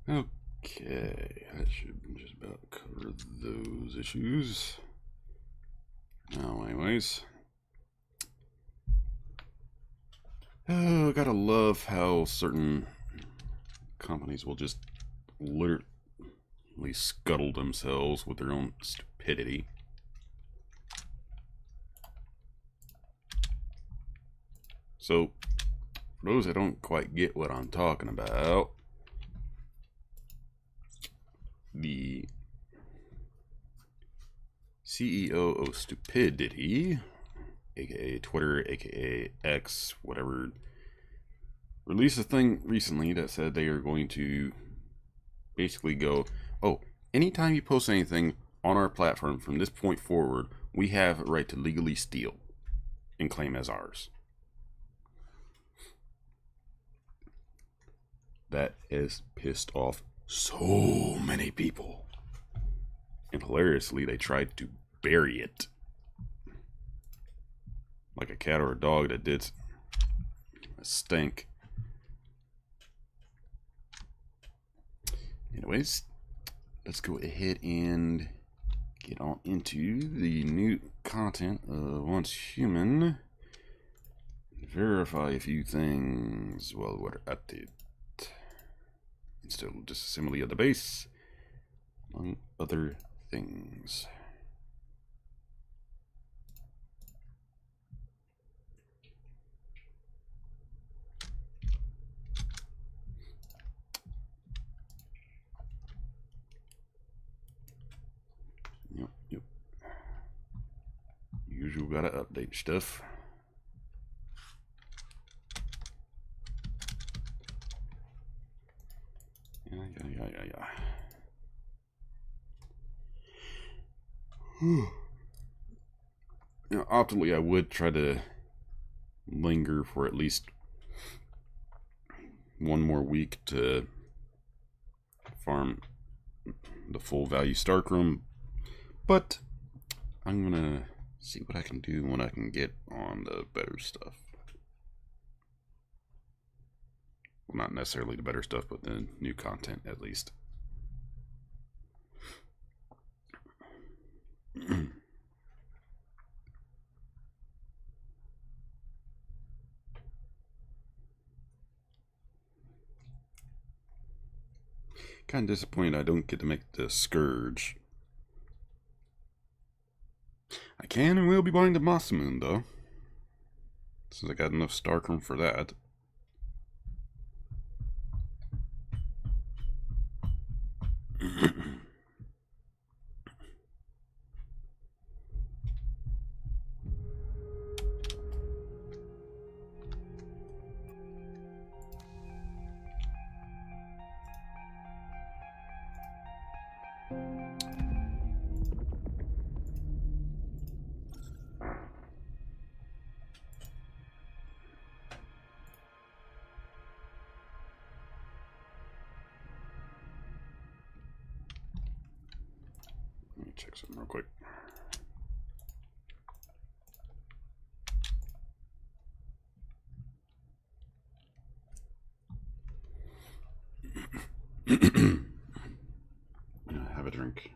Okay, that should just about cover those issues. Now, anyways. Oh, gotta love how certain companies will just literally scuttle themselves with their own stupidity. So, for those that don't quite get what I'm talking about, the CEO of Stupidity, aka Twitter, aka X, whatever, released a thing recently that said they are going to basically go, oh, anytime you post anything on our platform from this point forward, we have a right to legally steal and claim as ours. That has pissed off so many people. And hilariously, they tried to bury it. Like a cat or a dog that did a stink. Anyways, let's go ahead and get on into the new content of Once Human. Verify a few things while we're at it. Still disassembly of the base, among other things. Yep. Usual gotta update stuff. Yeah. Now, optimally, I would try to linger for at least one more week to farm the full value Starkroom, but I'm gonna see what I can do when I can get on the better stuff. Well, not necessarily the better stuff, but the new content at least. Kind of disappointed I don't get to make the Scourge. I can and will be buying the Masamune though, since I got enough Starkroom for that. Let me check something real quick. Have a drink.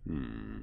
Hmm.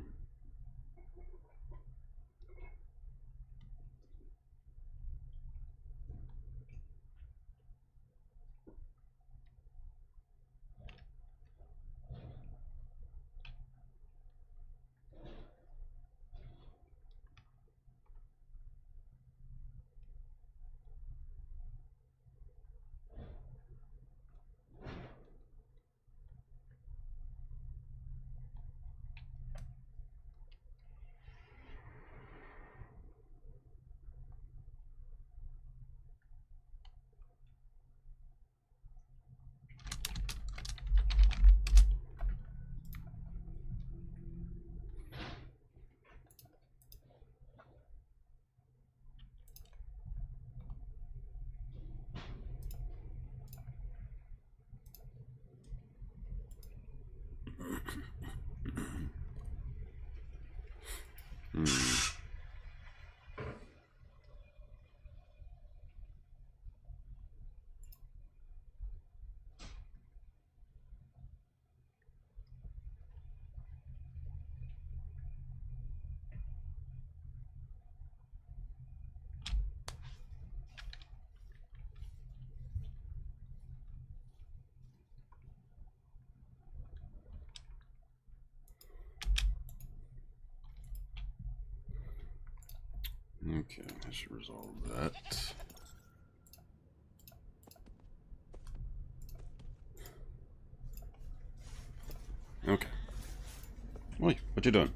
Hmm. Okay, I should resolve that. Okay. Oi, what you doing?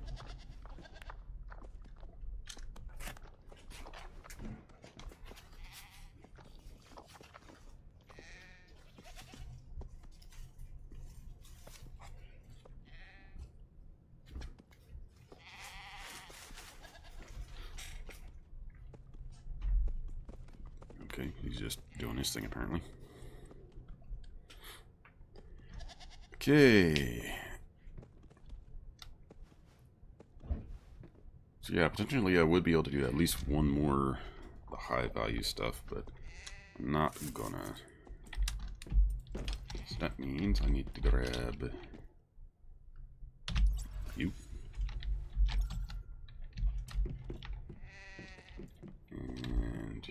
Okay, he's just doing his thing apparently. Okay. So yeah, potentially I would be able to do at least one more the high value stuff, but I'm not gonna. So that means I need to grab you. And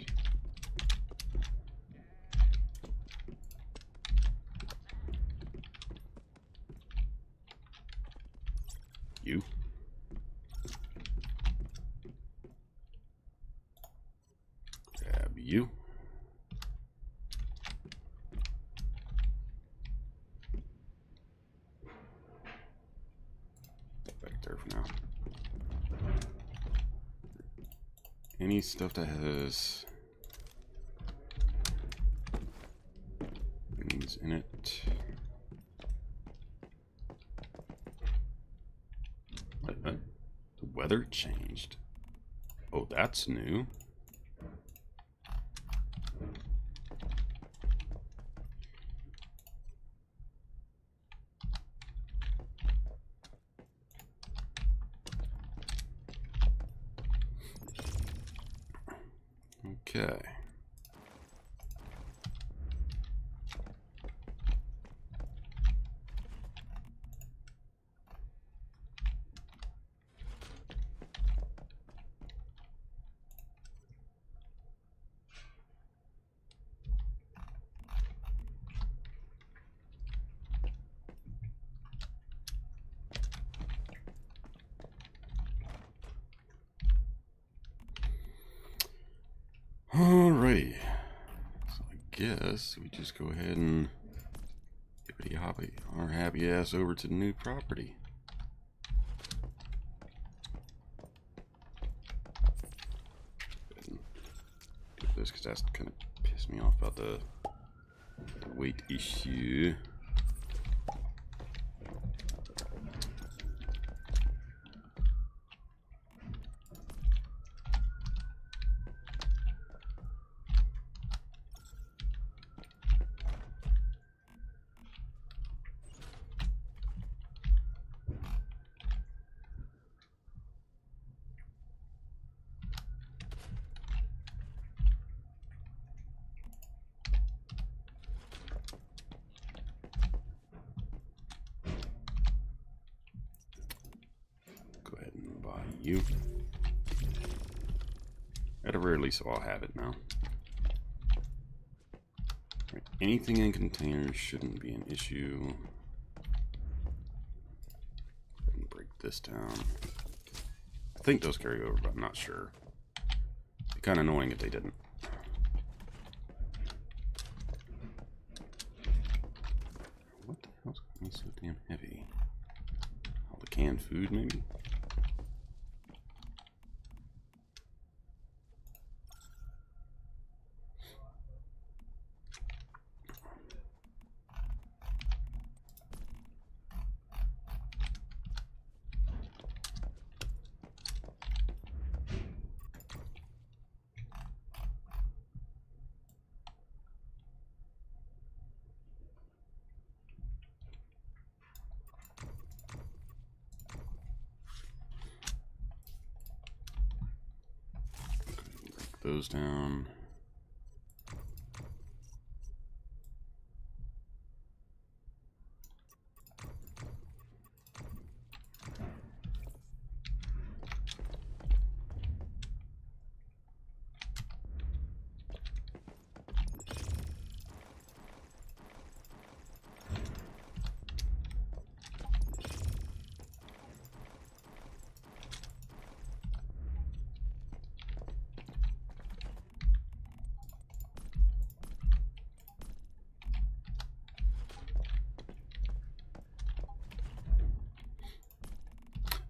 you. Grab you. Back there for now. Any stuff that has things in it. What? The weather changed. Oh, that's new. Okay. Alrighty. So I guess we just go ahead and hippity hoppy our happy ass over to the new property. Do this because that's kind of pissed me off about the weight issue. you. At the very least, I'll have it now. Right. Anything in containers shouldn't be an issue. Break this down. I think those carry over, but I'm not sure. It'd be kind of annoying if they didn't. What the hell's going so damn heavy? All the canned food, maybe? Those down.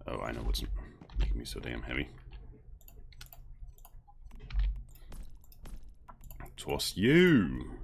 Oh, I know what's making me so damn heavy. Toss you!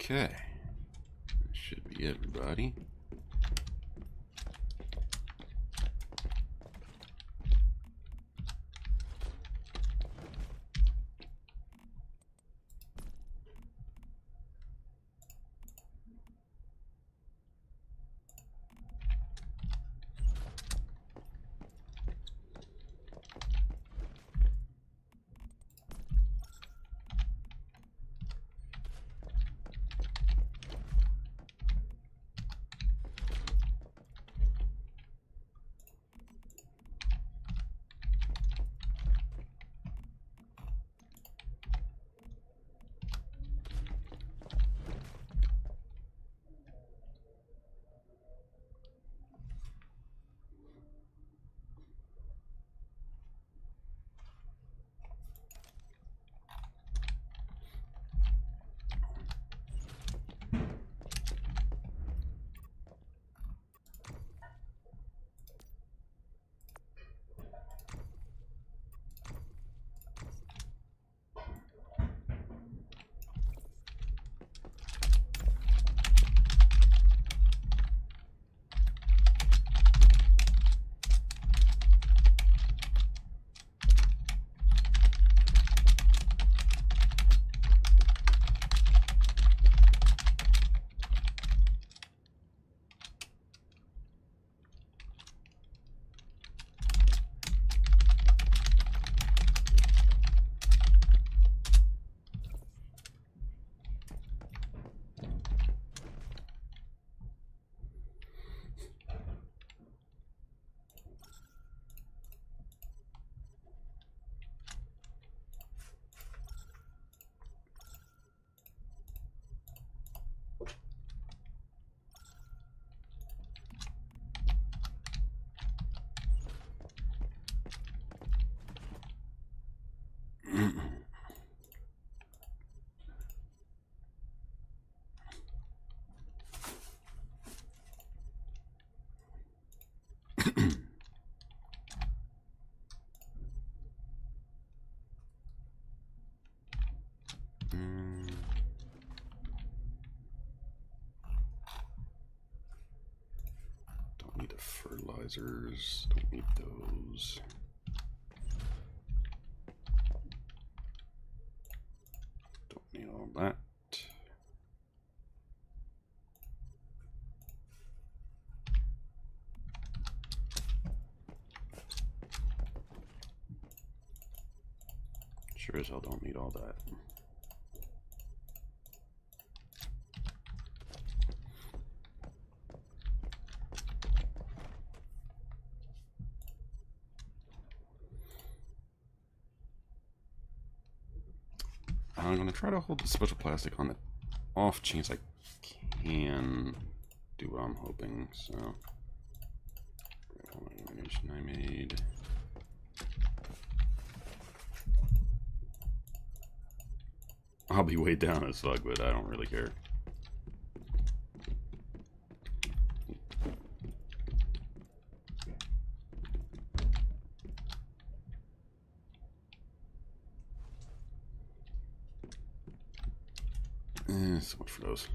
Okay. That should be everybody. Don't need the fertilizers. Don't need those. Don't need all that. Sure as hell don't need all that. I'm going to try to hold the special plastic on the off chance I can do what I'm hoping. So, all my animation I made. I'll be way down as fuck, but I don't really care. So much for those.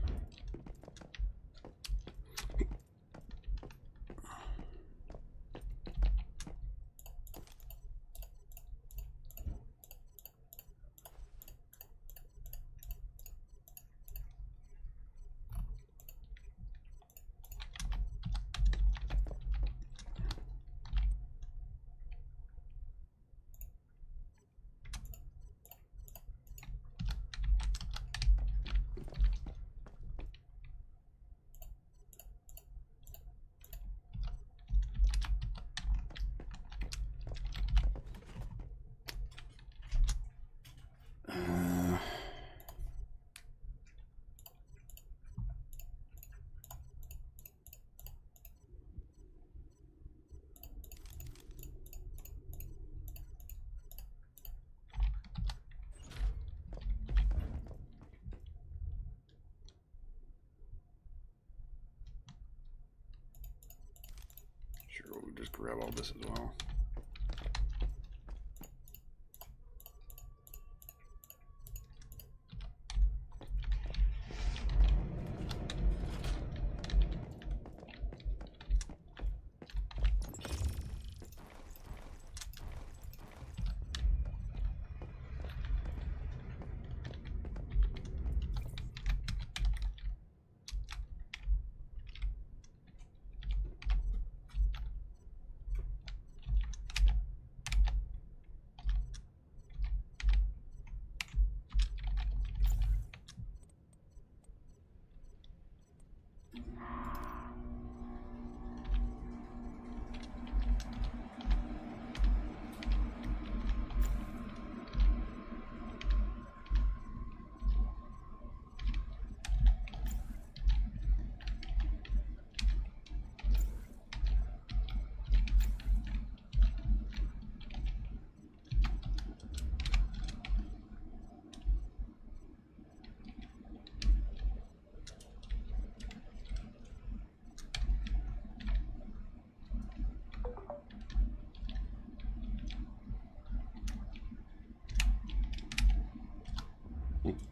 Sure, we'll just grab all this as well.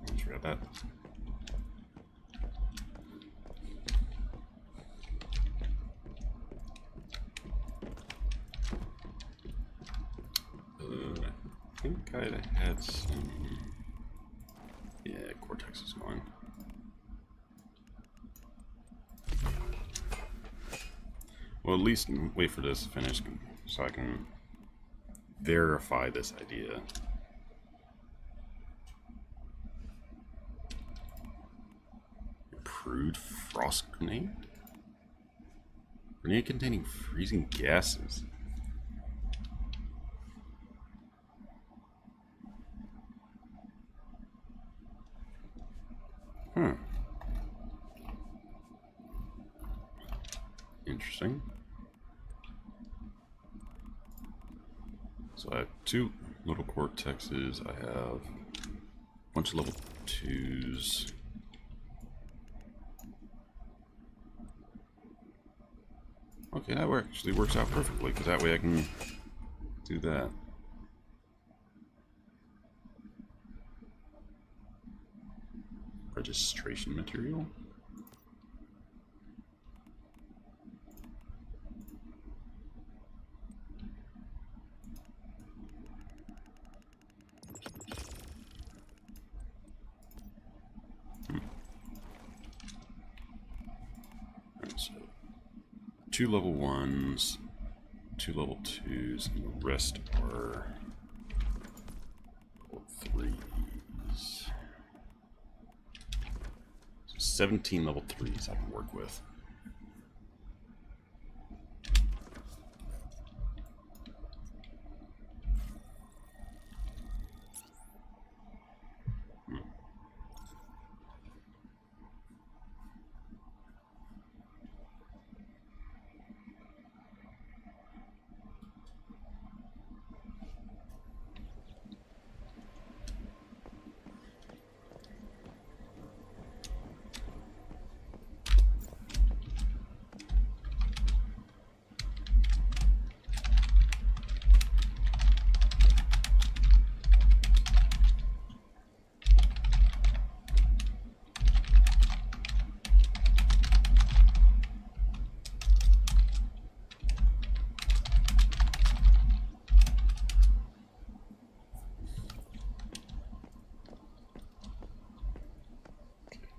Let's grab that. I think I had some. Yeah, Cortex is going. Well, at least wait for this to finish so I can verify this idea. Crude frost grenade? Grenade containing freezing gases. Interesting. So I have two Little cortexes. I have a bunch of level 2s. Okay, that actually works out perfectly, because that way I can do that. Registration material. Alright, so 2 level 1s, 2 level 2s, and the rest are level 3s. 17 level 3s I can work with.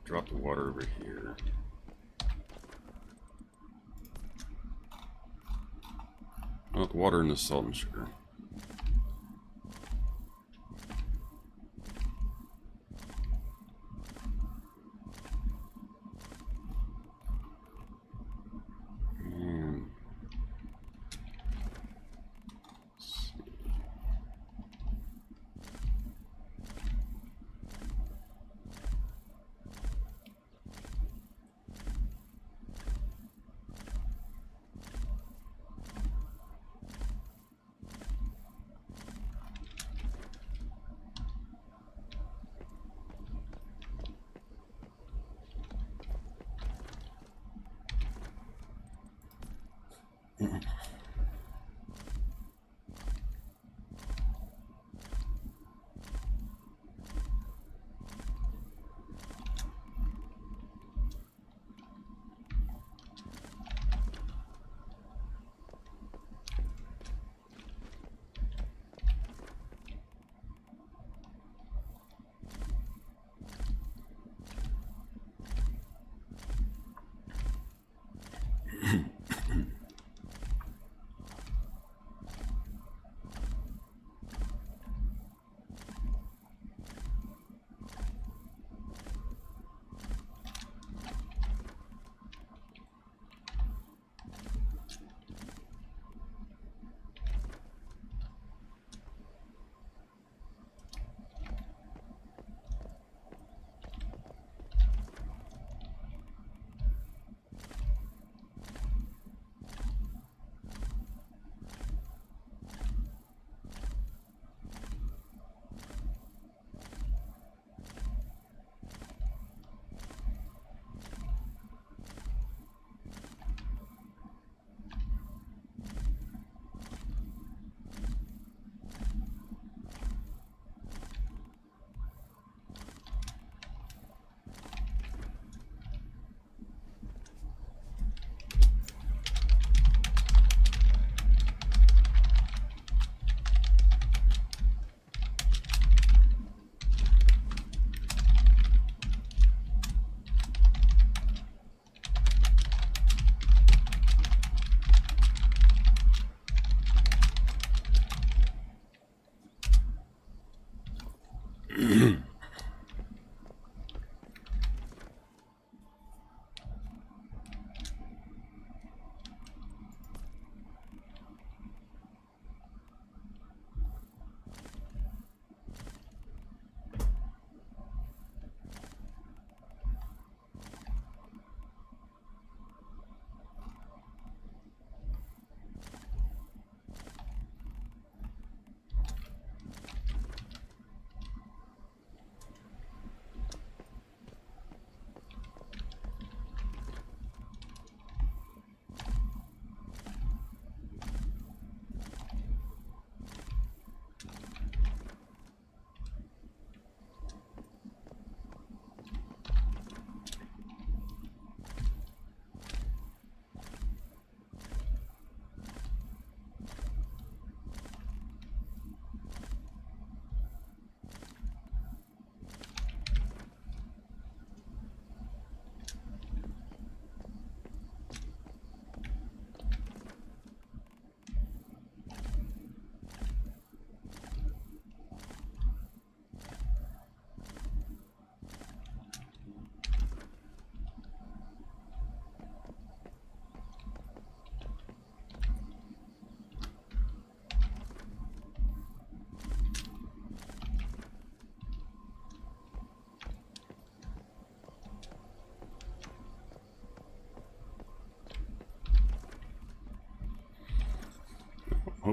Drop the water over here. Oh, the water and the salt and sugar. And let's see.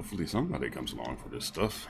Hopefully somebody comes along for this stuff.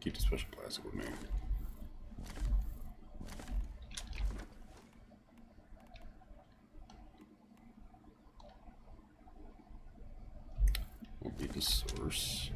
Keep the special plastic with me. Won't need the source.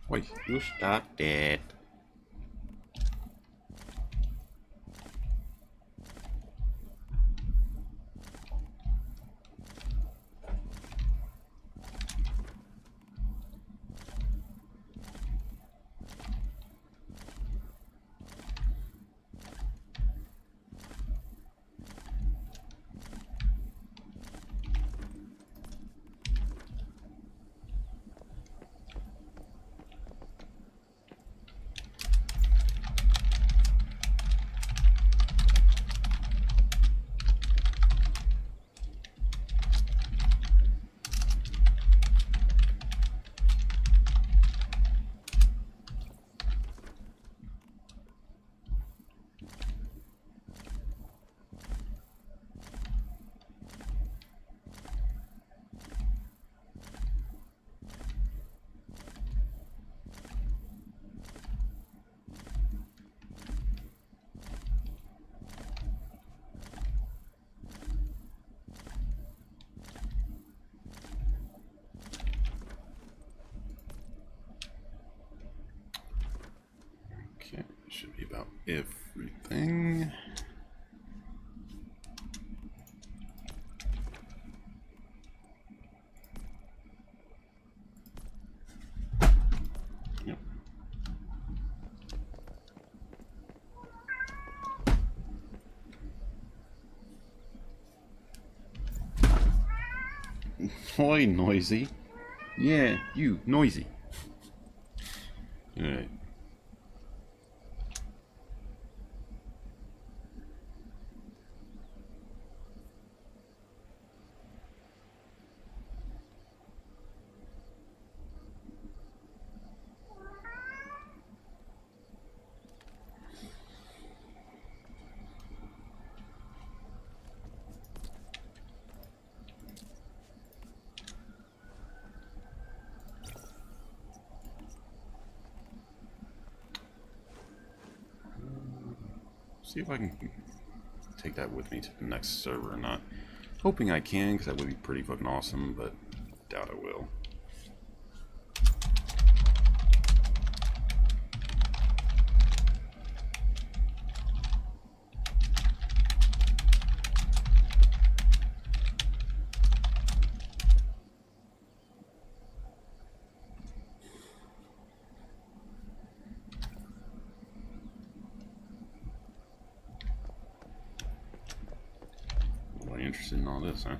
Wait, you stop that. should be about everything. Yep. Oi, noisy. Yeah, you, noisy. Alright. See if I can take that with me to the next server or not. Hoping I can, because that would be pretty fucking awesome, but doubt I will. Really interested in all this, huh?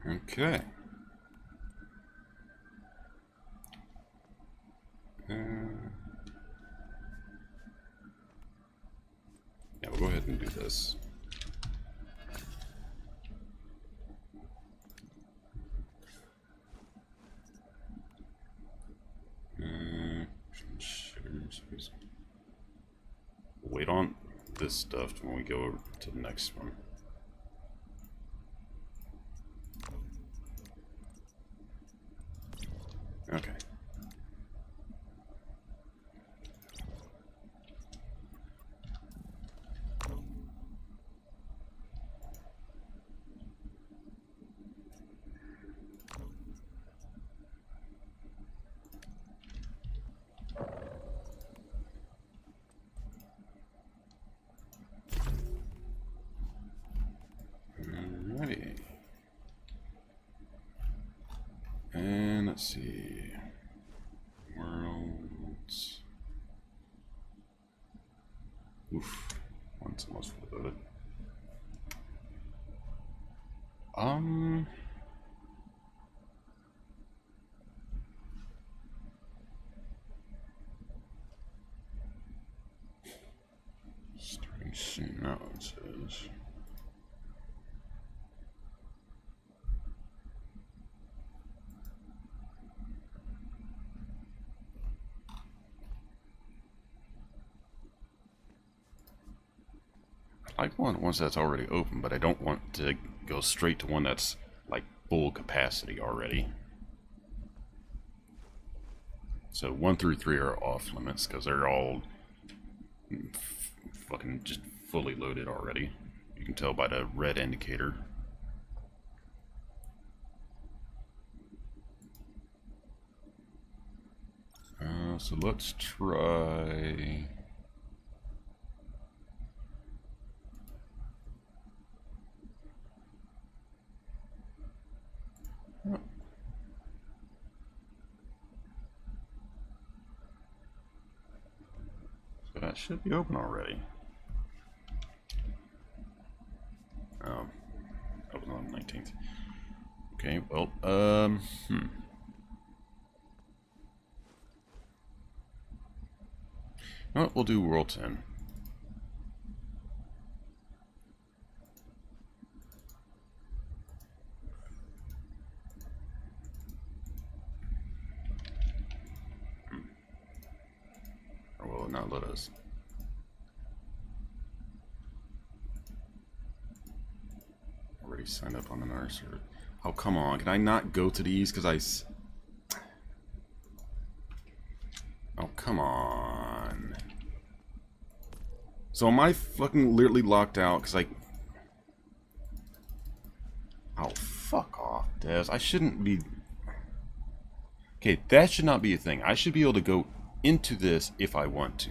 Okay. Yeah, we'll go ahead and do this. this stuff when we go over to the next one. Okay. Alrighty. And let's see. Worlds. Oof. One's almost full of it. Starting soon now, it says. I like one once that's already open, but I don't want to go straight to one that's like full capacity already. So 1 through 3 are off limits because they're all fucking just fully loaded already. You can tell by the red indicator. So let's try. Oh. So that should be open already. Open on the 19th. Okay, well, No, we'll do World 10. Or will it not let us? Already signed up on another server. Oh, come on. Can I not go to these? Because Oh, come on. So am I fucking literally locked out? Because Oh, fuck off, Des. I shouldn't be... Okay, that should not be a thing. I should be able to go into this if I want to.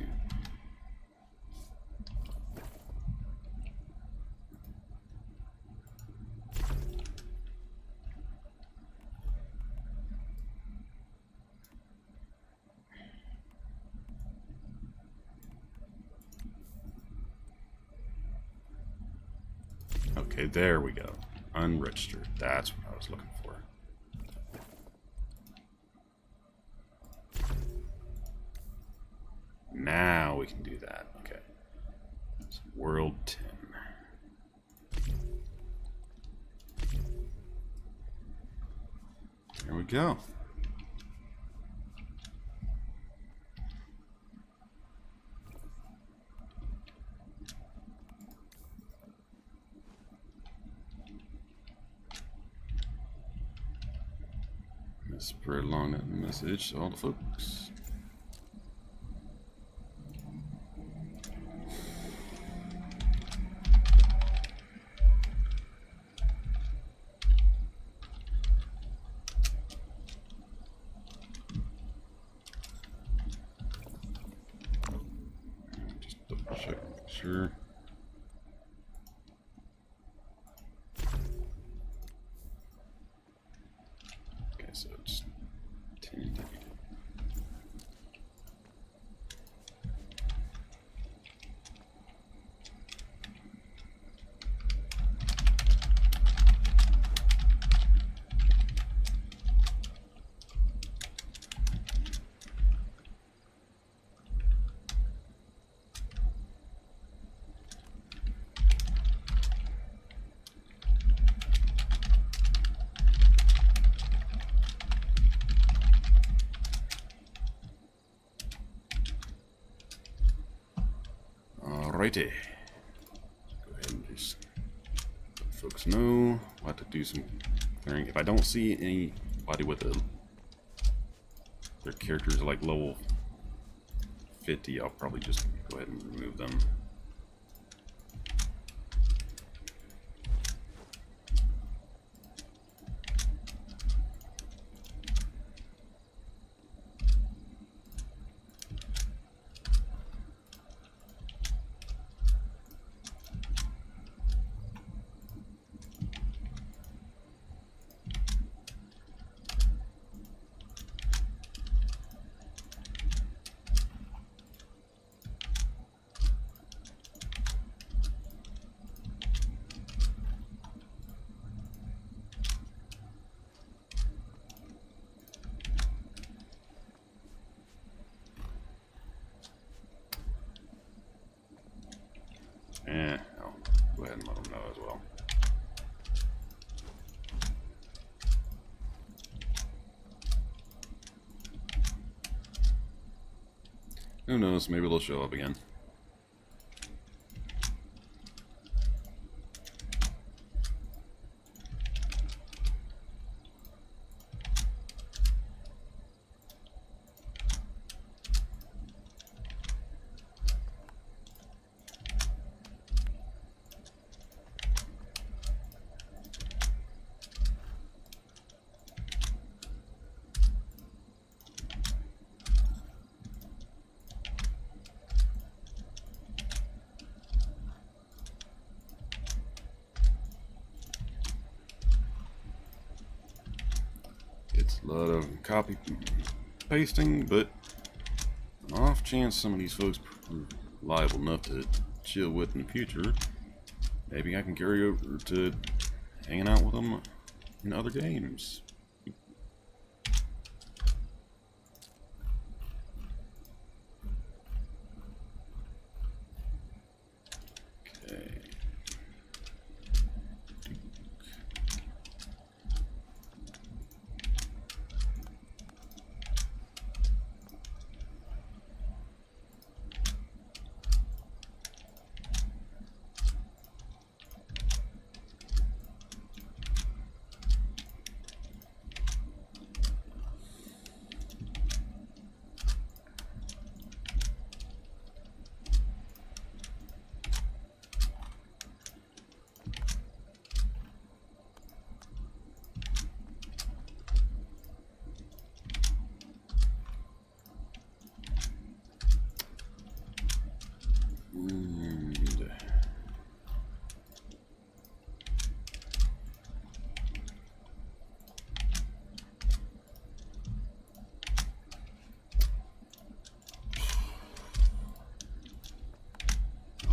Okay, there we go. Unregistered. That's what I was looking for. Now we can do that. Okay. It's World 10. There we go. Let's spread along that message to all the folks. Just double check, sure. Okay, so it's 10. Alrighty. snow. We'll have to do some clearing. If I don't see anybody with their characters like level 50, I'll probably just go ahead and remove them. I'll go ahead and let them know as well. Who knows, maybe they'll show up again. It's a lot of copy pasting, but an off chance some of these folks prove reliable enough to chill with in the future, maybe I can carry over to hanging out with them in other games. Okay.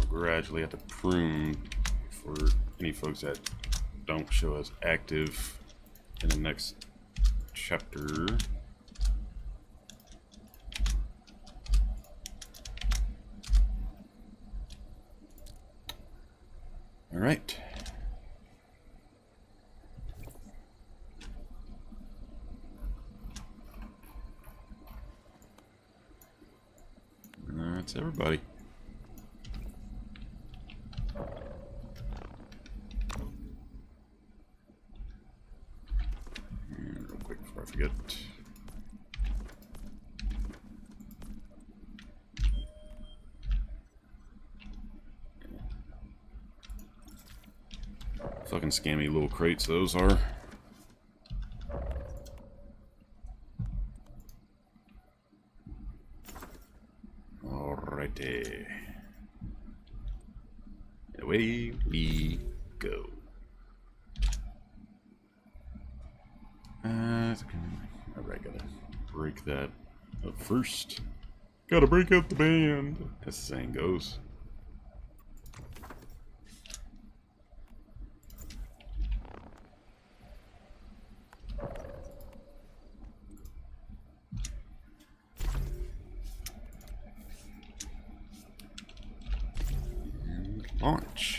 Gradually have to prune for any folks that don't show as active in the next chapter. All right. That's everybody. Real quick before I forget. Fucking scammy little crates those are. Alrighty. Away we go. Alright, gotta break that up first. Gotta break up the band, as the saying goes. And launch.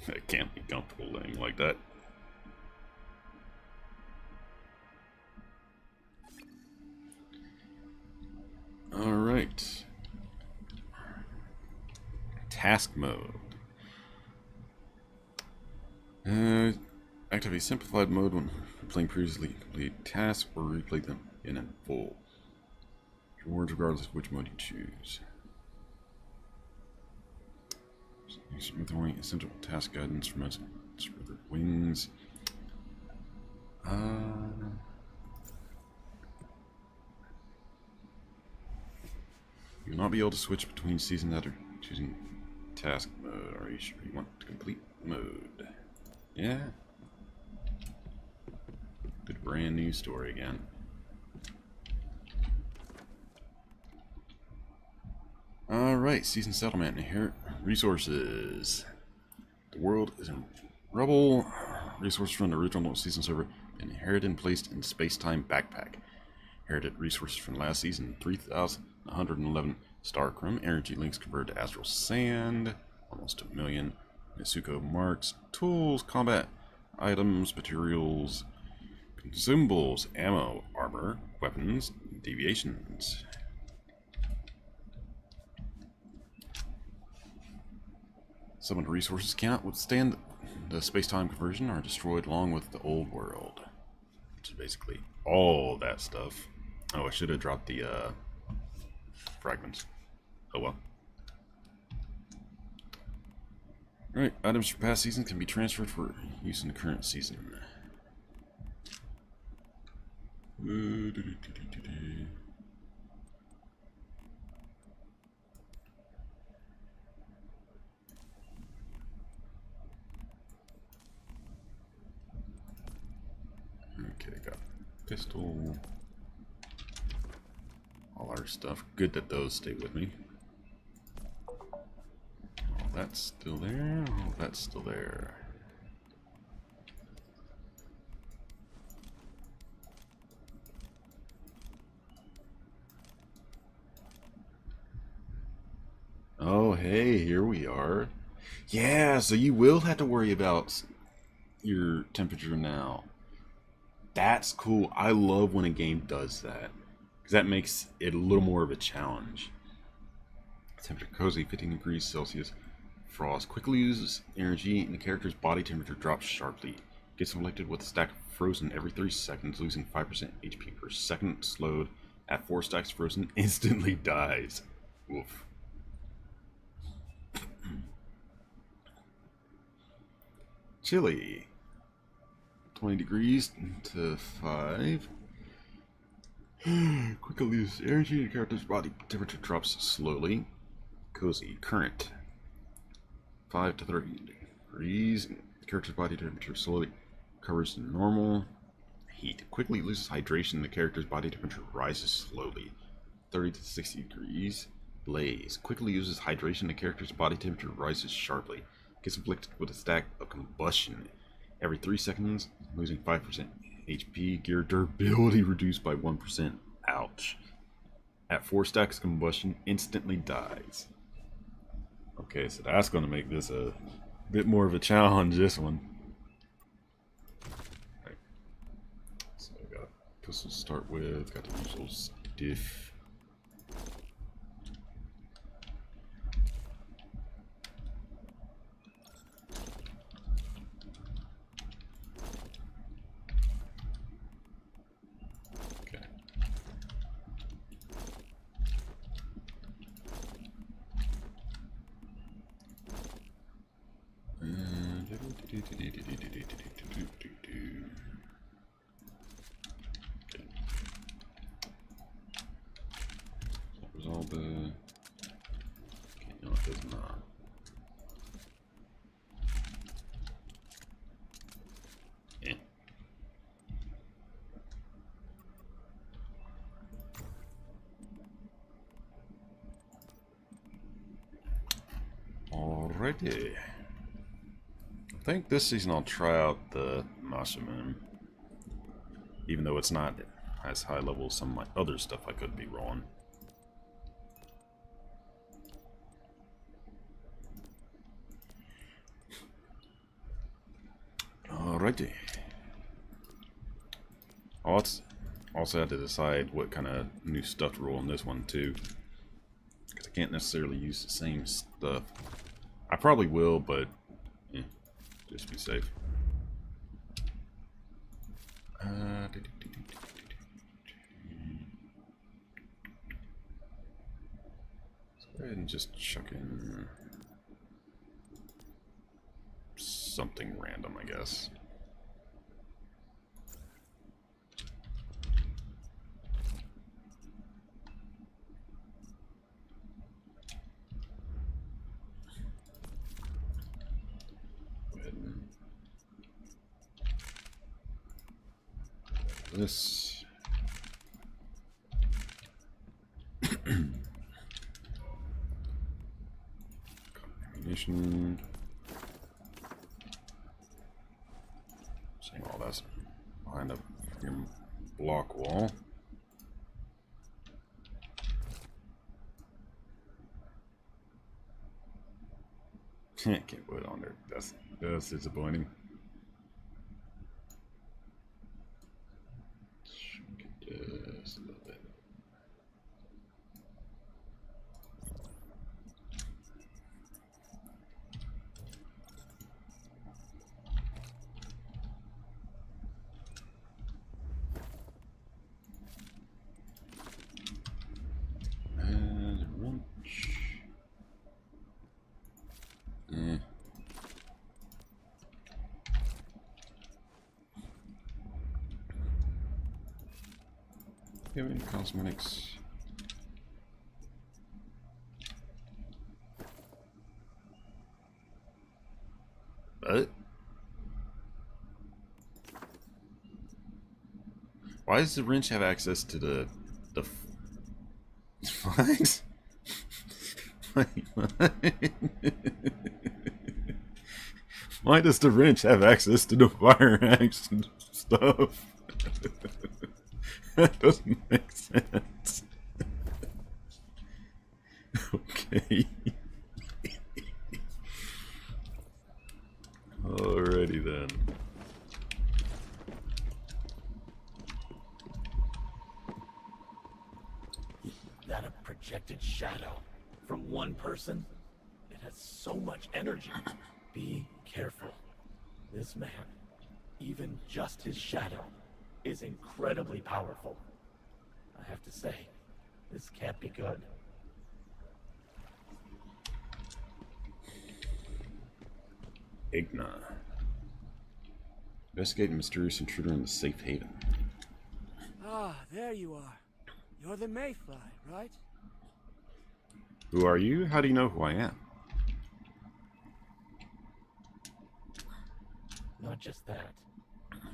I can't be comfortable laying like that. Alright. Task mode. Activate simplified mode when playing previously completed tasks or replay them in full. Rewards regardless of which mode you choose. Withdrawing essential task guidance from its wings. You will not be able to switch between seasons after choosing task mode. Are you sure you want to complete mode? Yeah. Good brand new story again. Alright, season settlement. Inherit resources. The world is in rubble. Resources from the original season server inherited and placed in space-time backpack. Inherited resources from last season 3,111 Starcrum. Energy links converted to astral sand. Almost 1 million. Nezuko marks. Tools, combat items, materials, consumables, ammo, armor, weapons, deviations. Some of the resources cannot withstand the space-time conversion are destroyed along with the old world. Which is basically all that stuff. Oh, I should have dropped the fragments. Oh well. Alright, items from past seasons can be transferred for use in the current season. Okay, got pistol. All our stuff. Good that those stay with me. Oh, that's still there. Oh, that's still there. Oh, hey, here we are. Yeah, so you will have to worry about your temperature now. That's cool. I love when a game does that. Because that makes it a little more of a challenge. Temperature cozy, 15 degrees Celsius. Frost quickly loses energy and the character's body temperature drops sharply. Gets selected with a stack frozen every 3 seconds, losing 5% HP per second. Slowed at 4 stacks frozen, instantly dies. Oof. Chilly. 20 degrees to 5. Quickly loses energy and the character's body temperature drops slowly. Cozy. Current. 5 to 30 degrees. The character's body temperature slowly recovers to normal. Heat. Quickly loses hydration. The character's body temperature rises slowly. 30 to 60 degrees. Blaze. Quickly uses hydration. The character's body temperature rises sharply. Gets inflicted with a stack of combustion. Every 3 seconds, losing 5% HP. Gear durability reduced by 1%. Ouch. At 4 stacks of combustion, instantly dies. Okay, so that's going to make this a bit more of a challenge, this one. Right. So I got pistol to start with, got the usual stiff. That was all the... Okay, no, it does not. Yeah. Alrighty. I think this season I'll try out the Mashaman, even though it's not as high level as some of my other stuff I could be rolling. Alrighty. I'll also have to decide what kind of new stuff to roll in this one too, because I can't necessarily use the same stuff. I probably will, but just to be safe. Let's go ahead and just chuck in something random, I guess. Go ahead and this. Ammunition. Saying all that's behind a freaking block wall. Can't put it on there. That's disappointing. Just a little bit. And wrench. Give me cosmetics. What? Why does the wrench have access to the what? Wait, what? Why does the wrench have access to the fire action stuff? That doesn't make sense. Okay. Alrighty then. That a projected shadow from one person? It has so much energy. Be careful. This man, even just his shadow, is incredibly powerful. I have to say, this can't be good. Igna. Investigate mysterious intruder in the safe haven. Ah, there you are. You're the Mayfly, right? Who are you? How do you know who I am? Not just that.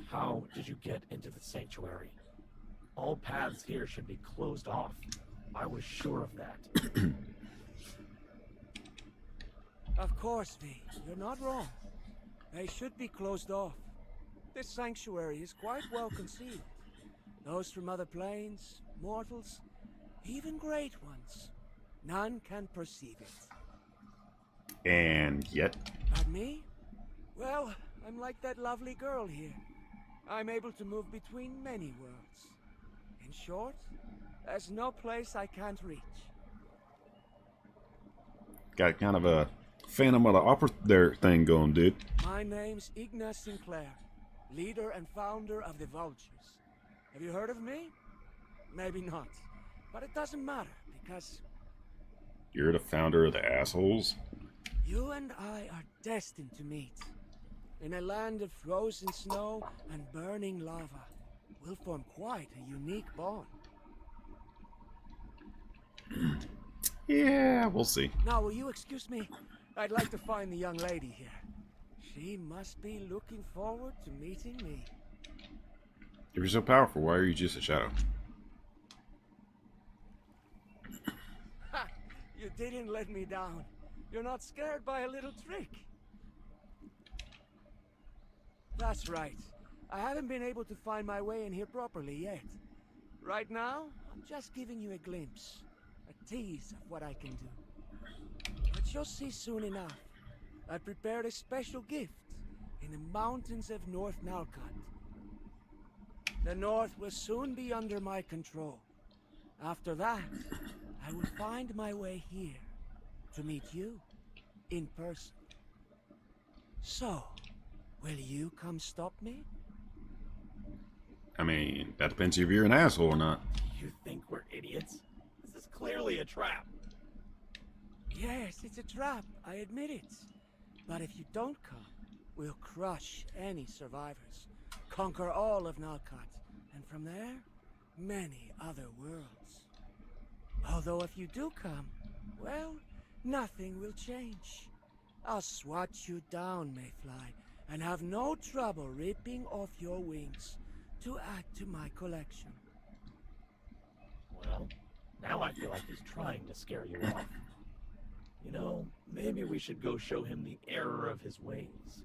How did you get into the sanctuary? All paths here should be closed off. I was sure of that. Of course, V. You're not wrong. They should be closed off. This sanctuary is quite well concealed. Those from other planes, mortals, even great ones, none can perceive it. And yet... But me? Well, I'm like that lovely girl here. I'm able to move between many worlds. In short, there's no place I can't reach. Got kind of a Phantom of the Opera there thing going, dude. My name's Igna Sinclair, leader and founder of the Vultures. Have you heard of me? Maybe not, but it doesn't matter, because... You're the founder of the assholes? You and I are destined to meet. In a land of frozen snow and burning lava, we'll form quite a unique bond. Yeah, we'll see. Now, will you excuse me? I'd like to find the young lady here. She must be looking forward to meeting me. If you're so powerful, why are you just a shadow? Ha! You didn't let me down. You're not scared by a little trick. That's right. I haven't been able to find my way in here properly yet. Right now, I'm just giving you a glimpse, a tease of what I can do. But you'll see soon enough. I prepared a special gift in the mountains of North Nalcott. The North will soon be under my control. After that, I will find my way here to meet you in person. So, will you come stop me? I mean, that depends if you're an asshole or not. You think we're idiots? This is clearly a trap. Yes, it's a trap, I admit it. But if you don't come, we'll crush any survivors, conquer all of Nalcott, and from there, many other worlds. Although if you do come, well, nothing will change. I'll swat you down, Mayfly, and have no trouble ripping off your wings to add to my collection. Well, now I feel like he's trying to scare you off. You know, maybe we should go show him the error of his ways.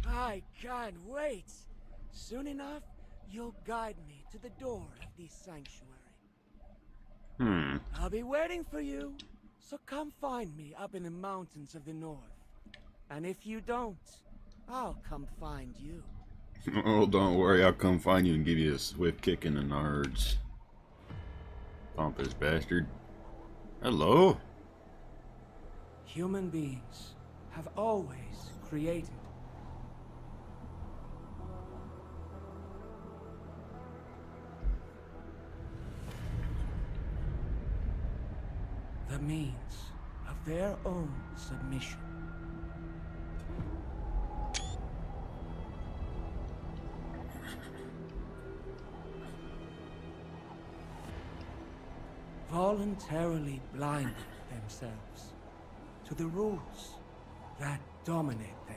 I can't wait. Soon enough, you'll guide me to the door of this sanctuary. I'll be waiting for you, so come find me up in the mountains of the north. And if you don't, I'll come find you. Oh, don't worry, I'll come find you and give you a swift kick in the nards. Pompous bastard. Hello? Human beings have always created. The means of their own submission. Voluntarily blinding themselves to the rules that dominate them.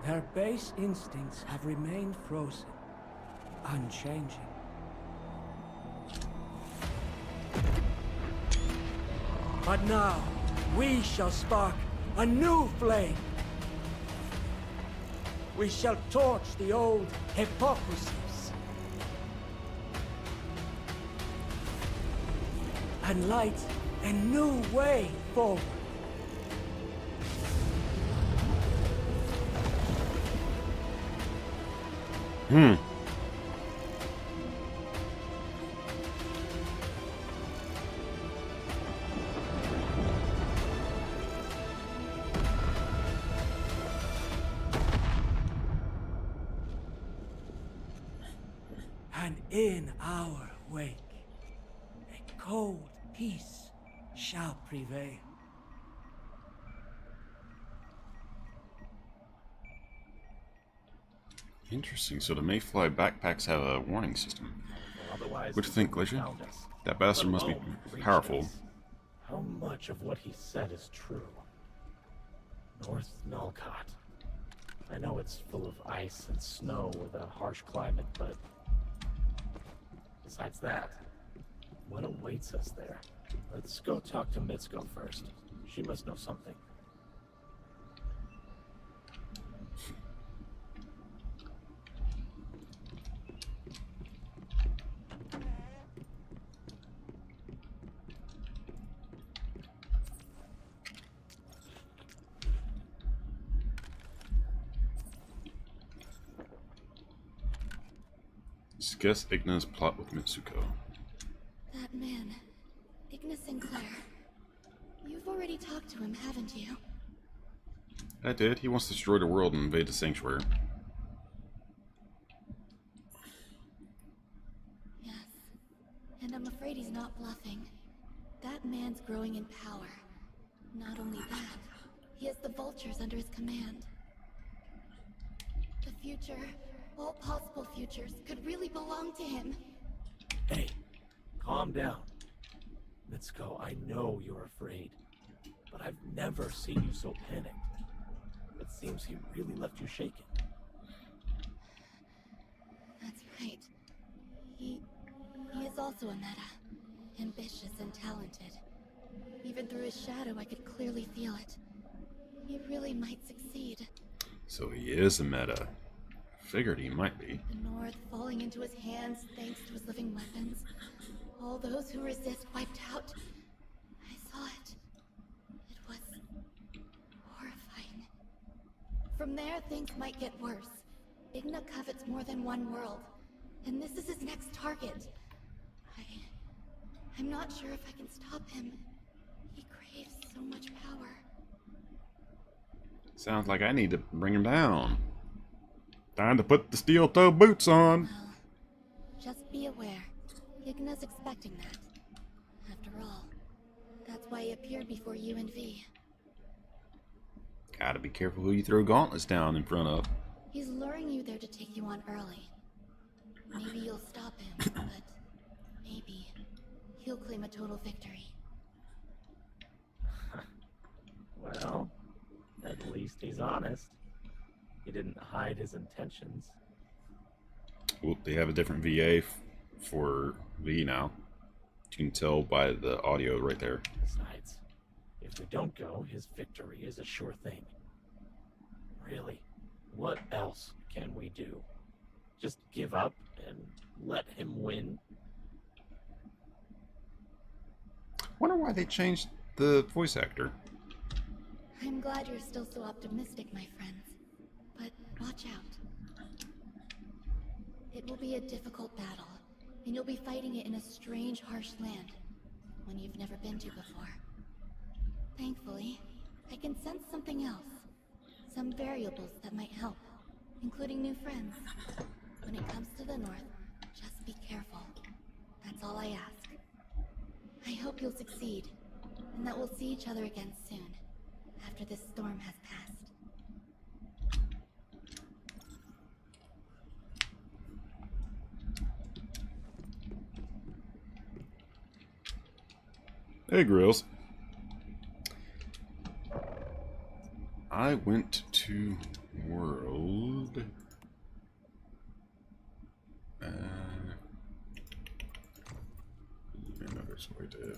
Their base instincts have remained frozen, unchanging. But now, we shall spark a new flame. We shall torch the old hypocrisies and light a new way forward. And in our wake, a cold peace shall prevail. Interesting. So the Mayfly backpacks have a warning system. Otherwise, What do you think, Glacier? That bastard must be powerful. How much of what he said is true? North Nalcott. I know it's full of ice and snow with a harsh climate, but besides that, what awaits us there? Let's go talk to Mitsuko first. She must know something. Discuss Igna's plot with Mitsuko. That man, Igna Sinclair. You've already talked to him, haven't you? I did. He wants to destroy the world and invade the sanctuary. Yes. And I'm afraid he's not bluffing. That man's growing in power. Not only that, he has the vultures under his command. The future, all possible futures, could really belong to him. Hey, calm down. Mitsuko, I know you're afraid, but I've never seen you so panicked. It seems he really left you shaken. That's right. He is also a meta. Ambitious and talented. Even through his shadow, I could clearly feel it. He really might succeed. So he is a meta. Figured he might be. The North falling into his hands thanks to his living weapons. All those who resist wiped out. I saw it. It was horrifying. From there, things might get worse. Igna covets more than one world, and this is his next target. I'm not sure if I can stop him. He craves so much power. Sounds like I need to bring him down. Time to put the steel-toe boots on. Well, just be aware. Igna's expecting that. After all, that's why he appeared before you and V. Gotta be careful who you throw gauntlets down in front of. He's luring you there to take you on early. Maybe you'll stop him, but maybe he'll claim a total victory. Well, at least he's honest. He didn't hide his intentions. Well, they have a different VA for V now. You can tell by the audio right there. Besides, if we don't go, his victory is a sure thing. Really, what else can we do? Just give up and let him win? Wonder why they changed the voice actor. I'm glad you're still so optimistic, my friends. But watch out. It will be a difficult battle, and you'll be fighting it in a strange, harsh land, one you've never been to before. Thankfully, I can sense something else. Some variables that might help, including new friends. When it comes to the north, just be careful. That's all I ask. I hope you'll succeed, and that we'll see each other again soon, after this storm has passed. Hey, Grills. I went to World. Another way to.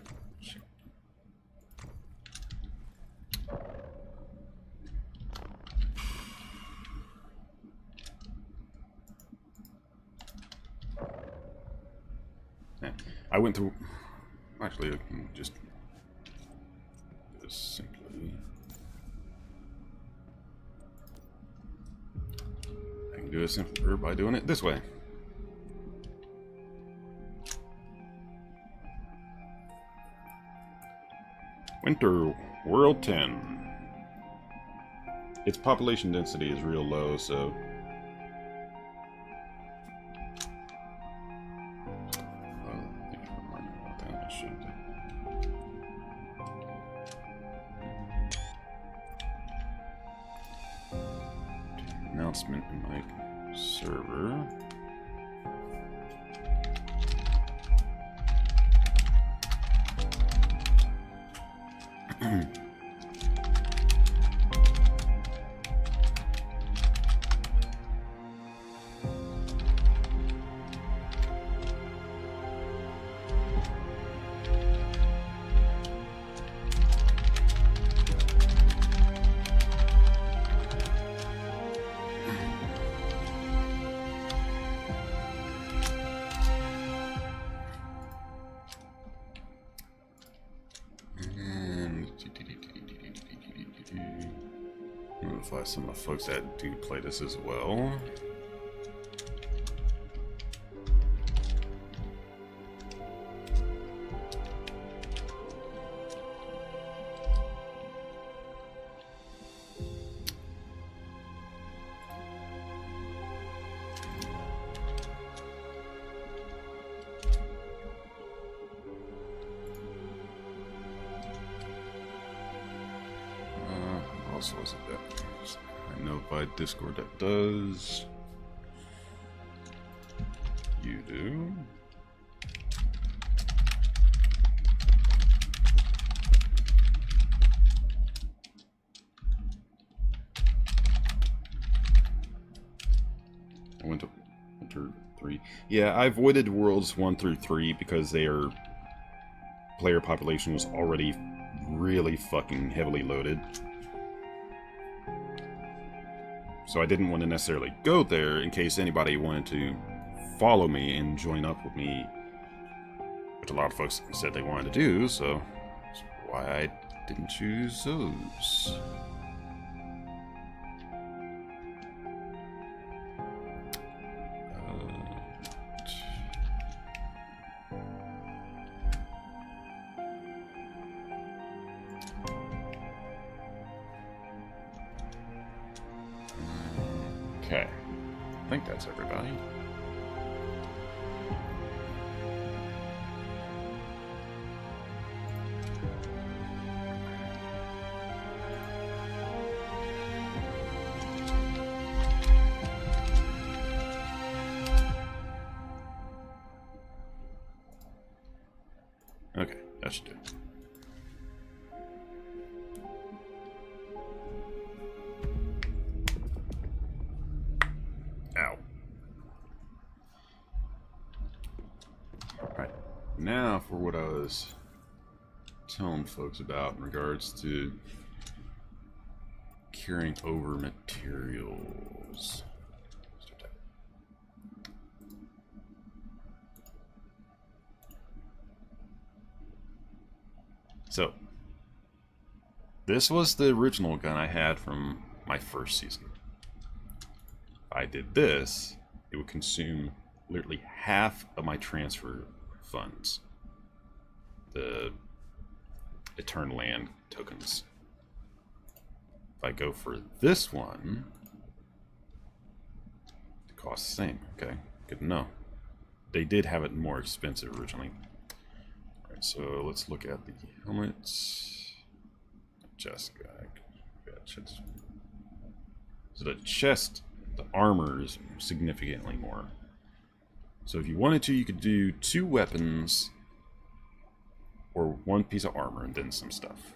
I went to. Actually, I can just do this simply. I can do it simpler by doing it this way. Winter World 10. Its population density is real low, so announcement in my server. Notify some of the folks that do play this as well. Also, is it that? I know by Discord that does. You do. I went to Winter 3. Yeah, I avoided Worlds 1 through 3 because their player population was already really fucking heavily loaded. So I didn't want to necessarily go there in case anybody wanted to follow me and join up with me, which a lot of folks said they wanted to do, so that's why I didn't choose those. Okay, I think that's everybody. Okay, that should do it. Ow. Alright, now for what I was telling folks about in regards to carrying over materials. So, this was the original gun I had from my first season. If I did this, it would consume literally half of my transfer funds. The Eternal Land tokens. If I go for this one, it costs the same. Okay, good to know. They did have it more expensive originally. Alright, so let's look at the helmets. Chest. Chest. So the chest, the armor is significantly more. So if you wanted to, you could do 2 weapons or 1 piece of armor and then some stuff.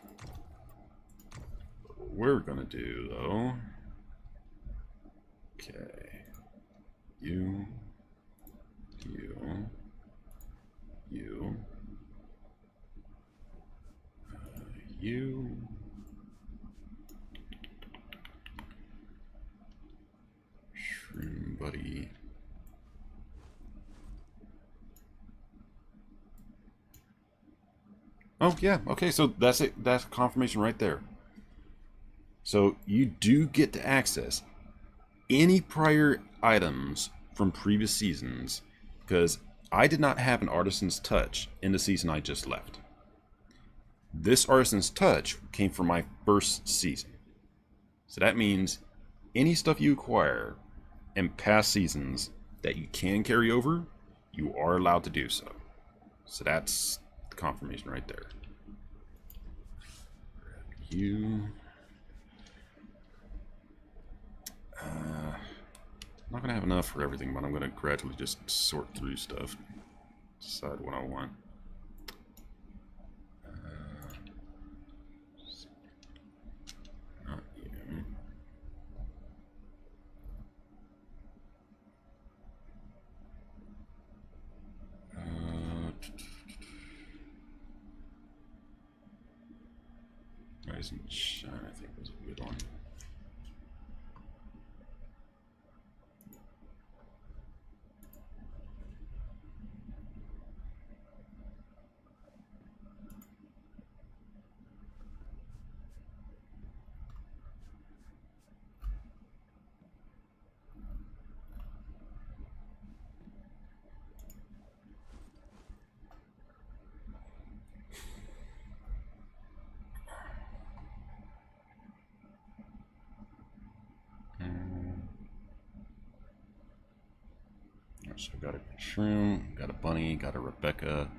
What we're gonna do though, okay, you, you, shroom buddy. Oh yeah, okay, so that's it. That's confirmation right there. So you do get to access any prior items from previous seasons, because I did not have an Artisan's Touch in the season I just left. This Artisan's Touch came from my first season. So that means any stuff you acquire in past seasons that you can carry over, you are allowed to do so. So that's the confirmation right there. Grab you. I'm not going to have enough for everything, but I'm going to gradually just sort through stuff. Decide what I want. Not you. Rise and Shine, I think was a good one. So got a shroom, got a bunny, got a Rebecca,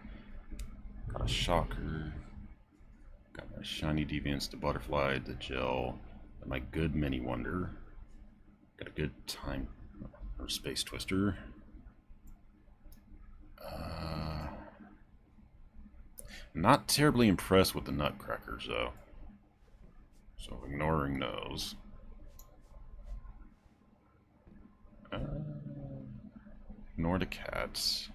got a shocker, got my shiny deviants, the butterfly, the gel, and my good mini wonder. Got a good time or space twister. Not terribly impressed with the nutcrackers though, so ignoring those. Ignore the cats.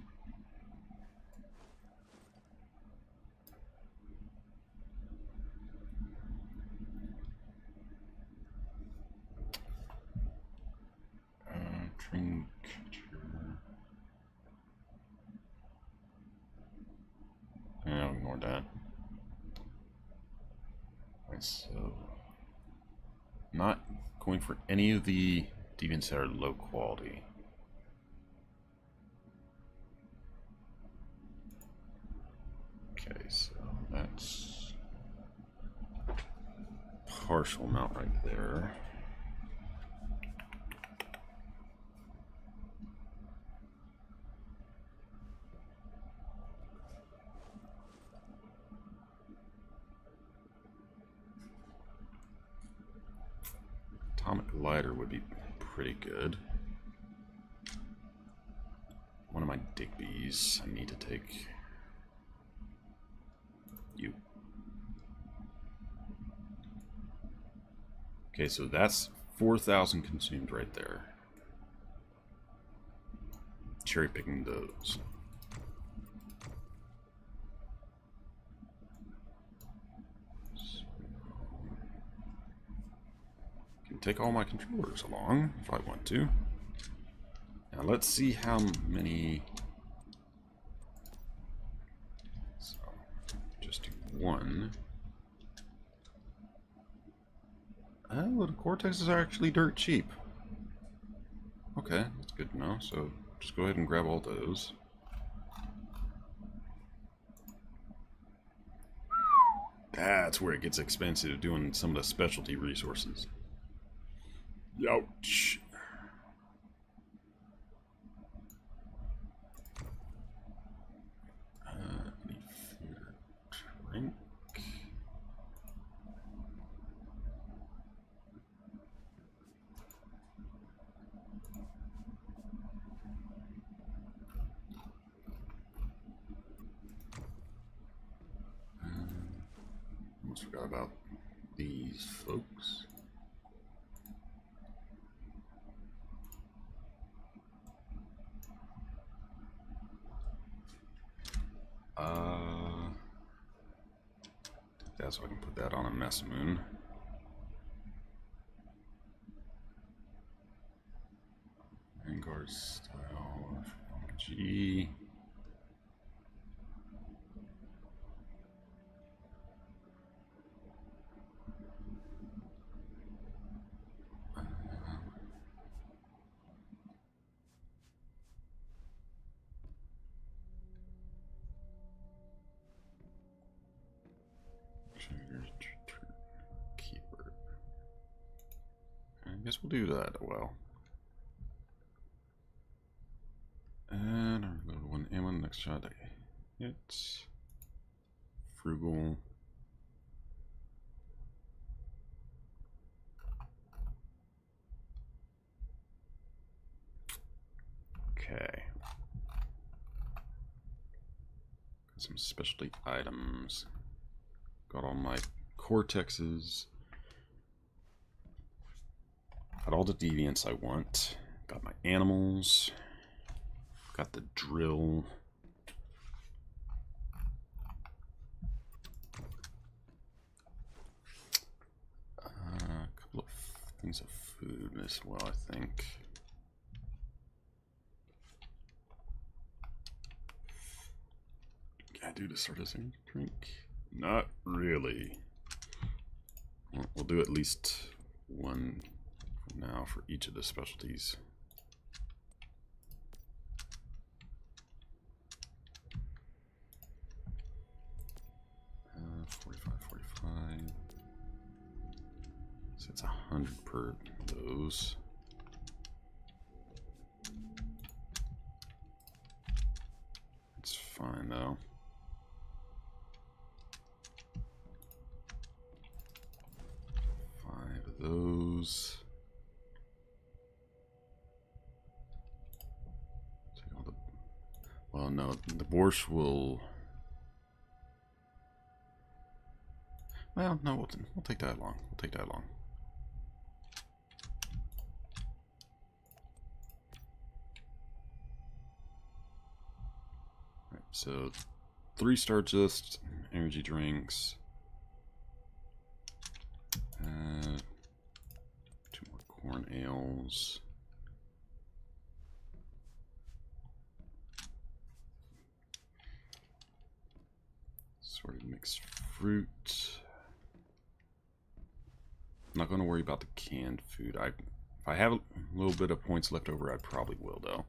Alright, so not going for any of the deviants that are low quality. Okay, so that's partial amount right there. Atomic lighter would be pretty good. One of my Digby's I need to take. You. Okay, so that's 4,000 consumed right there. Cherry picking those. Can take all my controllers along if I want to. Now let's see how many. So just do one. Oh, the Cortexes are actually dirt cheap. Okay, that's good to know. So just go ahead and grab all those. That's where it gets expensive, doing some of the specialty resources. Ouch. Need food or drink. Almost forgot about these folks. That's so I can put that on a mess moon. Vanguard style G. Keyword. I guess we'll do that. Well, and I'm gonna go one ammo. Next shot, it's frugal. Okay. Got some specialty items. Got all my Cortexes. Got all the deviants I want. Got my animals. Got the drill. A couple of things of food as well, I think. Can I do to start a drink? Not really. Well, we'll do at least one now for each of the specialties. Uh, 45. So it's 100 per those. It's fine though. Those. Take all the. Well, no, the borscht will. Well, no, we'll take that along. We'll take that along. Right, so 3-star just energy drinks. 2 more corn ales. Sorted mixed fruit. not going to worry about the canned food. If I have a little bit of points left over, I probably will, though.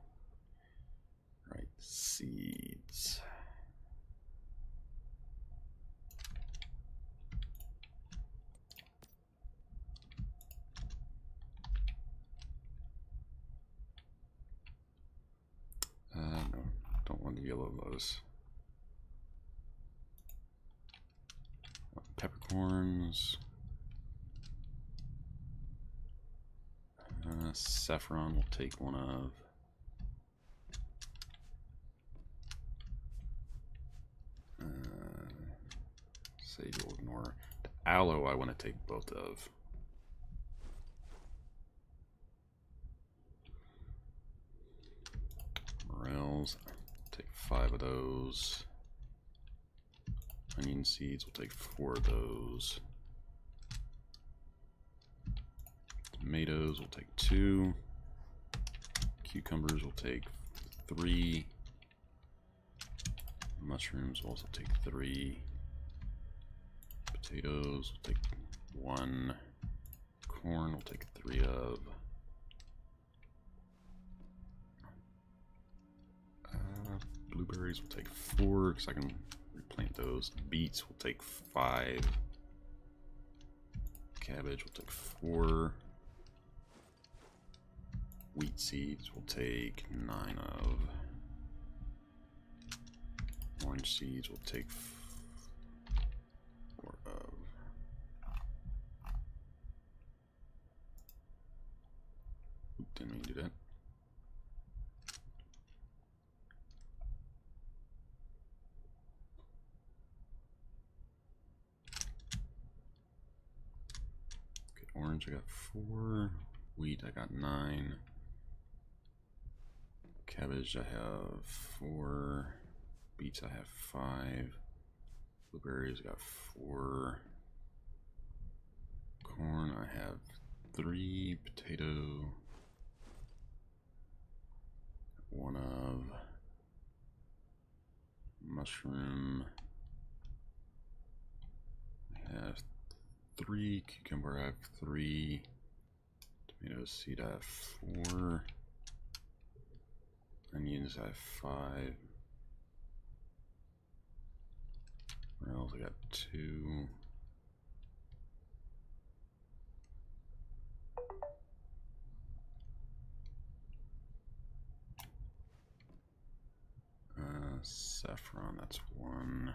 Right, seeds. No, don't want the yellow lotus. Peppercorns. Saffron will take one of. Sage will ignore. The aloe I want to take both of. Morels, take 5 of those. Onion seeds, we'll take 4 of those. Tomatoes, we'll take 2. Cucumbers, we'll take 3. Mushrooms, we'll also take 3. Potatoes, we'll take 1. Corn, we'll take 3 of. Blueberries, we'll take 4 because I can replant those. Beets, we'll take 5. Cabbage, we'll take 4. Wheat seeds, we'll take 9 of. Orange seeds, we'll take 4 of. Didn't mean to do that. Orange, I got 4. Wheat, I got 9. Cabbage, I have 4. Beets, I have 5. Blueberries, I got 4. Corn, I have 3. Potato, 1 of. Mushroom, I have 3. Cucumber, I have 3. Tomato seed, I have 4. Onions, I have 5. Morels, I got 2. Saffron, that's 1.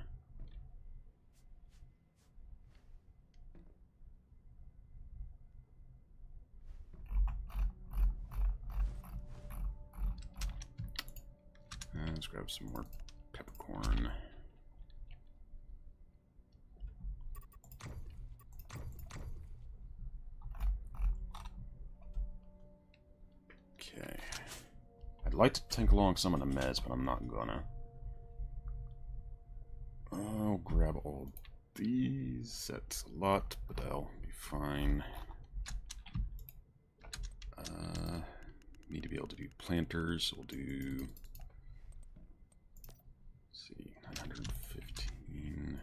And let's grab some more peppercorn. Okay. I'd like to tank along some of the meds, but I'm not gonna. I'll grab all these. That's a lot, but that'll be fine. Need to be able to do planters. We'll do. Let's see, 915.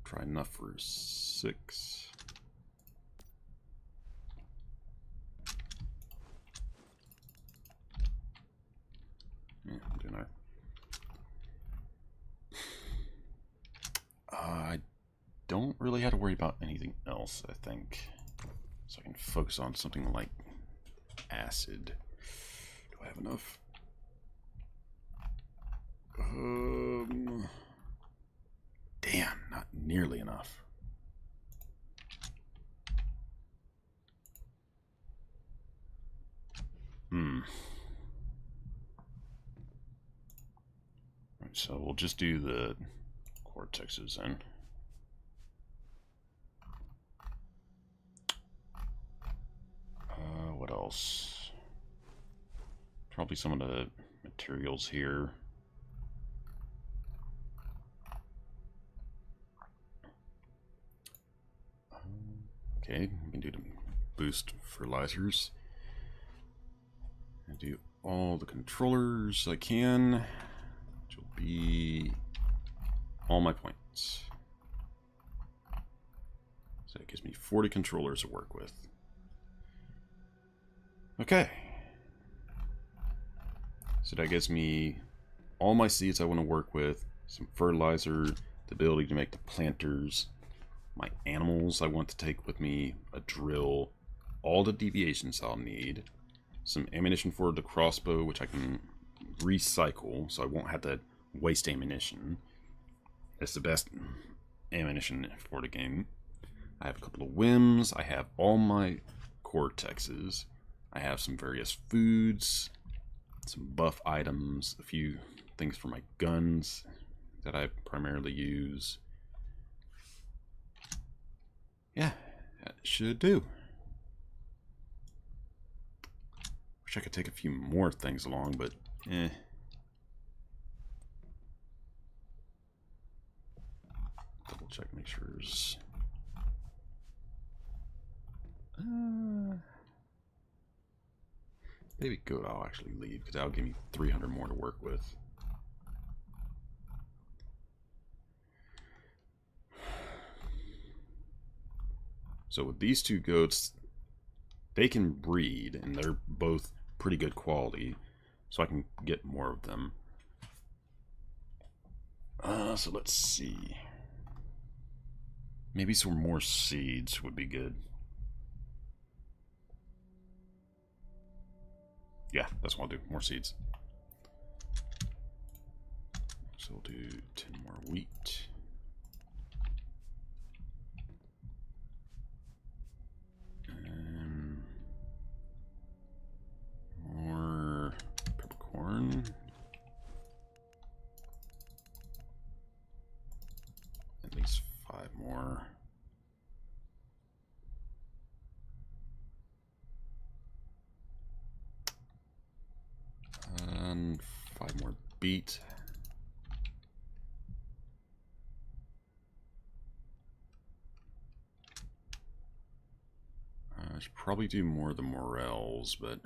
Try enough for 6. Yeah, I'm doing alright. I don't really have to worry about anything else, I think. So I can focus on something like acid. Do I have enough? Damn, not nearly enough. Right, so we'll just do the cortexes then. What else? Probably some of the materials here. Okay, we can do the boost fertilizers. And do all the controllers I can, which will be all my points. So that gives me 40 controllers to work with. Okay. So that gives me all my seeds I want to work with, some fertilizer, the ability to make the planters, my animals I want to take with me, a drill, all the deviations I'll need, some ammunition for the crossbow, which I can recycle, so I won't have to waste ammunition. It's the best ammunition for the game. I have a couple of whims. I have all my cortexes. I have some various foods, some buff items, a few things for my guns that I primarily use. Yeah, that should do. Wish I could take a few more things along, but eh. Double check, make sure there's... Baby goat I'll actually leave, because that'll give me 300 more to work with. So with these two goats, they can breed, and they're both pretty good quality, so I can get more of them. So let's see. Maybe some more seeds would be good. Yeah, that's what I'll do. More seeds. So we'll do 10 more wheat. And more peppercorn. At least 5 more. And 5 more beet. I should probably do more of the morels, but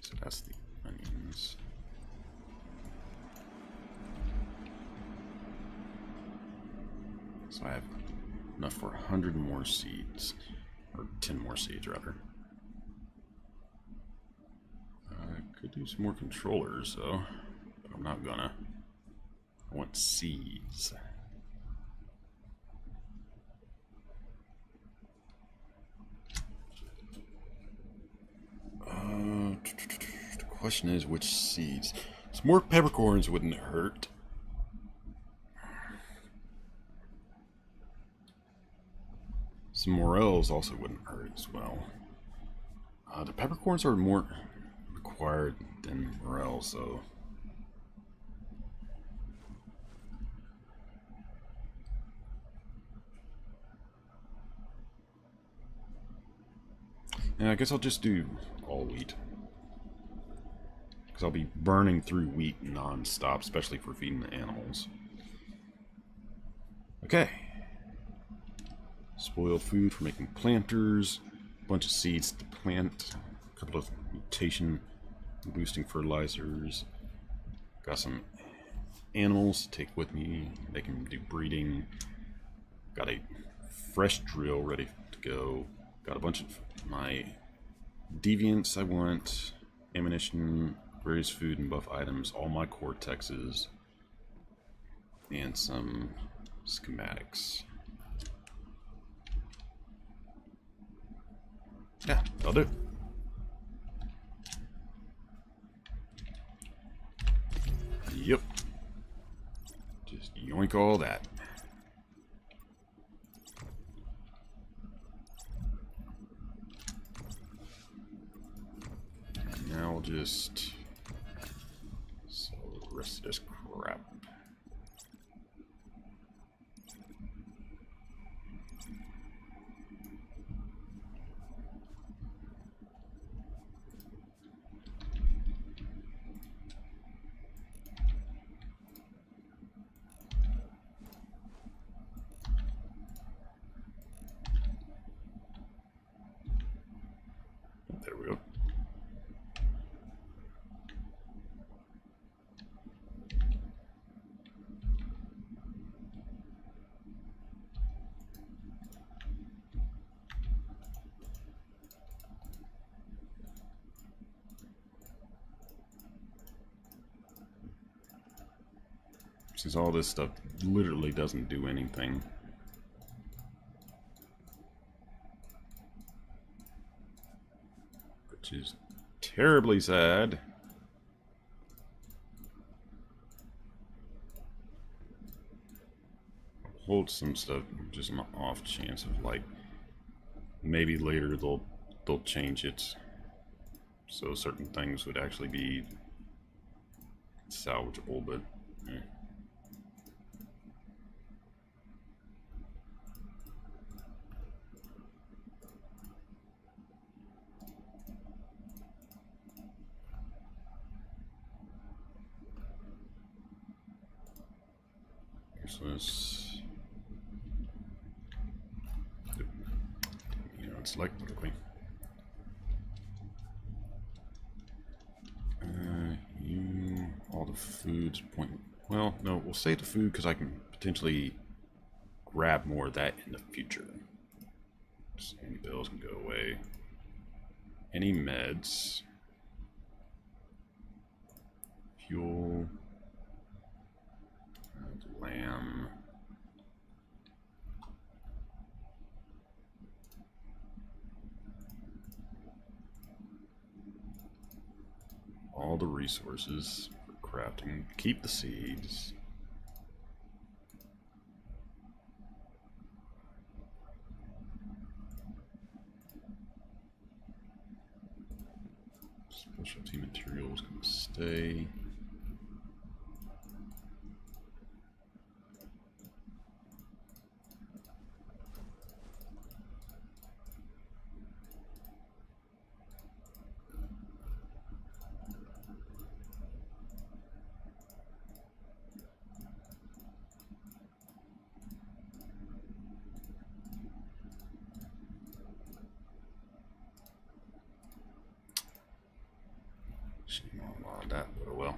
so that's the onions. So I have enough for 100 more seeds, or 10 more seeds rather. I could do some more controllers though, but I'm not gonna. I want seeds. The question is which seeds. Some more peppercorns wouldn't hurt. Some morels also wouldn't hurt as well. The peppercorns are more required than morels, so. And I guess I'll just do all wheat. Because I'll be burning through wheat non-stop, especially for feeding the animals. Okay. Spoiled food for making planters. A bunch of seeds to plant. A couple of mutation boosting fertilizers. Got some animals to take with me. They can do breeding. Got a fresh drill ready to go. Got a bunch of my deviants I want. Ammunition, various food and buff items. All my cortexes. And some schematics. Yeah, that'll do. Yep. Just yoink all that. And now we'll just sell the rest of this crap. Since all this stuff literally doesn't do anything. Which is terribly sad. Hold some stuff, just an off chance of like maybe later they'll change it so certain things would actually be salvageable, but eh. So let's, you know, it's like quickly. You, all the foods point. Well, no, we'll save the food because I can potentially grab more of that in the future. So any bills can go away. Any meds, fuel. Lamb. All the resources for crafting. Keep the seeds. Specialty materials gonna stay. Shame on a lot of that, but oh well.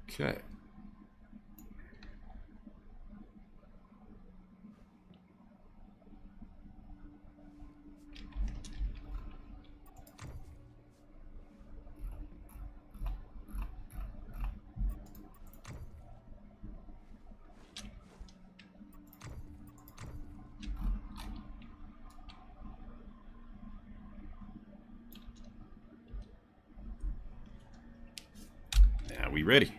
Okay. Now we ready.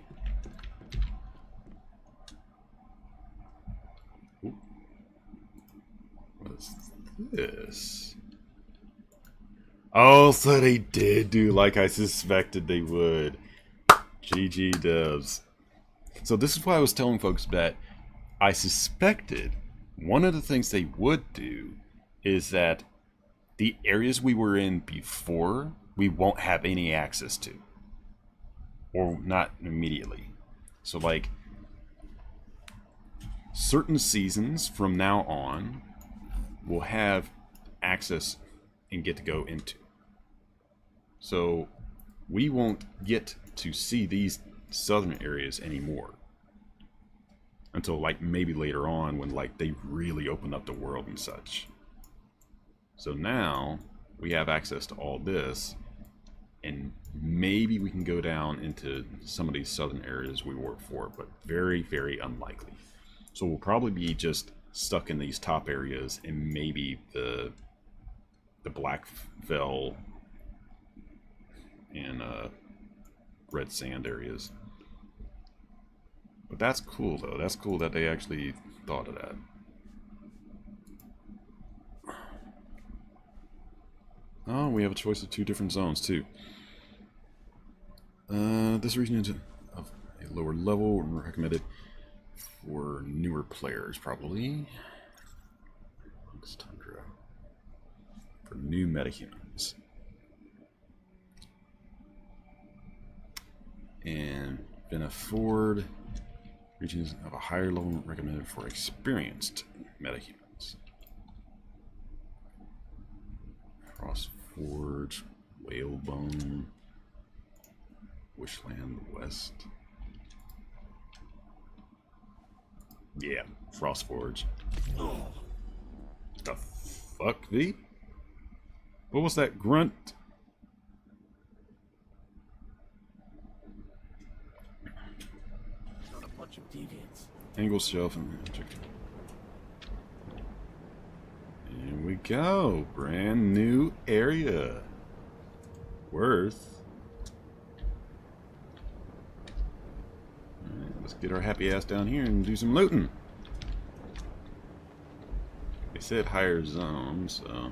Ooh. What's this? Oh, so they did do like I suspected they would. GG devs. So this is why I was telling folks that I suspected one of the things they would do is that the areas we were in before, we won't have any access to. Or not immediately. So like, certain seasons from now on, we'll have access and get to go into. So we won't get to see these southern areas anymore until like maybe later on when like they really open up the world and such. So now we have access to all this, and maybe we can go down into some of these southern areas we were before, but very, very unlikely. So we'll probably be just stuck in these top areas and maybe the Black Fell and Red Sand areas. But that's cool though. That's cool that they actually thought of that. Oh, we have a choice of 2 different zones too. This region is of a lower level and recommended for newer players, probably. Tundra. For new metahumans. And Ford regions of a higher level recommended for experienced metahumans. Frostforge, Whalebone, Wishland West. Yeah, Frostforge. Oh. The fuck, V? What was that grunt? Angle shelf and magic. Here we go. Brand new area. Worth. Alright, let's get our happy ass down here and do some looting. They said higher zone, so.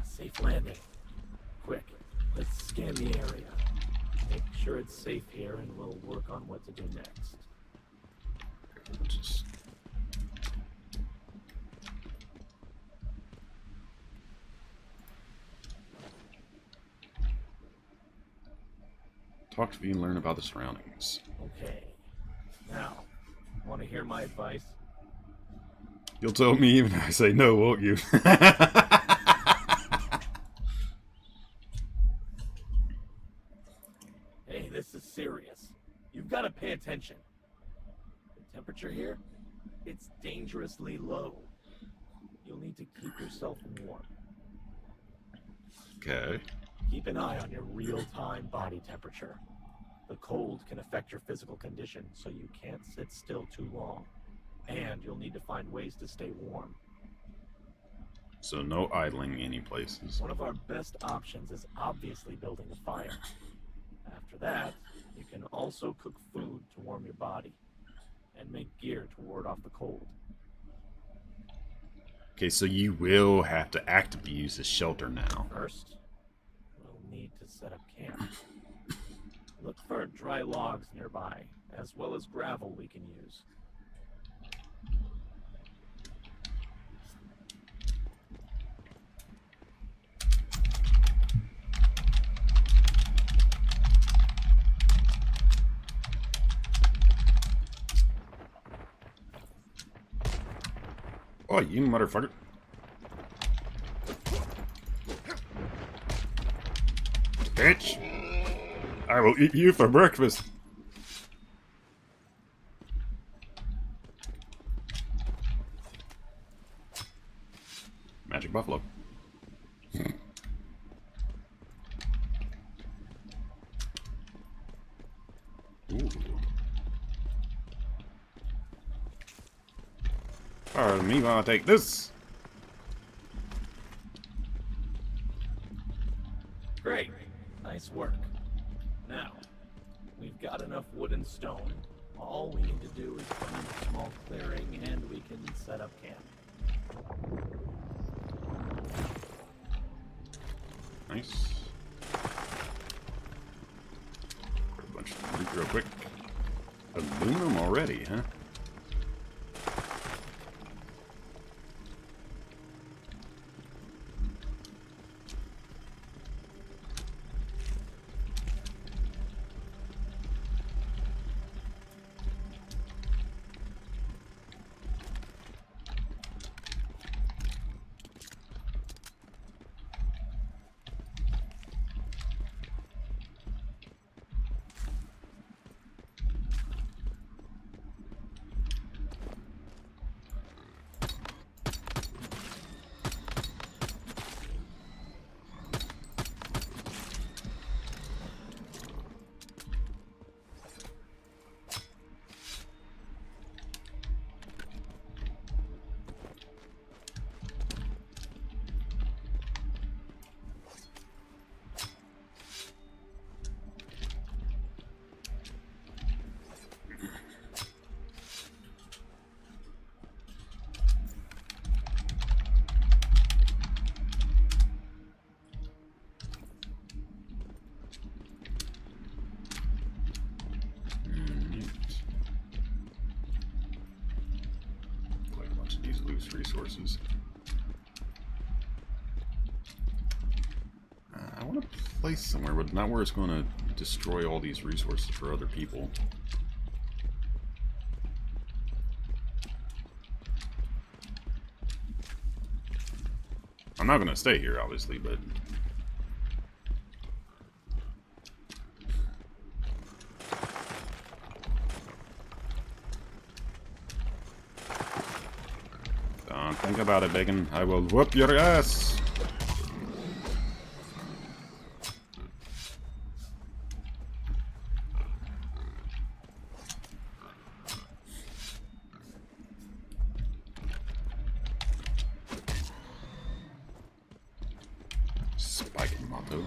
Safe landing. Quick, let's scan the area. Make sure it's safe here and we'll work on what to do next. Just talk to me and learn about the surroundings. Okay. Now, want to hear my advice? You'll tell me even if I say no, won't you? Hey, this is serious. You've got to pay attention. The temperature here, it's dangerously low. You'll need to keep yourself warm. Okay. Keep an eye on your real-time body temperature. The cold can affect your physical condition, so you can't sit still too long. And you'll need to find ways to stay warm. So no idling any places. One of our best options is obviously building a fire. After that, you can also cook food to warm your body and make gear to ward off the cold. Okay, so you will have to actively use the shelter now. First, we'll need to set up camp. Look for dry logs nearby, as well as gravel we can use. Oh, you motherfucker. Bitch! I will eat you for breakfast. Magic buffalo. Ooh. Pardon me while I take this. Great. Nice work. Now, we've got enough wood and stone. All we need to do is find a small clearing and we can set up camp. Nice. Grab a bunch of loot real quick. Aluminum already, huh? Resources. I want to place somewhere, but not where it's going to destroy all these resources for other people. I'm not going to stay here, obviously, but Think about it, Bacon. I will whoop your ass. Spiking motto.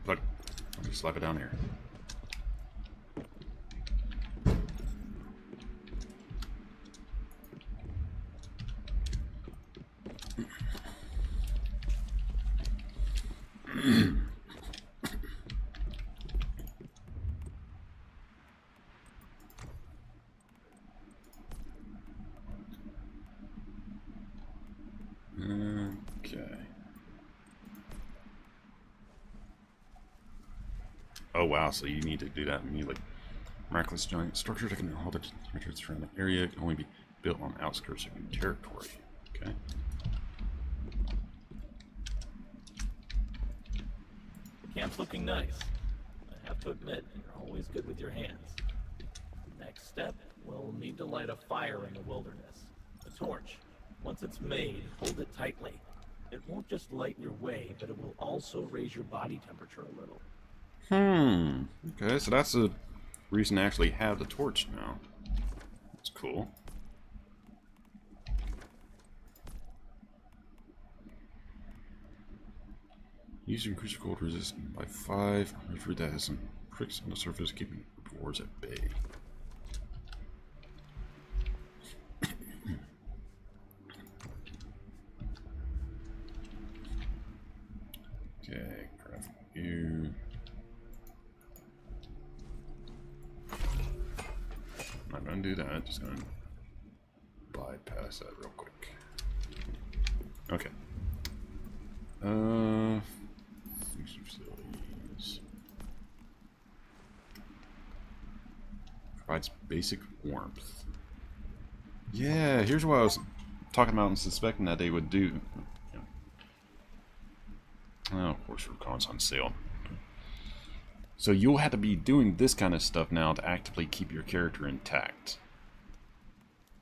Look, I'll just slap it down here. Okay. Oh wow, so you need to do that immediately. Miraculous giant structure that can hold the temperatures surrounding the area can only be built on the outskirts of your territory. Okay. The camp's looking nice. I have to admit, you're always good with your hands. Next step, we'll need to light a fire in the wilderness. A torch. Once it's made, hold it tightly. It won't just light your way, but it will also raise your body temperature a little. Okay, so that's the reason to actually have the torch now. That's cool. Use your increase your cold resistance by 5. Fruit that has some pricks on the surface, keeping herbivores at bay. Okay, craft you. I'm not gonna do that, just gonna bypass that real quick. Okay. Facilities. Provides basic warmth. Yeah, here's what I was talking about and suspecting that they would do. Oh, of course, Rukon's on sale. So you'll have to be doing this kind of stuff now to actively keep your character intact.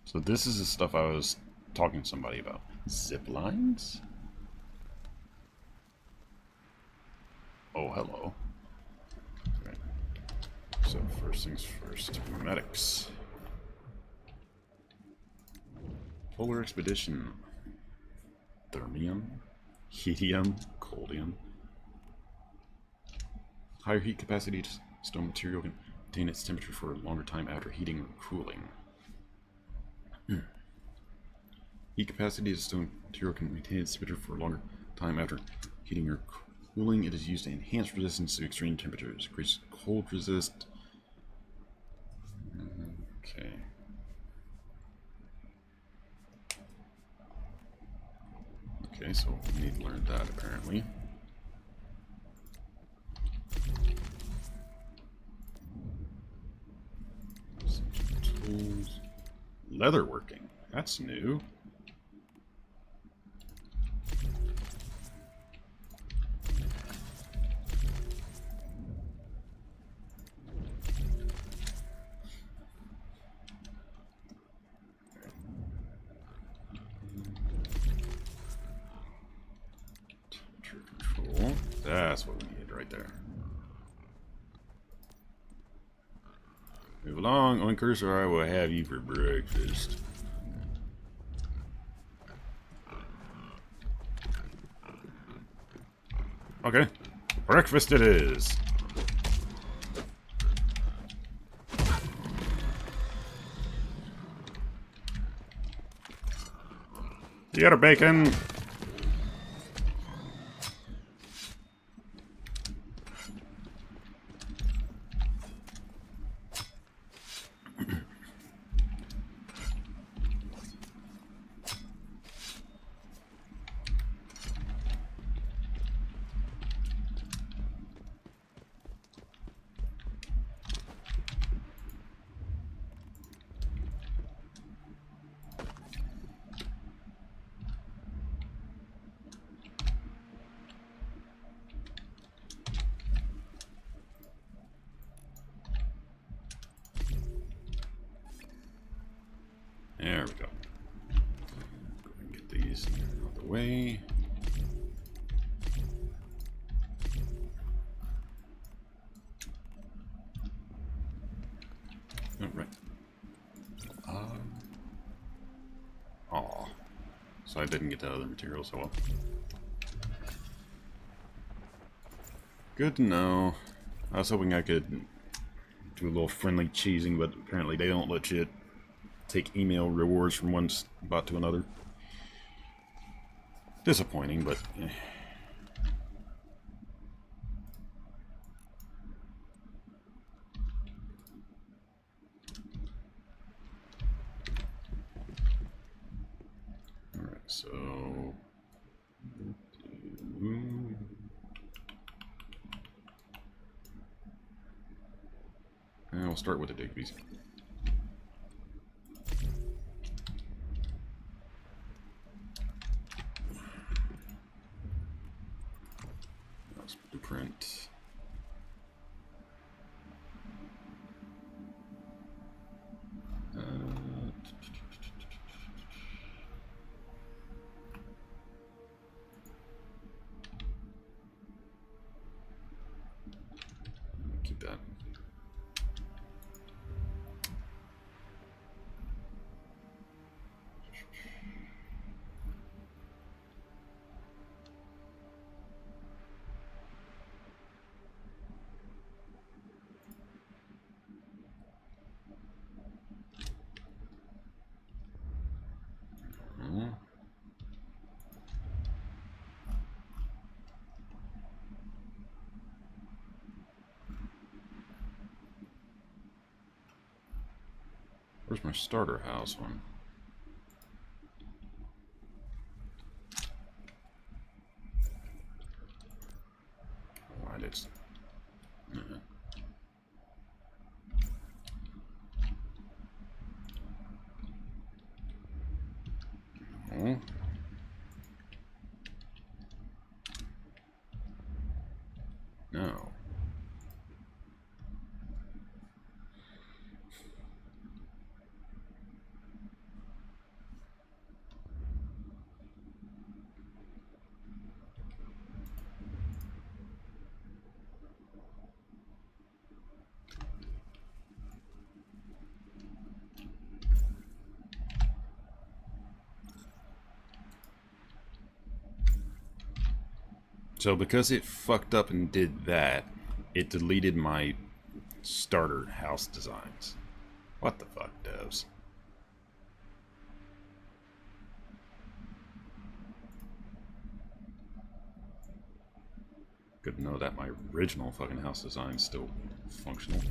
So this is the stuff I was talking to somebody about. Zip lines? Oh, hello. Okay. So first things first, medics. Polar expedition. Thermium, helium, coldium. Higher heat capacity stone material can maintain its temperature for a longer time after heating or cooling. Heat capacity of stone material can maintain its temperature for a longer time after heating or cooling. It is used to enhance resistance to extreme temperatures. Increase cold resist. Okay. Okay, so we need to learn that apparently. Tools. Leatherworking. That's new. Temperature control. That's what we need right there. Move along, Oinkers, or I will have you for breakfast. Okay, breakfast it is. Get a bacon. There we go. Go ahead and get these out of the way. Oh, right. Aw. So I didn't get the other materials, so well. Good to know. I was hoping I could do a little friendly cheesing, but apparently they don't let you take email rewards from one spot to another. Disappointing, but... Alright, so... And we'll start with the Digby's. That's blueprint. Keep that. Where's my starter house one? Why did it? Oh. No. So because it fucked up and did that, it deleted my starter house designs. What the fuck, devs? Good to know that my original fucking house design is still functional.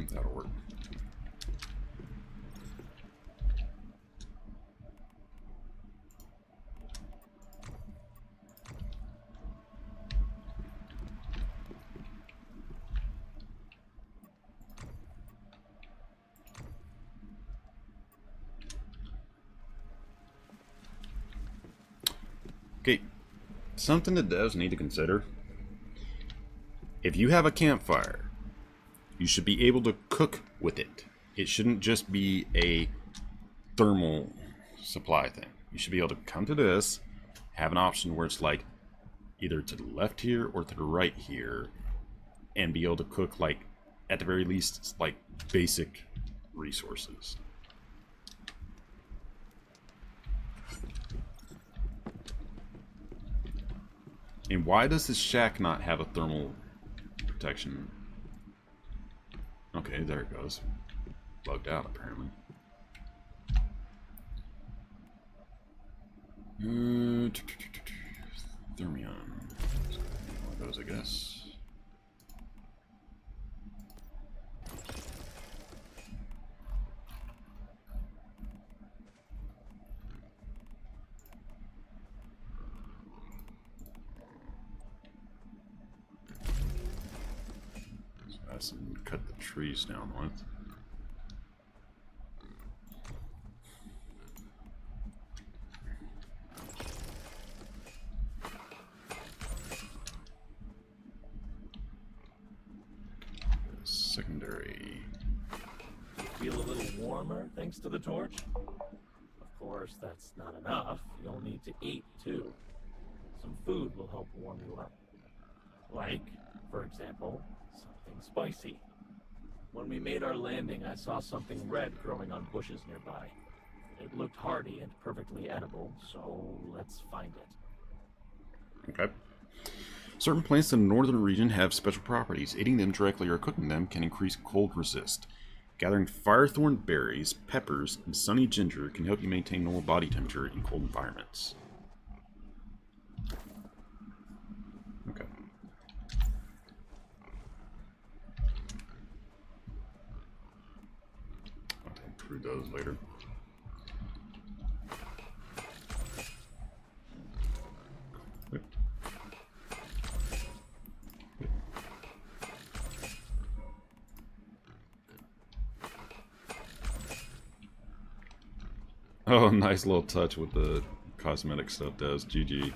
That'll work. Okay, something that devs need to consider. If you have a campfire, you should be able to cook with it. It shouldn't just be a thermal supply thing. You should be able to come to this, have an option where it's like either to the left here or to the right here, and be able to cook, like, at the very least, like, basic resources. And why does this shack not have a thermal protection? Okay, there it goes. Bugged out, apparently. Thermion. One of those, I guess. And cut the trees down with. Secondary. Feel a little warmer thanks to the torch? Of course, that's not enough. You'll need to eat too. Some food will help warm you up. Like, for example, something spicy. When we made our landing, I saw something red growing on bushes nearby. It looked hardy and perfectly edible, so let's find it. Okay. Certain plants in the northern region have special properties. Eating them directly or cooking them can increase cold resist. Gathering firethorn berries, peppers, and sunny ginger can help you maintain normal body temperature in cold environments. Okay. I'll improve those later. Oh, nice little touch with the cosmetic stuff does. GG.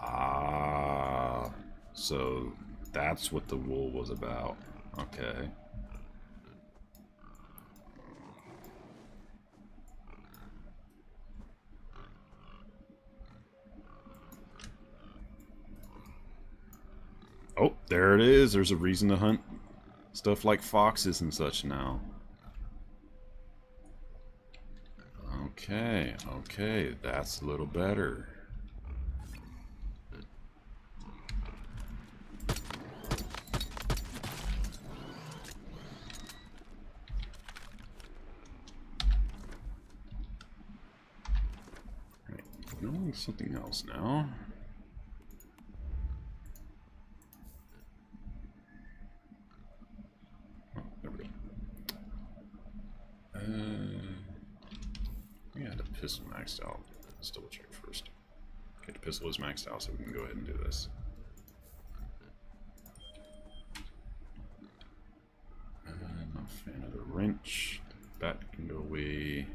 Ah, so that's what the wool was about. Okay. Oh, there it is. There's a reason to hunt stuff like foxes and such now. Okay, okay, that's a little better. Right, knowing something else now. Yeah, the pistol maxed out. Let's double check first. Okay, the pistol is maxed out, so we can go ahead and do this. I'm not a fan of the wrench. That can go away.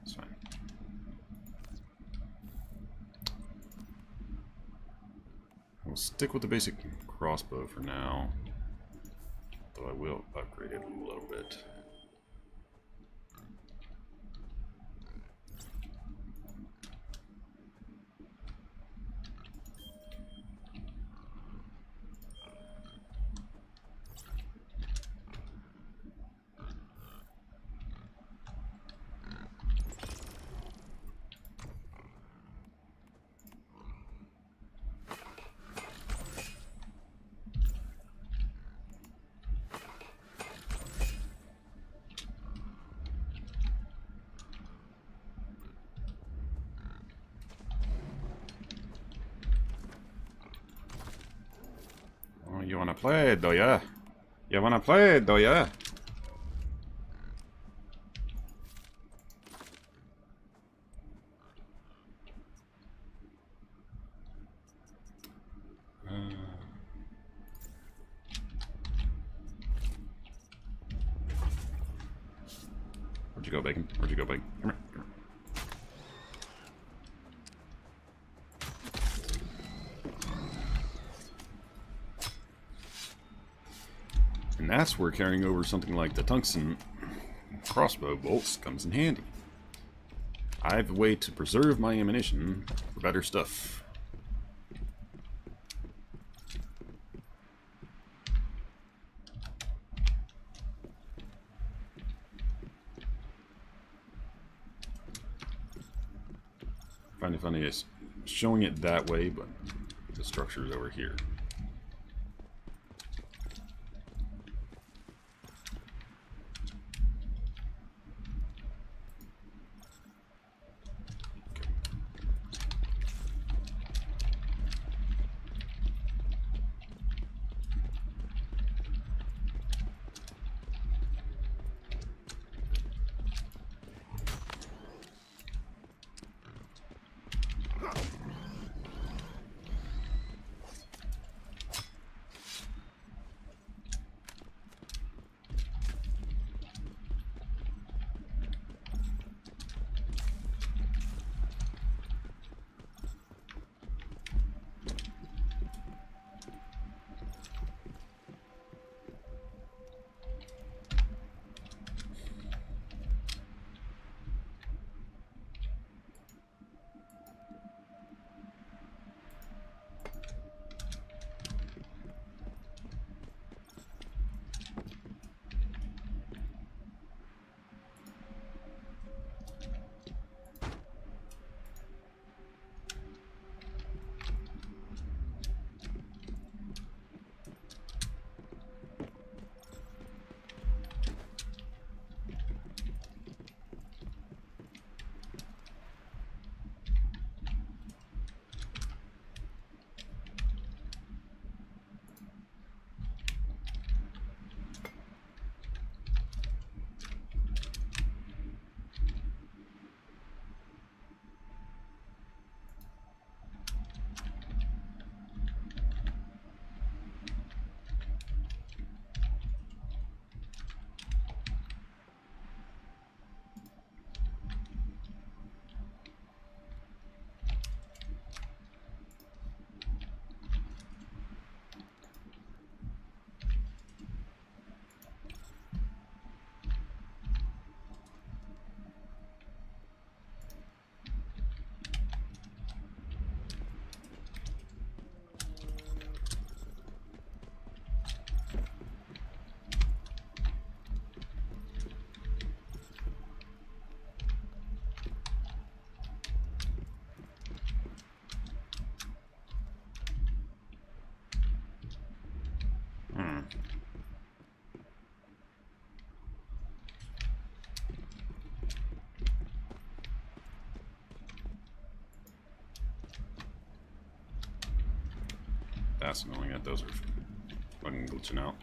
That's fine. We'll stick with the basic crossbow for now. Though I will upgrade it a little bit. Oh, you wanna play, do ya? You wanna play, do ya? you go, Bacon? Where'd you go, Bacon? Come here. Come here. And that's where carrying over something like the tungsten crossbow bolts comes in handy. I have a way to preserve my ammunition for better stuff. I find it funny is showing it that way, but the structure is over here. That's annoying that those are fucking glitching out.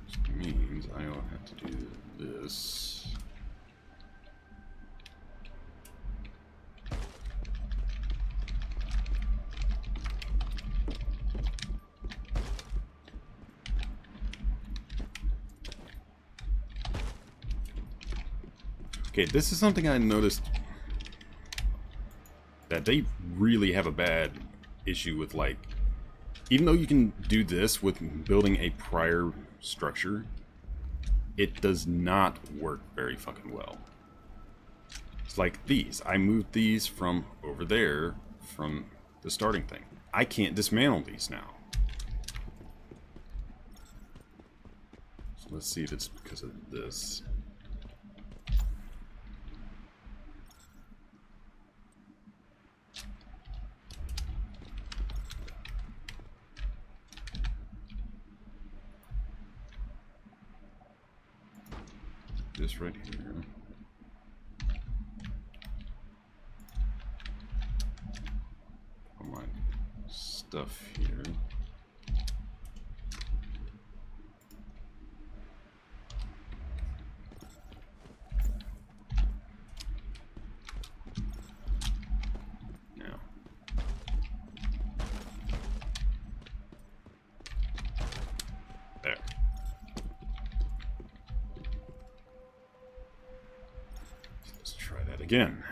Which means I will have to do this. Okay, this is something I noticed that they really have a bad issue with, like, even though you can do this with building a prior structure, it does not work very fucking well. It's like these. I moved these from over there from the starting thing. I can't dismantle these now. So let's see if it's because of this. This right here. All my stuff here. Now, again.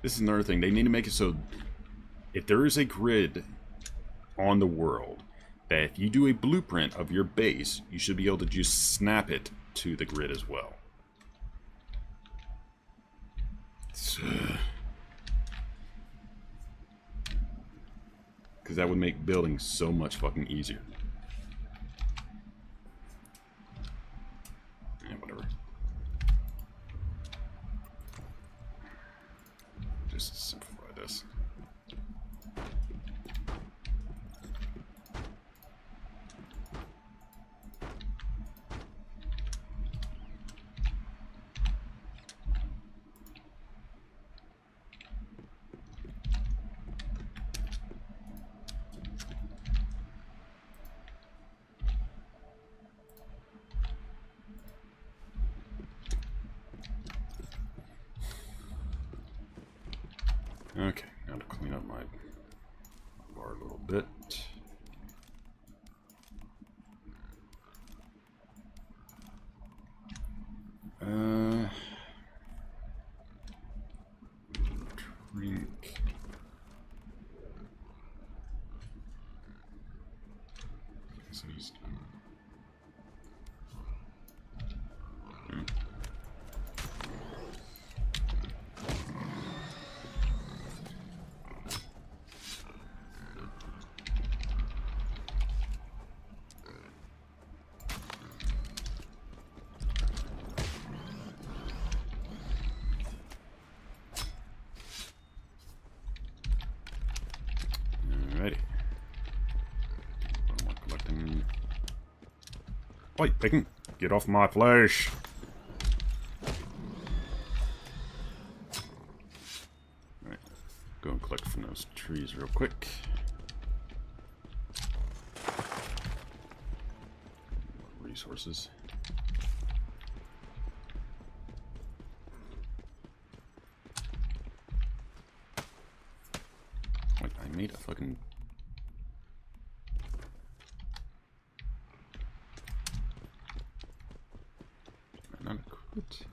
This is another thing. They need to make it so if there is a grid on the world, that if you do a blueprint of your base, you should be able to just snap it to the grid as well. Because that would make building so much fucking easier. Yeah, whatever. Just simplify this. Okay, now to clean up my bar a little bit. Drink. So he's done. Alrighty. What am I collecting? Wait, Bacon! Get off my flesh! Alright. Go and collect from those trees real quick. Resources. Wait, I made a fucking... Not equipped.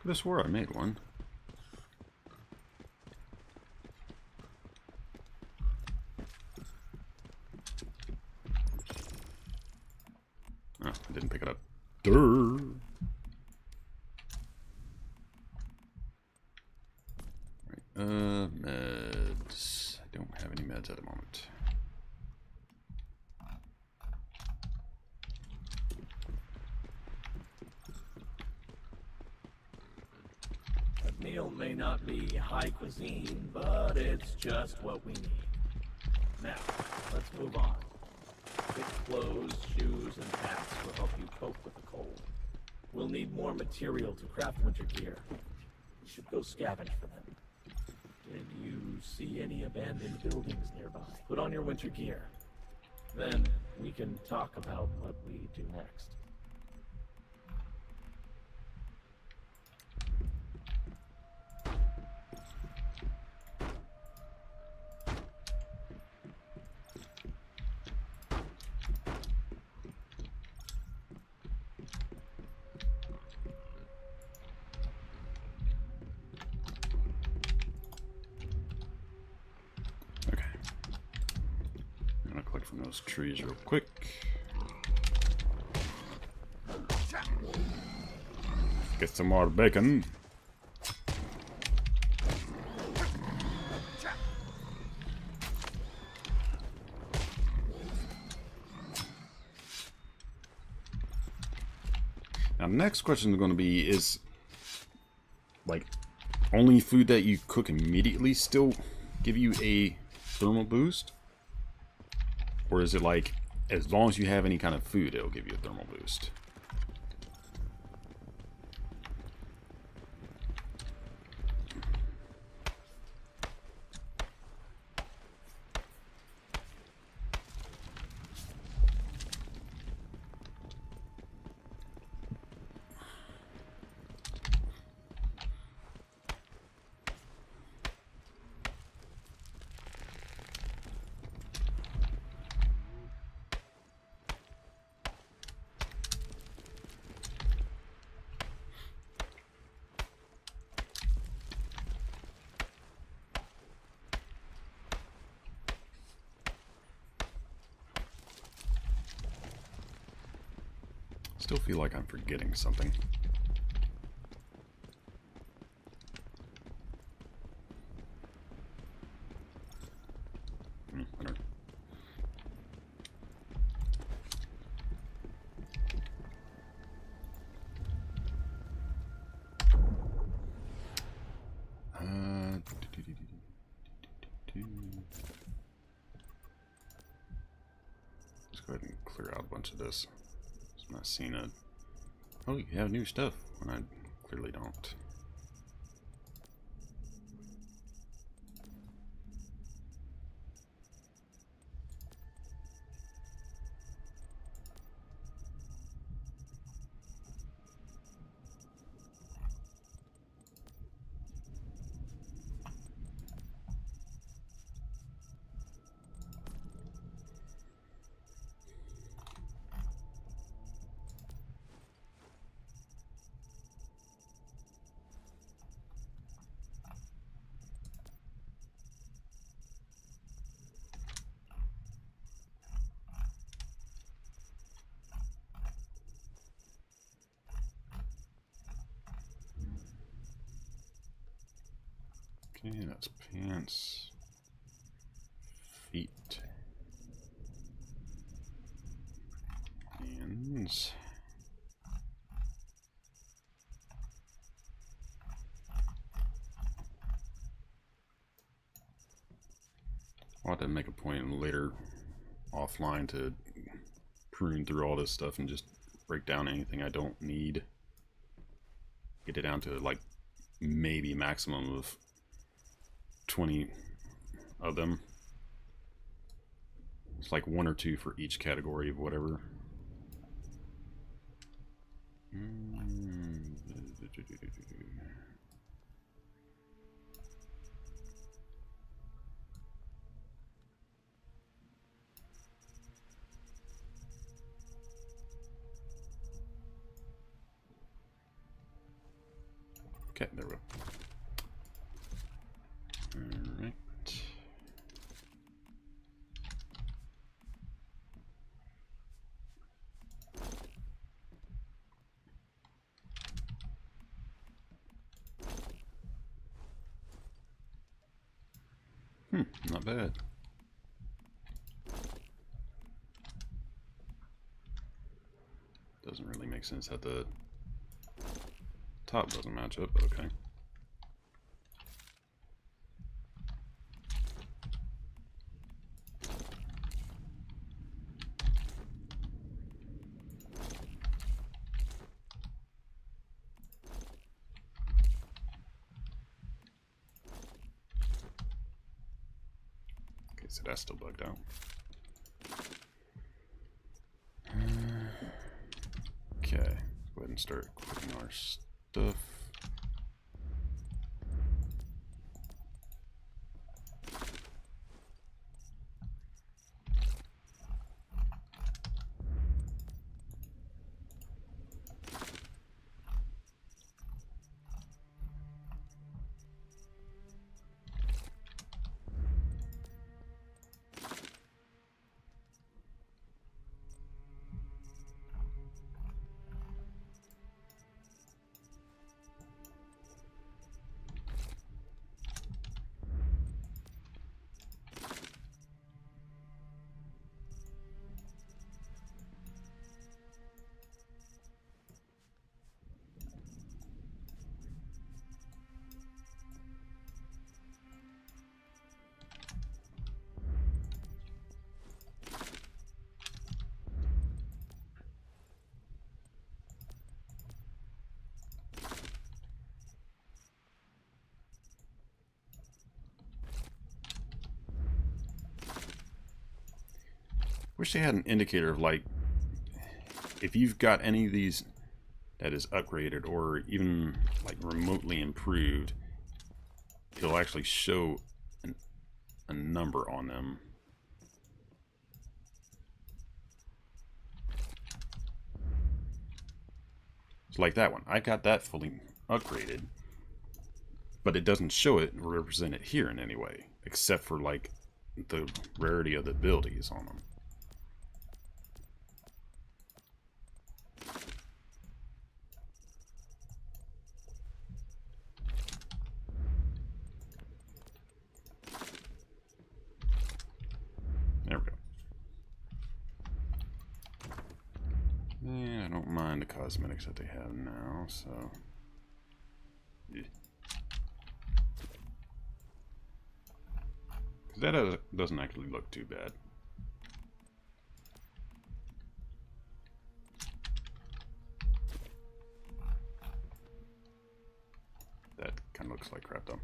Could have swore I made one. Oh, I didn't pick it up. Durr. Right, meds. I don't have any meds at the moment. That meal may not be high cuisine, but it's just what we need. Now, let's move on. Thick clothes, shoes, and hats will help you cope with the cold. We'll need more material to craft winter gear. We should go scavenge for them. Did you see any abandoned buildings nearby? Put on your winter gear. Then we can talk about what we do next. From those trees real quick. Get some more bacon. Now, next question is going to be, is like only food that you cook immediately still give you a thermal boost? Or is it like as long as you have any kind of food, it'll give you a thermal boost. Still feel like I'm forgetting something. I don't. Let's go ahead and clear out a bunch of this. I'm not seeing it. Oh, you have new stuff when I clearly don't. Okay, that's pants, feet, hands. I'll have to make a point later offline to prune through all this stuff and just break down anything I don't need. Get it down to like maybe maximum of 20 of them. It's like 1 or 2 for each category of whatever. Okay, there we go. Alright. Not bad. Doesn't really make sense that the top doesn't match up, but okay. Okay, so that's still bugged out. Okay, go ahead and start equipping our stuff. Wish they had an indicator of, like, if you've got any of these that is upgraded or even, like, remotely improved, it'll actually show a number on them. So like that one. I got that fully upgraded, but it doesn't show it or represent it here in any way, except for, like, the rarity of the abilities on them. There we go. Yeah, I don't mind the cosmetics that they have now, so... Yeah. That doesn't actually look too bad. That kind of looks like crap, though.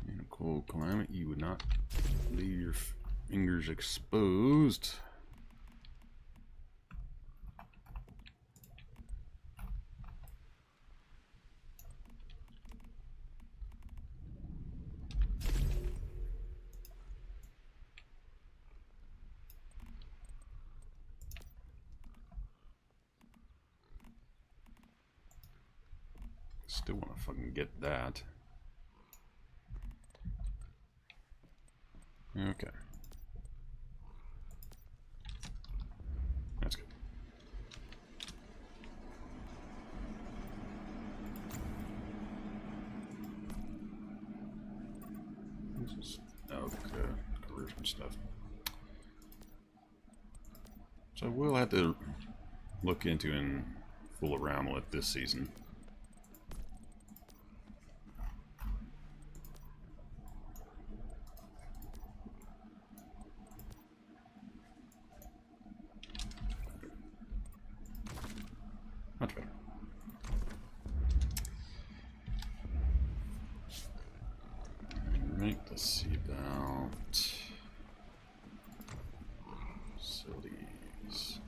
In a cold climate, you would not leave your fingers exposed. Still want to fucking get that. Okay. That's good. This is conversion stuff. So we'll have to look into and fool around with this season. Much better. Alright, let's see about facilities.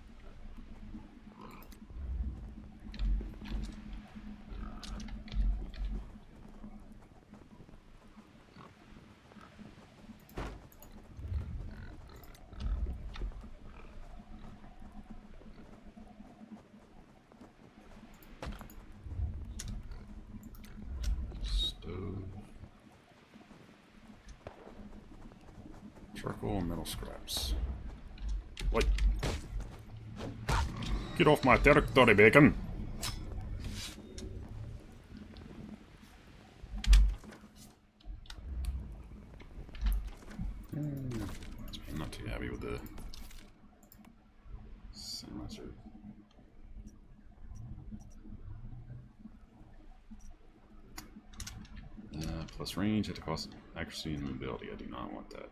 Charcoal and metal scraps. What? Get off my territory, bacon! I'm not too happy with the silencer. Plus range at the cost of accuracy and mobility. I do not want that.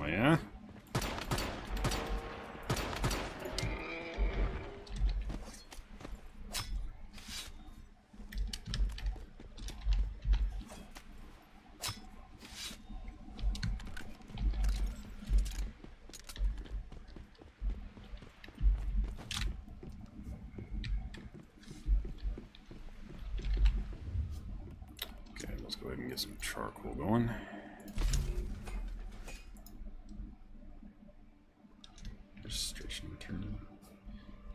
Oh, yeah? Okay, let's go ahead and get some charcoal going. Registration return.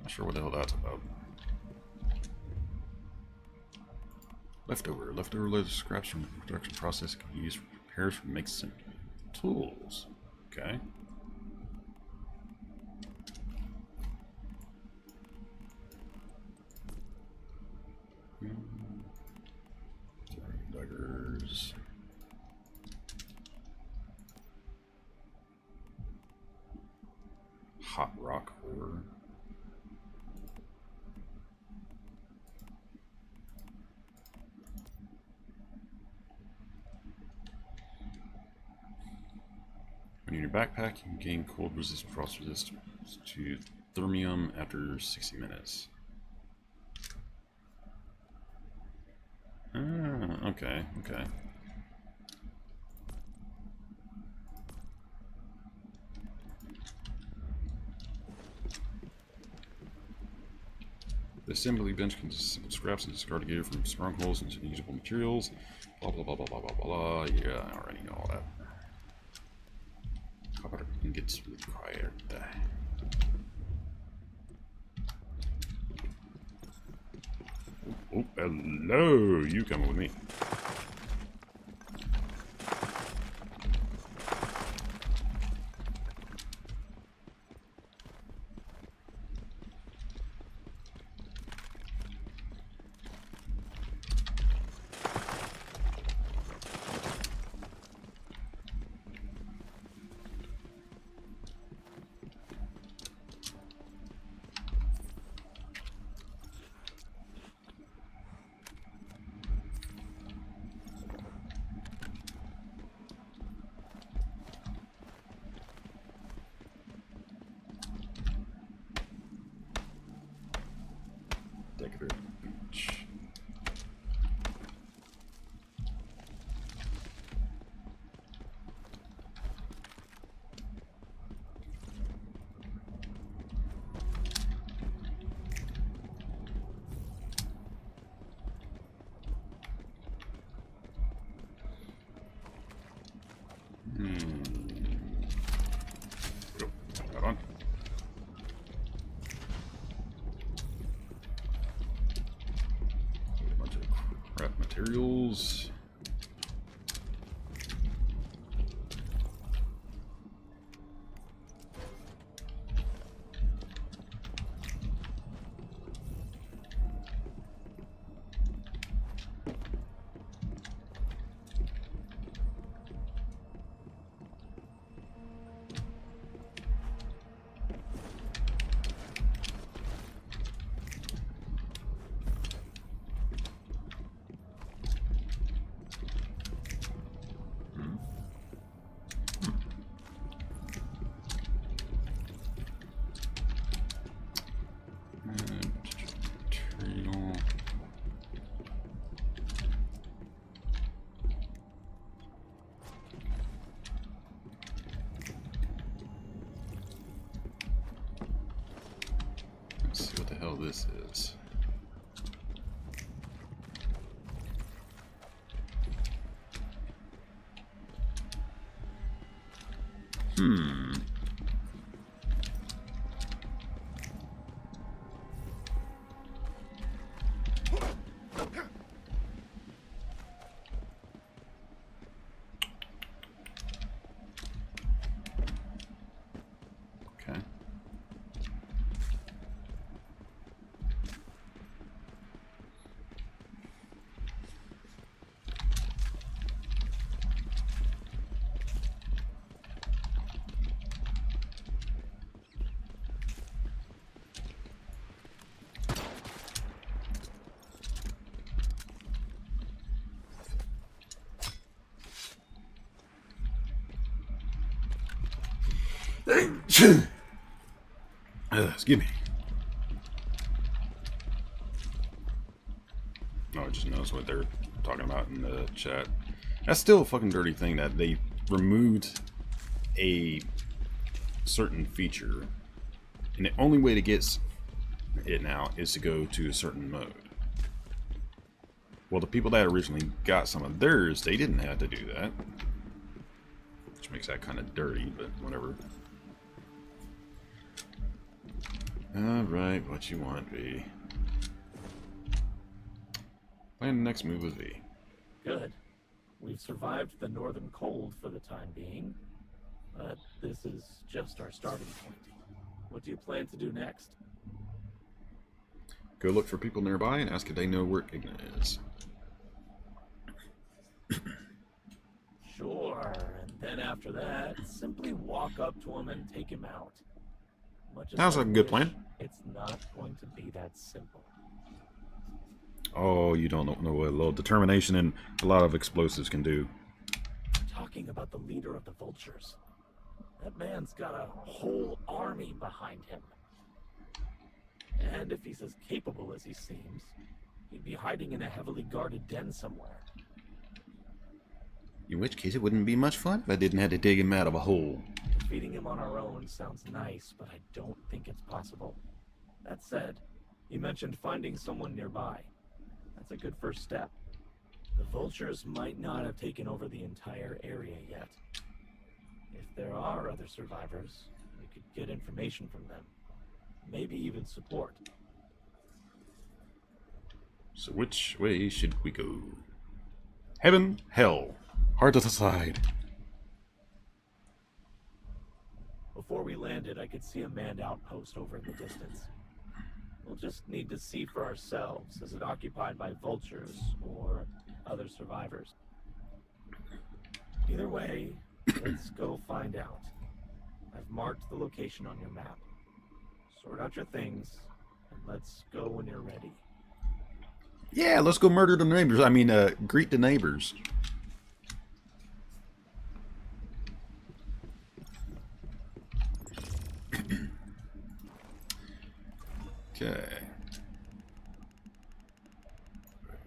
Not sure what the hell that's about. Leftover leather scraps from the production process can be used for repairs for making some tools. Okay. Daggers. Hot rock ore. When in your backpack, you can gain cold resist, frost resistance to thermium after 60 minutes. Ah, okay, okay. The assembly bench consists of simple scraps and discarded gear from strongholds into usable materials. Blah blah blah blah blah blah blah. Yeah, I already know all that. Copper ingots required. Oh, hello! You coming with me? Decorative beach. Oh, hold on. A bunch of crap materials. Material. Let's see what the hell this is. Okay. Excuse me. Oh, I just noticed what they're talking about in the chat. That's still a fucking dirty thing that they removed a certain feature, and the only way to get it now is to go to a certain mode. Well, the people that originally got some of theirs, they didn't have to do that. Which makes that kind of dirty, but whatever. Alright, what you want, V? Plan the next move with V. Good. We've survived the northern cold for the time being, but this is just our starting point. What do you plan to do next? Go look for people nearby and ask if they know where Igna is. Sure, and then after that, simply walk up to him and take him out. Much as Sounds I like a good wish, plan. It's not going to be that simple. Oh, you don't know what a little determination and a lot of explosives can do. Talking about the leader of the vultures. That man's got a whole army behind him. And if he's as capable as he seems, he'd be hiding in a heavily guarded den somewhere. In which case, it wouldn't be much fun if I didn't have to dig him out of a hole. Defeating him on our own sounds nice, but I don't think it's possible. That said, you mentioned finding someone nearby. That's a good first step. The vultures might not have taken over the entire area yet. If there are other survivors, we could get information from them. Maybe even support. So which way should we go? Heaven, hell. Hard to decide. Before we landed, I could see a manned outpost over in the distance. We'll just need to see for ourselves. Is it occupied by vultures or other survivors? Either way, let's go find out. I've marked the location on your map. Sort out your things, and let's go when you're ready. Yeah, let's go murder the neighbors. I mean, greet the neighbors. Okay.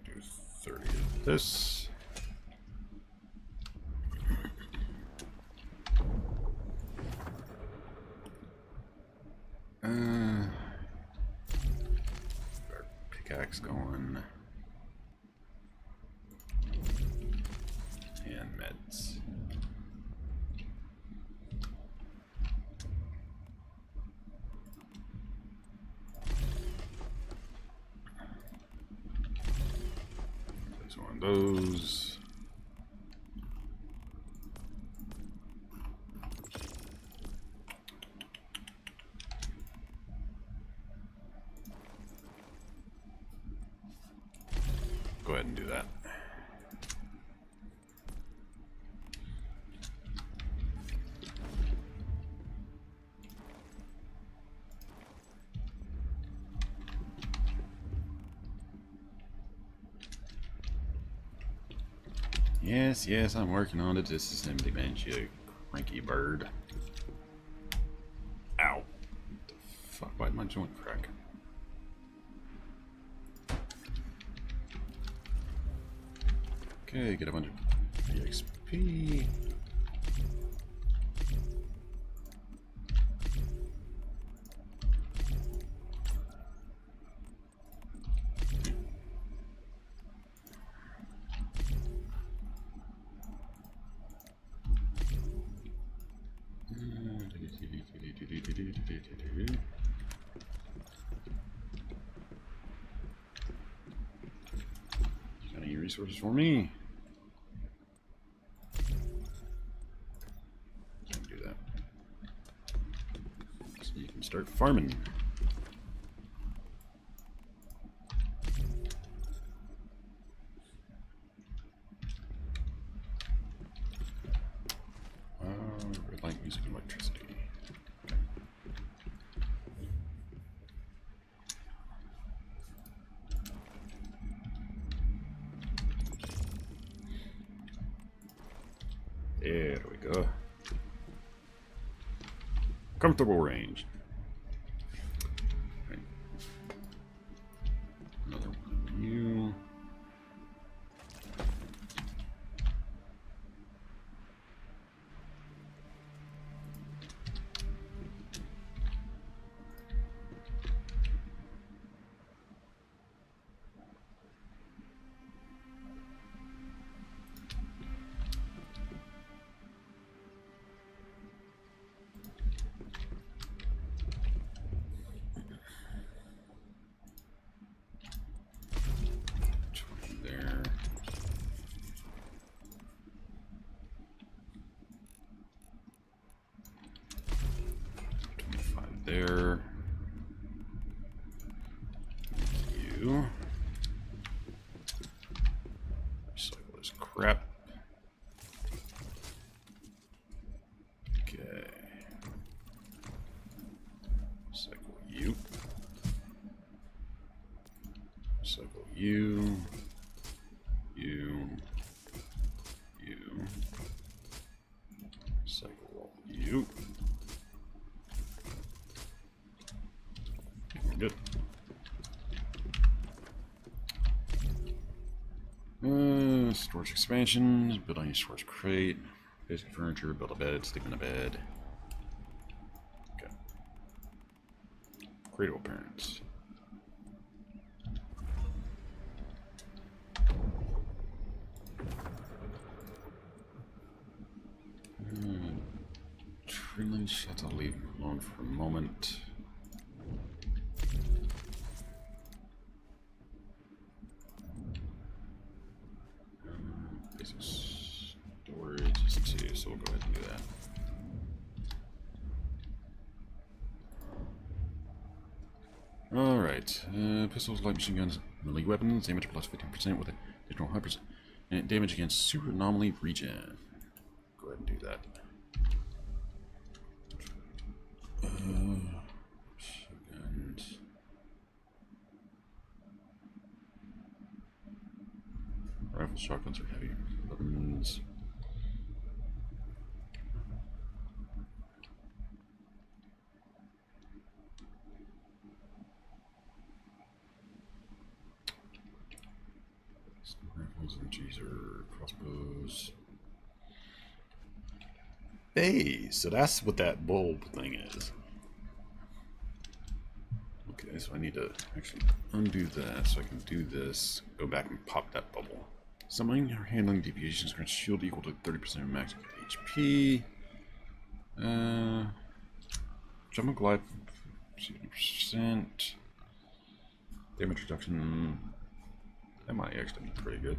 Do 30 of this. Our pickaxe going. And meds. Place one of those. Go ahead and do that. Yes, yes, I'm working on the disassembly bench, you cranky bird. Ow. What the fuck? Why did my joint crack? Okay, get a bunch of EXP. Got any resources for me? Do that. So you can start farming. Red light, music, and electricity. Okay. There we go. Comfortable range. Okay. Another one of you. There. There. You. Recycle this crap. Okay. Recycle you. Recycle you. You. You. Recycle all you. Good. Storage expansion. Build on your storage crate. Basic furniture. Build a bed. Sleep in a bed. Okay. Cradle appearance. Trilling shut. I'll leave him alone for a moment. Basic storage is 2, so we'll go ahead and do that. Alright, pistols, light machine guns, melee weapons, damage plus 15% with additional 100% and damage against super anomaly regen. Go ahead and do that. Shotguns. Rifles, shotguns are heavy weapons. Rifles and G's are crossbows. Hey, so that's what that bulb thing is. Okay, so I need to actually undo that so I can do this. Go back and pop that bubble. Summoning or handling deviations grants shield equal to 30% of max HP. Jump and glide 60%. Damage reduction. That might actually be pretty good.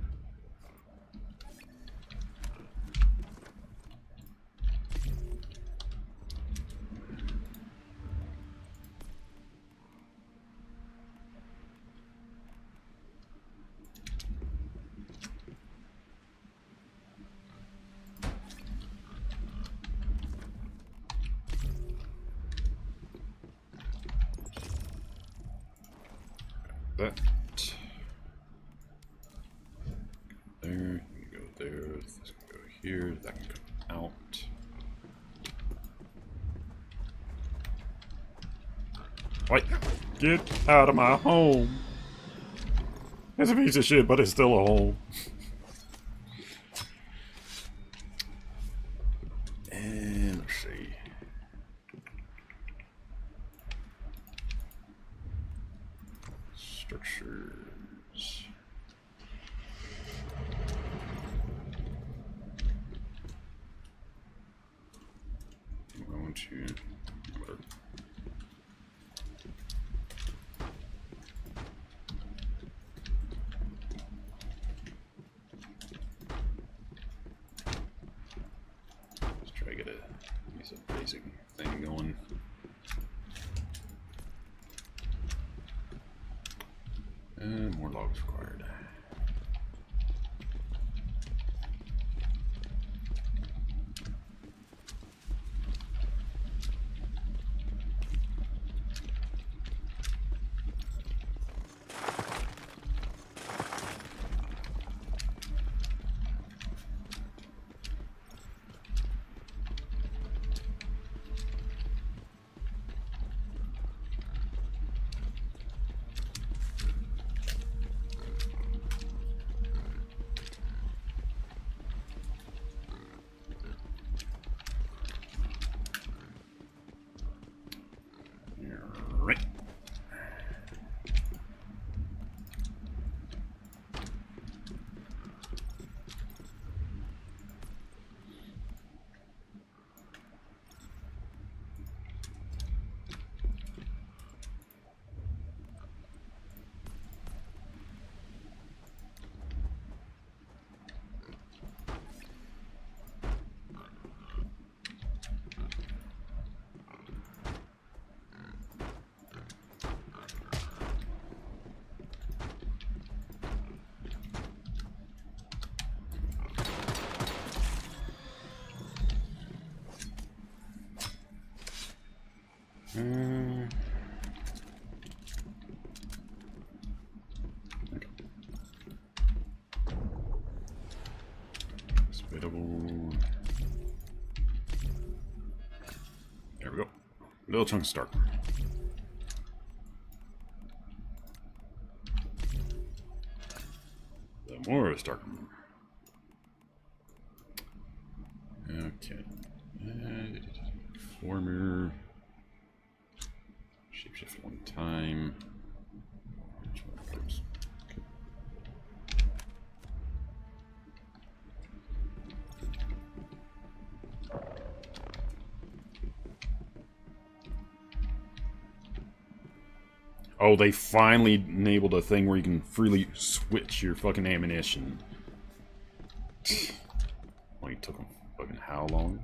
That there, you can go there, this can go here, that can come out. Wait, get out of my home. It's a piece of shit, but it's still a home. And let's see. Structures. I'm going to let's try to get a basic thing going. And more logs required. Okay. Hospitable. There we go. Little chunk of start. The more start. Okay. Former. Shapeshift one time. Which one goes? Oh, they finally enabled a thing where you can freely switch your fucking ammunition. Only took them fucking how long?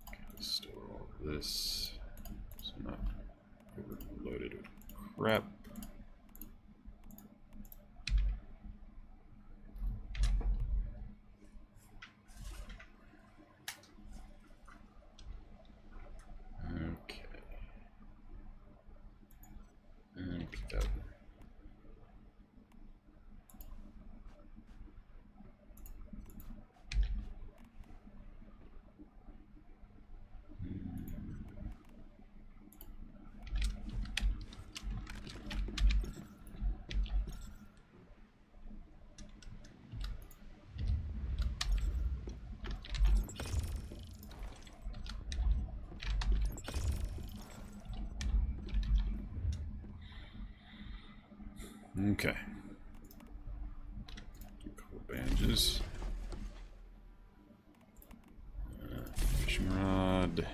Okay, store all this. So I'm not overloaded with crap. Okay. And keep that. Okay. A couple bandages. Fishing rod.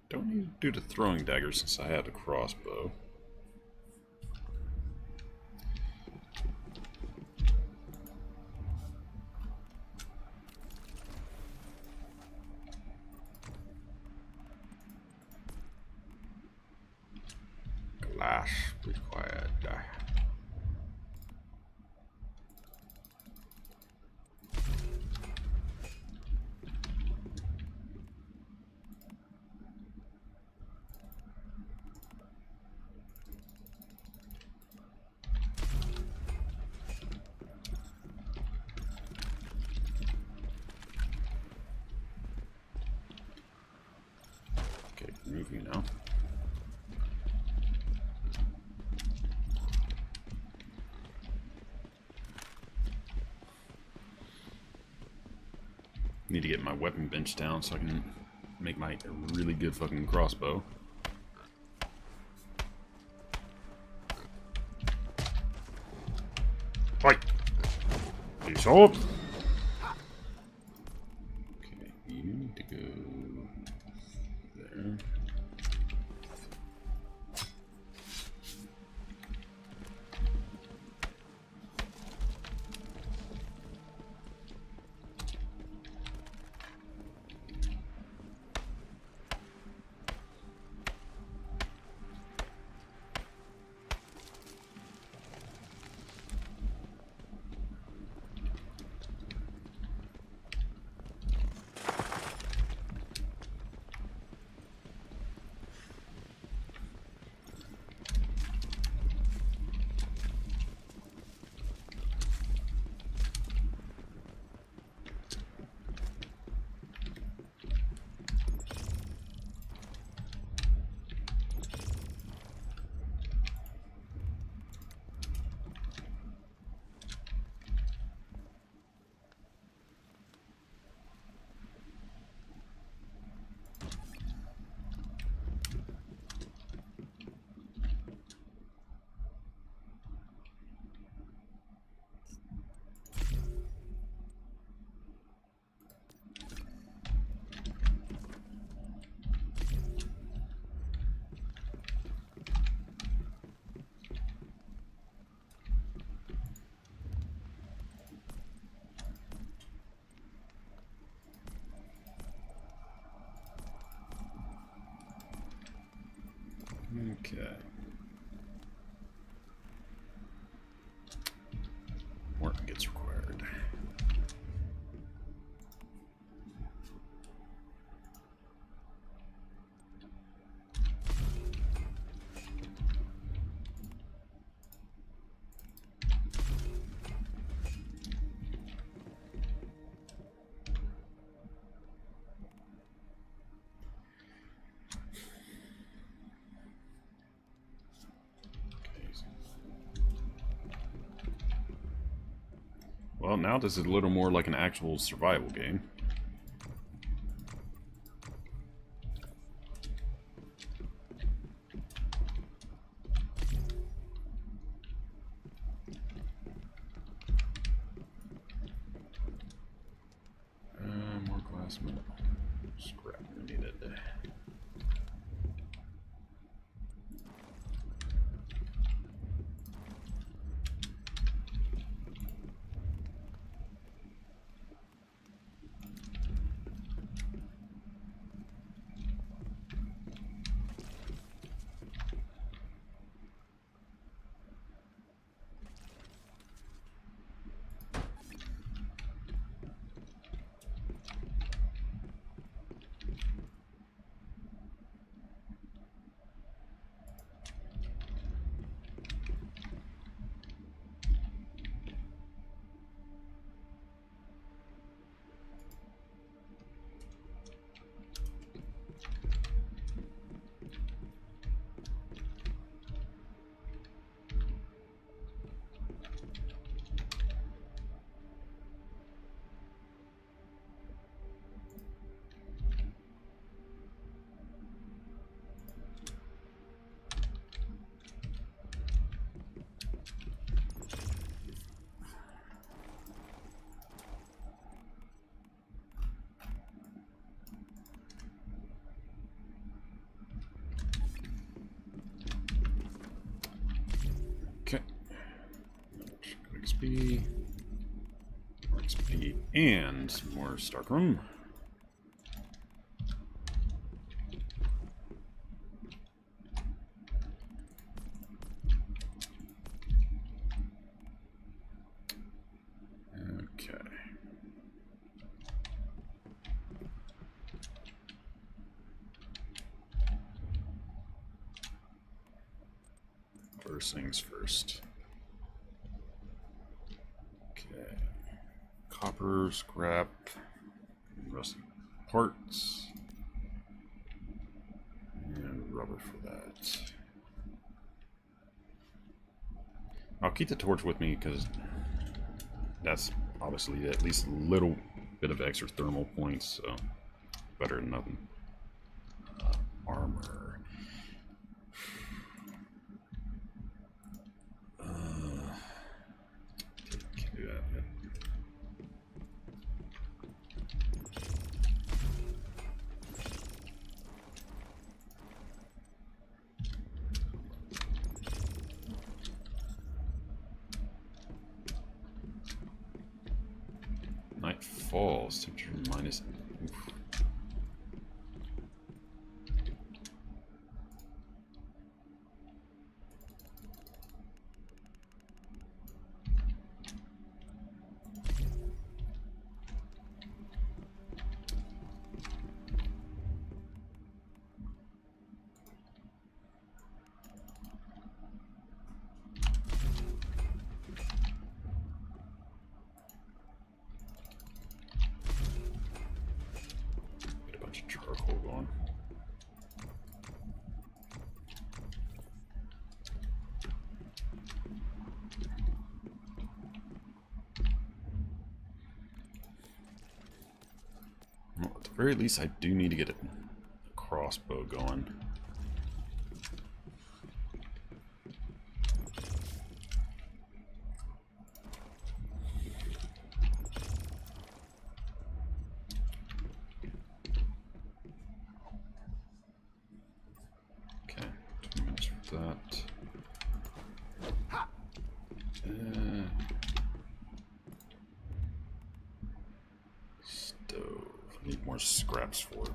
Don't need to do the throwing dagger since I have a crossbow. Glass required. Okay, move you now. Need to get my weapon bench down so I can make my really good fucking crossbow. Fight! Peace out! Okay, you need to go there. Okay. Well, now this is a little more like an actual survival game. More glass metal. Scrap needed. Okay. XP. More XP and more Starkroom. Okay. First things first. Okay. Copper, scrap, rusty parts, and rubber for that. I'll keep the torch with me because that's obviously at least a little bit of extra thermal points, so better than nothing. Armor. Can't do that yet. Night falls, temperature minus. Oof. Get a bunch of charcoal going. Well, at the very least, I do need to get a crossbow going. Okay, 2 minutes for that. Stove. Need more scraps for it.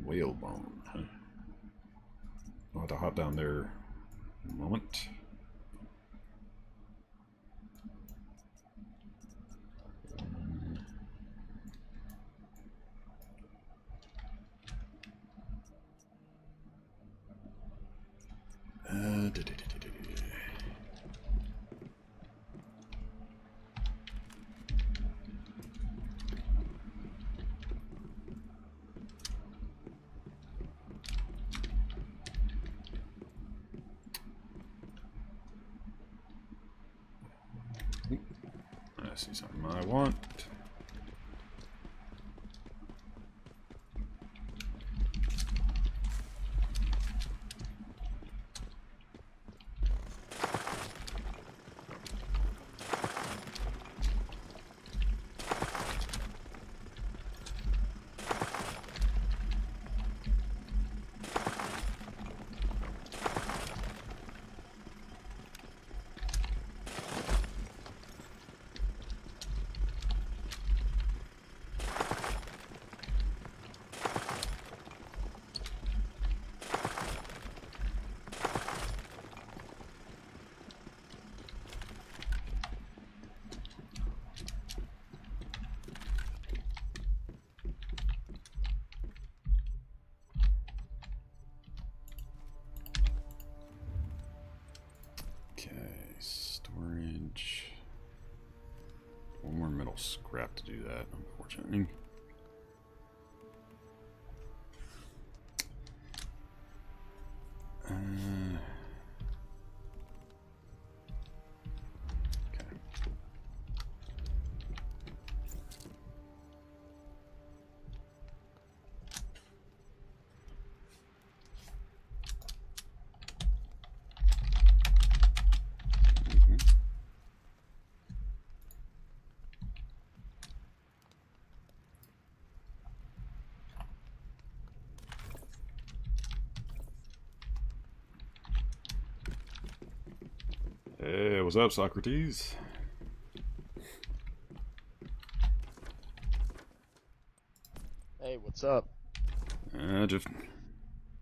Whalebone. Huh? I'll have to hop down there in a moment. I see something I want. Okay, storage. One more metal scrap to do that, unfortunately. Okay. Hey, what's up, Socrates? Hey, what's up? Just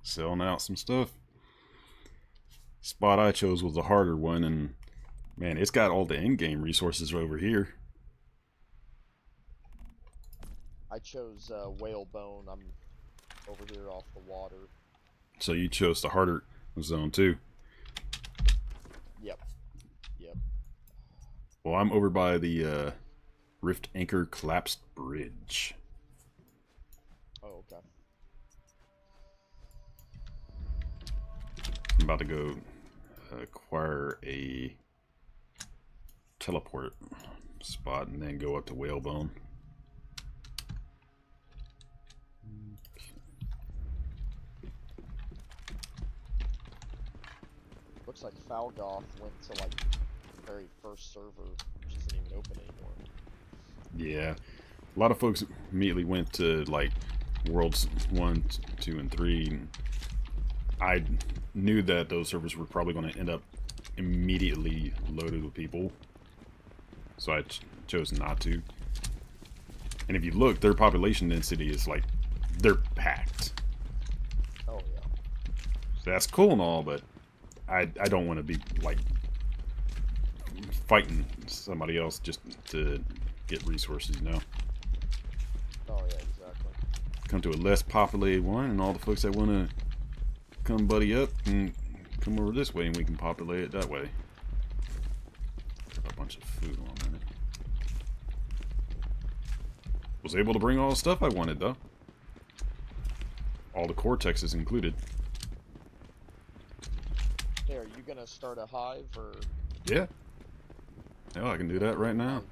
selling out some stuff. Spot I chose was the harder one, and man, it's got all the in-game resources over here. I chose whalebone. I'm over here off the water. So you chose the harder zone too. Yep. Yep. Well, I'm over by the Rift Anchor Collapsed Bridge. Oh, okay. I'm about to go acquire a teleport spot and then go up to Whalebone. Looks like Falgoth went to like the very first server, which isn't even open anymore. Yeah, a lot of folks immediately went to like Worlds 1, 2, and 3. And I knew that those servers were probably going to end up immediately loaded with people, so I chose not to. And if you look, their population density is like, they're packed. Oh yeah. So that's cool and all, but I don't want to be like fighting somebody else just to get resources, you know. Oh yeah, exactly. Come to a less populated one, and all the folks that want to come buddy up and come over this way, and we can populate it that way. Got a bunch of food on it. Was able to bring all the stuff I wanted though. All the cortexes included. Hey, are you gonna start a hive or? Yeah. Hell, I can do that right now.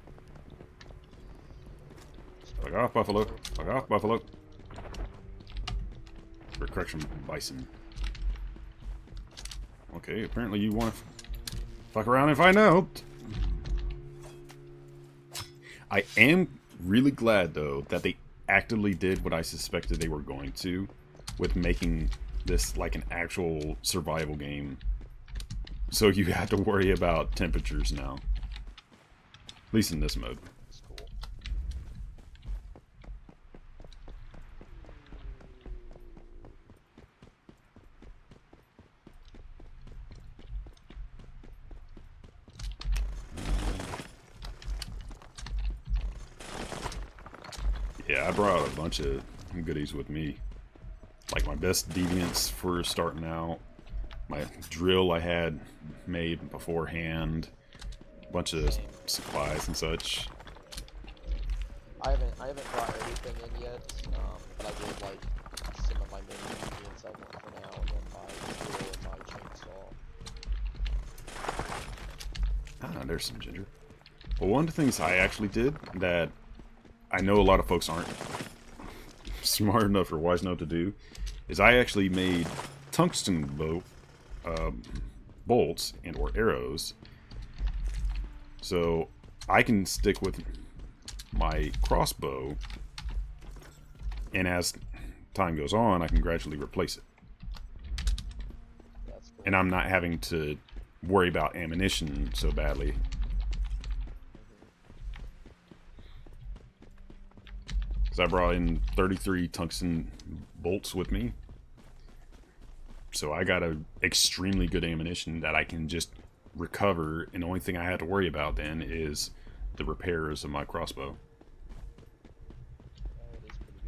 Fuck off, Buffalo. Fuck off, Buffalo. Or correction, Bison. Okay, apparently you want to fuck around and find out. I am really glad, though, that they actively did what I suspected they were going to with making this like an actual survival game. So you have to worry about temperatures now. At least in this mode. That's cool. Yeah, I brought a bunch of goodies with me. Like my best deviants for starting out. My drill I had made beforehand. A bunch of supplies and such. I haven't brought everything in yet, but I did like some of my main ingredients I want for now, and then my drill and my chainsaw. Ah, there's some ginger. Well, one of the things I actually did that I know a lot of folks aren't smart enough or wise enough to do is I actually made tungsten bolts and or arrows, so I can stick with my crossbow, and as time goes on, I can gradually replace it. That's cool. And I'm not having to worry about ammunition so badly. Because I brought in 33 tungsten bolts with me. So I got a extremely good ammunition that I can just recover, and the only thing I have to worry about then is the repairs of my crossbow. That is pretty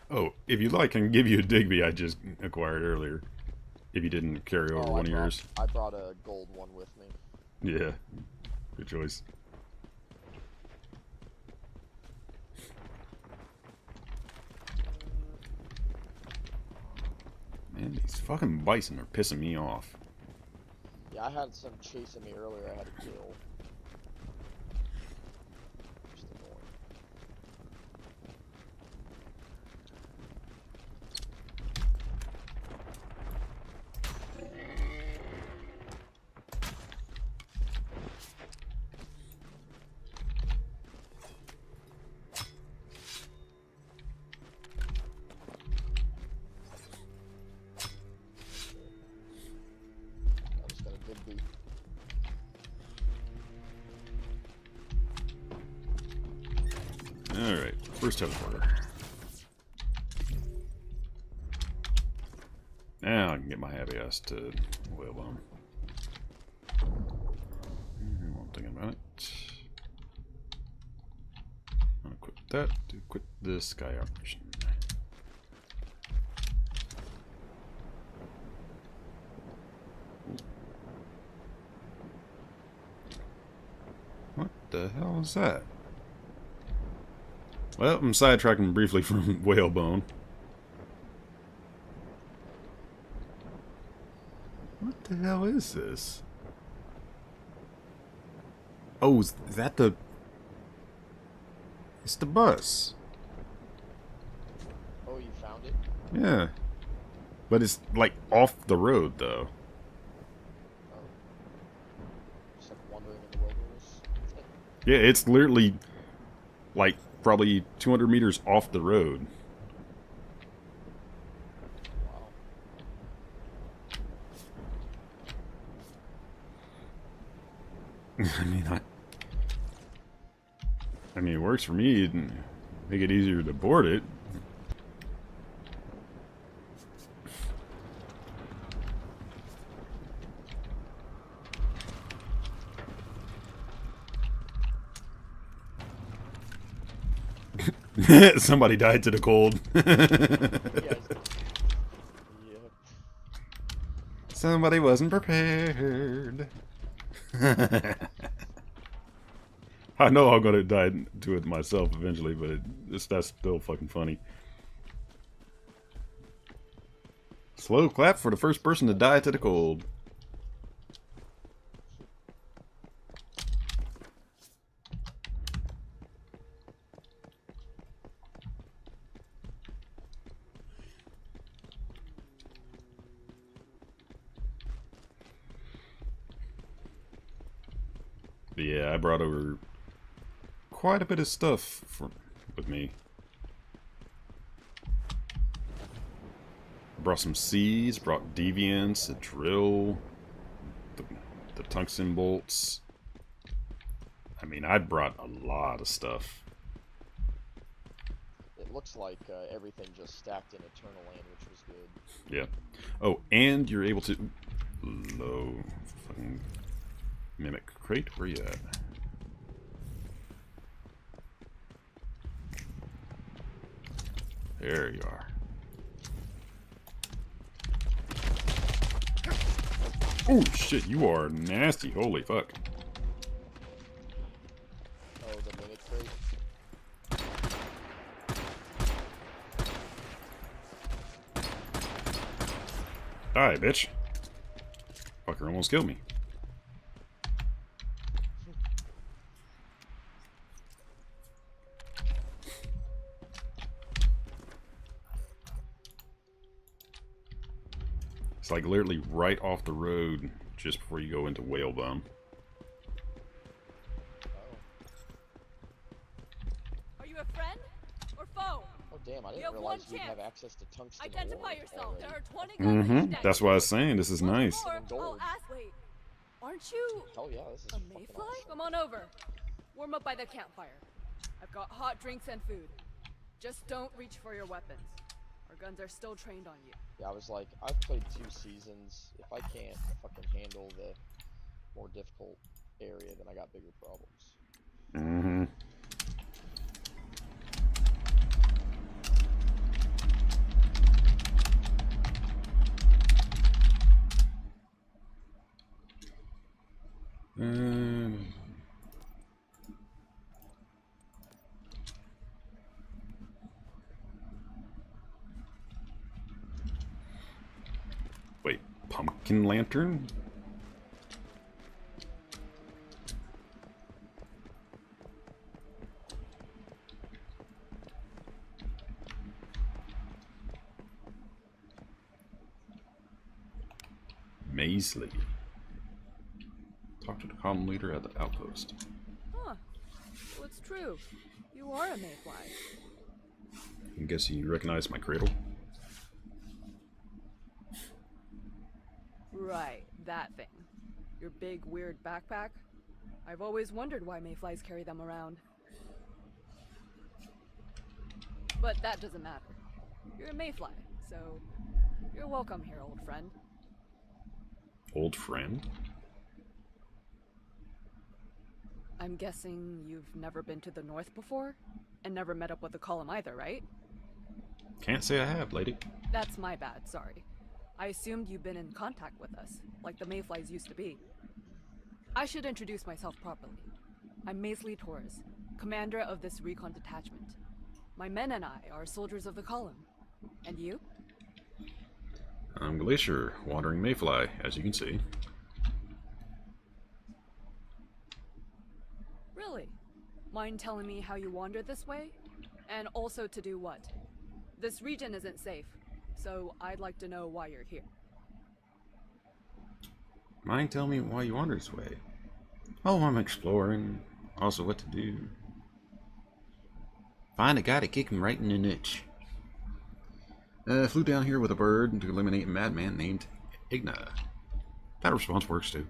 good. Oh, if you'd like, I can give you a Digby I just acquired earlier. If you didn't carry over one of yours. I brought a gold one with me. Yeah, good choice. Man, these fucking bison are pissing me off. Yeah, I had some chasing me earlier I had to kill. Just annoying. I just got a good beat. Alright, first teleporter. Now I can get my happy ass to whalebone. While I'm thinking about it, I'm gonna quit that to quit the sky operation. What the hell is that? Well, I'm sidetracking briefly from whalebone. What the hell is this? Oh, is that the... It's the bus. Oh, you found it? Yeah. But it's, like, off the road, though. Oh. Just like wandering in the wilderness. Yeah, it's literally, like, probably 200 meters off the road. Wow. I mean, it works for me. It'd make it easier to board it. Somebody died to the cold. Yep. Somebody wasn't prepared. I know I'm gonna die to it myself eventually, but that's still fucking funny. Slow clap for the first person to die to the cold. But yeah, I brought over quite a bit of stuff with me. Brought some seeds, brought deviants, a drill, the tungsten bolts. I mean, I brought a lot of stuff. It looks like everything just stacked in Eternal Land, which was good. Yeah. Oh, and you're able to... Low... Fucking... Mimic crate? Where you at? There you are. Oh shit, you are nasty. Holy fuck. Oh, the mimic crate? Die, bitch. Fucker almost killed me. It's like literally right off the road just before you go into Whalebone. Are you a friend or foe? Oh damn, I You didn't have realize one we'd have chance. access to tungsten Identify ore yourself. already. There are 20 guns on each deck. That's why I was saying this is Once nice. more, And gold. I'll ask. Wait, aren't you Hell yeah, this is a fucking mayfly? awesome. Come on over. Warm up by the campfire. I've got hot drinks and food. Just don't reach for your weapons. Our guns are still trained on you. Yeah, I was like, I've played 2 seasons. If I can't fucking handle the more difficult area, then I got bigger problems. Mm-hmm. Wait, pumpkin lantern? Maisley. Talk to the column leader at the outpost. Huh. Well, it's true. You are a mayfly. I'm guessing you recognize my cradle? Right, that thing. Your big, weird backpack? I've always wondered why mayflies carry them around. But that doesn't matter. You're a mayfly, so you're welcome here, old friend. Old friend? I'm guessing you've never been to the north before? And never met up with the column either, right? Can't say I have, lady. That's my bad, sorry. I assumed you've been in contact with us, like the mayflies used to be. I should introduce myself properly. I'm Maisley Torres, commander of this recon detachment. My men and I are soldiers of the column. And you? I'm Glacier, wandering mayfly, as you can see. Really? Mind telling me how you wandered this way? And also to do what? This region isn't safe, so I'd like to know why you're here. Mind tell me why you wander this way? Oh, I'm exploring. Also what to do. Find a guy to kick me right in the niche. Flew down here with a bird to eliminate a madman named Igna. That response works too.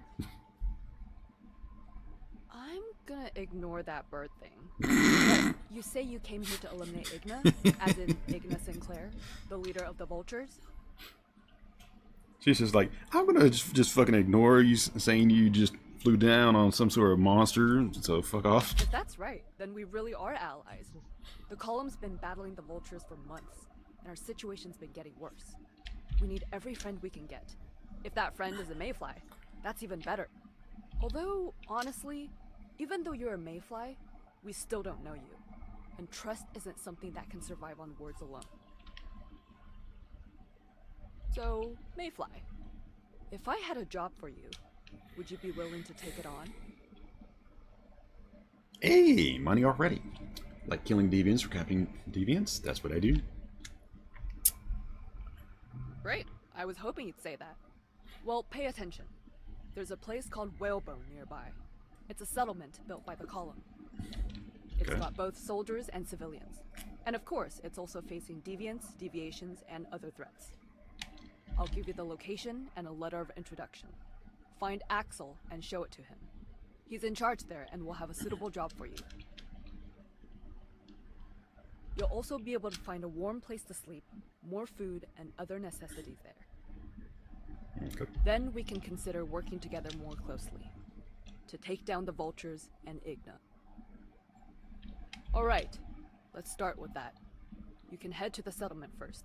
I'm gonna ignore that bird thing. But you say you came here to eliminate Igna? As in Igna Sinclair, the leader of the Vultures? She's just like, I'm gonna just fucking ignore you saying you just flew down on some sort of monster, so fuck off. If that's right, then we really are allies. The column's been battling the Vultures for months, and our situation's been getting worse. We need every friend we can get. If that friend is a mayfly, that's even better. Although, honestly, even though you're a mayfly, we still don't know you. And trust isn't something that can survive on words alone. So, mayfly, if I had a job for you, would you be willing to take it on? Hey, money already. Like killing deviants or capturing deviants? That's what I do. Great. I was hoping you'd say that. Well, pay attention. There's a place called Whalebone nearby. It's a settlement built by the column. It's got both soldiers and civilians. And of course, it's also facing deviants, deviations, and other threats. I'll give you the location and a letter of introduction. Find Axel and show it to him. He's in charge there and will have a suitable job for you. You'll also be able to find a warm place to sleep, more food, and other necessities there. Okay. Then we can consider working together more closely to take down the Vultures and Igna. Alright, let's start with that. You can head to the settlement first.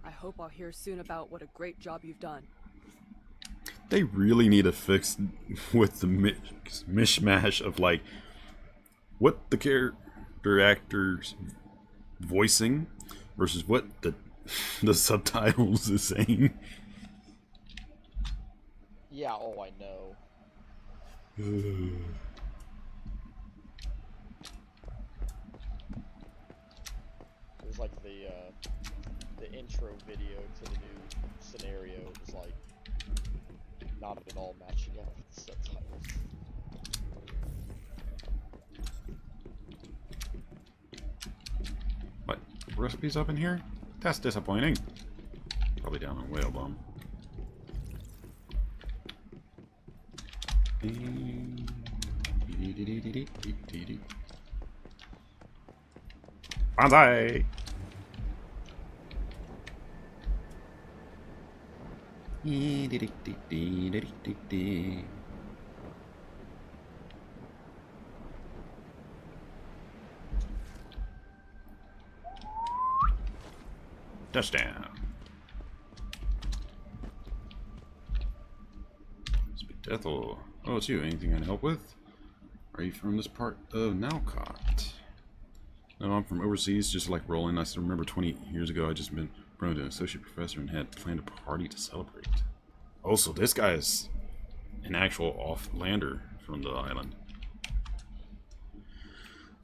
I hope I'll hear soon about what a great job you've done. They really need to fix with the mishmash of like what the character actors voicing versus what the subtitles is saying. Yeah, oh, I know. It was like the the intro video to the new scenario was like not at all matching up with the subtitles. What? Recipes up in here? That's disappointing. Probably down on whale bomb. Banzai! Touchdown. Speak to Ethel. Oh, it's you. Anything I can help with? Are you from this part of Nalcott? No, I'm from overseas, just like Roland. I still remember 20 years ago I just been promoted to an associate professor and had planned a party to celebrate. Oh, so this guy is an actual off-lander from the island.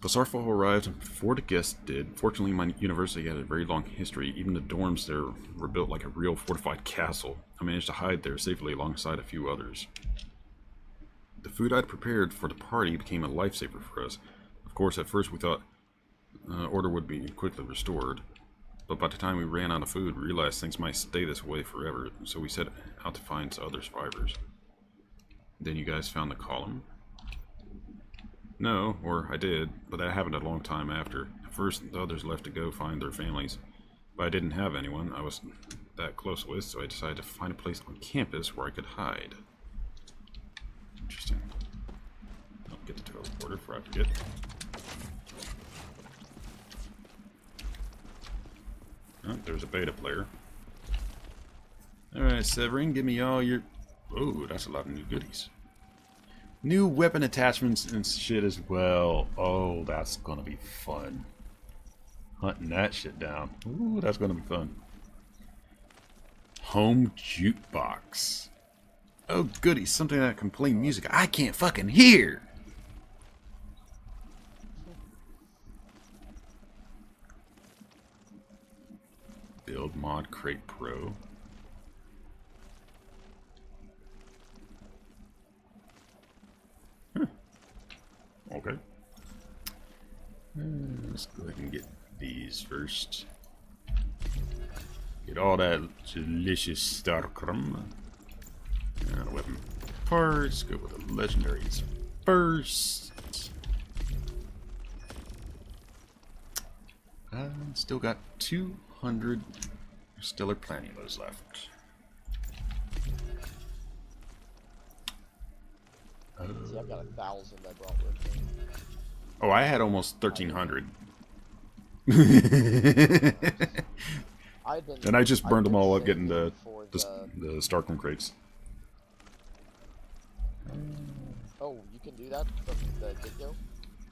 Pasarfo arrived before the guests did. Fortunately, my university had a very long history. Even the dorms there were built like a real fortified castle. I managed to hide there safely alongside a few others. The food I'd prepared for the party became a lifesaver for us. Of course, at first we thought order would be quickly restored. But by the time we ran out of food, we realized things might stay this way forever. So we set out to find other survivors. Then you guys found the column? No, or I did, but that happened a long time after. At first, the others left to go find their families. But I didn't have anyone I was that close with, so I decided to find a place on campus where I could hide. Interesting. Don't get the teleporter before I forget. Oh, there's a beta player. Alright, Severin, give me all your... Oh, that's a lot of new goodies. New weapon attachments and shit as well. Oh, that's gonna be fun. Hunting that shit down. Ooh, that's gonna be fun. Home jukebox. Oh, goody, something that can play music I can't fucking hear. Build Mod Crate Pro. Okay. Let's go ahead and get these first. Get all that delicious Starkrum. And weapon parts. Go with the legendaries first. Still got 200 stellar planulas left. See, I've got 1,000 I brought with me. Oh, I had almost 1,300. And I just burned them all up getting the Starkrum crates. Oh, you can do that from the get-go?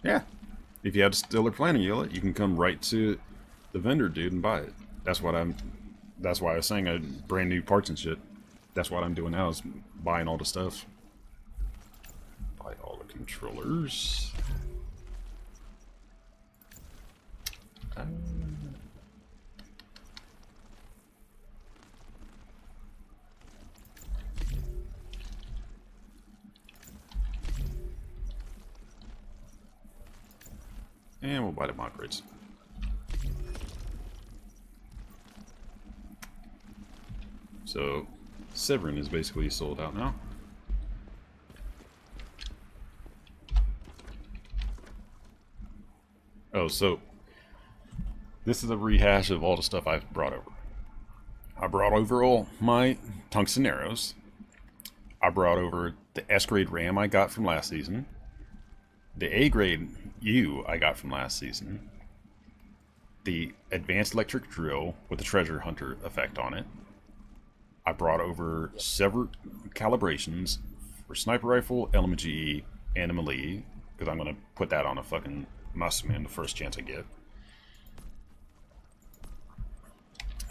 Yeah. If you have Stellar Planula, you can come right to the vendor dude and buy it. That's why I was saying brand new parts and shit. That's what I'm doing now is buying all the stuff. Buy all the controllers. And we'll buy the mod crates. So, Severin is basically sold out now. Oh, so this is a rehash of all the stuff I've brought over. I brought over all my tungsten arrows. I brought over the S-grade RAM I got from last season. The A-grade U I got from last season. The advanced electric drill with the treasure hunter effect on it. I brought over several calibrations for sniper rifle, LMG, and a melee, because I'm going to put that on a fucking must-man the first chance I get.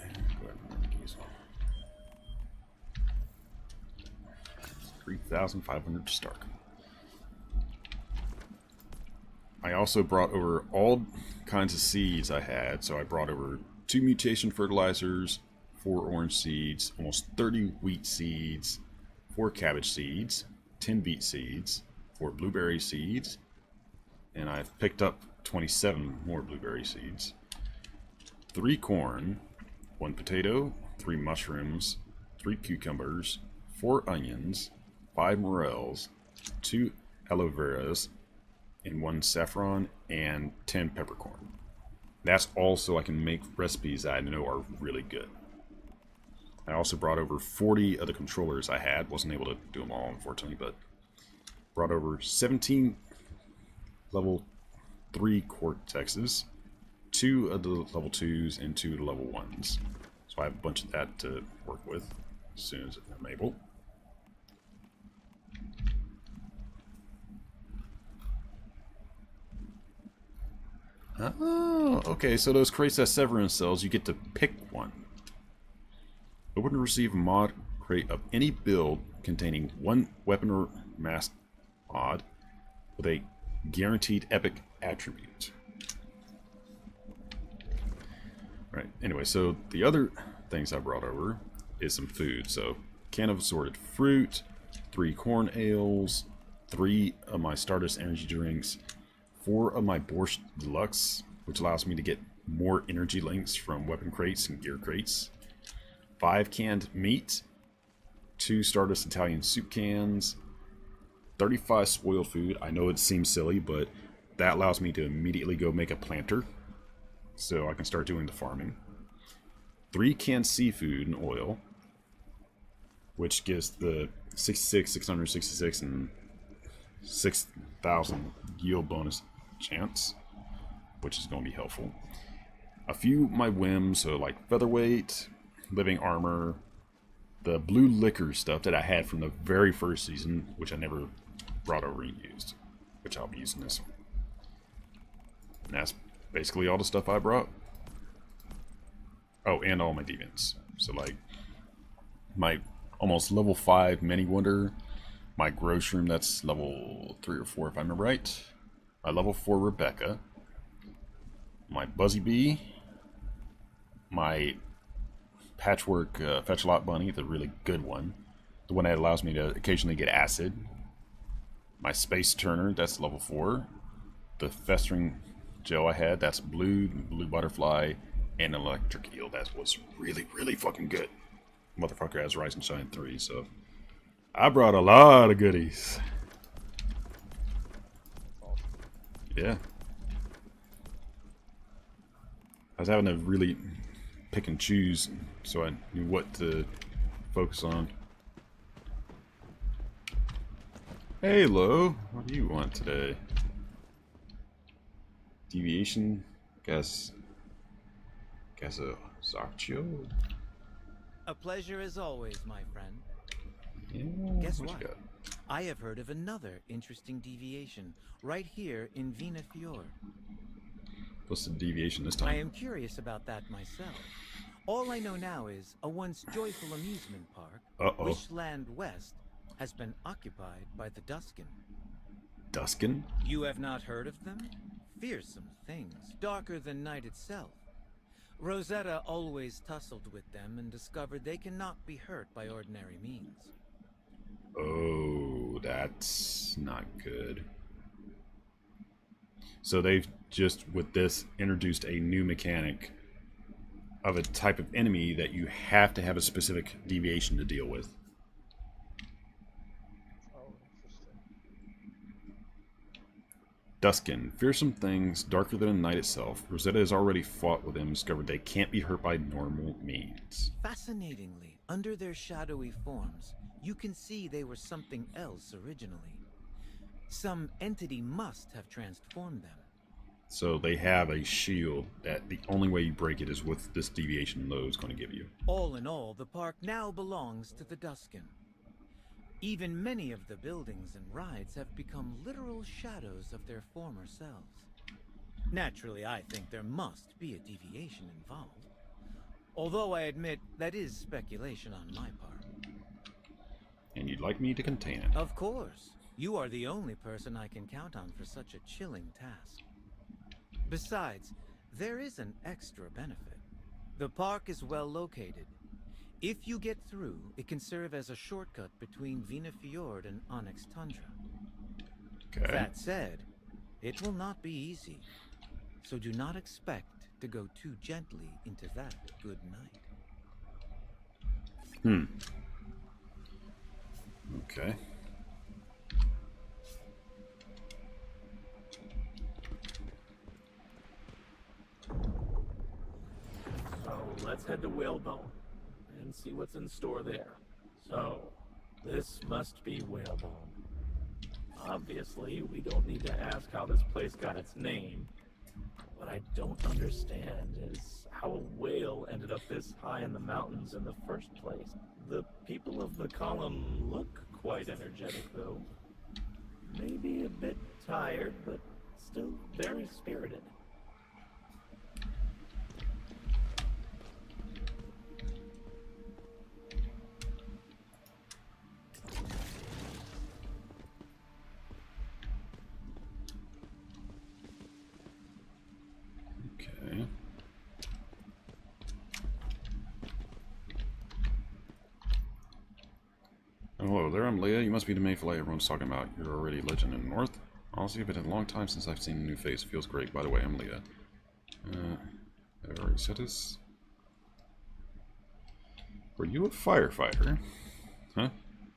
And go ahead and run these. 3,500 Stark. I also brought over all kinds of seeds I had, so I brought over 2 mutation fertilizers, 4 orange seeds, almost 30 wheat seeds, 4 cabbage seeds, 10 beet seeds, 4 blueberry seeds, and I've picked up 27 more blueberry seeds, 3 corn, 1 potato, 3 mushrooms, 3 cucumbers, 4 onions, 5 morels, 2 aloe veras, and 1 saffron, and 10 peppercorn. That's all so I can make recipes that I know are really good. I also brought over 40 of the controllers I had. Wasn't able to do them all, unfortunately, but brought over 17 level 3 cortexes, 2 of the level 2s, and 2 of the level 1s. So I have a bunch of that to work with as soon as I'm able. Oh, okay, so those crates that Severin sells, you get to pick one. Open to receive a mod crate of any build containing 1 weapon or mask mod with a guaranteed epic attribute. Right, anyway, so the other things I brought over is some food. So, can of assorted fruit, 3 corn ales, 3 of my Stardust energy drinks, 4 of my Borscht Deluxe, which allows me to get more energy links from weapon crates and gear crates, 5 canned meat, 2 Stardust Italian soup cans, 35 spoiled food. I know it seems silly, but that allows me to immediately go make a planter so I can start doing the farming. 3 canned seafood and oil, which gives the 66, 666, and 6,000 yield bonus chance, which is going to be helpful. A few of my whims, so like featherweight, living armor, the blue liquor stuff that I had from the very first season, which I never brought over and used, which I'll be using this one. And that's basically all the stuff I brought. Oh, and all my deviants. So like my almost level 5 mini wonder, my gross room that's level 3 or 4 if I remember right, my level 4 Rebecca, my Buzzy Bee, my Patchwork Fetch-a-Lot Bunny, the really good one, the one that allows me to occasionally get acid, my Space Turner, that's level 4, the Festering Gel I had, that's blue butterfly, and electric eel. That was really, really fucking good. Motherfucker has Rise and Shine 3, so I brought a lot of goodies. Yeah. I was having to really pick and choose so I knew what to focus on. Hey, Lo. What do you want today? Deviation? Guess a Zarcho? A pleasure as always, my friend. Yeah, Guess what what? you got? I have heard of another interesting deviation right here in Vina Fior. What's the deviation this I time? am curious about that myself. All I know now is a once joyful amusement park, Uh-oh. Wishland West, has been occupied by the Duskin. Duskin? You have not heard of them? Fearsome things, darker than night itself. Rosetta always tussled with them and discovered they cannot be hurt by ordinary means. Oh, that's not good. So they've just, with this, introduced a new mechanic of a type of enemy that you have to have a specific deviation to deal with. Oh, interesting. Duskin, fearsome things, darker than the night itself. Rosetta has already fought with them and discovered they can't be hurt by normal means. Fascinatingly, under their shadowy forms, you can see they were something else originally. Some entity must have transformed them. So they have a shield that the only way you break it is with this deviation Lo is going to give you. All in all, the park now belongs to the Duskin. Even many of the buildings and rides have become literal shadows of their former selves. Naturally, I think there must be a deviation involved. Although I admit that is speculation on my part. And you'd like me to contain it. Of course. You are the only person I can count on for such a chilling task. Besides, there is an extra benefit. The park is well located. If you get through, it can serve as a shortcut between Vina Fjord and Onyx Tundra. Okay. That said, it will not be easy, so do not expect to go too gently into that good night. Okay. So let's head to Whalebone and see what's in store there. So, this must be Whalebone. Obviously, we don't need to ask how this place got its name. What I don't understand is how a whale ended up this high in the mountains in the first place. The people of the column look quite energetic, though. Maybe a bit tired, but still very spirited. Okay. Oh, hello there, I'm Leah. You must be the Mayfly everyone's talking about. You're already a legend in the North. Honestly, it's been a long time since I've seen a new face. Feels great. By the way, I'm Leah. I've already said this. Were you a firefighter? Huh?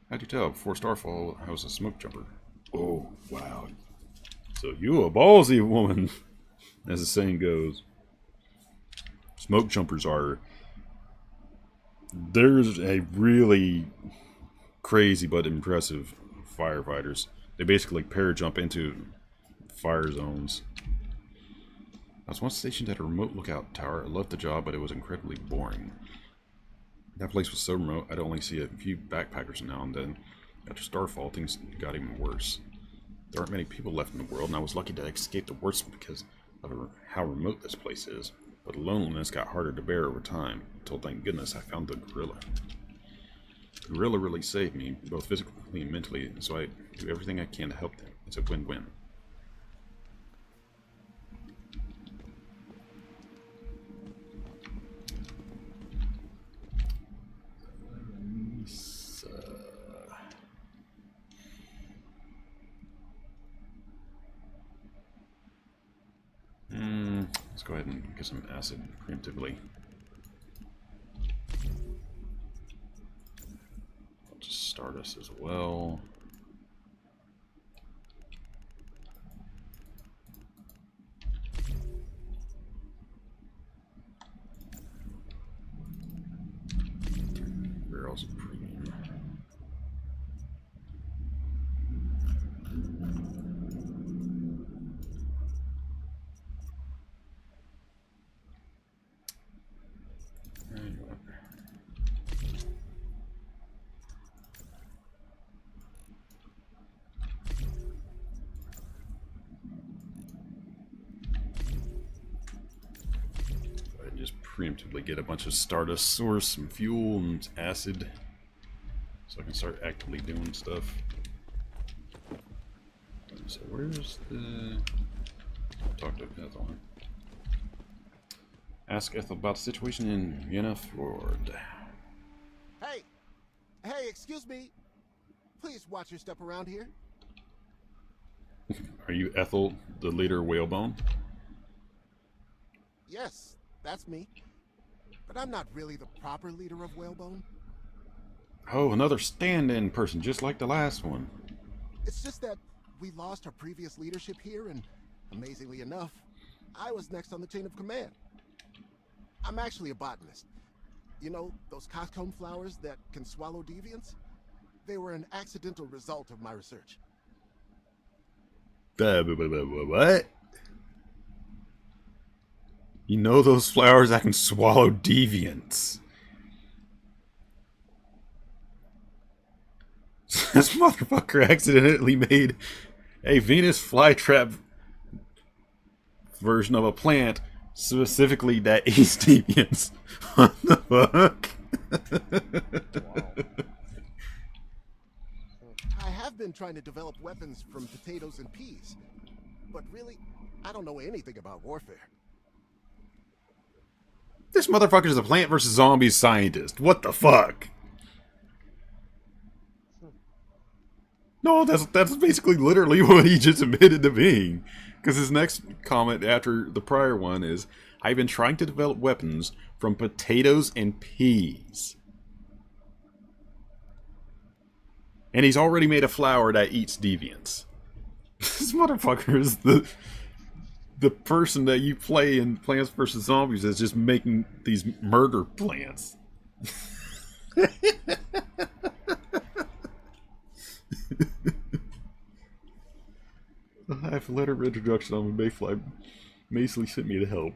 How'd you tell? Before Starfall, I was a smoke jumper. Oh, wow. So you a ballsy woman, as the saying goes. Smoke jumpers are... There's a really crazy but impressive firefighters. They basically parajump into fire zones. I was once stationed at a remote lookout tower. I loved the job, but it was incredibly boring. That place was so remote, I'd only see a few backpackers now and then. After Starfall, things got even worse. There aren't many people left in the world, and I was lucky to escape the worst because of how remote this place is. But the loneliness got harder to bear over time, until thank goodness I found the gorilla. The gorilla really saved me, both physically and mentally, so I do everything I can to help them. It's a win-win. Let's go ahead and get some acid preemptively. I'll just start us as well. Barrels of premium. Just preemptively get a bunch of Stardust source, some fuel, and acid, so I can start actively doing stuff. So where's the... Talk to Ethel. Ask Ethel about the situation in Vina Fjord. Hey! Hey, excuse me! Please watch your step around here. Are you Ethel, the leader of Whalebone? Yes, that's me. But I'm not really the proper leader of Whalebone. Oh, another stand-in person, just like the last one. It's just that we lost our previous leadership here, and amazingly enough, I was next on the chain of command. I'm actually a botanist. You know, those coxcomb flowers that can swallow deviants? They were an accidental result of my research. What? You know those flowers that can swallow deviants? This motherfucker accidentally made a Venus flytrap version of a plant specifically that eats deviants. What the fuck? I have been trying to develop weapons from potatoes and peas, but really, I don't know anything about warfare. This motherfucker's a Plant vs. Zombies scientist. What the fuck? No, that's basically literally what he just admitted to being. Because his next comment after the prior one is, I've been trying to develop weapons from potatoes and peas. And he's already made a flower that eats deviants. This motherfucker is the person that you play in Plants vs. Zombies is just making these murder plants. I have a letter of introduction on my Mayfly. Maisley sent me to help.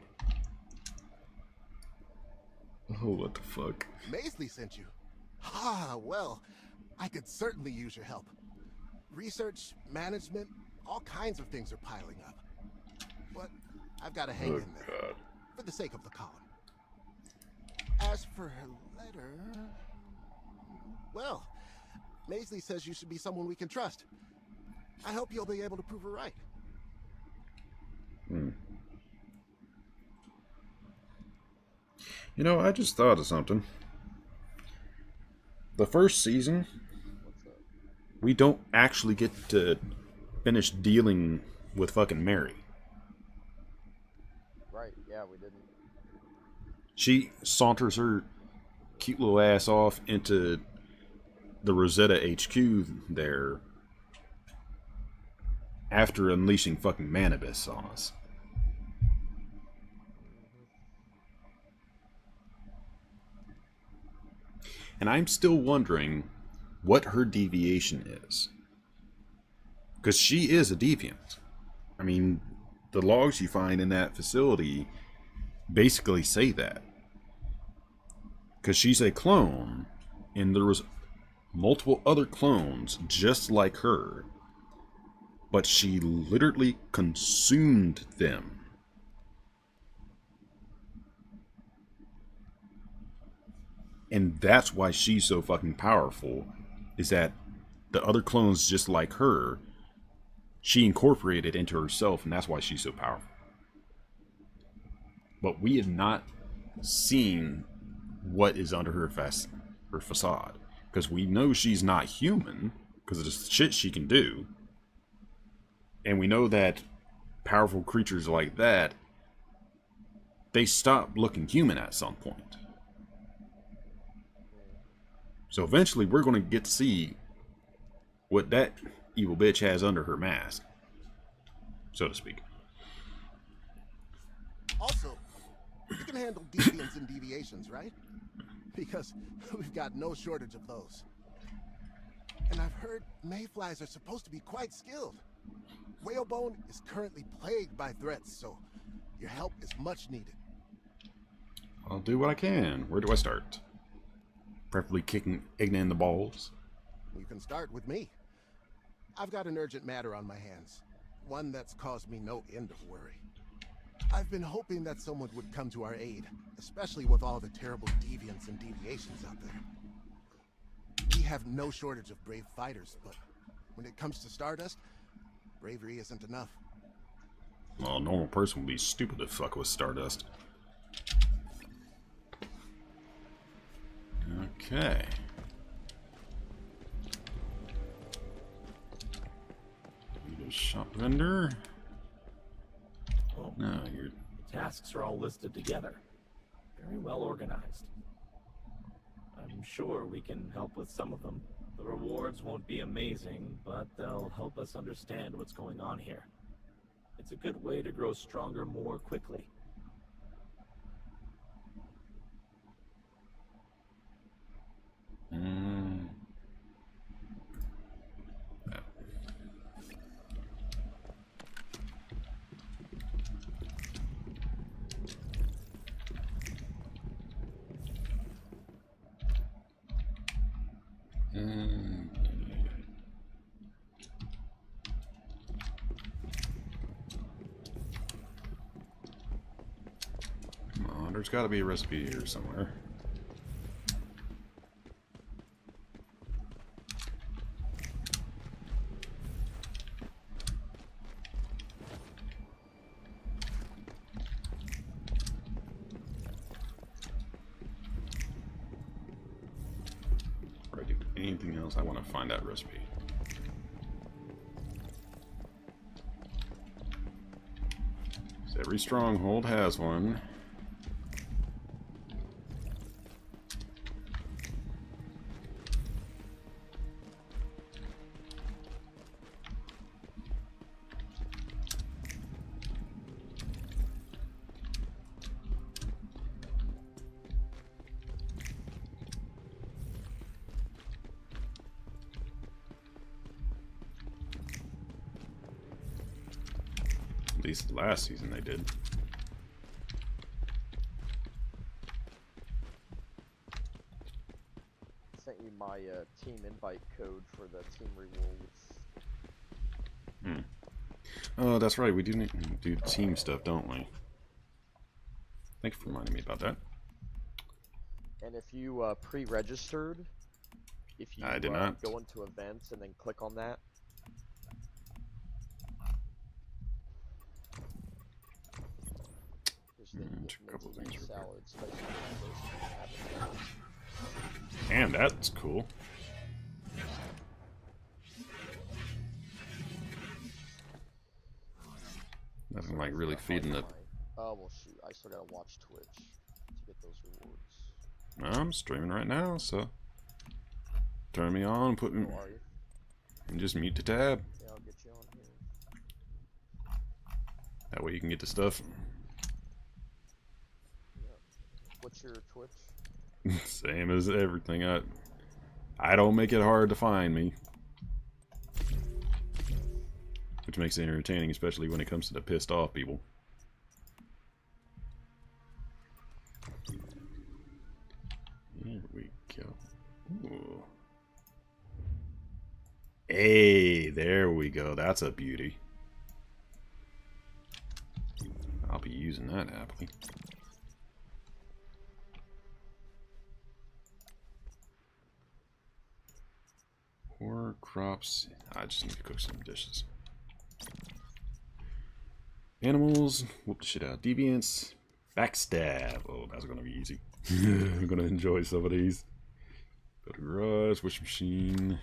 Oh, what the fuck? Maisley sent you? Ah, well, I could certainly use your help. Research, management, all kinds of things are piling up. But I've got to hang in there. God. For the sake of the column. As for her letter... Well, Maisley says you should be someone we can trust. I hope you'll be able to prove her right. You know, I just thought of something. The first season, we don't actually get to finish dealing with fucking Mary. Right, yeah, we didn't. She saunters her cute little ass off into the Rosetta HQ there after unleashing fucking Manibus on us. And I'm still wondering what her deviation is. Because she is a deviant. I mean, the logs you find in that facility basically say that. Because she's a clone, and there was multiple other clones just like her. But she literally consumed them. And that's why she's so fucking powerful, is that the other clones just like her, she incorporated into herself, and that's why she's so powerful. But we have not seen what is under her facade. Because we know she's not human, because of the shit she can do. And we know that powerful creatures like that, they stop looking human at some point. So eventually we're going to get to see what that evil bitch has under her mask, so to speak. Also, you can handle deviants and deviations, right? Because we've got no shortage of those. And I've heard mayflies are supposed to be quite skilled. Whalebone is currently plagued by threats, so your help is much needed. I'll do what I can. Where do I start? Preferably kicking Igna in the balls. You can start with me. I've got an urgent matter on my hands. One that's caused me no end of worry. I've been hoping that someone would come to our aid, especially with all the terrible deviants and deviations out there. We have no shortage of brave fighters, but when it comes to Stardust, bravery isn't enough. Well, a normal person would be stupid to fuck with Stardust. Okay. Need a shop vendor. Oh, No, you're... the tasks are all listed together. Very well organized. I'm sure we can help with some of them. The rewards won't be amazing, but they'll help us understand what's going on here. It's a good way to grow stronger more quickly. Come on, there's got to be a recipe here somewhere. anything else? I want to find that recipe. So every stronghold has one. At least last season they did. Sent you my team invite code for the team rewards. Oh, that's right. We do need to do team stuff, don't we? Thanks for reminding me about that. And if you pre-registered, if you I did not. go into events and then click on that, A couple of things real quick. salad, spicy mangoes, And that's cool. Nothing like really feeding the... Oh, well shoot, I still gotta watch Twitch to get those rewards. I'm streaming right now, so... Turn me on, put me... How are you? And just mute the tab. Yeah, I'll get you on here. That way you can get the stuff. What's your Twitch? Same as everything. I don't make it hard to find me. Which makes it entertaining, especially when it comes to the pissed off people. Here we go. Ooh. Hey, there we go. That's a beauty. I'll be using that happily. Poor crops. I just need to cook some dishes. Animals. Whoop the shit out. Deviants. Backstab. Oh, that's gonna be easy. I'm gonna enjoy some of these. Go to garage. Wishing machine.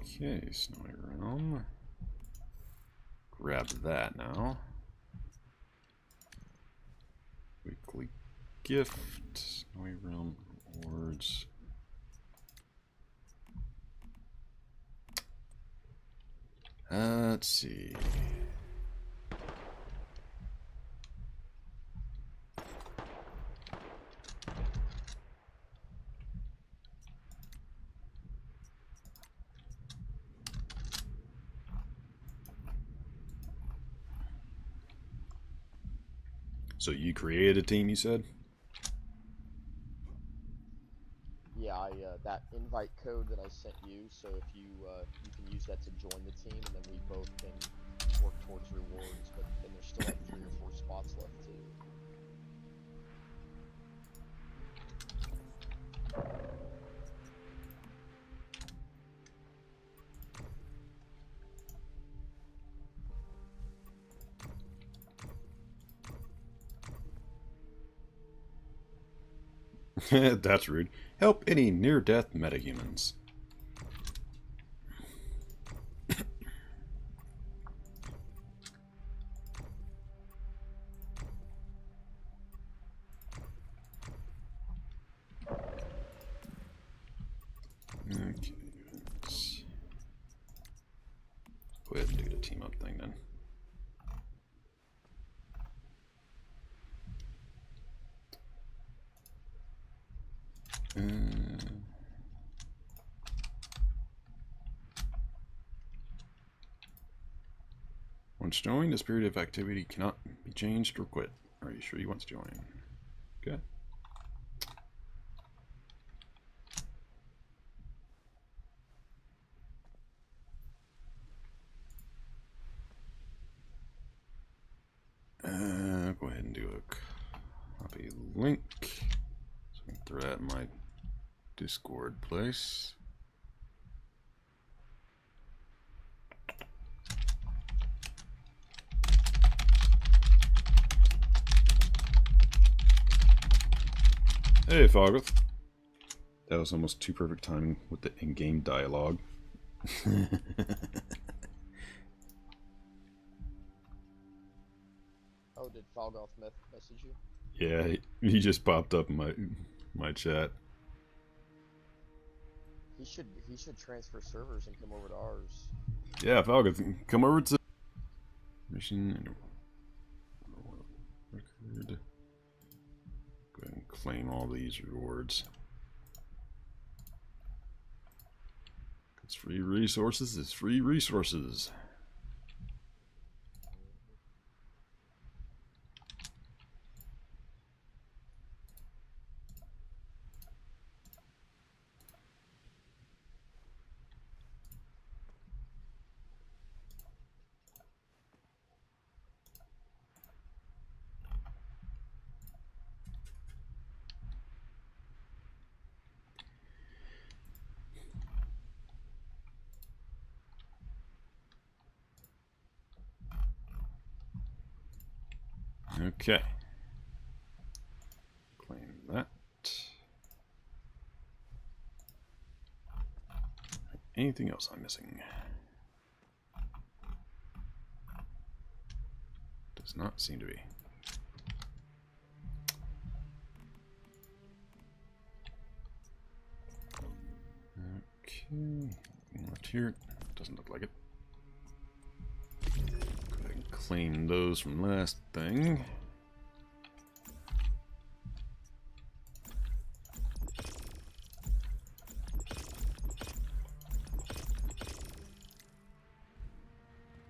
Okay, snowy realm. Grab that now. Weekly gift, snowy realm rewards. Let's see. So you created a team, you said? Yeah, that invite code that I sent you. So if you you can use that to join the team, and then we both can work towards rewards. But then there's still like 3 or 4 spots left too. That's rude. Help any near-death metahumans. Okay, let's go ahead and do the team up thing then. Once joined, the spirit of activity cannot be changed or quit. Are you sure you want to join? Okay. Go ahead and do a copy link. So I can throw that in my Discord place. Hey, Foggoth. That was almost too perfect timing with the in-game dialogue. Oh, did Falgoth message you? Yeah, he just popped up in my chat. He should transfer servers and come over to ours. Yeah, Falgoth, come over to mission and record. Go ahead and claim all these rewards. It's free resources. It's free resources. Okay. Claim that. Anything else I'm missing? Does not seem to be. Okay. Left here. Doesn't look like it. Go ahead and claim those from last thing.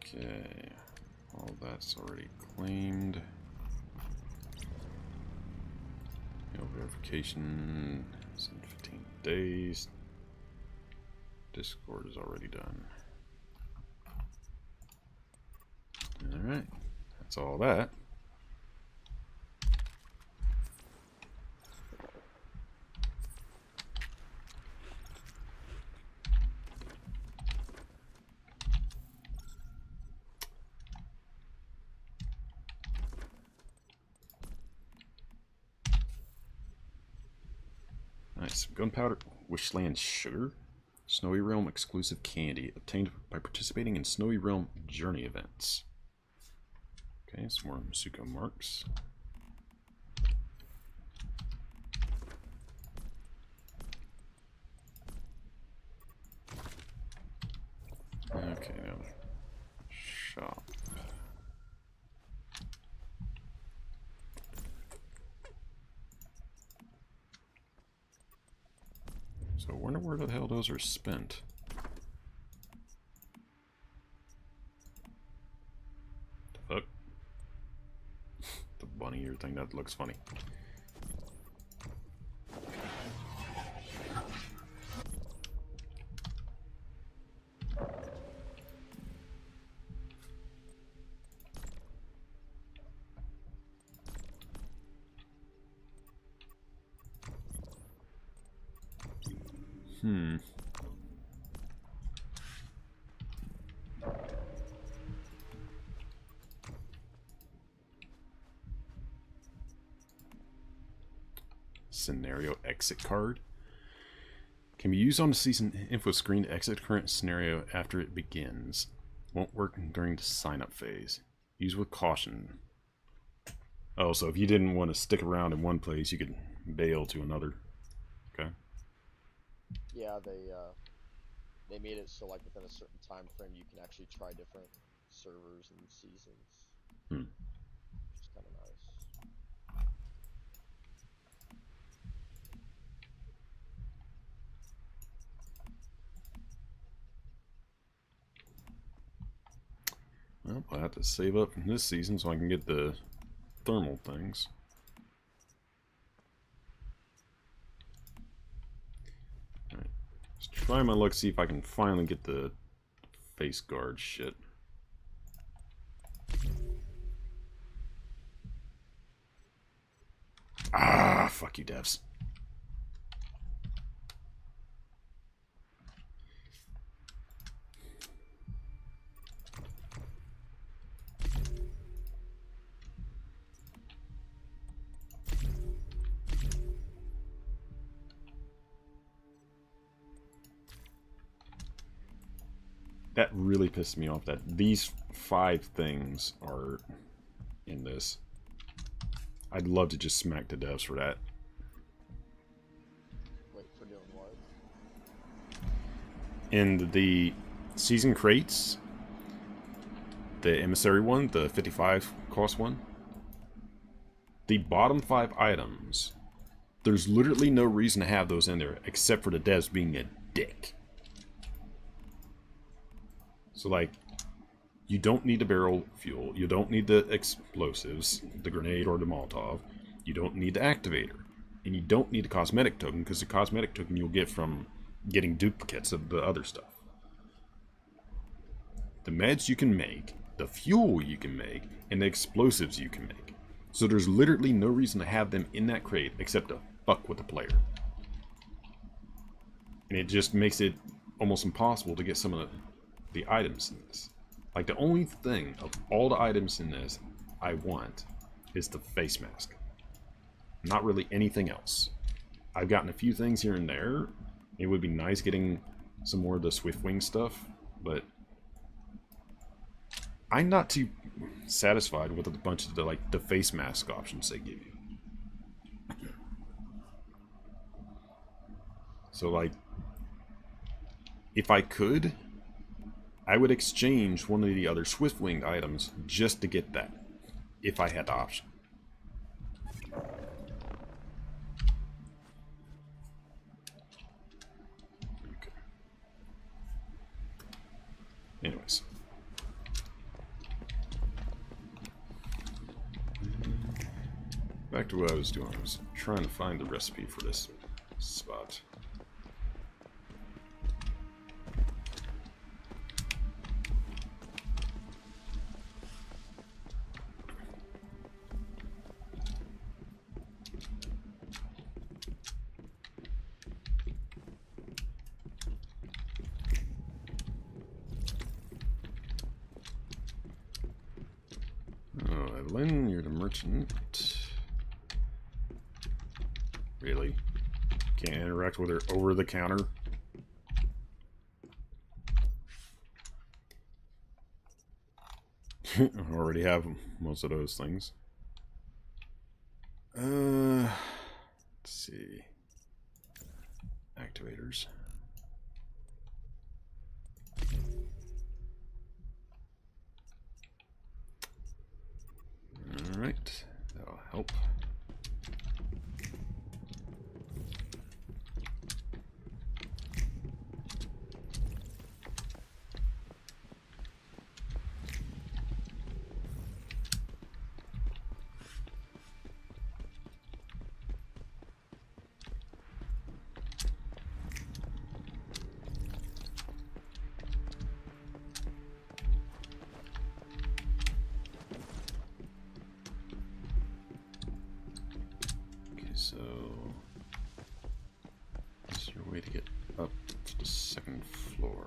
Okay. All that's already claimed. No verification. It's in 15 days. Discord is already done. Alright. That's all that. Nice. Gunpowder, Wishland Sugar, Snowy Realm exclusive candy obtained by participating in Snowy Realm journey events. Okay, some more Masuko marks. Okay, now shop. So I wonder where the hell those are spent. The fuck? The bunny ear thing, that looks funny. Scenario exit card. Can be used on the season info screen to exit current scenario after it begins. Won't work during the sign-up phase. Use with caution. Oh, so if you didn't want to stick around in one place, you could bail to another. Okay. Yeah, they made it so like within a certain time frame you can actually try different servers and seasons. Which is kind of nice. Well, I have to save up from this season so I can get the thermal things. Alright. Let's try my luck, see if I can finally get the face guard shit. Ah, fuck you, devs. That really pissed me off that these 5 things are in this. I'd love to just smack the devs for that. Wait, for doing what? In the season crates, the emissary one, the 55 cost one, the bottom 5 items, there's literally no reason to have those in there except for the devs being a dick. So like, you don't need the barrel fuel, you don't need the explosives, the grenade or the Molotov, you don't need the activator, and you don't need the cosmetic token, because the cosmetic token you'll get from getting duplicates of the other stuff. The meds you can make, the fuel you can make, and the explosives you can make. So there's literally no reason to have them in that crate except to fuck with the player. And it just makes it almost impossible to get some of the items in this. Like, the only thing of all the items in this I want is the face mask. Not really anything else. I've gotten a few things here and there. It would be nice getting some more of the Swiftwing stuff, but I'm not too satisfied with a bunch of the face mask options they give you. So like, if I could, I would exchange one of the other Swiftwing items just to get that, if I had the option. Okay. Anyways. Back to what I was doing. I was trying to find the recipe for this spot. Oh, Evelyn, you're the merchant. Really? Can't interact with her over the counter? I already have most of those things. Let's see. Activators. Alright, that'll help. So, is there a way to get up to the 2nd floor?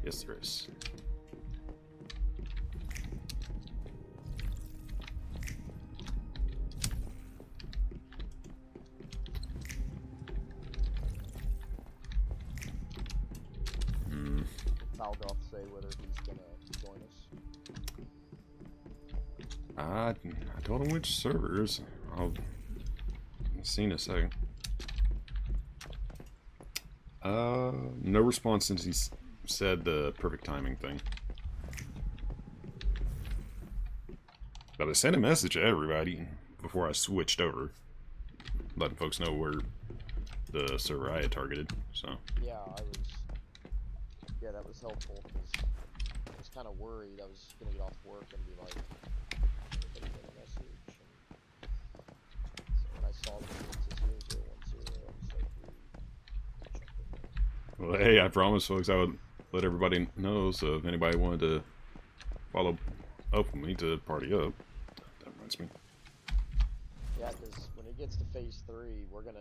Yes, there is. Balgoth say whether he's gonna join us? I told him which servers. I'll see in a second. No response since he said the perfect timing thing. But I sent a message to everybody before I switched over, letting folks know where the server I had targeted. So Yeah, yeah, that was helpful because I was kind of worried. I was gonna get off work and be like, everybody get a message. And so when I saw that it was 0010, I was like, well, hey, I promised folks I would let everybody know, so if anybody wanted to follow up with me to party up, that reminds me. yeah, because when it gets to phase 3, we're gonna.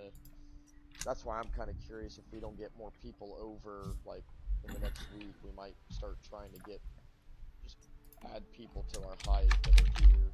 That's why I'm kind of curious if we don't get more people over, like in the next week, we might start trying to just add people to our hive that are here.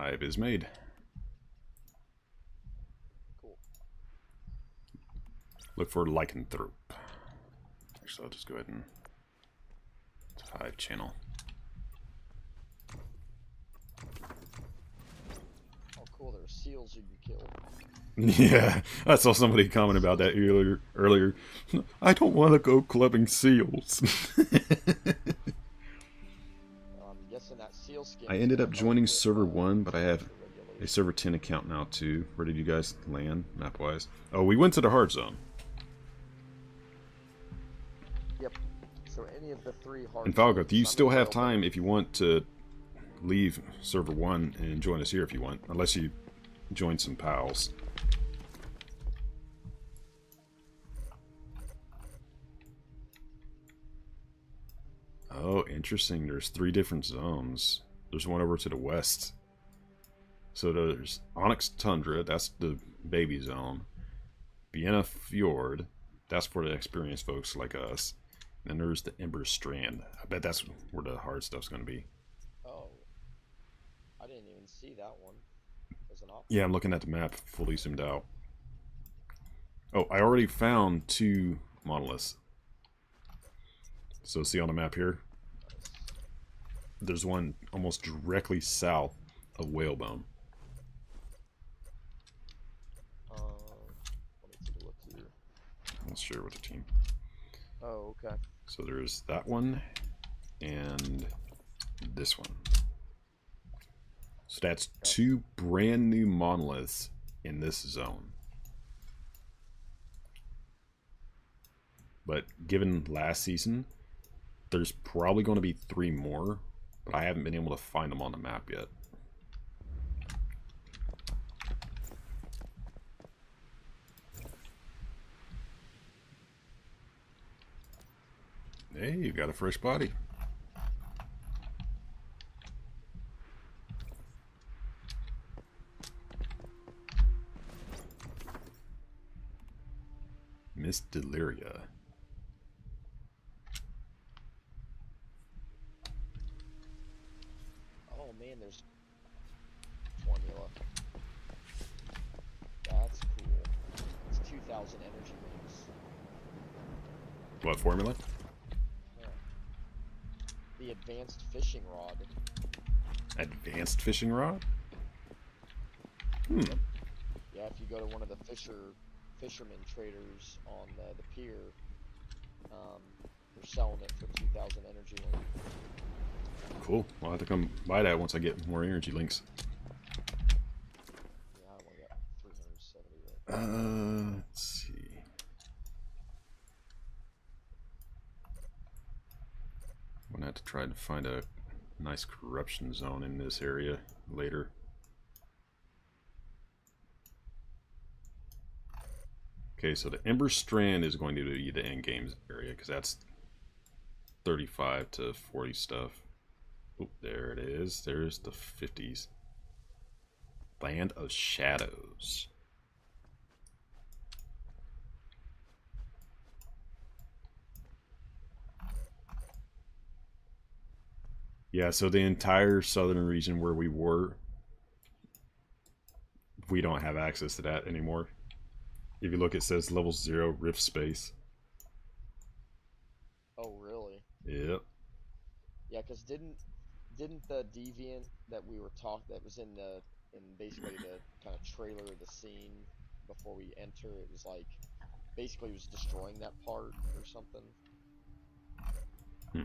5 is made. Cool. Look for lycanthrope. Actually, I'll just go ahead and... It's 5 channel. Oh, cool. There are seals you can kill. Yeah, I saw somebody comment about that earlier. I don't want to go clubbing seals. I'm guessing that seal skin. I ended up joining server 1, but I have a server 10 account now too. Where did you guys land, map-wise? Oh, we went to the hard zone. Yep. So any of the 3 hard. And Falco, zones, you I'm still in have Whalebone. time if you want to leave server 1 and join us here if you want. Unless you join some pals. Oh, interesting. There's 3 different zones. There's one over to the west. So there's Onyx Tundra, that's the baby zone. Vienna Fjord, that's for the experienced folks like us. And then there's the Ember Strand. I bet that's where the hard stuff's going to be. Oh. I didn't even see that one as an option. Yeah, I'm looking at the map, fully zoomed out. Oh, I already found 2 monoliths. So see on the map here? There's one almost directly south of Whalebone. Let me take a look here. I'll share with the team. Oh, okay. So there's that one and this one. So that's 2 brand new monoliths in this zone. But given last season, there's probably going to be 3 more, but I haven't been able to find them on the map yet. Hey, you got a fresh body. Miss Deliria. Oh man, there's formula. That's cool. It's 2,000 energy links. What formula? Yeah. The advanced fishing rod. Advanced fishing rod? Yeah, if you go to one of the fisherman traders on the pier, they're selling it for 2,000 energy links. Cool. I'll have to come buy that once I get more energy links. Yeah, I only got 370 right. Let's see. I'm gonna have to try to find a nice corruption zone in this area later. Okay, so the Ember Strand is going to be the end games area because that's 35 to 40 stuff. Oh, there it is. There's the 50s. Land of Shadows. Yeah, so the entire southern region where we were, we don't have access to that anymore. If you look, it says level 0 rift space. Oh, really? Yep. Yeah, because didn't the deviant that we were that was in basically the kind of trailer of the scene before we enter, it was like basically it was destroying that part or something. I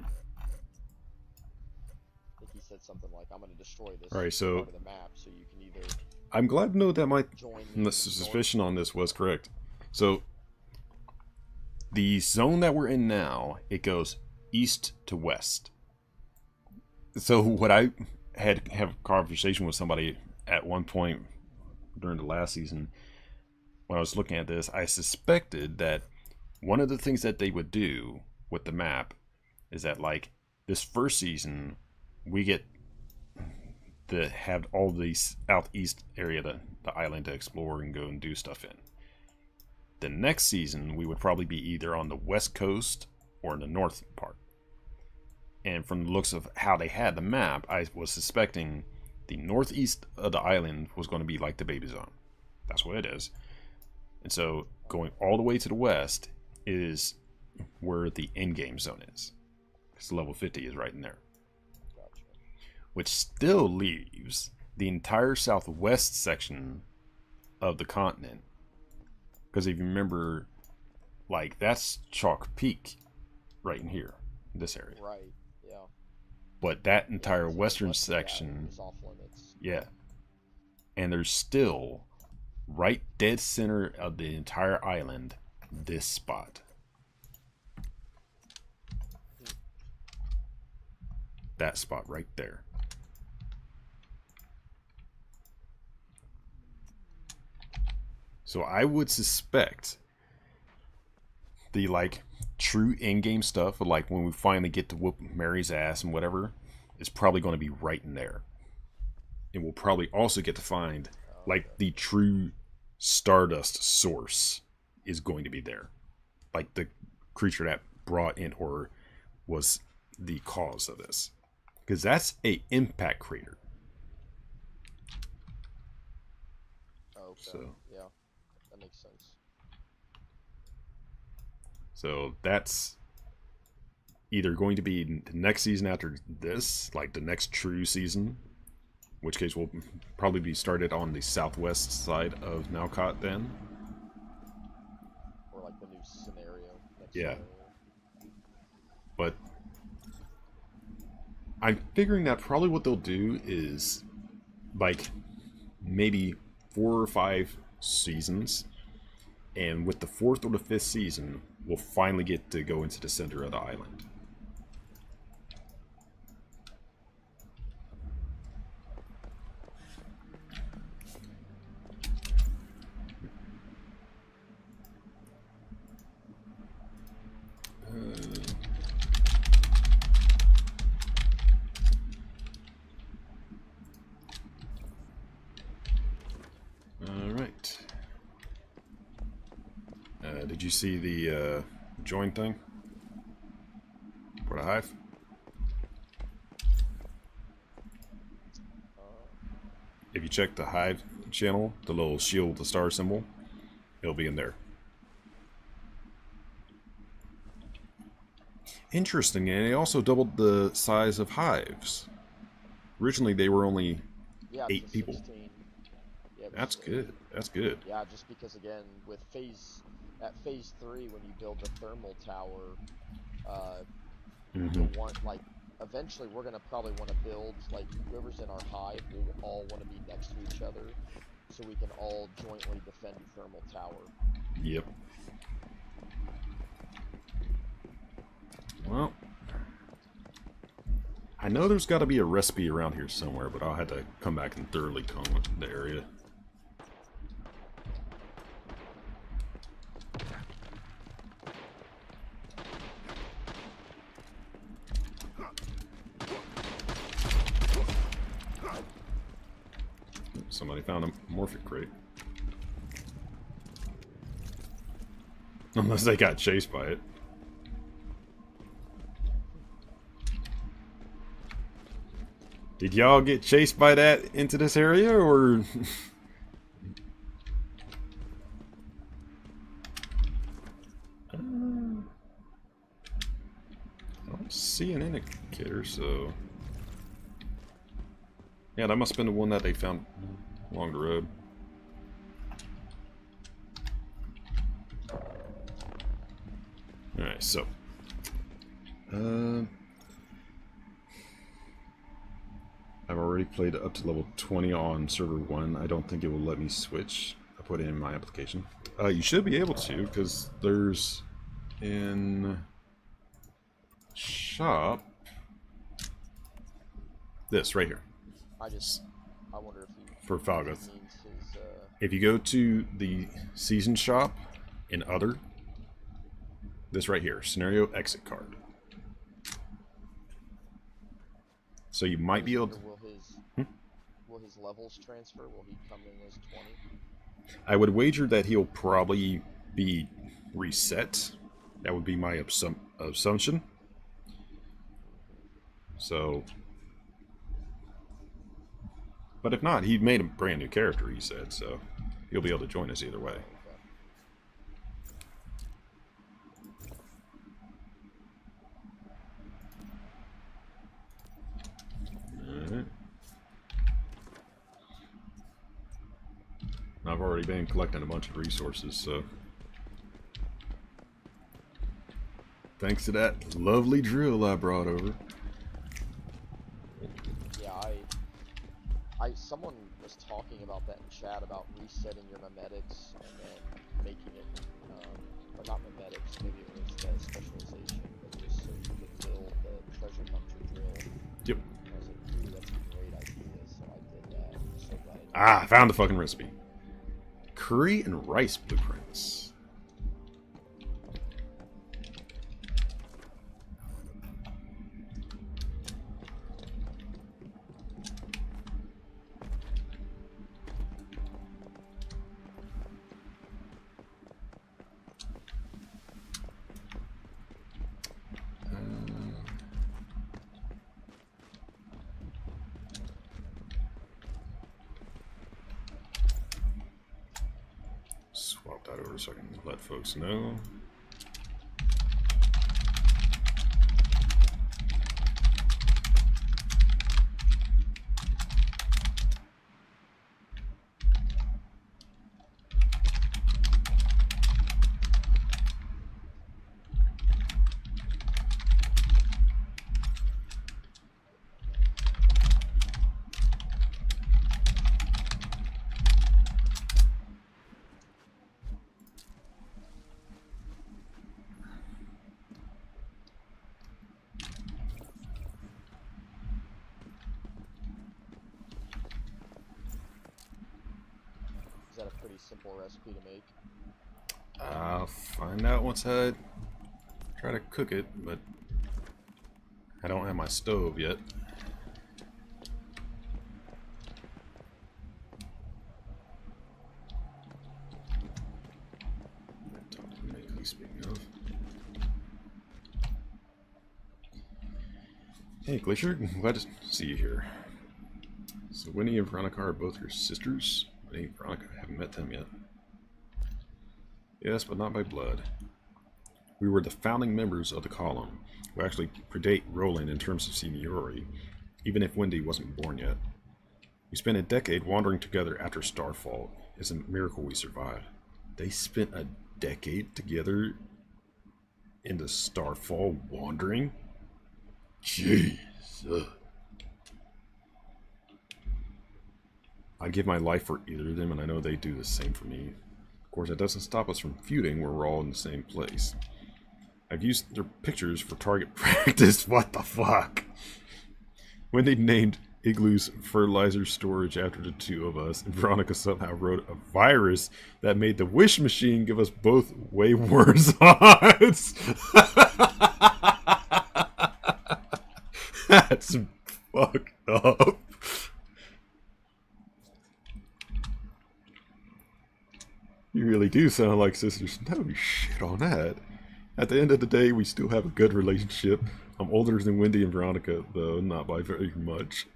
think he said something like, "I'm going to destroy this All right, so part of the map, so you can either." I'm glad to know that my join suspicion on this was correct. So the zone that we're in now, it goes east to west. So what I have a conversation with somebody at one point during the last season when I was looking at this, I suspected that one of the things that they would do with the map is that, like, this first season we get to have all the southeast area, the island to explore and go and do stuff in. The next season we would probably be either on the west coast or in the north part. And from the looks of how they had the map, I was suspecting the northeast of the island was going to be like the baby zone. That's what it is. And so going all the way to the west is where the end game zone is. Because level 50 is right in there. Gotcha. Which still leaves the entire southwest section of the continent. Because if you remember, like, that's Chalk Peak right in here, this area. Right, yeah. But that entire so western west of that section, is off limits. yeah. And there's still, right dead center of the entire island, this spot. That spot right there. So I would suspect the, like, true in-game stuff, like when we finally get to whoop Mary's ass and whatever, is probably going to be right in there. And we'll probably also get to find, like, the true Stardust source is going to be there. Like the creature that brought in or was the cause of this. Because that's a impact crater. Okay. So, Yeah, that makes sense. so that's either going to be the next season after this, like the next true season, in which case we'll probably be started on the southwest side of Nalcott then. Or like the new scenario. Next Yeah. scenario. But I'm figuring that probably what they'll do is, like, maybe 4 or 5 seasons, and with the 4th or the 5th season, we'll finally get to go into the center of the island. Alright. Did you see the join thing for the hive? If you check the hive channel, the little shield, the star symbol, it'll be in there. Interesting, and it also doubled the size of hives. Originally, they were only Yeah, 8 to people. 16. Yeah, That's good. That's good. Yeah, just because again, with at phase 3, when you build the thermal tower, you'll want, like, eventually we're gonna probably want to build, like, whoever's in our hive will all want to be next to each other, so we can all jointly defend the thermal tower. Yep. Well, I know there's got to be a recipe around here somewhere, but I'll have to come back and thoroughly comb the area. Somebody found a morphic crate. Unless they got chased by it. Did y'all get chased by that into this area, or... I don't see an indicator, so... Yeah, that must have been the one that they found along the road. Alright, so... I've already played up to level 20 on server 1. I don't think it will let me switch. I put it in my application. You should be able to, because there's in shop this right here I wonder if he for Falgoth. means his, If you go to the season shop in other, this right here, scenario exit card. So you might be able to... Will his levels transfer? Will he come in as 20? I would wager that he'll probably be reset. That would be my assumption. So... But if not, he made a brand new character, he said, so he'll be able to join us either way. Alright. I've already been collecting a bunch of resources, so thanks to that lovely drill I brought over. Yeah, someone was talking about that in chat about resetting your memetics and then making it, or not memetics, maybe it was the specialization, but just so you could build the treasure hunter drill. Yep. And I was like, ooh, that's a great idea, so I did that. I'm so glad I did Ah, I found the fucking recipe. Curry and rice blueprints. Swap that over so I can let folks know. Is that a pretty simple recipe to make? I'll find out once I try to cook it, but I don't have my stove yet. Speaking of. Hey, Glacier, glad to see you here. So Winnie and Veronica are both your sisters? Winnie and Veronica, I haven't met them yet. Yes, but not by blood. We were the founding members of the column, who actually predate Roland in terms of seniority, even if Wendy wasn't born yet. We spent a decade wandering together after Starfall. It's a miracle we survived. They spent a decade together in the Starfall wandering? Jeez. Ugh. I'd give my life for either of them, and I know they do the same for me. Of course, it doesn't stop us from feuding where we're all in the same place. I've used their pictures for target practice. What the fuck? When they named Igloo's fertilizer storage after the two of us, and Veronica somehow wrote a virus that made the wish machine give us both way worse odds. That's fucked up. You really do sound like sisters. No shit on that. At the end of the day, we still have a good relationship. I'm older than Wendy and Veronica, though, not by very much.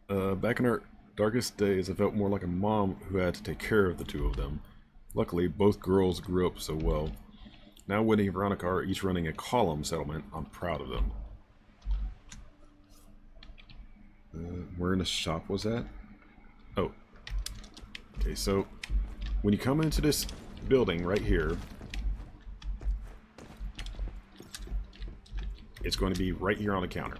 Back in our darkest days, I felt more like a mom who had to take care of the two of them. Luckily, both girls grew up so well. Now Wendy and Veronica are each running a column settlement. I'm proud of them. Where in the shop was that? Oh. Okay, so when you come into this building right here, it's going to be right here on the counter.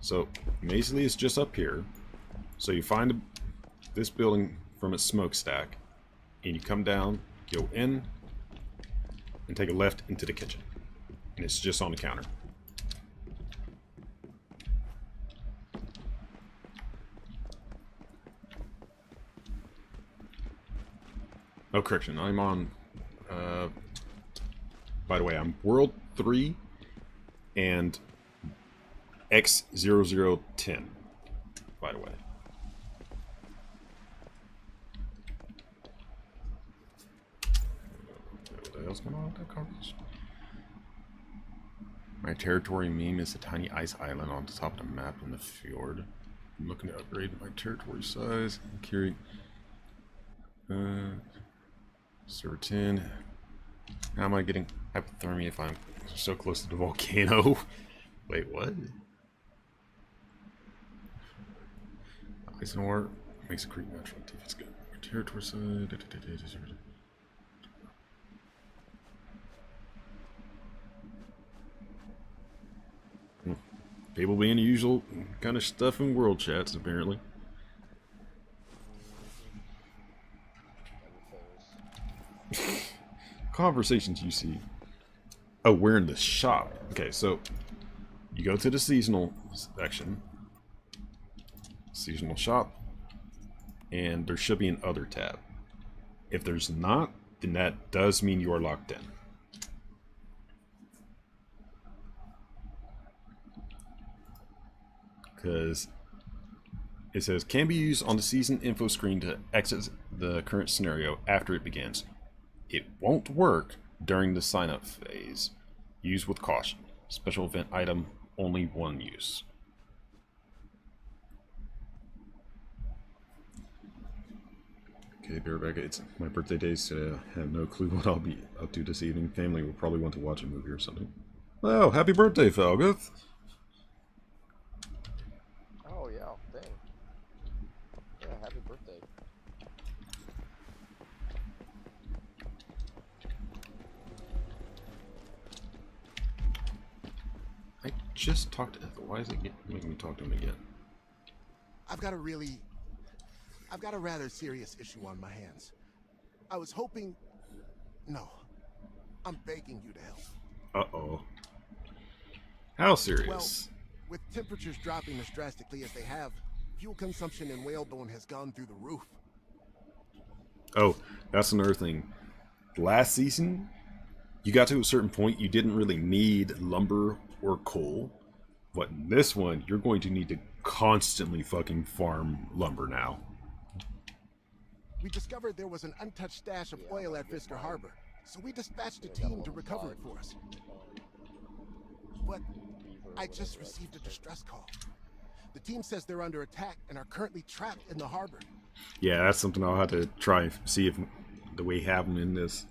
So basically it's just up here. So you find this building from its smokestack, and you come down, go in, and take a left into the kitchen. And it's just on the counter. Oh, correction, I'm on, by the way, I'm World 3 and X0010, by the way. What the else going on with that conversation? My territory meme is a tiny ice island on the top of the map in the fjord. I'm looking to upgrade my territory size. I'm curious. Server 10. How am I getting hypothermia if I'm so close to the volcano? Wait, what? Ice and ore makes a creep natural. It's good. Territory side. People being the usual kind of stuff in world chats, apparently. Conversations you see. Oh, we're in the shop. Okay, so you go to the seasonal section. Seasonal shop. And there should be an other tab. If there's not, then that does mean you are locked in. Because it says can be used on the season info screen to exit the current scenario after it begins. It won't work during the sign up phase. Use with caution. Special event item, only one use. Okay, Bareback, it's my birthday day, so I have no clue what I'll be up to this evening. Family will probably want to watch a movie or something. Oh, happy birthday, Falgoth! Oh yeah, dang. Yeah, happy birthday. I just talked to Ethel. Why is it making me talk to him again? I've got a rather serious issue on my hands. I was hoping... No. I'm begging you to help. Uh-oh. How serious? Well, with temperatures dropping as drastically as they have, fuel consumption in Whalebone has gone through the roof. Oh, that's another thing. Last season, you got to a certain point, you didn't really need lumber or coal. But in this one, you're going to need to constantly fucking farm lumber now. We discovered there was an untouched stash of oil at Fisker Harbor, so we dispatched a team to recover it for us. But I just received a distress call. The team says they're under attack and are currently trapped in the harbor. Yeah, that's something I'll have to try and see if the way have them in this.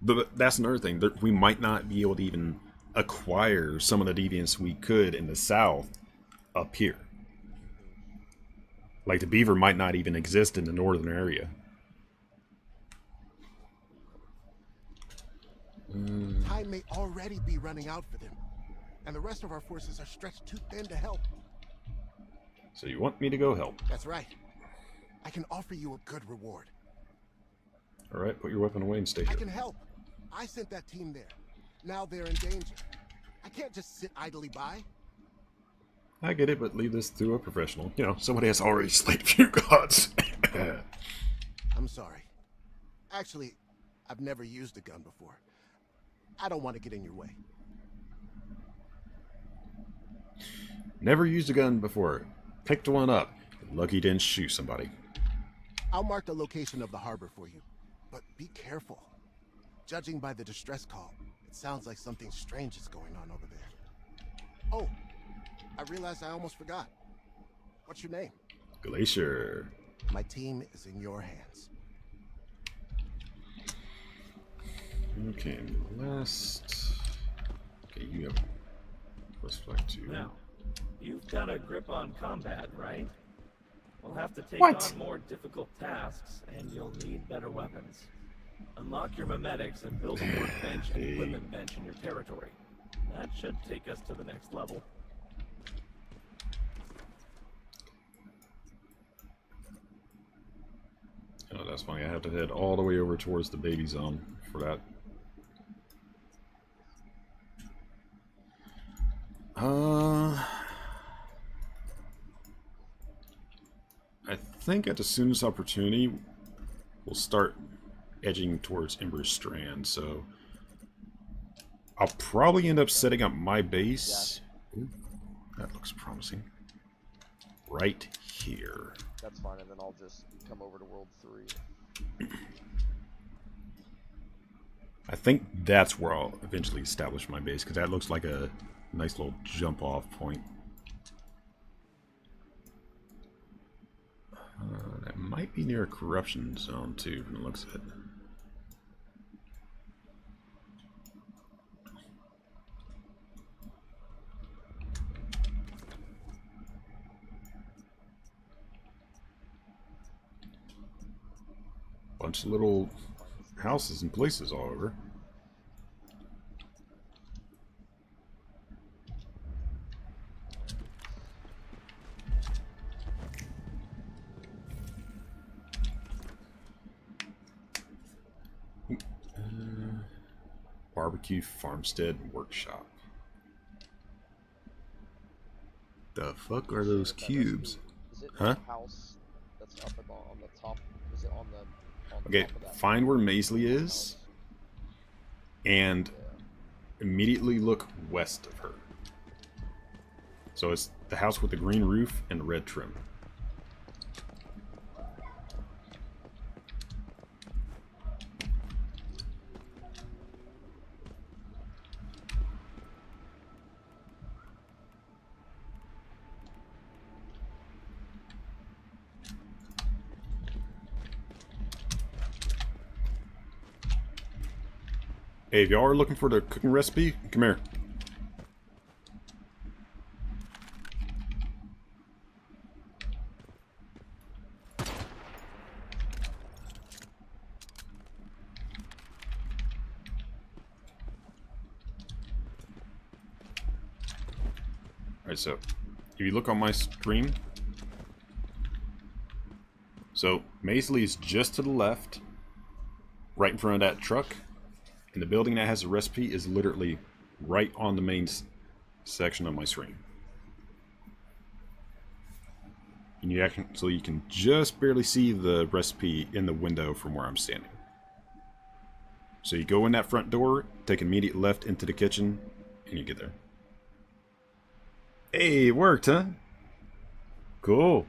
But that's another thing. That we might not be able to even acquire some of the deviants we could in the south up here. Like the beaver might not even exist in the northern area. Time may already be running out for them, and the rest of our forces are stretched too thin to help. So you want me to go help? That's right. I can offer you a good reward. Alright, put your weapon away and stay I here. can help. I sent that team there. Now they're in danger. I can't just sit idly by. I get it, but leave this to a professional. You know, somebody has already slayed a few gods. I'm sorry. Actually, I've never used a gun before. I don't want to get in your way. Never used a gun before. Picked one up. Lucky didn't shoot somebody. I'll mark the location of the harbor for you, but be careful. Judging by the distress call, it sounds like something strange is going on over there. Oh, I realized I almost forgot. What's your name? Glacier. My team is in your hands. Okay, last... Okay, you have... Plus flag 2. Now, you've got a grip on combat, right? We'll have to take What? on more difficult tasks, and you'll need better weapons. Unlock your memetics and build a workbench and equipment bench in your territory. That should take us to the next level. Oh, that's funny. I have to head all the way over towards the baby zone for that. I think at the soonest opportunity, we'll start edging towards Ember Strand, so I'll probably end up setting up my base. Ooh, that looks promising. Right here. That's fine, and then I'll just come over to World 3. I think that's where I'll eventually establish my base, because that looks like a nice little jump-off point. That might be near a corruption zone, too, from the looks of it. Bunch of little houses and places all over. Barbecue Farmstead Workshop. The fuck are those cubes? Is it Huh? the house that's up on the top? Is it on the Okay, top of that find where Maisley is, house? and Yeah. immediately look west of her. So it's the house with the green roof and red trim. Hey, if y'all are looking for the cooking recipe, come here. Alright, so if you look on my screen, so Maisley is just to the left, right in front of that truck. And the building that has the recipe is literally right on the main section of my screen. And so you can just barely see the recipe in the window from where I'm standing. So you go in that front door, take immediate left into the kitchen, and you get there. Hey, it worked, huh? Cool.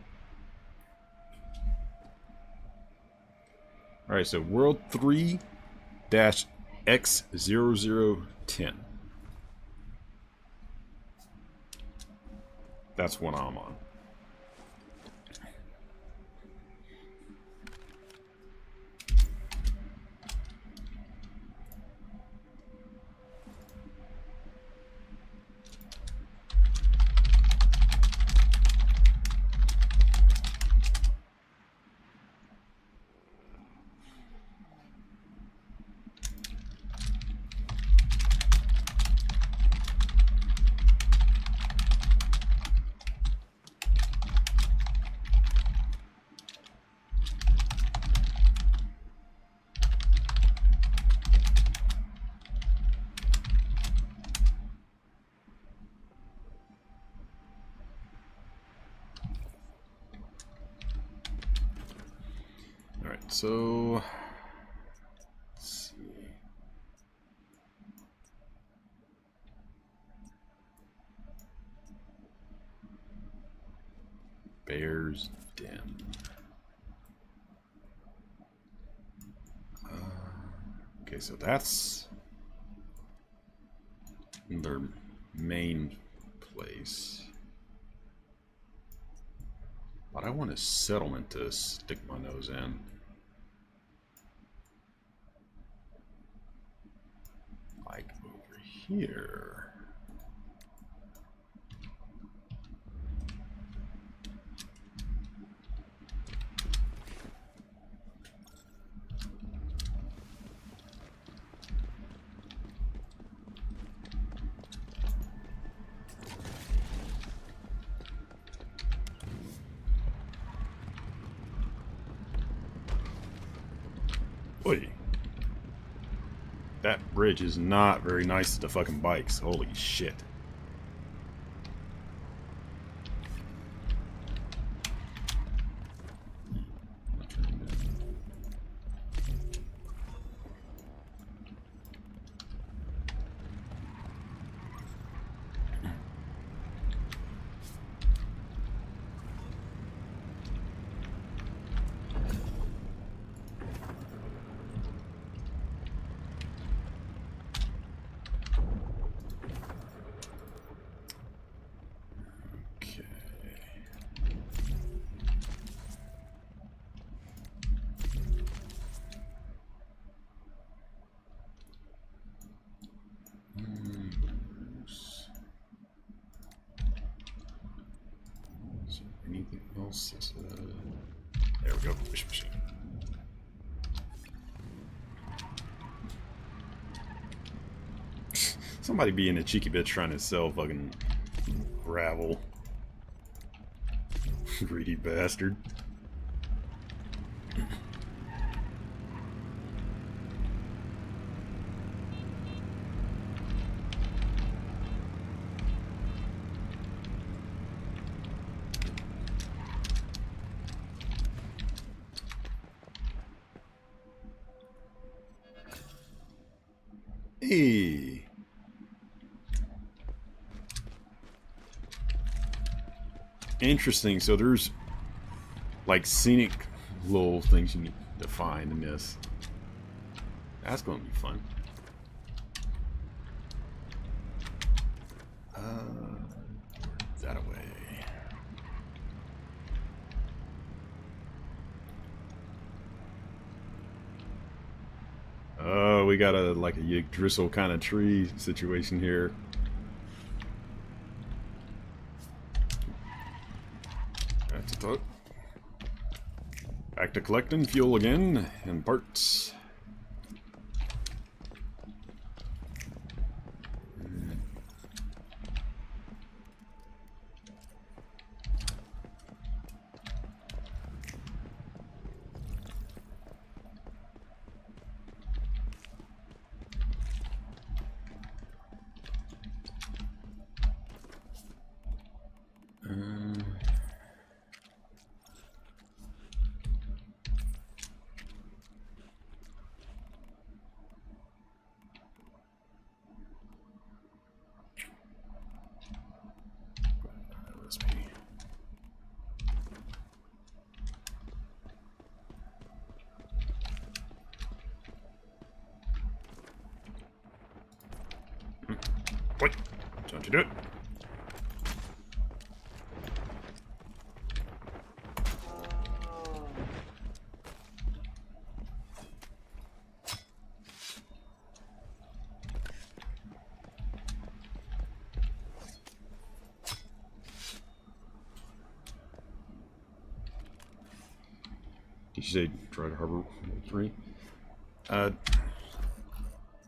Alright, so World 3-X0010. That's what I'm on. Alright, so let's see. Bear's Den. Okay, so that's their main place. But I want a settlement to stick my nose in. Like over here. Oy. That bridge is not very nice to the fucking bikes. Holy shit. Anything else? There we go. Fishing machine. Somebody being a cheeky bitch trying to sell fucking gravel. Greedy bastard. Hey. Interesting. So there's like scenic little things you need to find in this. That's going to be fun. That away. Oh, we got a like a Yggdrasil kind of tree situation here. That's a thought. Back to collecting fuel again and parts. What? Don't you do it? Did you say try to harbor 3?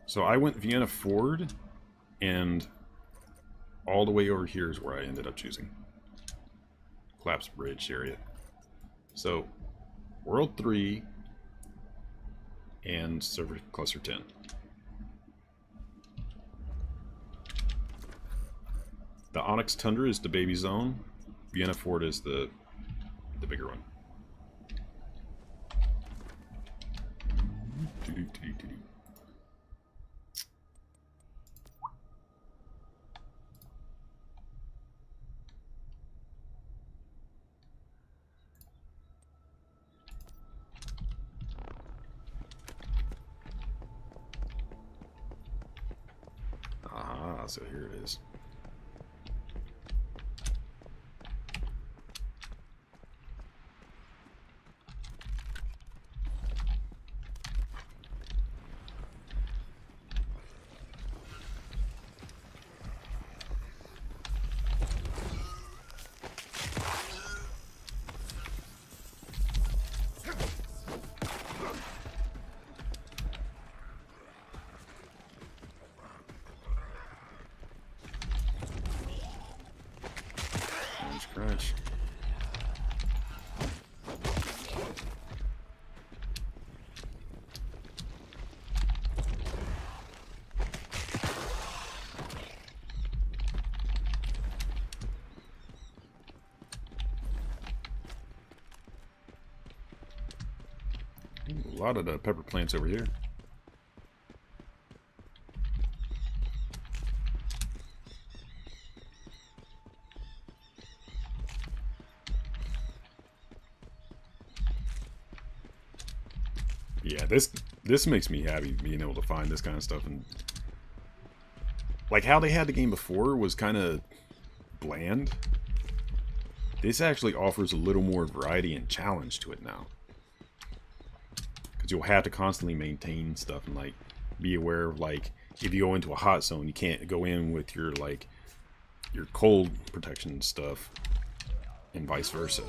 So I went Vienna Ford, and all the way over here is where I ended up choosing. Collapse Bridge area. So, World 3 and Server Cluster 10. The Onyx Tundra is the baby zone. Vienna Ford is the bigger one. Ah, so here it is. Scratch. A lot of the pepper plants over here. Yeah, this makes me happy being able to find this kind of stuff. And like how they had the game before was kind of bland. This actually offers a little more variety and challenge to it now, because you'll have to constantly maintain stuff and like be aware of, like, if you go into a hot zone, you can't go in with your like your cold protection stuff. and vice versa.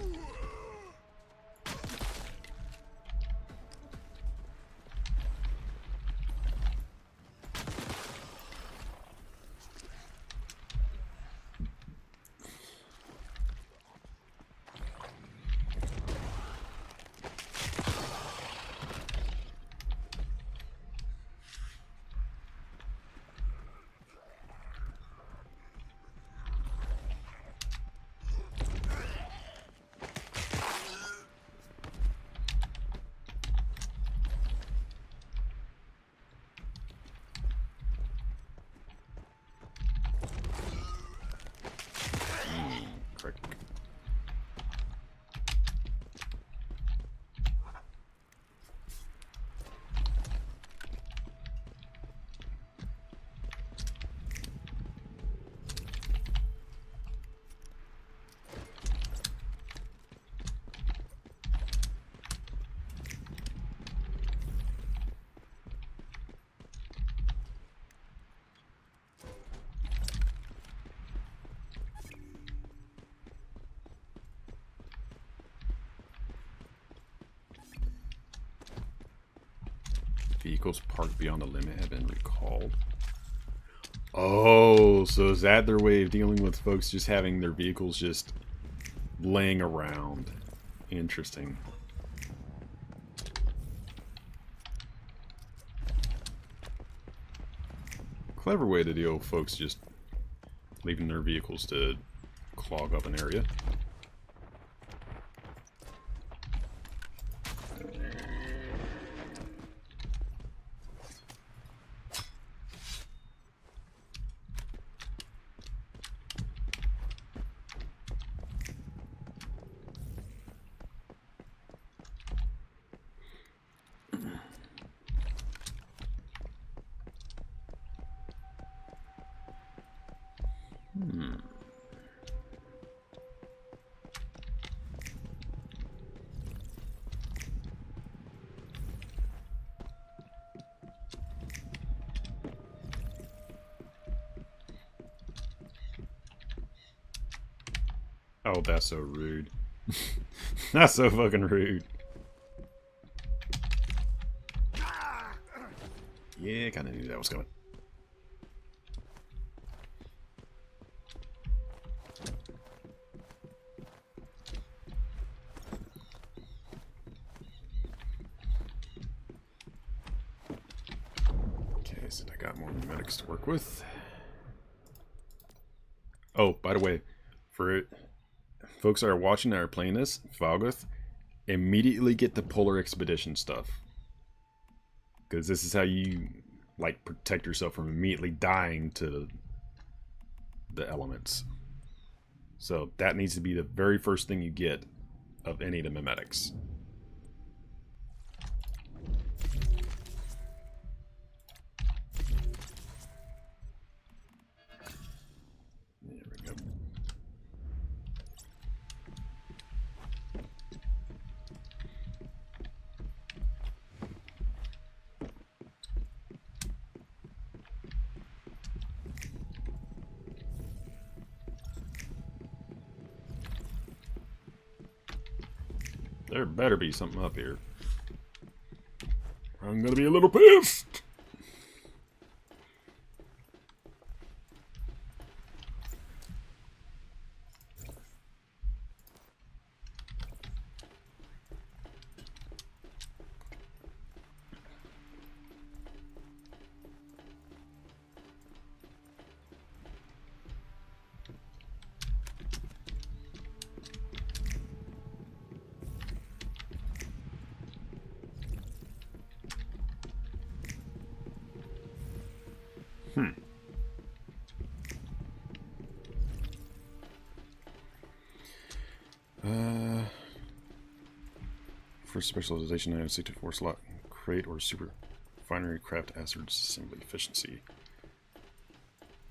Frick. Vehicles parked beyond the limit have been recalled. Oh, so is that their way of dealing with folks just having their vehicles just laying around? Interesting. Clever way to deal with folks just leaving their vehicles to clog up an area. Oh, that's so rude. That's so fucking rude. Yeah, kind of knew that was coming. Okay, so I got more medics to work with. Oh, by the way, for folks that are watching that are playing this, Valgoth, immediately get the Polar Expedition stuff. Because this is how you, like, protect yourself from immediately dying to the elements. So that needs to be the very first thing you get of any of the mimetics. There we go. There better be something up here. I'm gonna be a little pissed. For specialization, I have 64 slot crate or super refinery craft hazard assembly efficiency.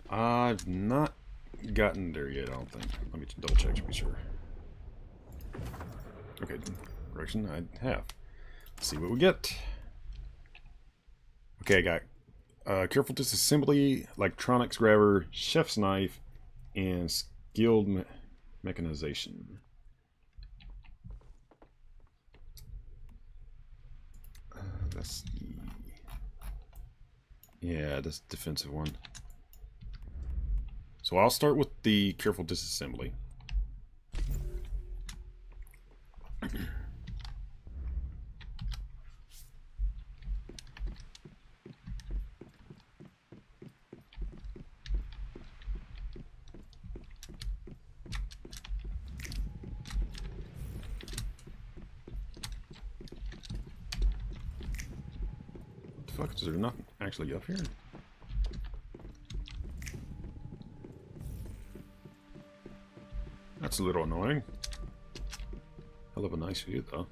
I've not gotten there yet, I don't think. Let me double check to be sure. Okay, correction, I have. Let's see what we get. Okay, I got careful disassembly, electronics grabber, chef's knife, and skilled mechanization. That's the... Yeah, that's the defensive one. So I'll start with the careful disassembly. Fuck, is there nothing actually up here? That's a little annoying. Hell of a nice view, though.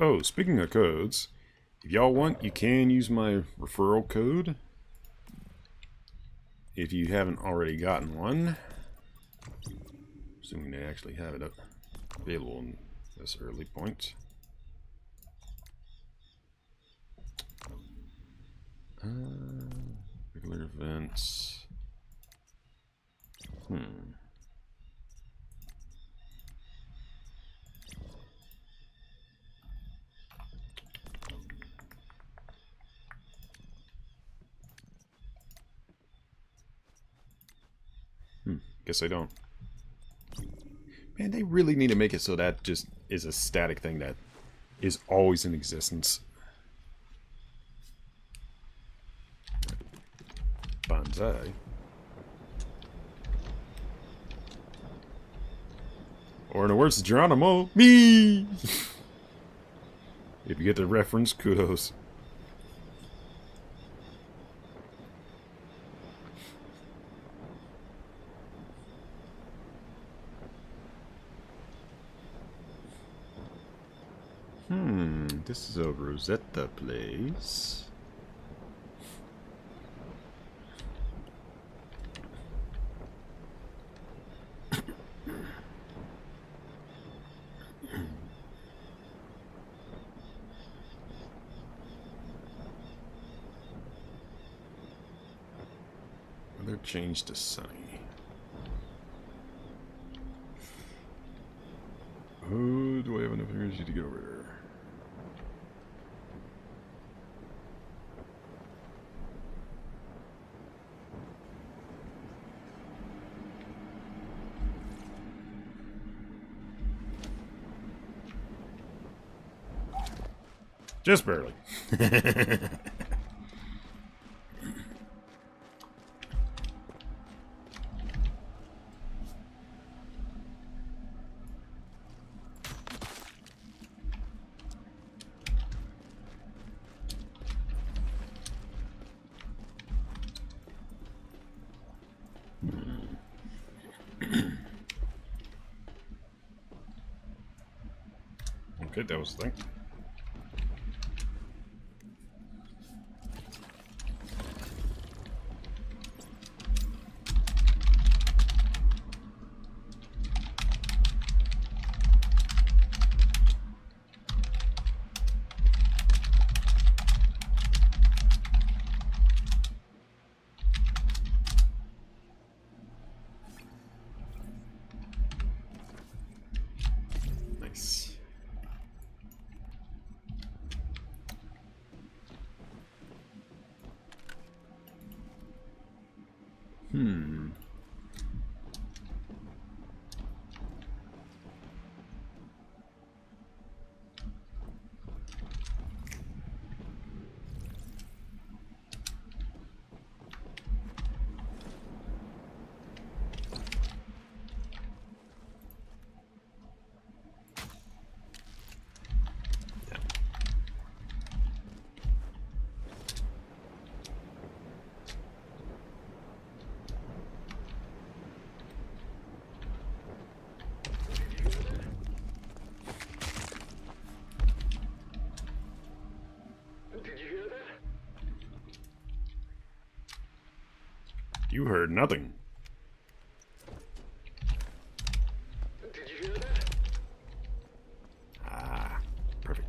Oh, speaking of codes, if y'all want, you can use my referral code. If you haven't already gotten one. Assuming they actually have it available in this early point. Regular events. Guess I don't. Man, they really need to make it so that just is a static thing that is always in existence. Banzai. Or in the words of Geronimo, me! If you get the reference, kudos. This is a Rosetta place. Weather changed to sunny. Oh, do I have enough energy to get over there? Just barely. Okay, that was the thing. Nice. You heard nothing. Did you hear that? Ah, perfect.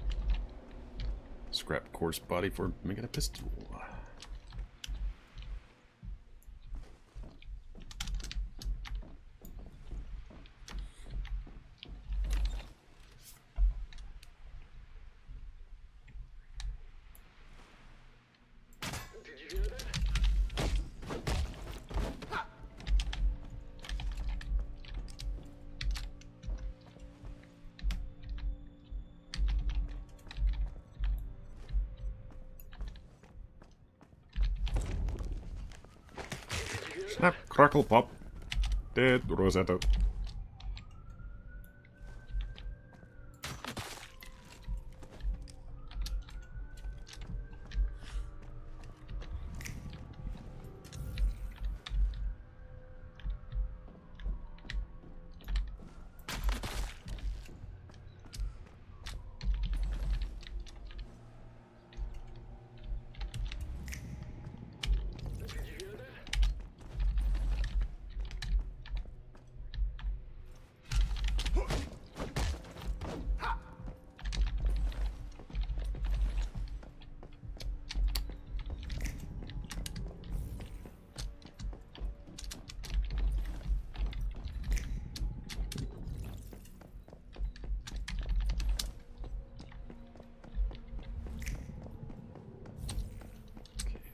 Scrap coarse body for making a pistol. Did you hear that? Snap, crackle, pop. Dead Rosetta.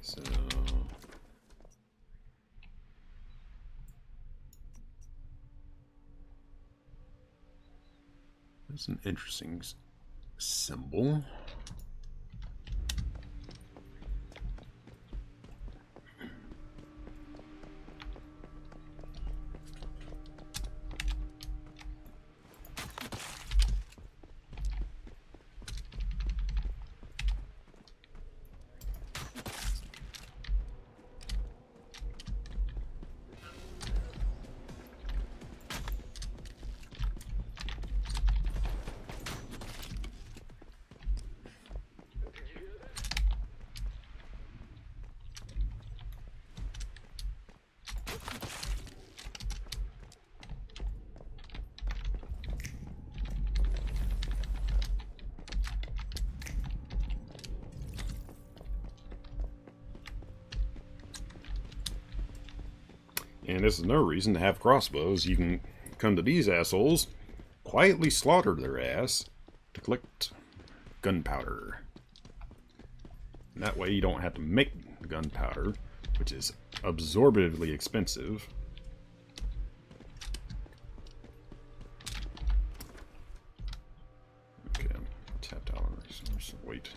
So that's an interesting symbol. And this is no reason to have crossbows. You can come to these assholes, quietly slaughter their ass to collect gunpowder. And that way you don't have to make gunpowder, which is absorbently expensive. Okay, I'm tapped out on resource. Wait.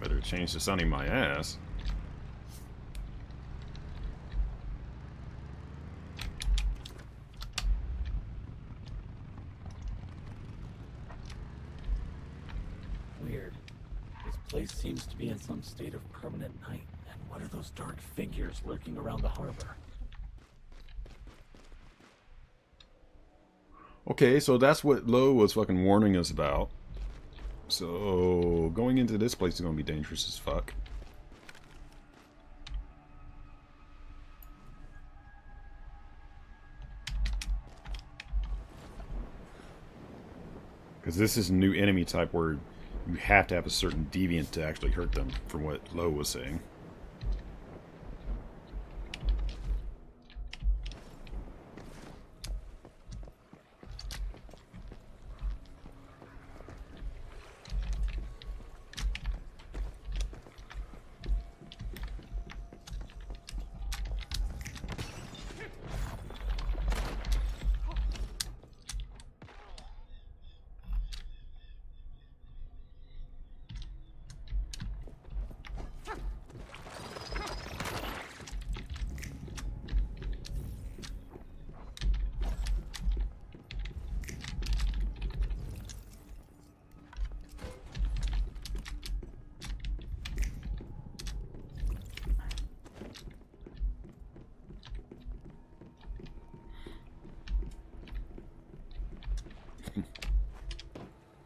Better change the sunny my ass. Weird. This place seems to be in some state of permanent night. And what are those dark figures lurking around the harbor? Okay, so that's what Lowe was fucking warning us about. So, going into this place is going to be dangerous as fuck. Because this is a new enemy type where you have to have a certain deviant to actually hurt them, from what Lowe was saying.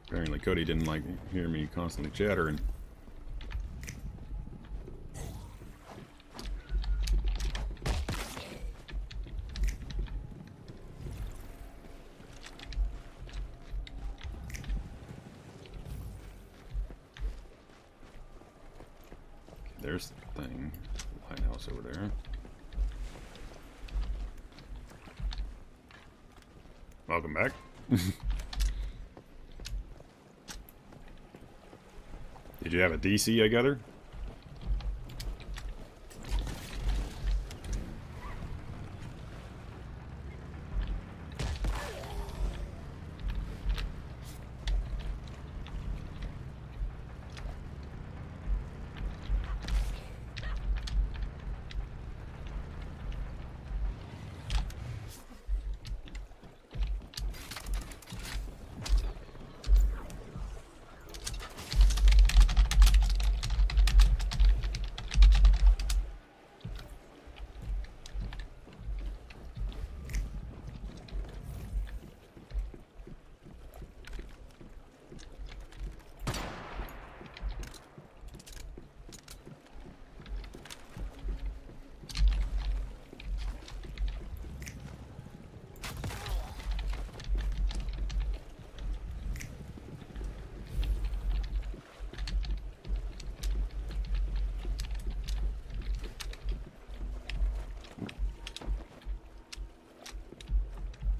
Apparently Cody didn't like hear me constantly chattering. There's the thing. Lighthouse over there. Welcome back. Did you have a DC, I gather?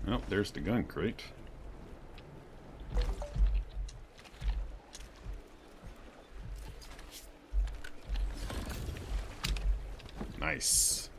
Oh, there's the gun crate. Nice.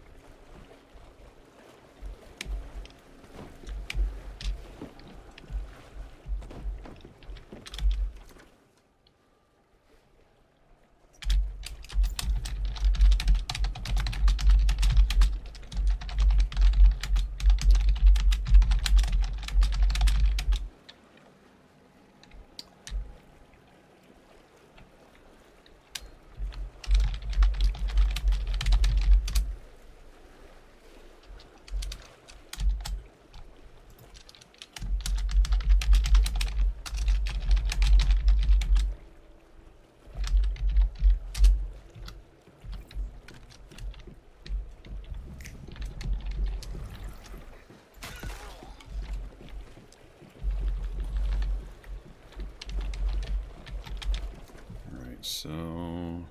So,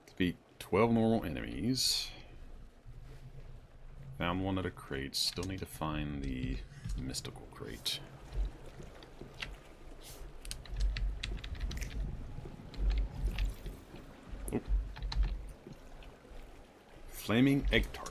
defeat 12 normal enemies. Found one of the crates. Still need to find the mystical crate. Oh. Flaming egg tart.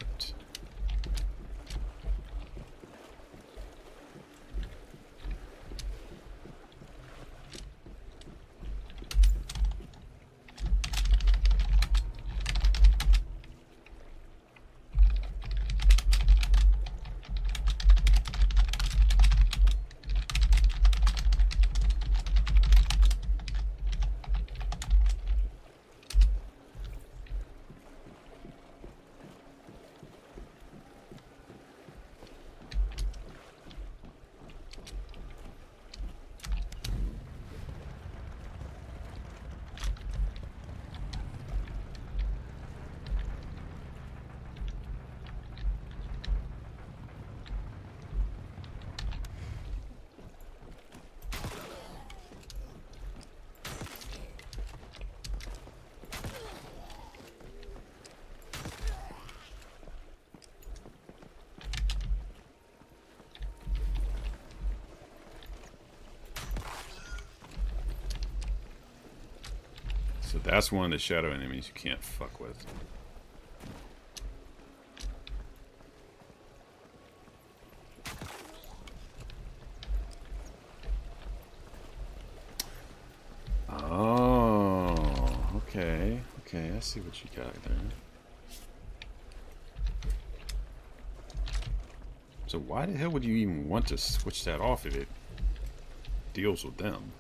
So that's one of the shadow enemies you can't fuck with. Oh, okay. Okay, I see what you got there. So why the hell would you even want to switch that off if it deals with them?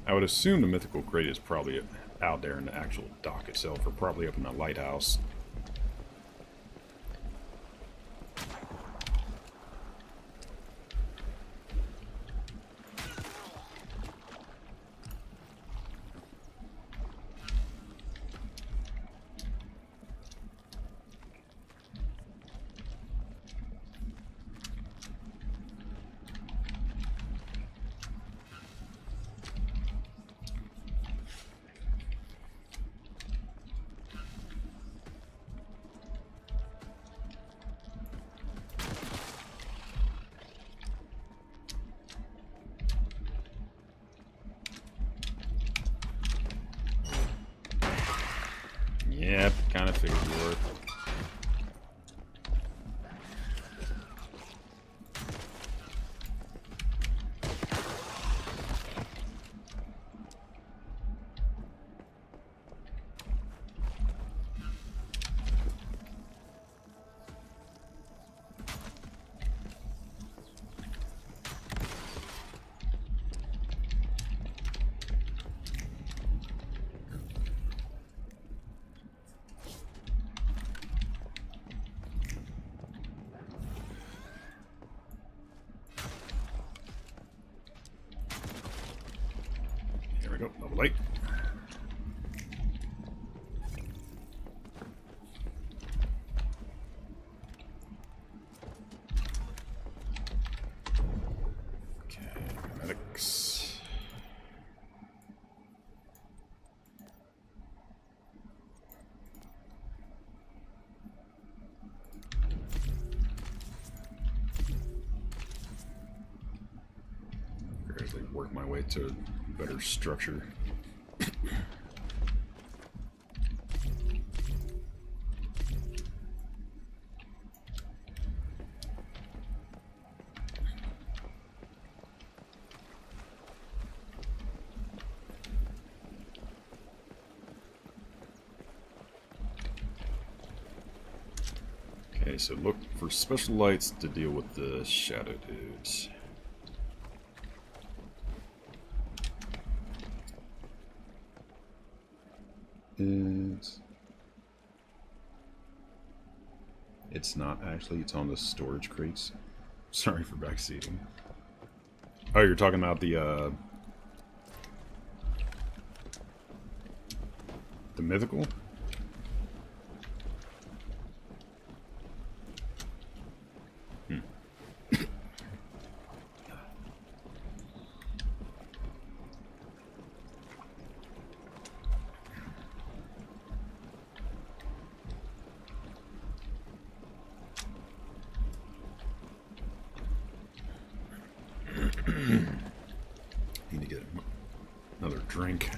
I would assume the mythical crate is probably out there in the actual dock itself, or probably up in the lighthouse. Yep, kind of figured you would. There we go, level 8. Okay, medics. Gradually work my way to a better structure. Okay, so look for special lights to deal with the shadow dudes. It's not actually, it's on the storage crates. Sorry for backseating. Oh, you're talking about the mythical? Need to get another drink.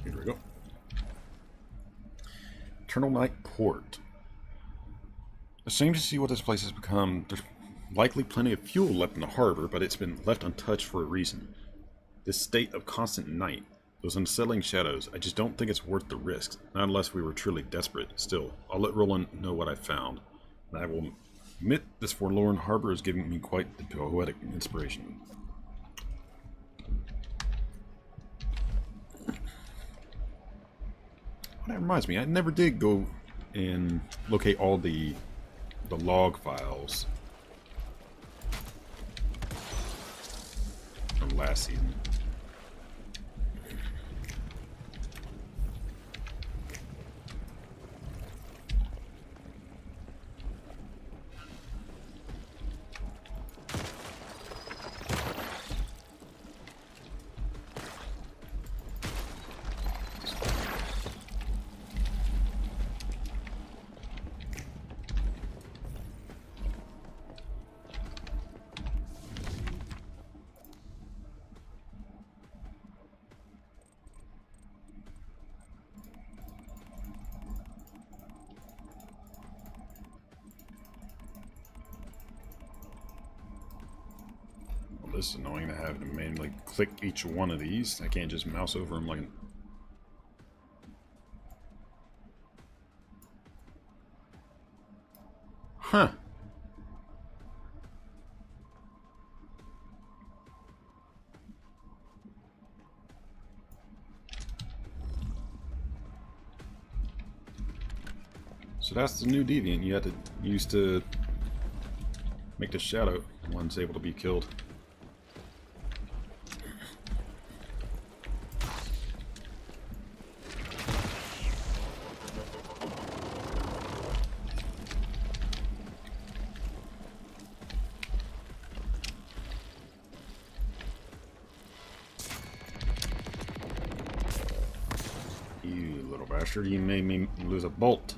Here we go. Eternal Night Port. Ashamed to see what this place has become. There's likely plenty of fuel left in the harbor, but it's been left untouched for a reason. This state of constant night, those unsettling shadows, I just don't think it's worth the risks, not unless we were truly desperate. Still, I'll let Roland know what I found. And I will admit this forlorn harbor is giving me quite the poetic inspiration. That reminds me, I never did go and locate all the log files from last season. this is annoying to have to manually click each one of these. I can't just mouse over them like... Huh. So that's the new deviant you had to use to make the shadow ones able to be killed. You little bastard, you made me lose a bolt.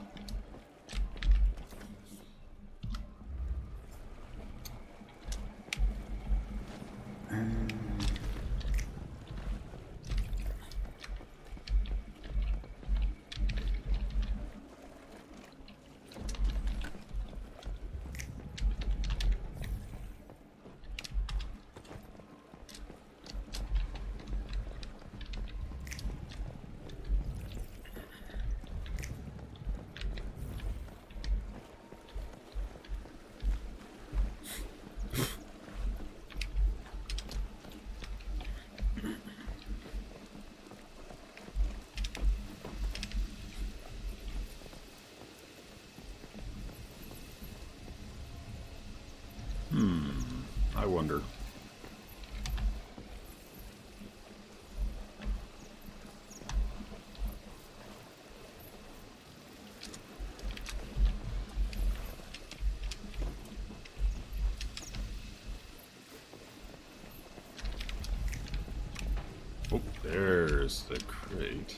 I wonder. Oh, there's the crate.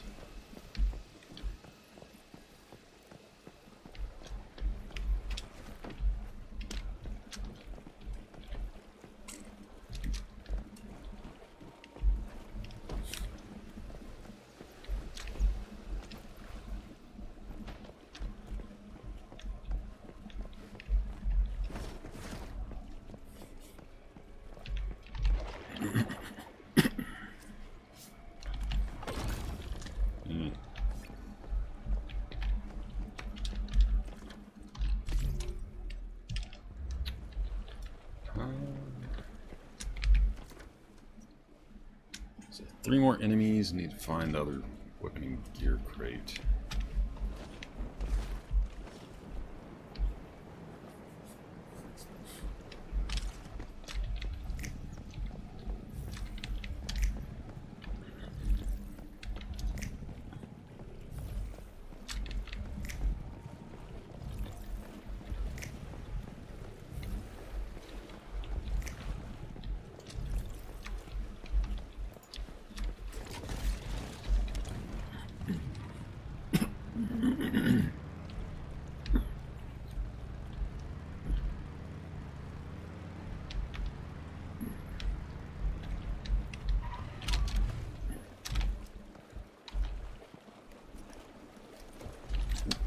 So 3 more enemies. Need to find the other weapon and gear crate.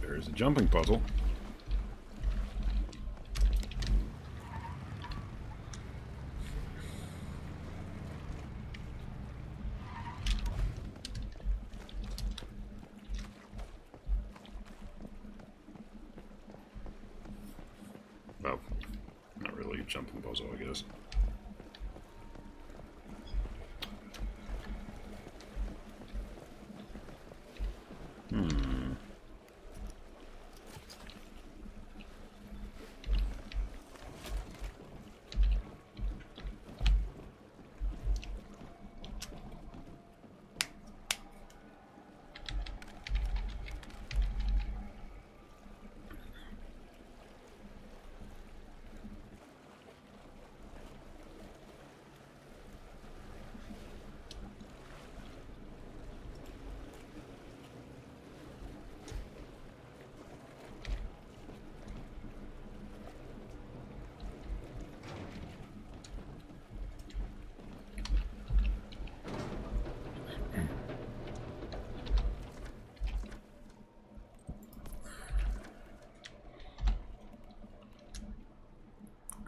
There's a jumping puzzle. Well, not really a jumping puzzle, I guess.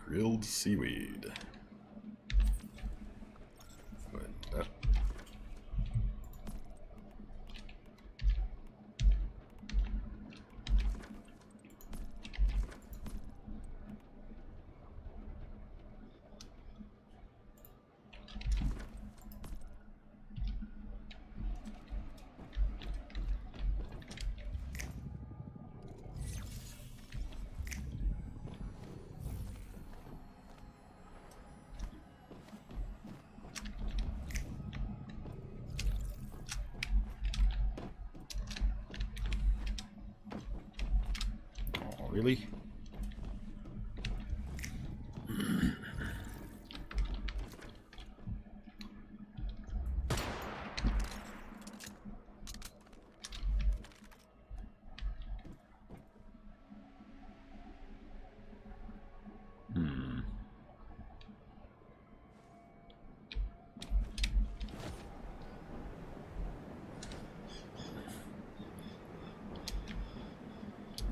Grilled seaweed. really?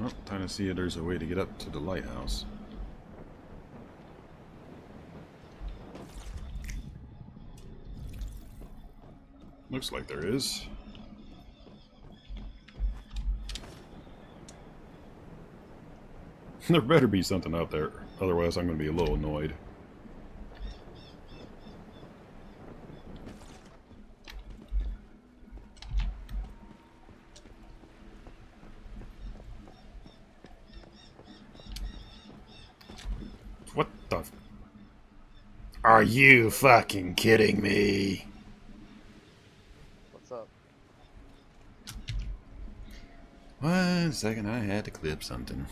Well, time to see if there's a way to get up to the lighthouse. Looks like there is. There better be something out there, otherwise I'm going to be a little annoyed. What the f— Are you fucking kidding me? What's up? 1 second, I had to clip something.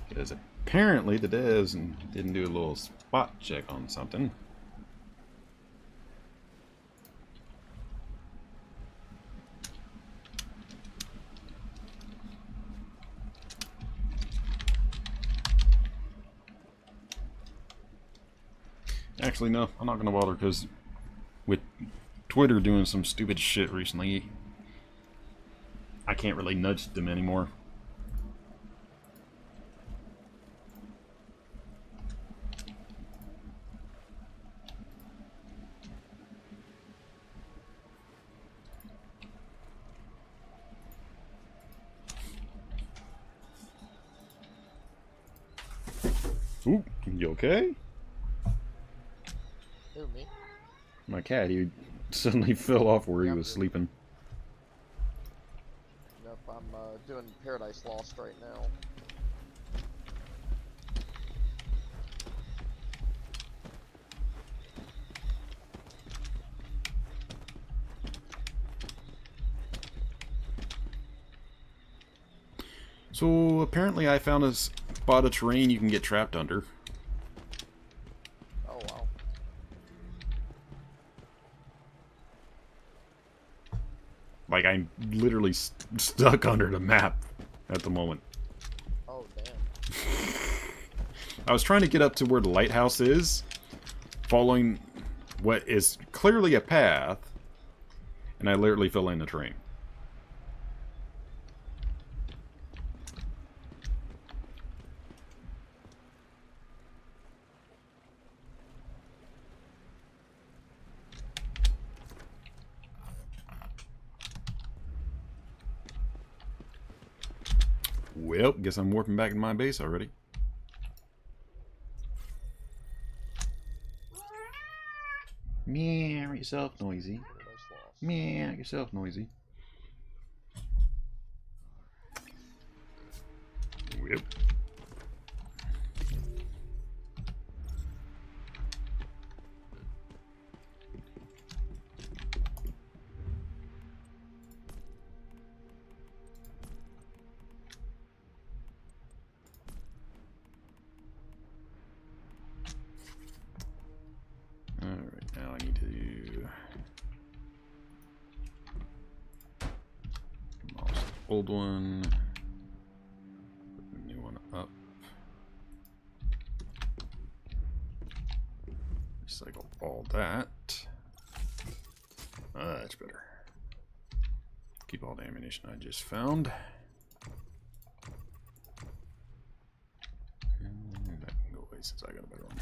Because apparently the devs didn't do a little spot check on something. Actually, no, I'm not going to bother because with Twitter doing some stupid shit recently, I can't really nudge them anymore. Ooh, you okay? Who, me? My cat, he suddenly fell off where he Yep. was sleeping. Nope, I'm doing Paradise Lost right now. So apparently I found a spot of terrain you can get trapped under. Oh, wow. Like I'm literally stuck under the map at the moment. Oh, damn. I was trying to get up to where the lighthouse is, following what is clearly a path, and I literally fell in the terrain. Well, guess I'm warping back to my base already. Meow yourself noisy. Paradise Lost. Meow yourself noisy. Yep. Alright, now I need to demolish the old one, put the new one up, recycle all that. That's better. Keep all the ammunition I just found. And that can go away since I got a better one.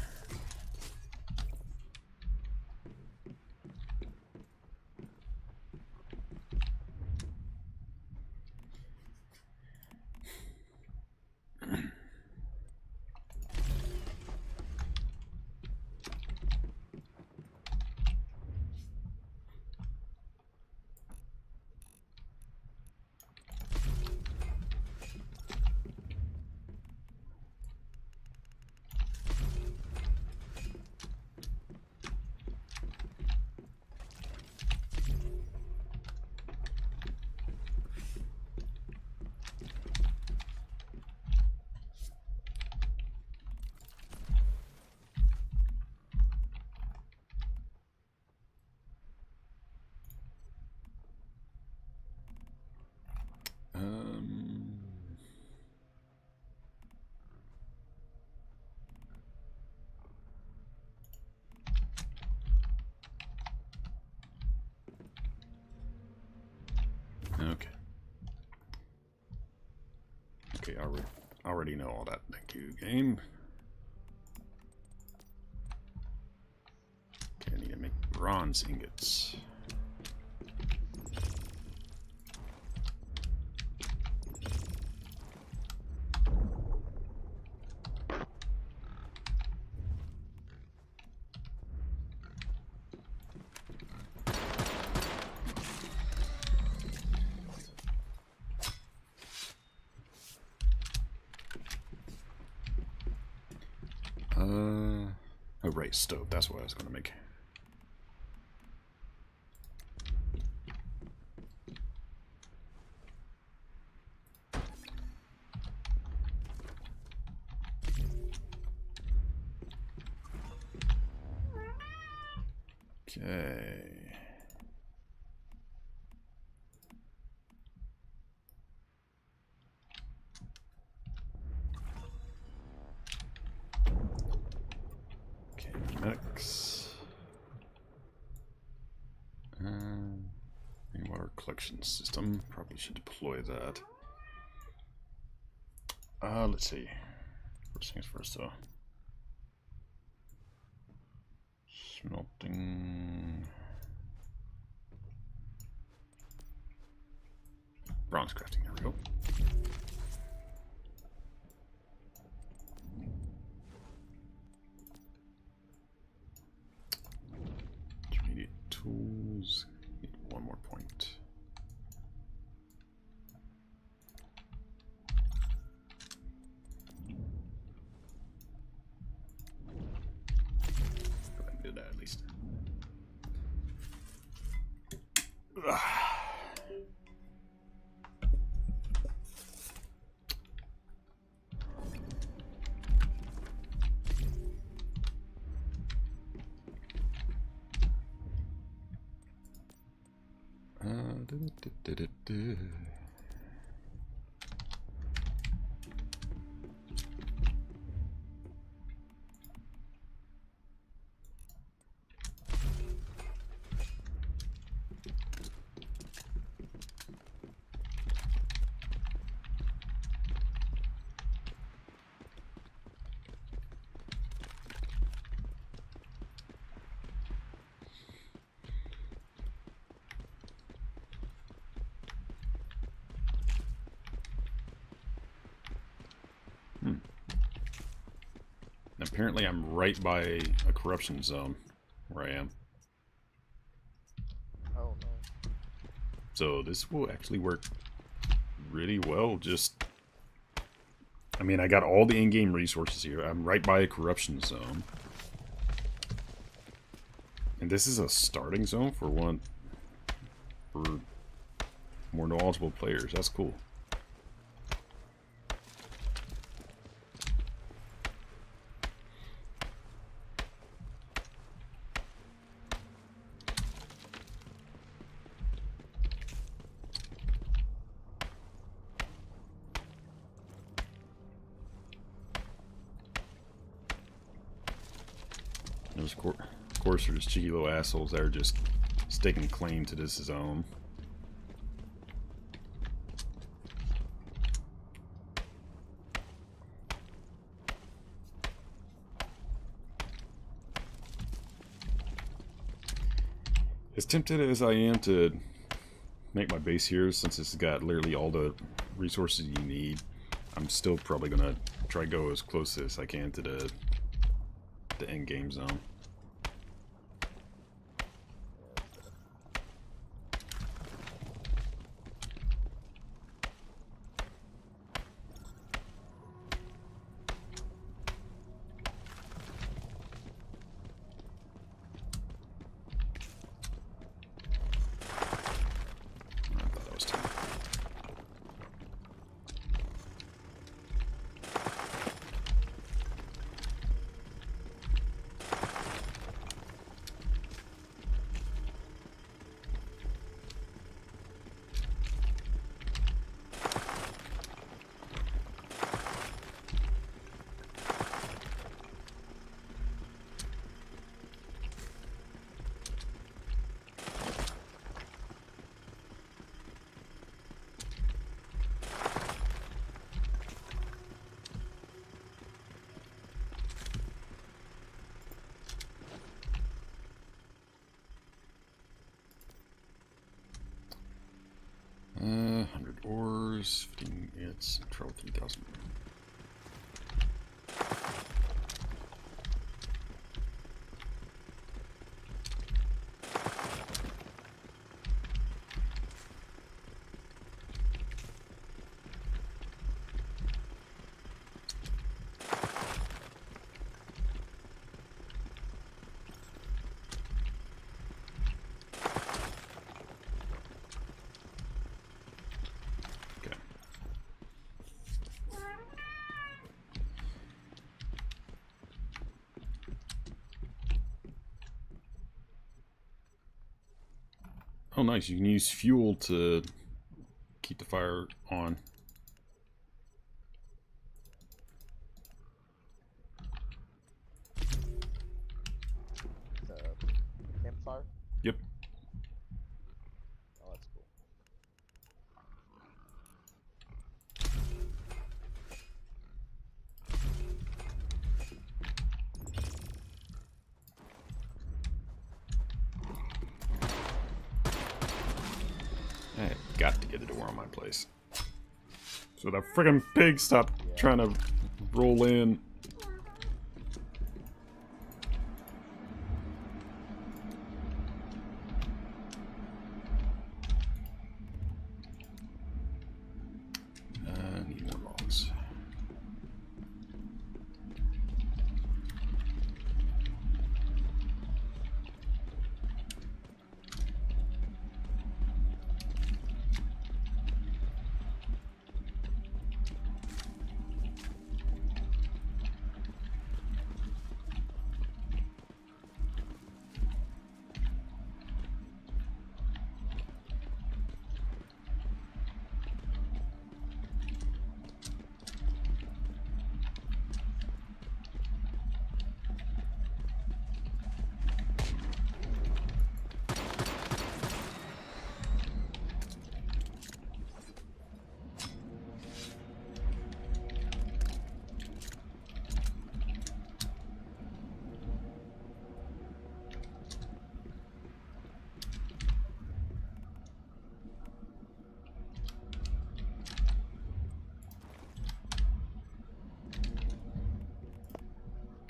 Okay, I already know all that. Thank you, game. Okay, I need to make bronze ingots. Oh right, stove. That's what I was gonna make. Okay. Okay, medics. Rainwater collection system. Probably should deploy that. Let's see. First things first, though. Smelting. Bronze crafting, there we go. Intermediate tools. Need one more point. Go ahead and do that at least. Ugh. Du. Apparently I'm right by a corruption zone where I am. Oh no. So this will actually work really well. Just, I mean, I got all the in-game resources here. I'm right by a corruption zone. And this is a starting zone for more knowledgeable players. That's cool. Of course, there's cheeky little assholes that are just staking claim to this zone. As tempted as I am to make my base here, since it's got literally all the resources you need, I'm still probably gonna try to go as close as I can to the end game zone. hours. 15 minutes. Travel 3,000. Oh, nice. You can use fuel to keep the fire on. Campfire? Yep. Oh, that's cool. I got to get a door on my place. So that friggin' pig stopped trying to roll in. Need more logs.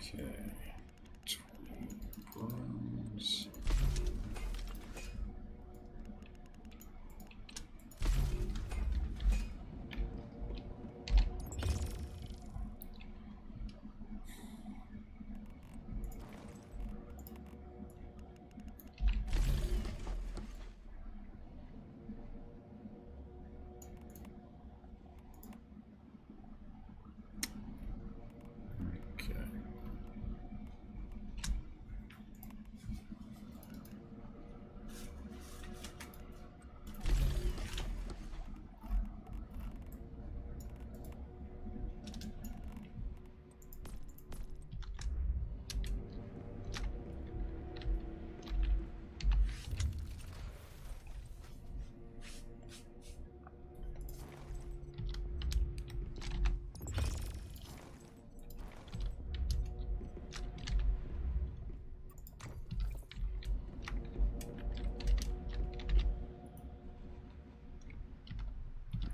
Okay. 20 bronze. Okay.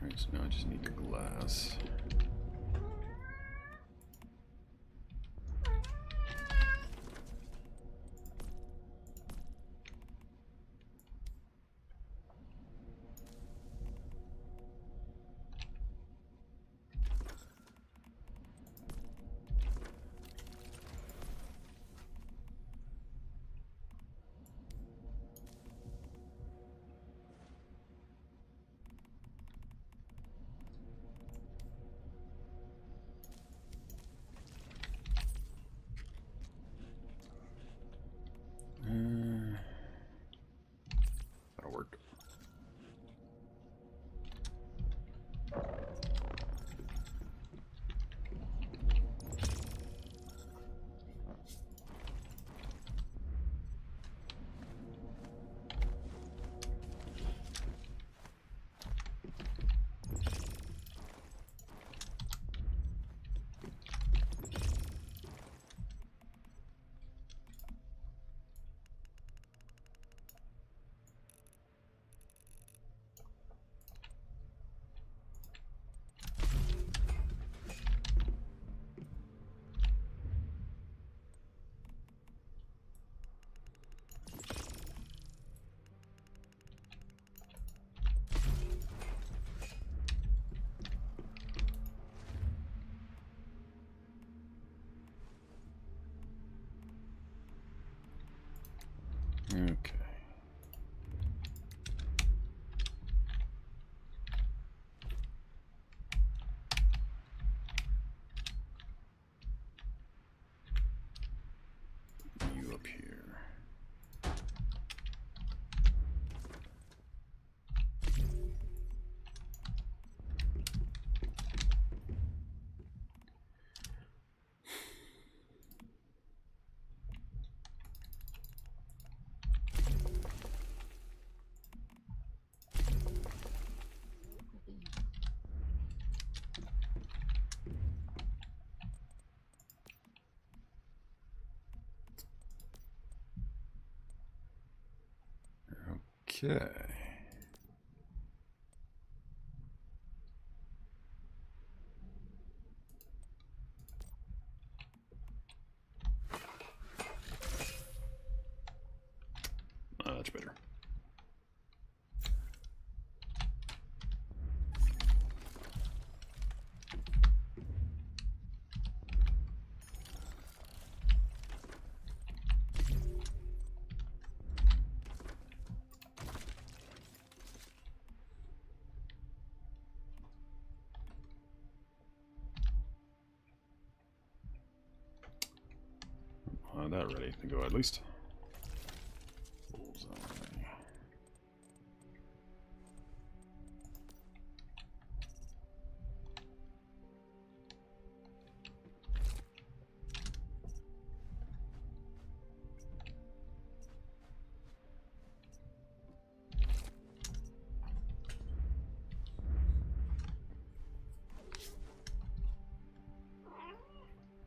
Alright, so now I just need the glass. Okay. You up here. Okay. Much better. That ready to go at least. Bullseye.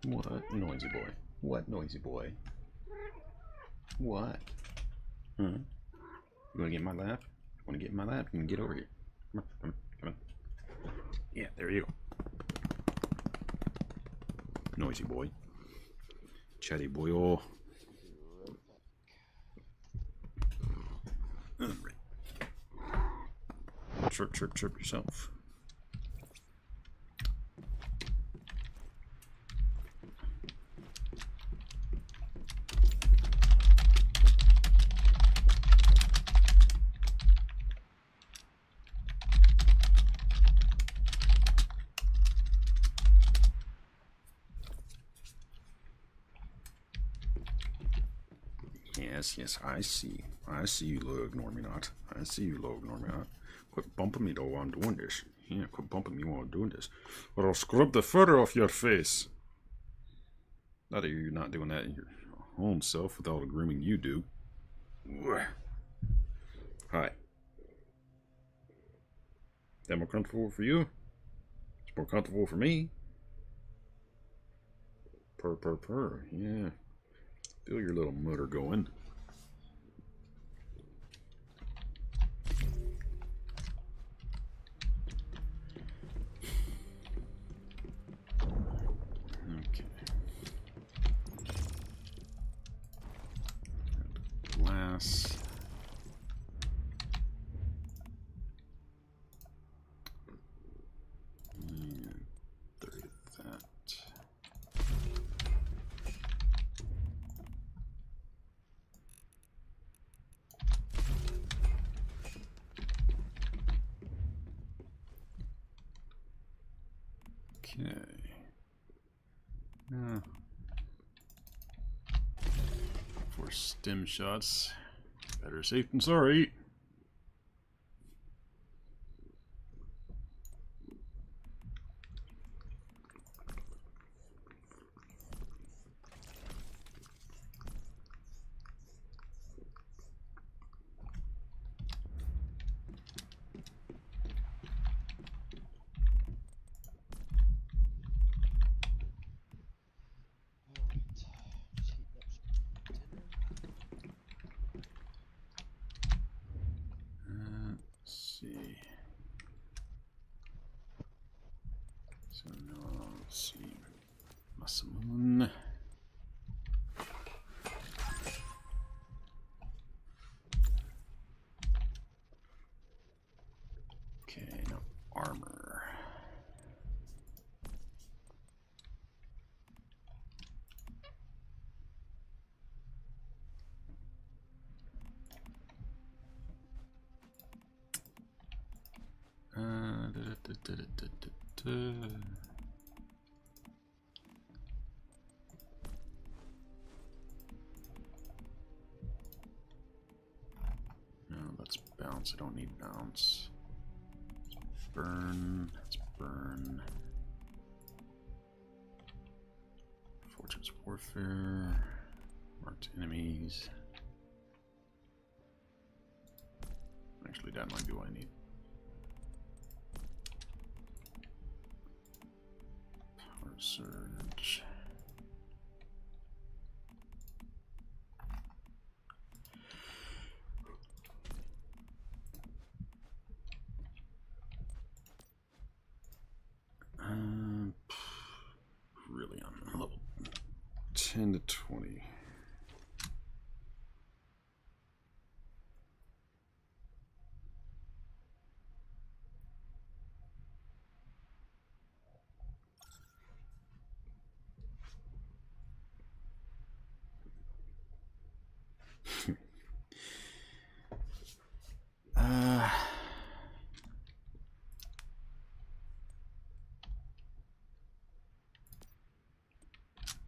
What noisy boy? What noisy boy? What? Huh? You wanna get in my lap? Wanna get in my lap? You can get over here. Come on, come on, come on. Yeah, there you go. Noisy boy. Chatty boy. Oh. Alright. Chirp, chirp, chirp yourself. Yes, I see. I see you, little ignore me not. I see you, little ignore me not. Quit bumping me though while I'm doing this. Yeah, quit bumping me while I'm doing this. Or I'll scrub the fur off your face. Not that you're not doing that in your own self with all the grooming you do. Hi. That more comfortable for you? It's more comfortable for me. Purr, purr, purr. Yeah. Feel your little motor going. Okay. Glass. And 30 of that. Okay. For stem shots, better safe than sorry. Let's see. So now let's see. Masamune. Okay, now armor. No, let's bounce. I don't need bounce. Let's burn. Let's burn. Fortune's Warfare. Marked enemies. Actually, that might be what I need. Power Surge. Really on level 10 to 20.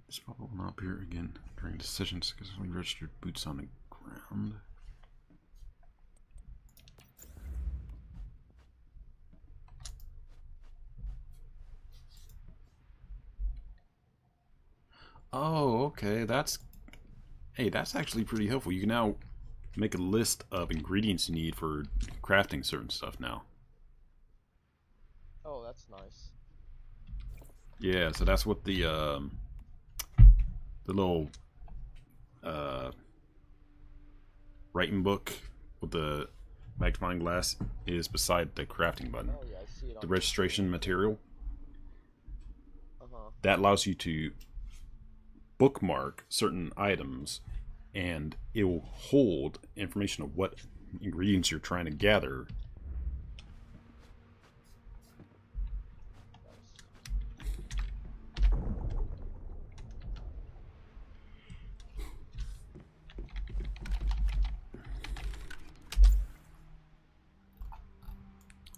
This bubble will not appear again during decisions because we registered boots on the ground. Oh, okay. Hey, that's actually pretty helpful. You can now make a list of ingredients you need for crafting certain stuff now. Oh, that's nice. Yeah, so that's what the little writing book with the magnifying glass is beside the crafting button. Oh yeah, I see it on The registration material. Uh-huh. That allows you to bookmark certain items, and it will hold information of what ingredients you're trying to gather.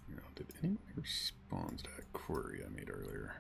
Now, did anybody respond to that query I made earlier?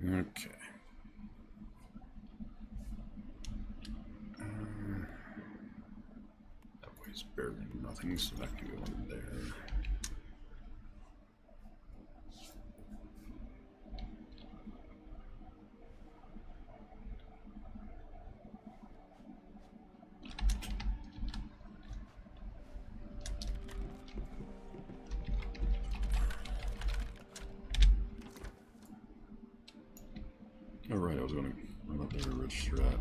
Okay. That weighs barely nothing, so that can go in there. Oh, right, I was going to run up there to register that.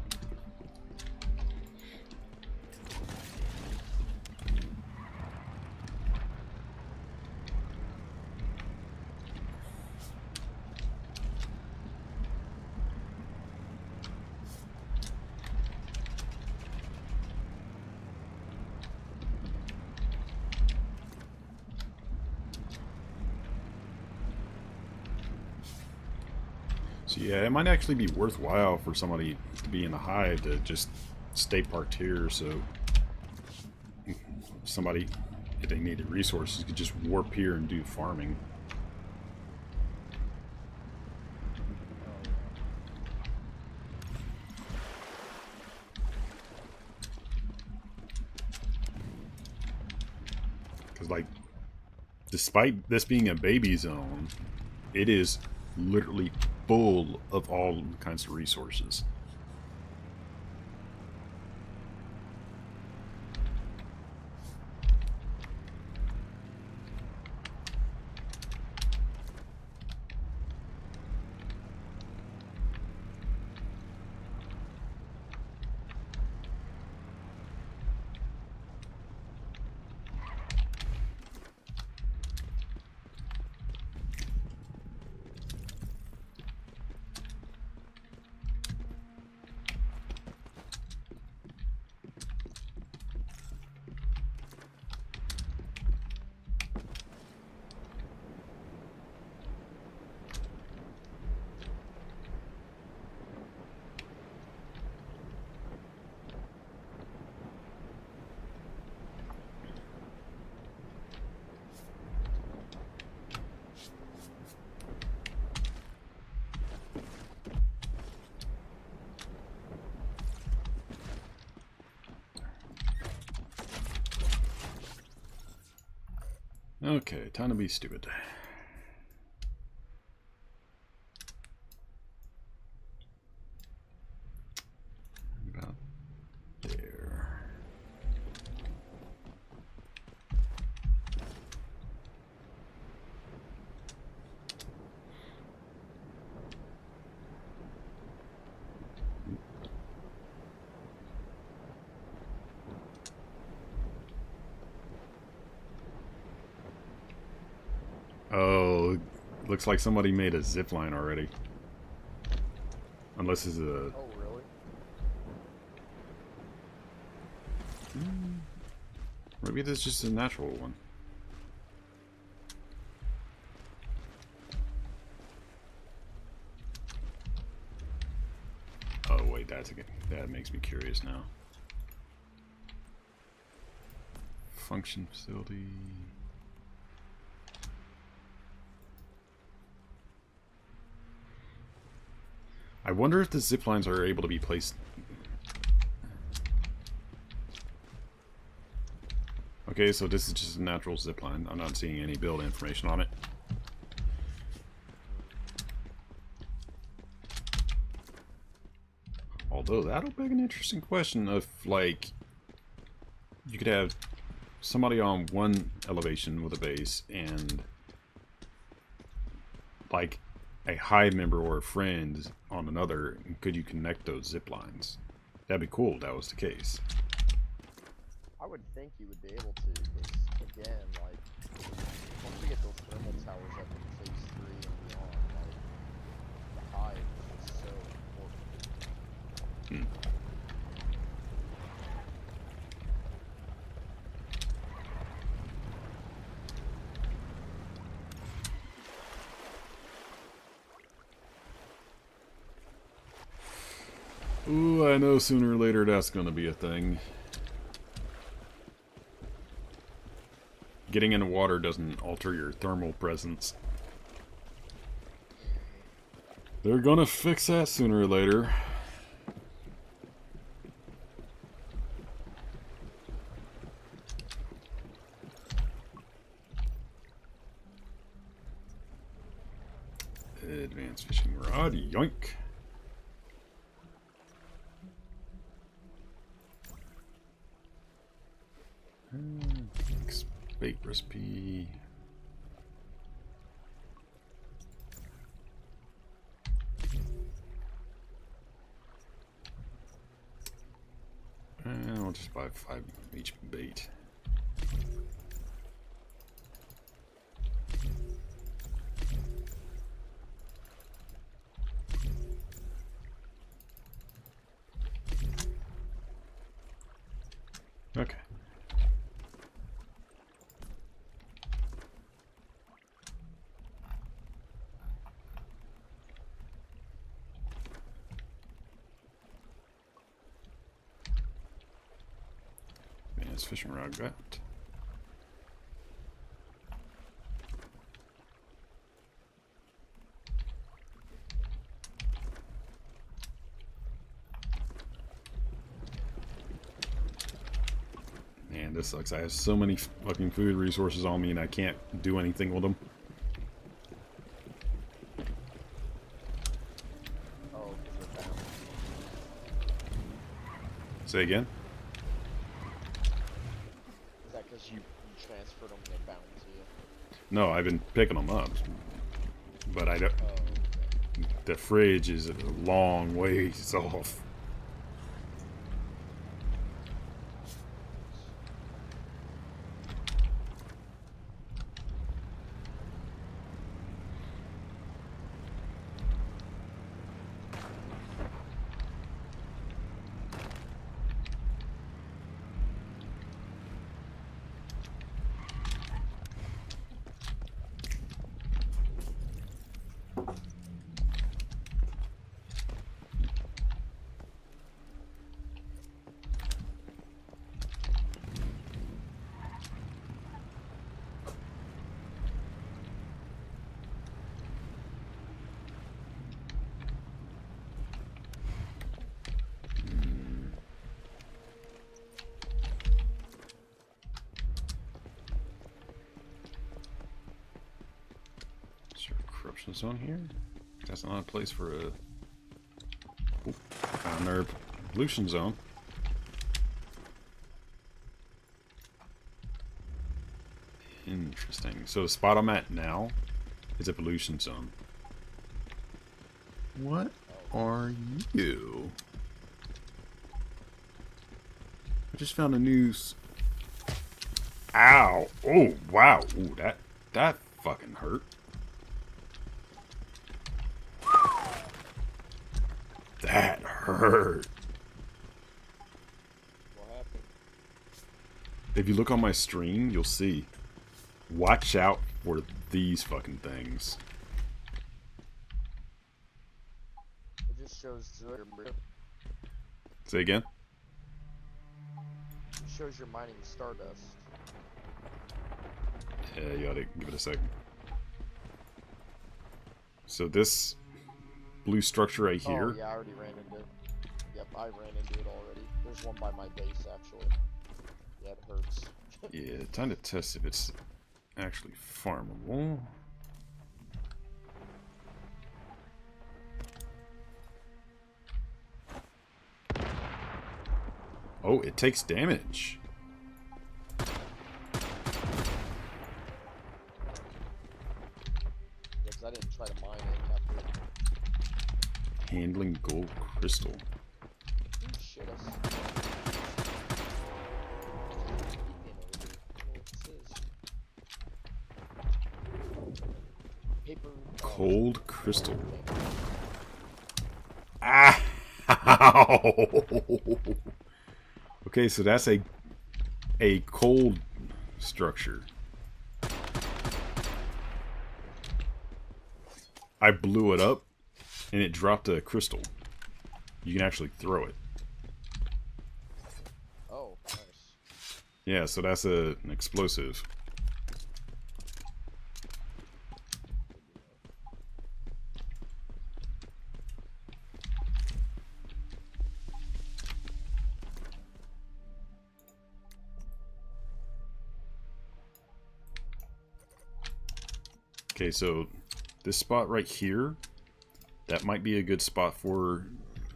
So yeah, it might actually be worthwhile for somebody to be in the hive to just stay parked here, so somebody, if they needed resources, could just warp here and do farming. Because, like, despite this being a baby zone, it is literally full of all kinds of resources. Okay, time to be stupid. About there. Oh, looks like somebody made a zip line already. Unless it's a... Oh, really? Maybe this is just a natural one. Oh wait, that makes me curious now. Function facility. I wonder if the zip lines are able to be placed. Okay, so this is just a natural zip line. I'm not seeing any build information on it. Although that'll beg an interesting question of, like, you could have somebody on one elevation with a base and, like, a hive member or a friend on another, and could you connect those zip lines? That'd be cool if that was the case. I would think you would be able to, because, again, like, once we get those thermal towers up in phase 3 and beyond, like, the hive is so important. Ooh, I know sooner or later that's gonna be a thing. Getting into water doesn't alter your thermal presence. They're gonna fix that sooner or later. Advanced fishing rod, yoink. Bait recipe. I'll just buy 5 of each bait. Okay. Fishing rod got. Man, this sucks. I have so many fucking food resources on me and I can't do anything with them. Oh, because they're bound. Say again? You transferred them and they're bound to you. No, I've been picking them up, but I don't. Oh, okay. The fridge is a long ways off. pollution zone here? That's not a place for a... Oop, found our pollution zone. Interesting. So the spot I'm at now is a pollution zone. What are you? I just found a news. Ow! Oh wow! Ooh, that fucking hurt. That hurt. What happened? If you look on my stream, you'll see. Watch out for these fucking things. It just shows your Say again? it shows you're mining stardust. Yeah, you oughta give it a second. So this blue structure right here. Oh, yeah, I already ran into it. Yep, I ran into it already. There's one by my base, actually. Yeah, it hurts. Yeah, time to test if it's actually farmable. Oh, it takes damage. Yeah, 'cause I didn't try to mine it after. Handling gold crystal. Ooh, shit, I see. Paper. Cold crystal. Ah! Okay, so that's a cold structure. I blew it up and it dropped a crystal. You can actually throw it. Oh, nice. Yeah, so that's an explosive. Okay, so this spot right here, that might be a good spot for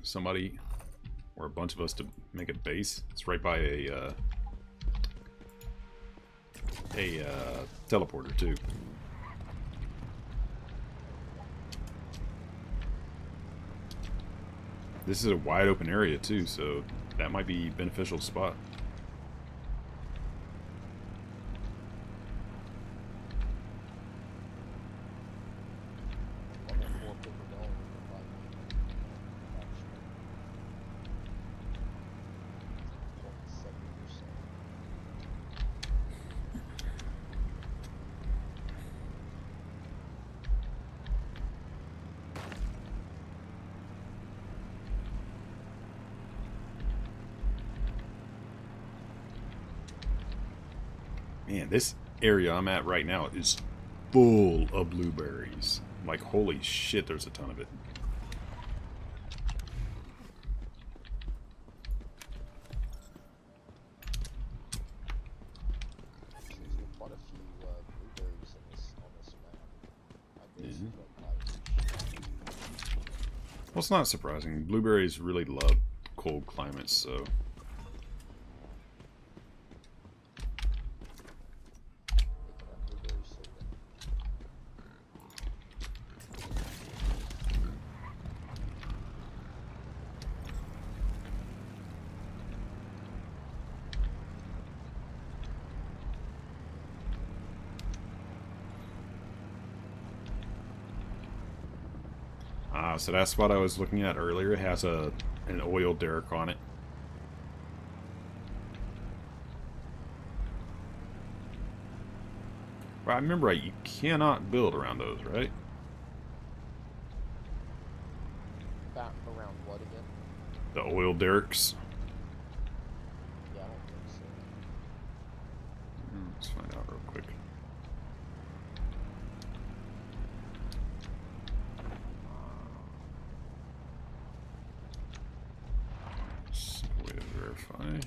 somebody or a bunch of us to make a base. It's right by a teleporter too. This is a wide open area too, so that might be a beneficial spot. I'll get more paper going with the 70%. Man, this area I'm at right now is full of blueberries. Like, holy shit, there's a ton of it. Seems to be quite a few blueberries in on this map. I basically Well, it's not surprising. Blueberries really love cold climates, so... making that blueberry syrup. So that spot I was looking at earlier has an oil derrick on it. Right, I remember right, you cannot build around those, right? Back around what again? The oil derricks. Yeah, I don't think so. Let's find out real quick. Way to verify.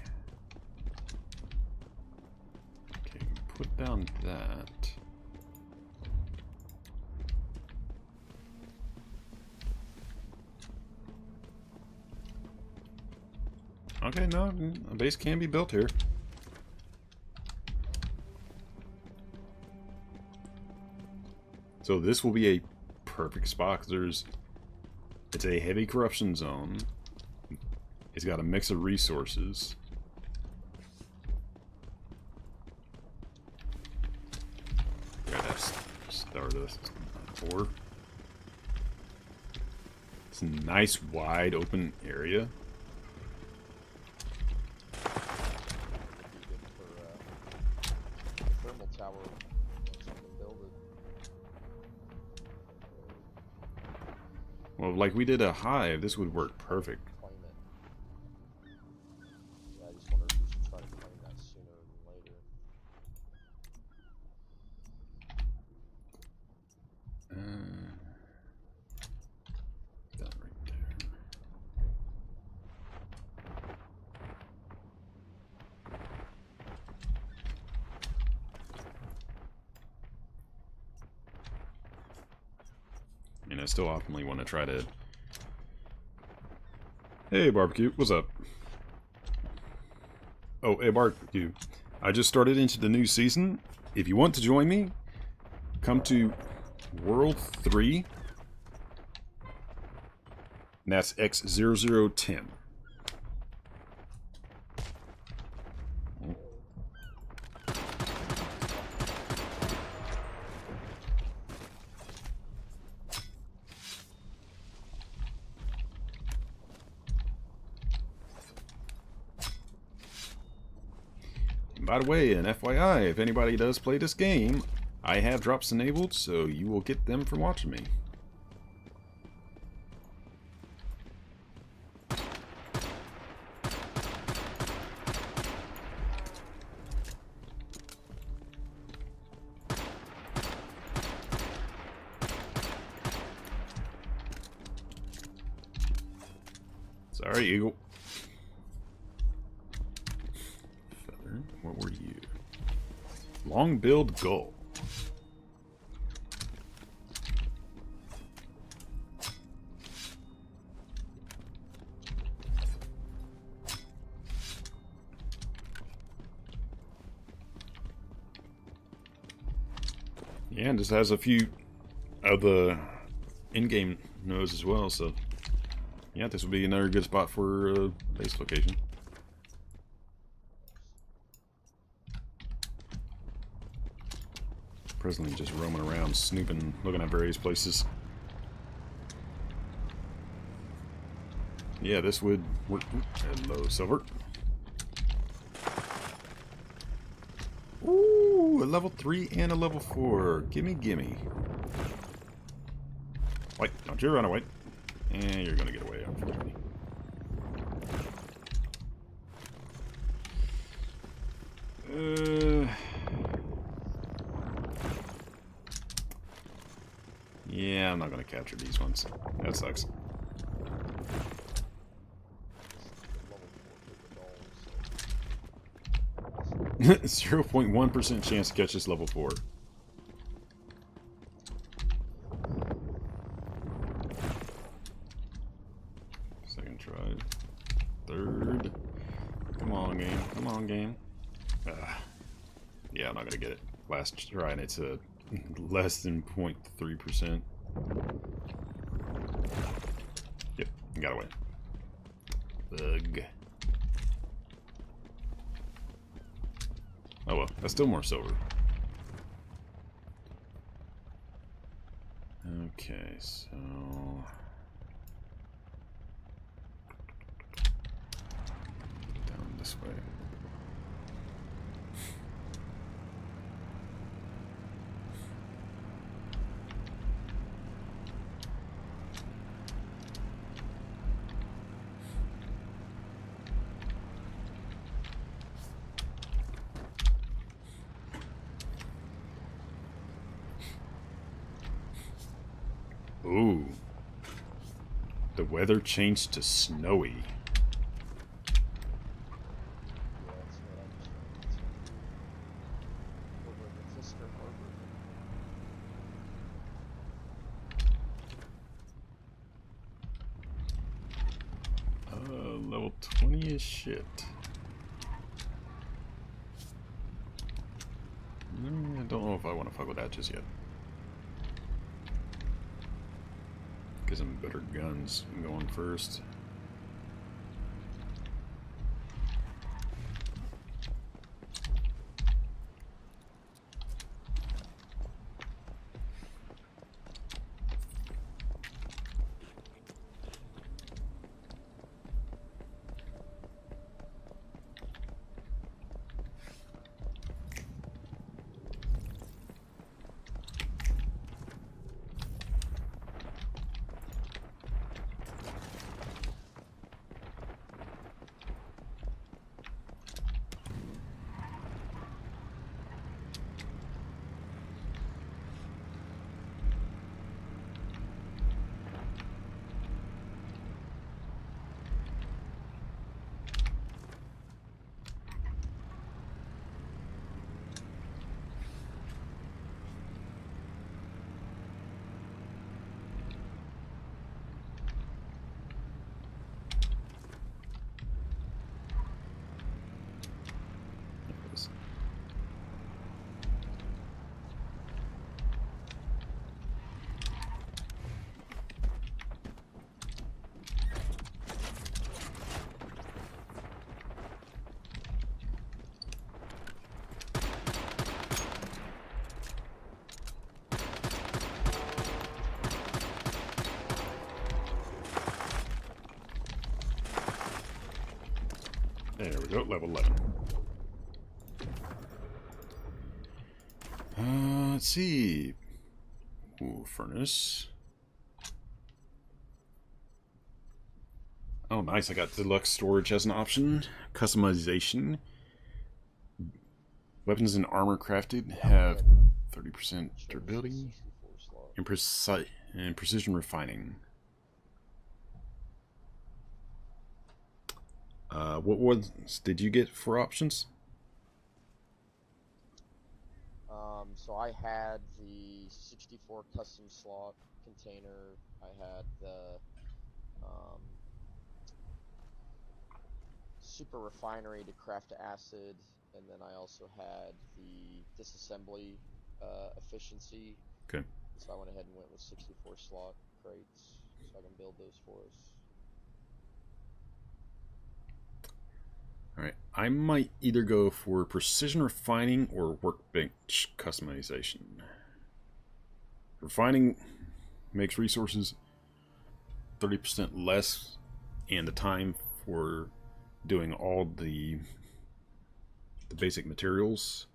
Okay, put down that. Okay, no, a base can be built here. So this will be a perfect spot because it's a heavy corruption zone. It's got a mix of resources. Gotta start this. 4. It's a nice wide open area. Thermal tower. Build it. Well, like we did a hive, this would work perfect. Claim it. Yeah, I just wonder if we should try to claim that sooner than later. That right there. And I still optimally want to try to... Hey, Barbecue, what's up? Oh, hey, Barbecue. I just started into the new season. If you want to join me, come to World 3. And that's X0010. By the way, an FYI, if anybody does play this game, I have drops enabled, so you will get them from watching me. Sorry, Eagle. Feather, what were you? Long-billed gull. Yeah, and this has a few of the in-game nodes as well, so yeah, this would be another good spot for base location. Presently just roaming around, snooping, looking at various places. Yeah, this would work. Hello, Silver. Ooh, a level 3 and a level 4. Gimme, gimme. Wait, don't you run away. And you're gonna get away, unfortunately. Yeah, I'm not gonna capture these ones. That sucks. 0.1% chance to catch this level 4. Second try. Third. Come on, game. Come on, game. Yeah, I'm not gonna get it. Last try, and it's a less than 0.3%. Yep, got away. Bug. Oh well, that's still more silver. Okay, so... down this way. Ooh. The weather changed to snowy. Level Level 20 is shit. I don't know if I want to fuck with that just yet. Get some better guns going first. There we go, level 11. Let's see. Ooh, furnace. Oh, nice. I got deluxe storage as an option. Customization. Weapons and armor crafted have 30% durability and precision refining. What ones did you get for options? So I had the 64 custom slot container. I had the super refinery to craft acid, and then I also had the disassembly efficiency. Okay. So I went ahead and went with 64 slot crates, so I can build those for us. Alright, I might either go for precision refining or workbench customization. Refining makes resources 30% less, and the time for doing all the basic materials.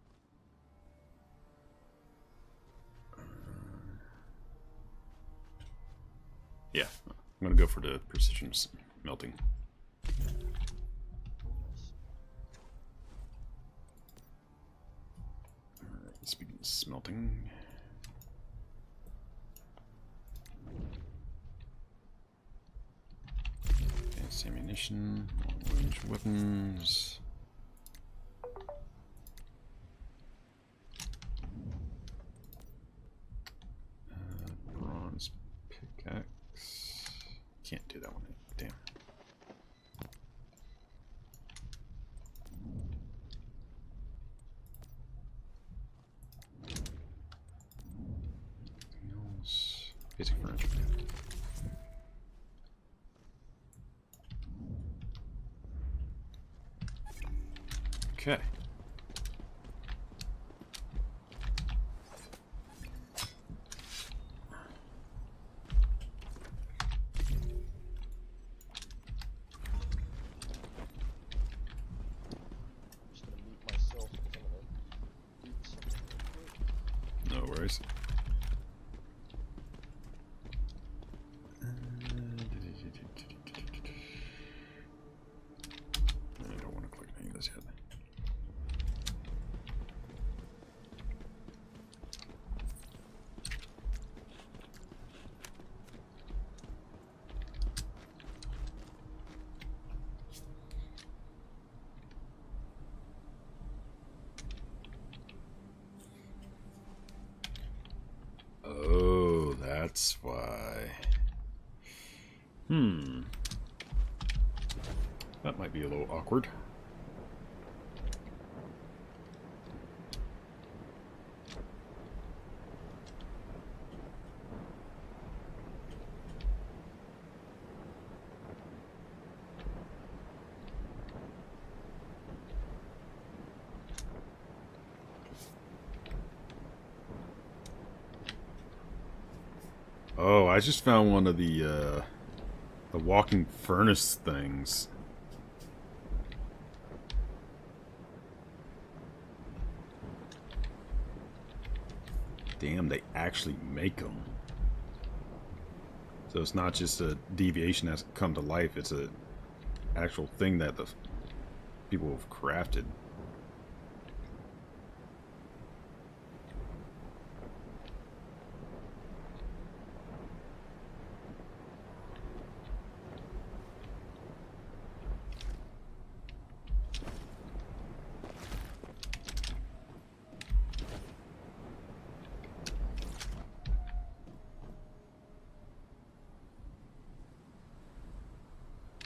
Yeah, I'm going to go for the precision melting. Let's begin smelting. Advanced ammunition, long-range weapons. Bronze pickaxe. Can't do that one. Damn. Basic furniture. Okay. I'm just gonna mute myself because I'm gonna eat something real quick. No worries. I don't want to click any of this yet. Oh, that's why. That might be a little awkward. Oh, I just found one of the walking furnace things. Damn, they actually make them. So it's not just a deviation that's come to life, it's a actual thing that the people have crafted.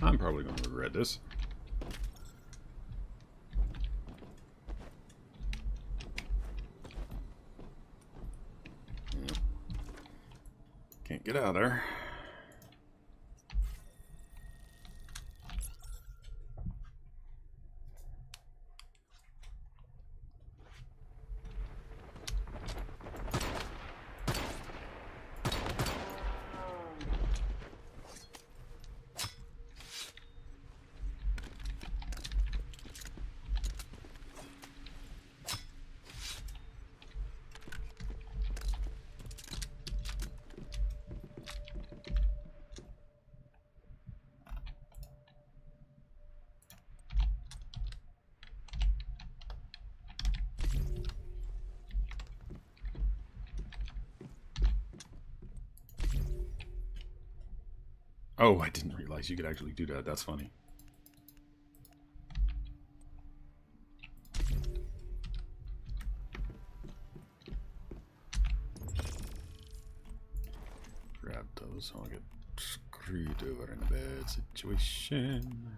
I'm probably going to regret this. Yep. Can't get out of there. Oh, I didn't realize you could actually do that. That's funny. Grab those so I'll get screwed over in a bad situation.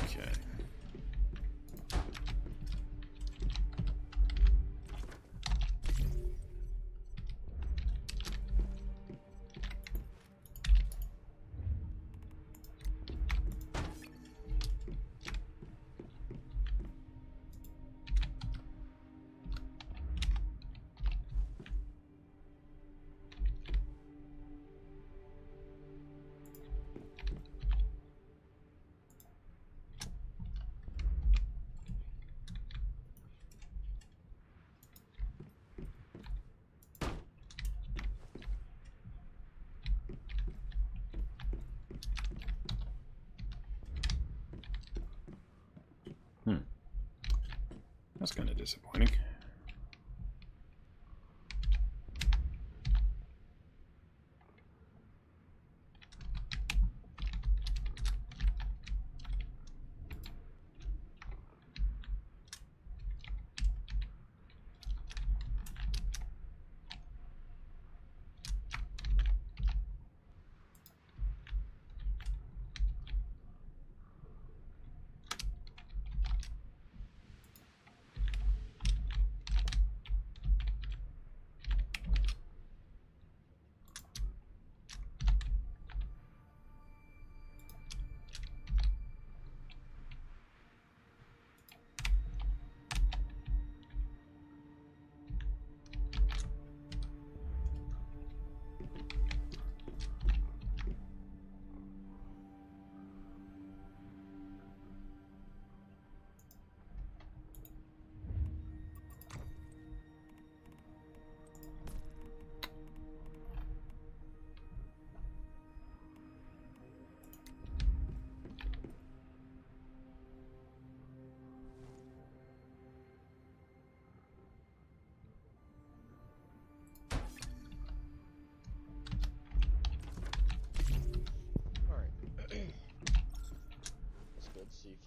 Okay. That's kind of disappointing.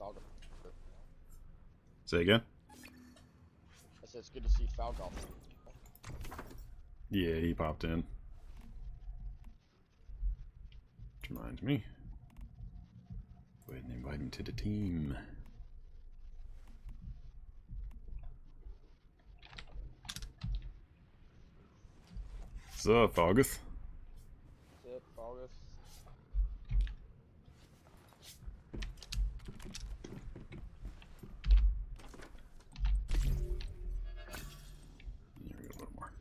Falgoth. Say again? I said it's good to see Falgoth. Yeah, he popped in. Which reminds me. Go ahead and invite him to the team. What's up, Falgoth? What's up, Falgoth? There we go, a little more.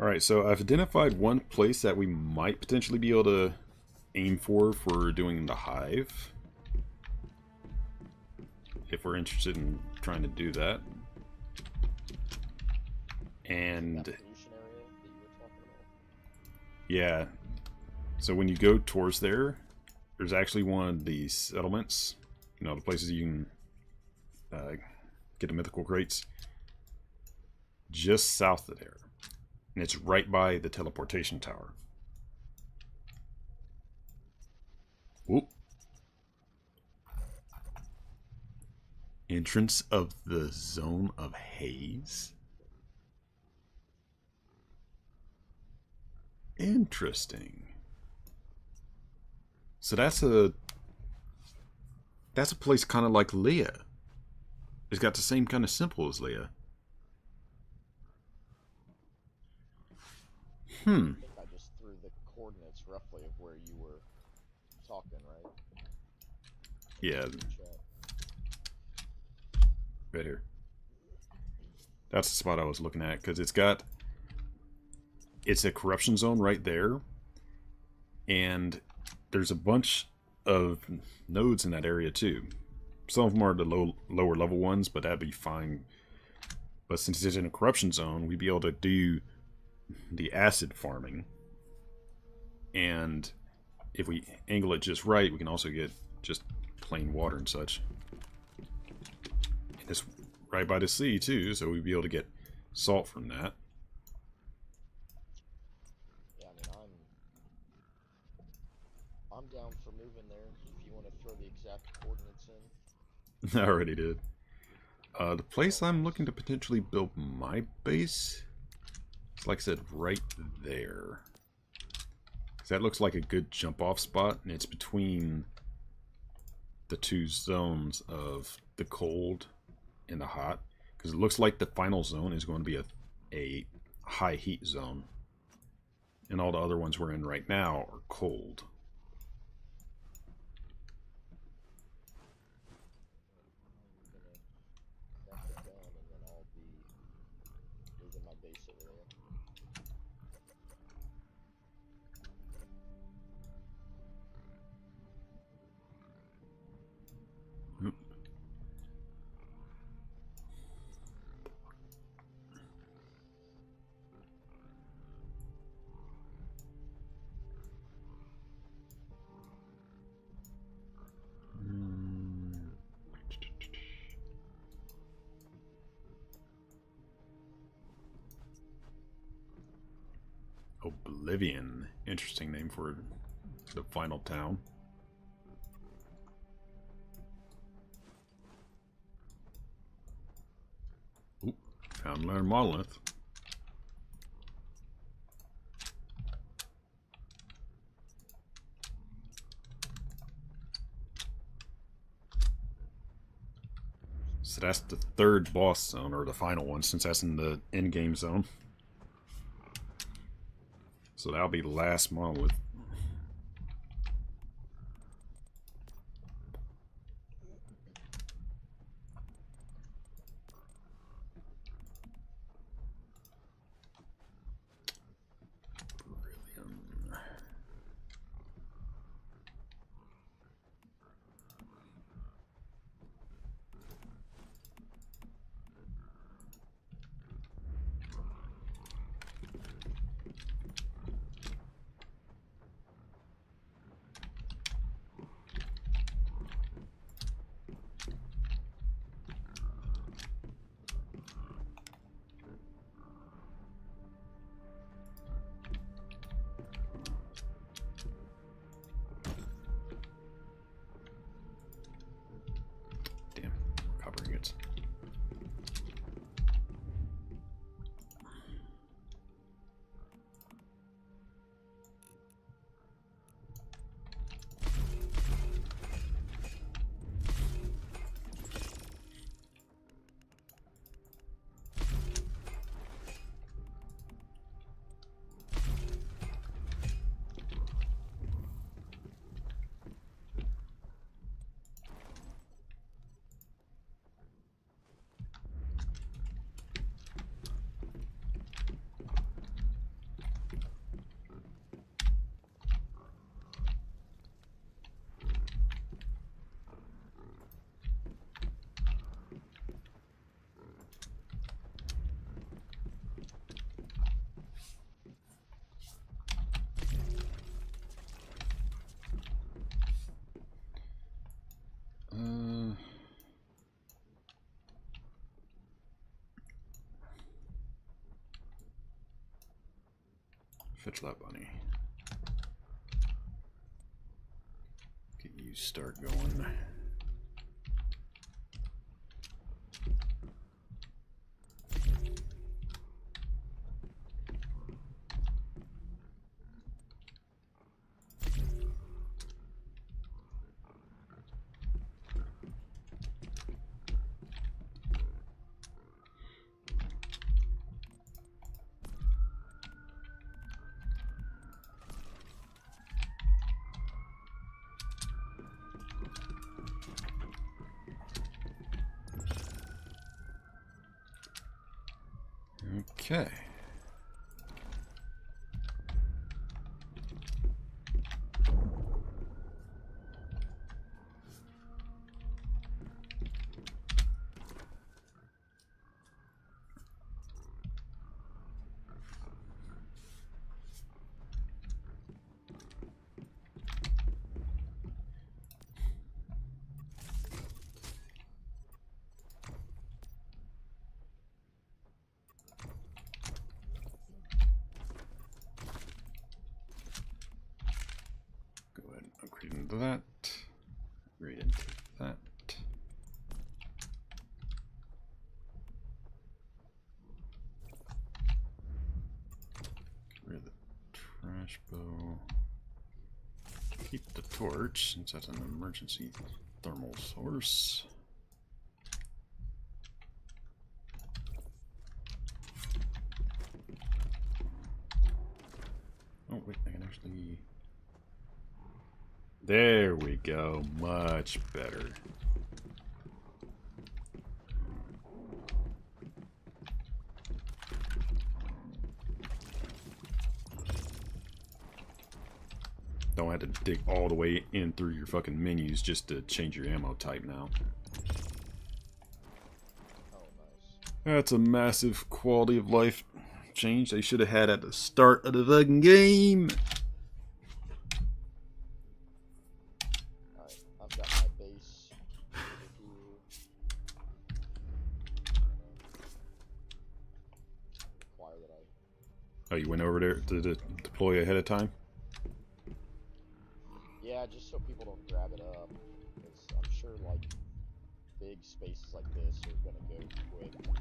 Alright, so I've identified one place that we might potentially be able to aim for doing the hive. If we're interested in trying to do that. And That pollution area that you were talking about. yeah, so when you go towards there, there's actually one of these settlements. You know, the places you can get the mythical crates. Just south of there. And it's right by the teleportation tower. Whoop. Entrance of the zone of haze. Interesting. So that's a place kind of like Leah. It's got the same kind of symbol as Leah. I think I just threw the coordinates roughly of where you were talking, right? Yeah. Chat. Right here. That's the spot I was looking at, because it's a corruption zone right there, and there's a bunch of nodes in that area too. Some of them are the lower level ones, but that'd be fine. But since it's in a corruption zone, we'd be able to do the acid farming, and if we angle it just right, we can also get just plain water and such. And it's right by the sea too, so we'd be able to get salt from that. Yeah, I mean, I'm down for moving there if you want to throw the exact coordinates in. I already did. The place I'm looking to potentially build my base, it's like I said, right there. 'Cause that looks like a good jump off spot, and it's between the two zones of the cold and the hot. Because it looks like the final zone is going to be a high heat zone. And all the other ones we're in right now are cold. I'm gonna crack it down and then I'll be moving my base over there. Oblivion. Interesting name for the final town. Oop, found another monolith. So that's the third boss zone, or the final one, since that's in the end-game zone. So that'll be the last monolith. Fetch that bunny. Get you start going. Okay. Go ahead and upgrade into that. Upgrade into that. Get rid of the trash bow. Keep the torch since that's an emergency thermal source. Oh wait, I can actually... There we go, much better. Don't have to dig all the way in through your fucking menus just to change your ammo type now. Oh, nice. That's a massive quality of life change they should have had at the start of the fucking game. Alright, I've got my base over here. Require that I... Oh, you went over there to deploy ahead of time? Yeah, just so people don't grab it up. Because I'm sure, like, big spaces like this are gonna go quick. People,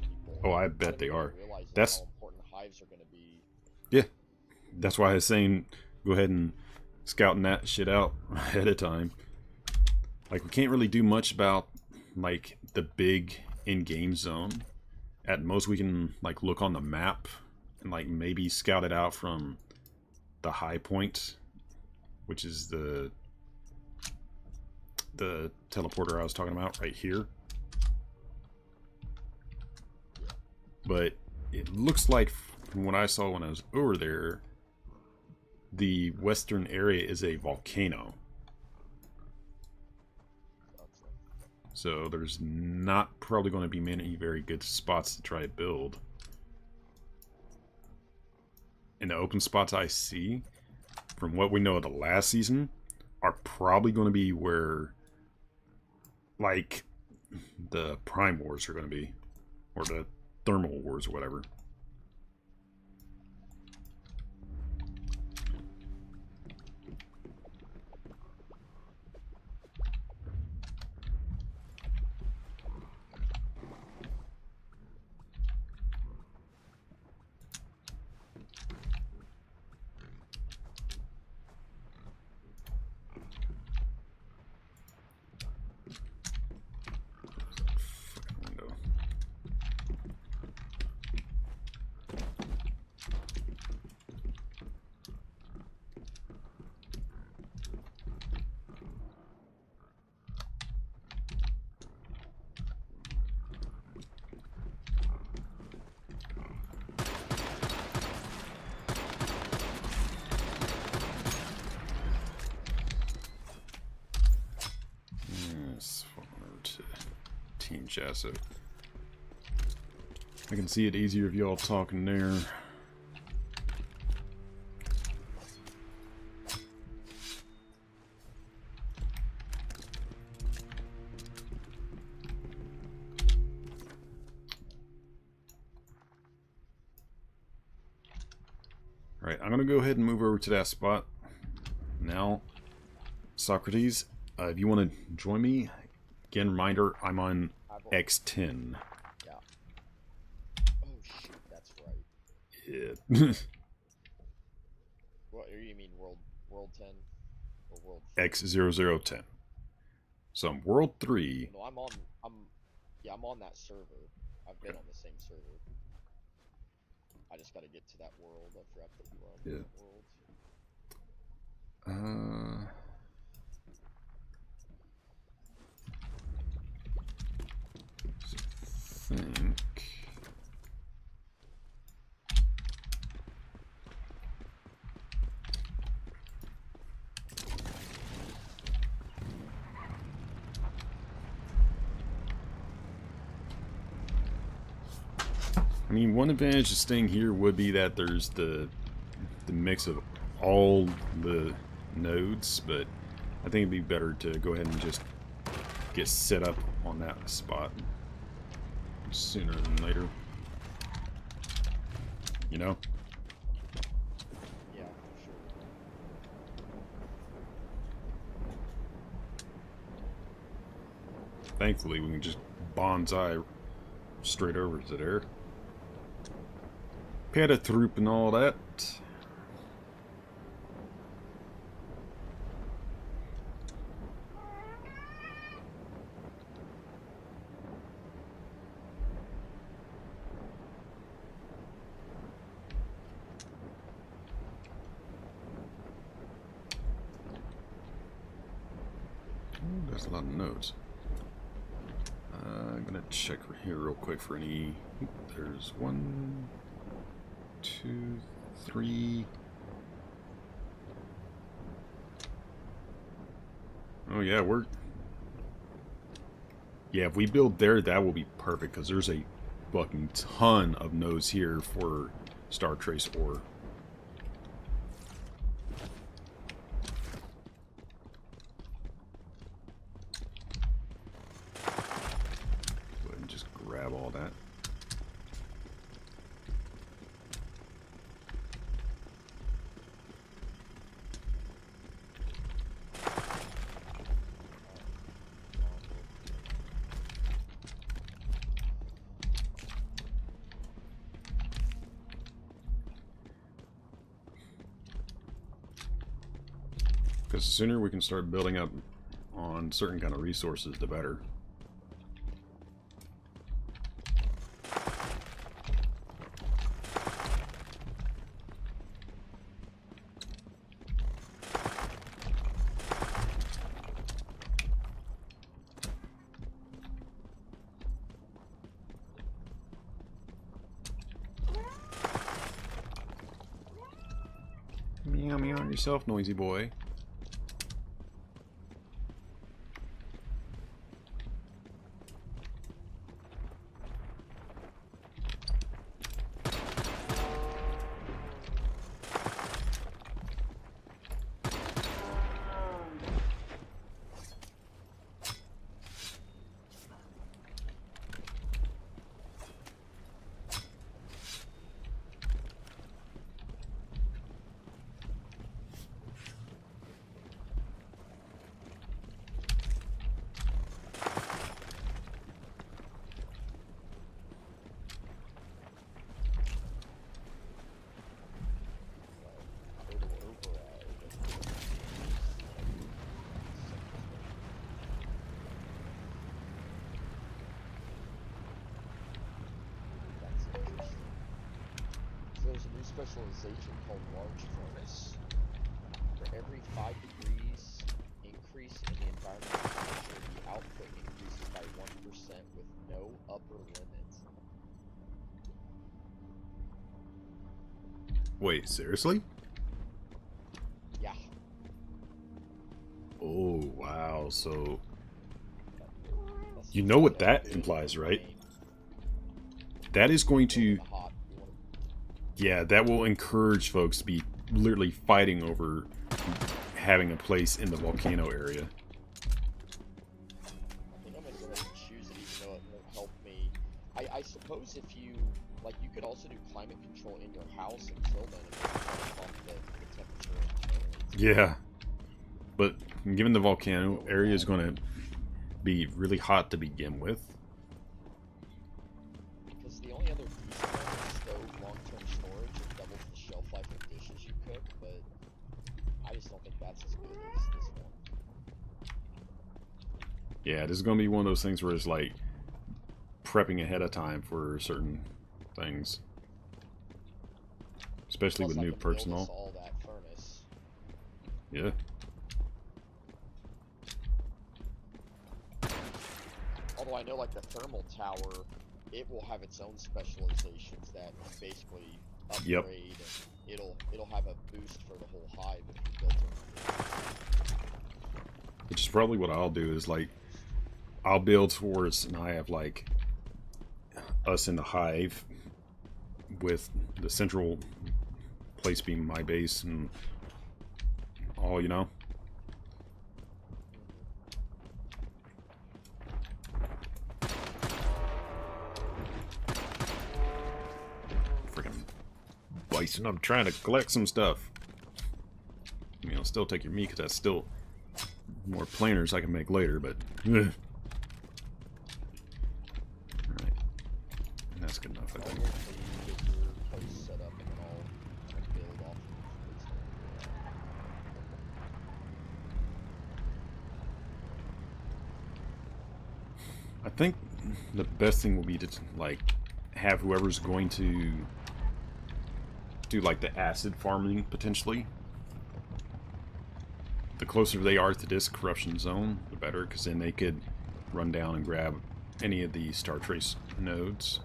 Oh, I bet they don't are. even realize That's... how important hives are gonna be. Yeah. That's why I was saying go ahead and scouting that shit out ahead of time. Like, we can't really do much about, like, the big in-game zone. At most, we can, like, look on the map and, like, maybe scout it out from the high point, which is the teleporter I was talking about right here. But it looks like, from what I saw when I was over there, the western area is a volcano. So there's not probably going to be many very good spots to try to build. And the open spots I see, from what we know of the last season, are probably going to be where, like, the Prime Wars are going to be. Or the Thermal Wars or whatever. Chat, so I can see it easier if y'all talking there. Alright, I'm gonna go ahead and move over to that spot. Now, Socrates, if you want to join me, again, reminder, I'm on X10. Yeah. Oh shoot, that's right. Yeah. What you mean, world 10 or world 4? X0010. So I'm world 3. No, I'm on that server. I've been on the same server. I just got to get to that world. I forgot that you were on Yeah. that world. Think. I mean, one advantage of staying here would be that there's the mix of all the nodes, but I think it'd be better to go ahead and just get set up on that spot sooner than later. You know? Yeah, sure. Thankfully, we can just bonsai straight over to there. Paratroop and all that. Ooh, there's a lot of nodes. I'm gonna check here real quick for any. There's 1, 2, 3. Oh yeah, yeah, if we build there, that will be perfect because there's a fucking ton of nodes here for Star Trace ore. Go ahead and just grab all that. Because the sooner we can start building up on certain kind of resources, the better. Meow meow yourself, noisy boy. There's a new specialization called large furnace. For every 5 degrees increase in the environmental temperature, the output increases by 1% with no upper limit. Wait, seriously? Yeah. Oh, wow. So, That's you know what so that good. implies, right? I mean, That is going to, you wanna- yeah, that will encourage folks to be literally fighting over having a place in the volcano area. I think I'm gonna go ahead and choose it even though it won't help me. I suppose if you Like, you could also do climate control in your house until then, and then bump the temperature internally. Yeah. But given the volcano area is going to be really hot to begin with. Because the only other decent one is stove long-term storage. It doubles the shelf life of dishes you cook, but I just don't think that's as good as this one. Yeah, this is going to be one of those things where it's like prepping ahead of time for certain things. Especially Plus, with I new can build us personnel. all that furnace. Yeah. Although I know, like, the thermal tower, it will have its own specializations that can basically upgrade. Yep. And it'll have a boost for the whole hive if you built it. Which is probably what I'll do is like I'll build towards, and I have like us in the hive with the central place being my base and all, you know. Freaking bison, I'm trying to collect some stuff. I mean, I'll still take your meat because that's still more planers I can make later, but alright. That's good enough, I I'll think. wait till you get your place set up, and then I'll kind of build off of this. I think the best thing will be to like have whoever's going to do like the acid farming potentially. The closer they are to this corruption zone, the better, because then they could run down and grab any of the Star Trace nodes.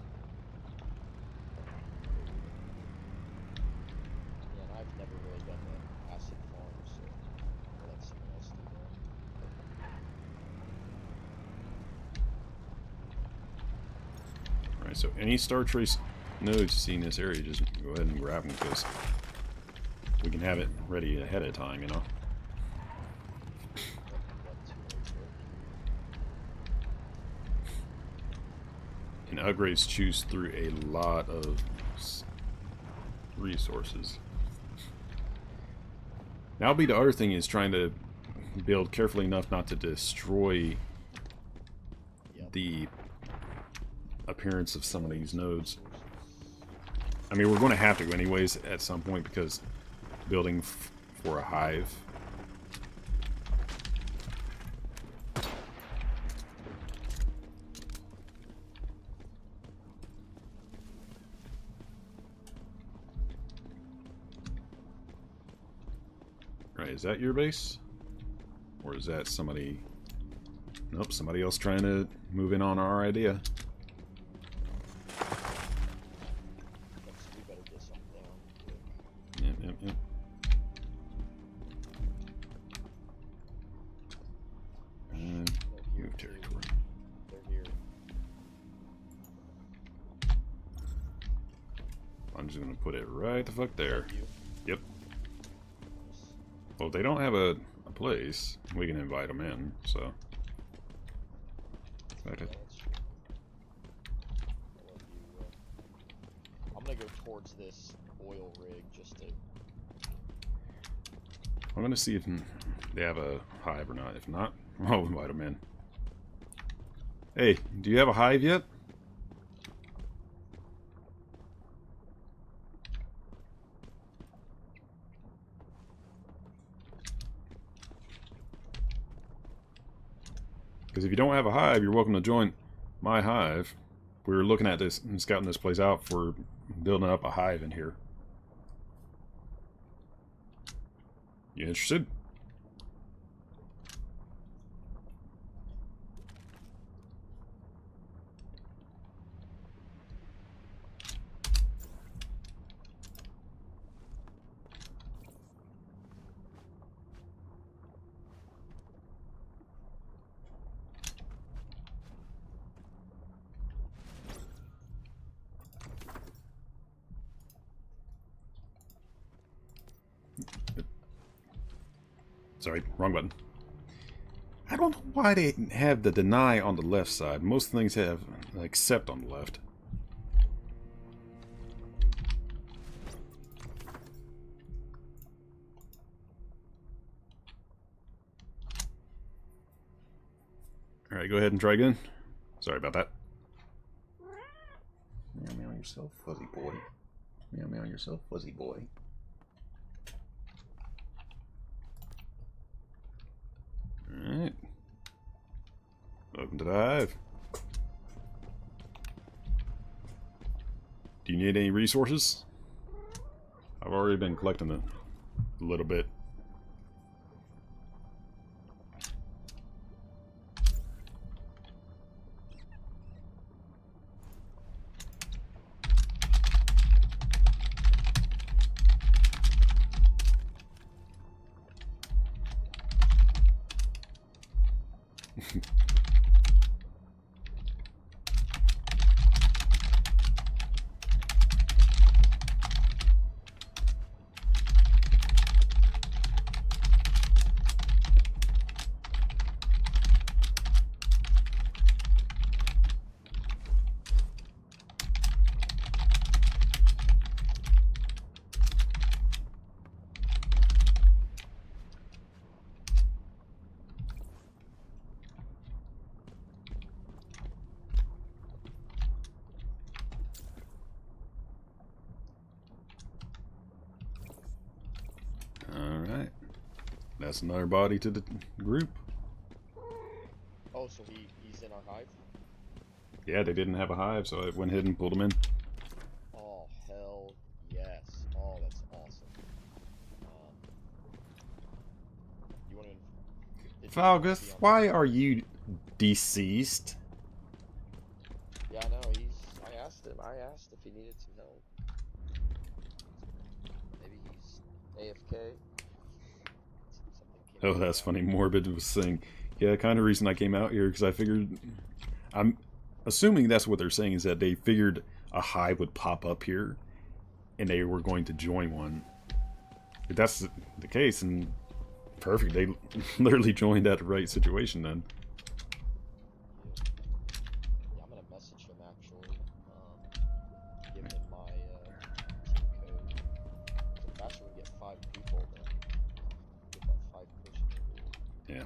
Yeah, and I've never really done the acid farm, so I'll let someone else do that. Alright, so any Star Trace nodes you see in this area, just go ahead and grab them, because we can have it ready ahead of time, you know? And upgrades choose through a lot of resources. Now, be the other thing is trying to build carefully enough not to destroy the appearance of some of these nodes. I mean, we're going to have to anyways at some point, because building for a hive. Right, is that your base? Or is that somebody... Nope, somebody else trying to move in on our idea. We better get something down. Yep. And move territory. They're here. I'm just gonna put it right the fuck there. You. Yep. Well, if they don't have a place, we can invite them in, so. Yeah, that's true. I'll let you, I'm gonna go towards this oil rig just to. I'm gonna see if they have a hive or not. If not, I'll invite them in. Hey, do you have a hive yet? Because if you don't have a hive, you're welcome to join my hive. We were looking at this and scouting this place out for building up a hive in here. You interested? Sorry, wrong button. I don't know why they have the deny on the left side. Most things have accept on the left. Alright, go ahead and try again. Sorry about that. Meow meow yourself, fuzzy boy. Meow meow yourself, fuzzy boy. Alright. Welcome to the hive. Do you need any resources? I've already been collecting a little bit. Alright. That's another body to the group. Oh, so he's in our hive? Yeah, they didn't have a hive, so I went ahead and pulled them in. Oh, hell yes. Oh, that's awesome. You want to... Falgus, why are you deceased? Yeah, I know. I asked him. I asked if he needed some help. Maybe he's AFK. Oh, that's funny. Morbid was saying, yeah, kind of reason I came out here, because I figured... I'm assuming that's what they're saying, is that they figured a hive would pop up here, and they were going to join one. If that's the case, and perfect. They literally joined at the right situation then. Yeah, I'm gonna message him actually. Give him my team code. So faster we get 5 people, then get that 5-person reward. Yeah.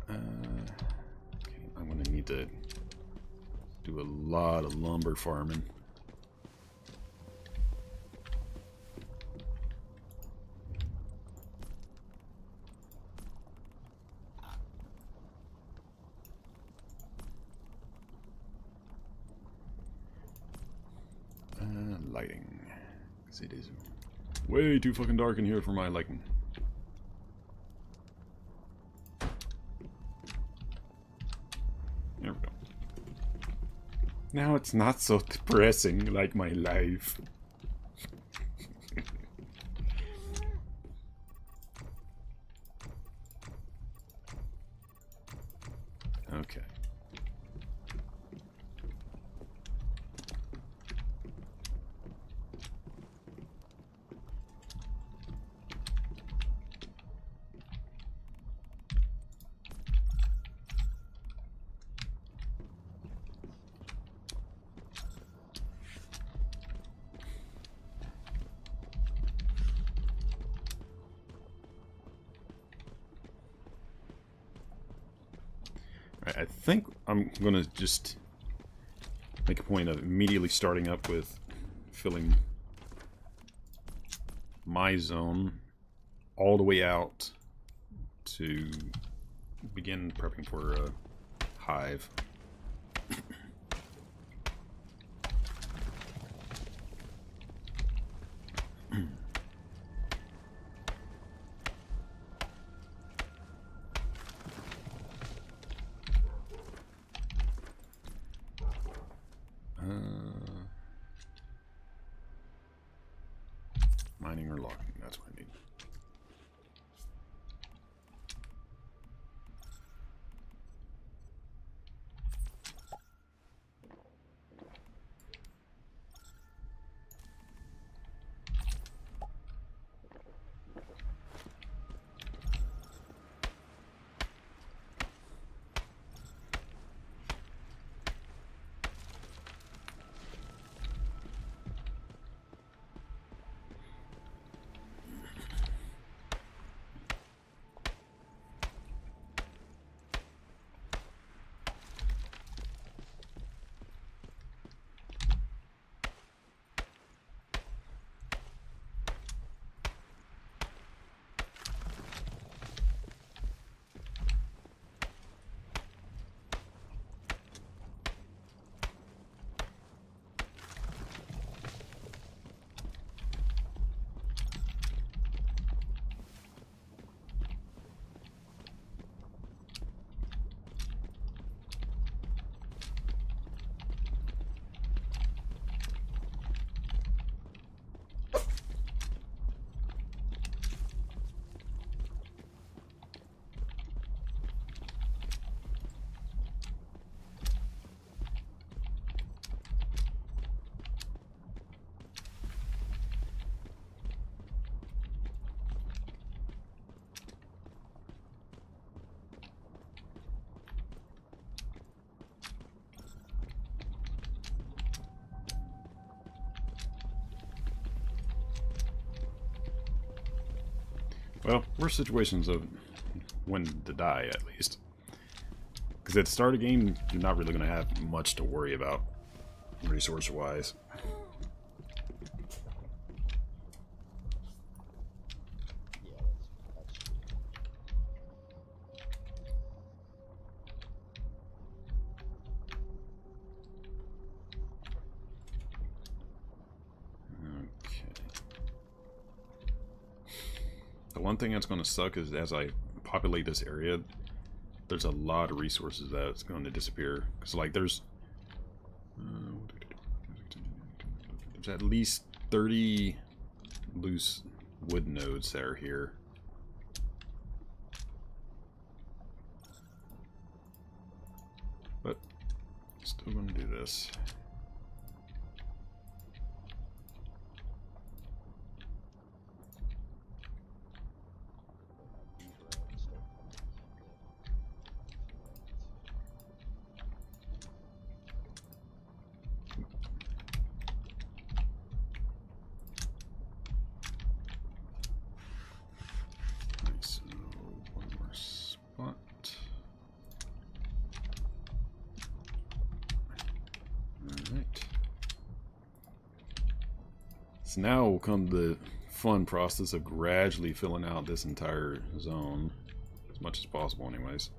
Okay, I'm gonna need to do a lot of lumber farming. Lighting, because it is way too fucking dark in here for my liking. There we go. Now it's not so depressing like my life. Okay. I think I'm going to just make a point of immediately starting up with filling my zone all the way out to begin prepping for a hive. Mining or logging, that's what I need. Well, worse situations of when to die, at least. Because at the start of the game, you're not really going to have much to worry about, resource-wise. Yeah, that's true. Okay. The one thing that's going to suck is as I populate this area, there's a lot of resources that's going to disappear. Because, like, there's at least 30 loose wood nodes that are here. But, still going to do this. So, one more spot. Alright. So now will come the fun process of gradually filling out this entire zone. As much as possible anyways.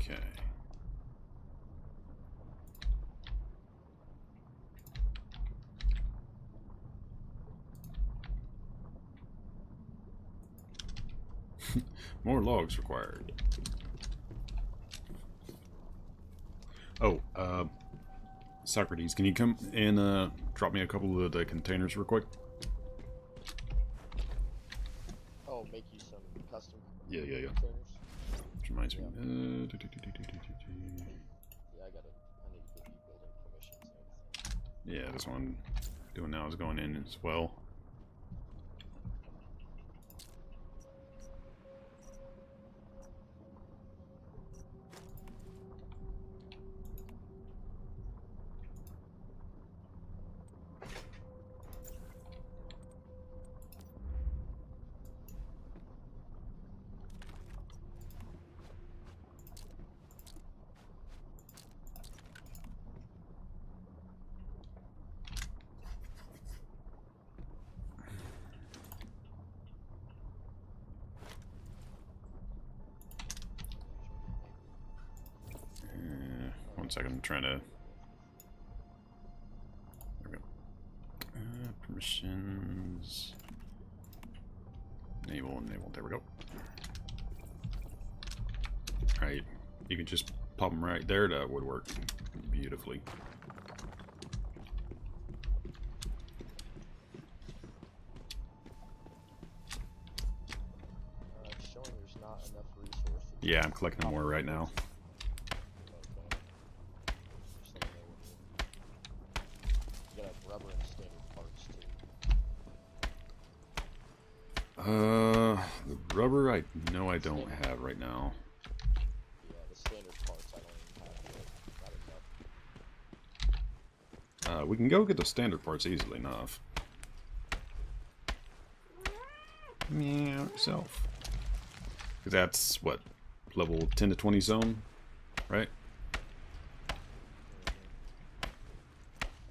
Okay. More logs required. Oh, Socrates, can you come and drop me a couple of the containers real quick? Oh, make you some custom Yeah. containers. Which reminds me. Yeah, I need to give you building permissions and everything. Yeah, this one I'm doing now is going in as well. One second, I'm trying to. There we go. Permissions. Enable. There we go. Alright, you can just pop them right there, that would work beautifully. It's showing there's not enough resources. Yeah, I'm collecting more right now. You gotta have rubber and standard parts too. The rubber I know I don't have right now. Yeah, the standard parts I don't even have yet. Not enough. We can go get the standard parts easily enough. Meow yourself. Because that's what, level 10 to 20 zone, right?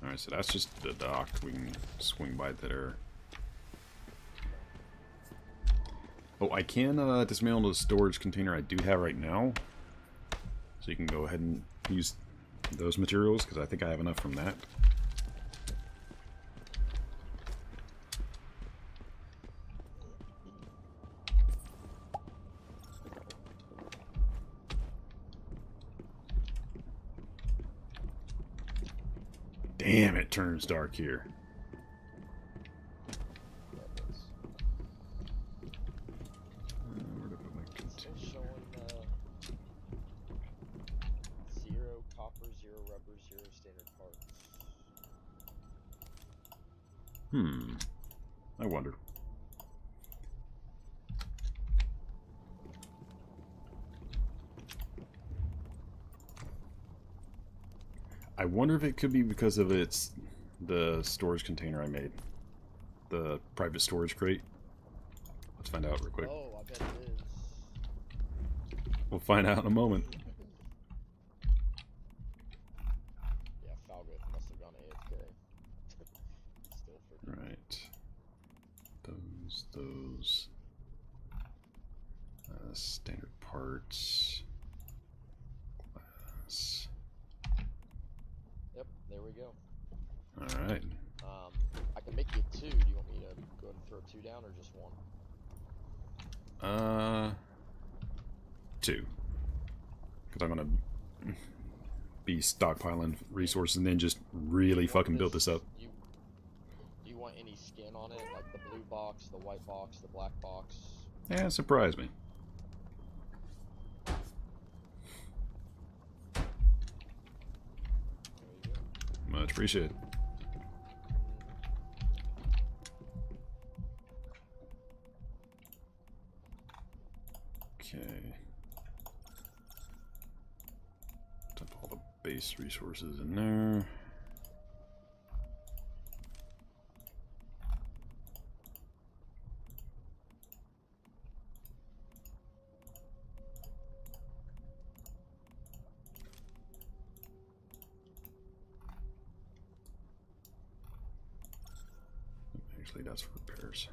Alright, so that's just the dock. We can swing by there. Oh, I can dismantle the storage container I do have right now. So you can go ahead and use those materials, because I think I have enough from that. Damn, it turns dark here. Where did I put my Still showing 0 copper, 0 rubber, 0 standard parts. I wonder. I wonder if it could be because of the storage container I made. The private storage crate. Let's find out real quick. Oh, I bet it is. We'll find out in a moment. Yeah, Falgoth must have gone AFK. Still freaking. Right. Those. Standard parts. Glass. Yep, there we go. Alright. I can make you 2. Do you want me to go ahead and throw 2 down or just 1? 2. Because I'm gonna be stockpiling resources and then just really fucking build this up. Do you want any skin on it? Like the blue box, the white box, the black box? Yeah, surprise me. There you go. Much appreciated. Okay. Dump all the base resources in there. Actually, that's for repairs.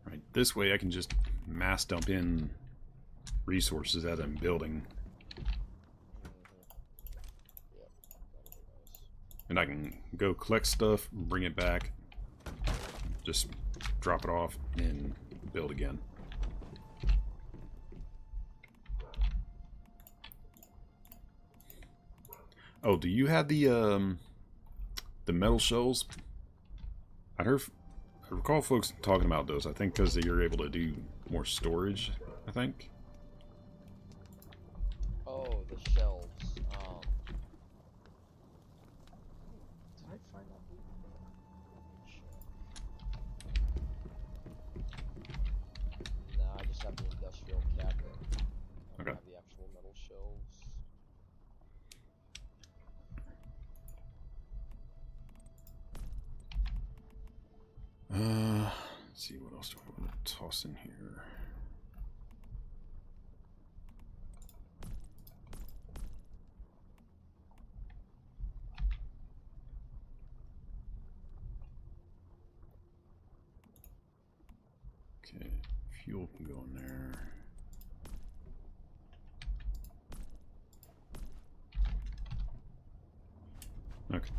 Right, this way I can just mass dump in resources that I'm building. Yep, that'll be nice. And I can go collect stuff, bring it back, just drop it off, and build again. Oh, do you have the metal shells? I recall folks talking about those. I think because you're able to do more storage, I think. Oh, the shelves. Did I find out? Nah, I just have the industrial cabinet. I don't Okay. have the actual metal shelves. Let's see, what else do I want to toss in here? Okay, fuel can go in there. Okay.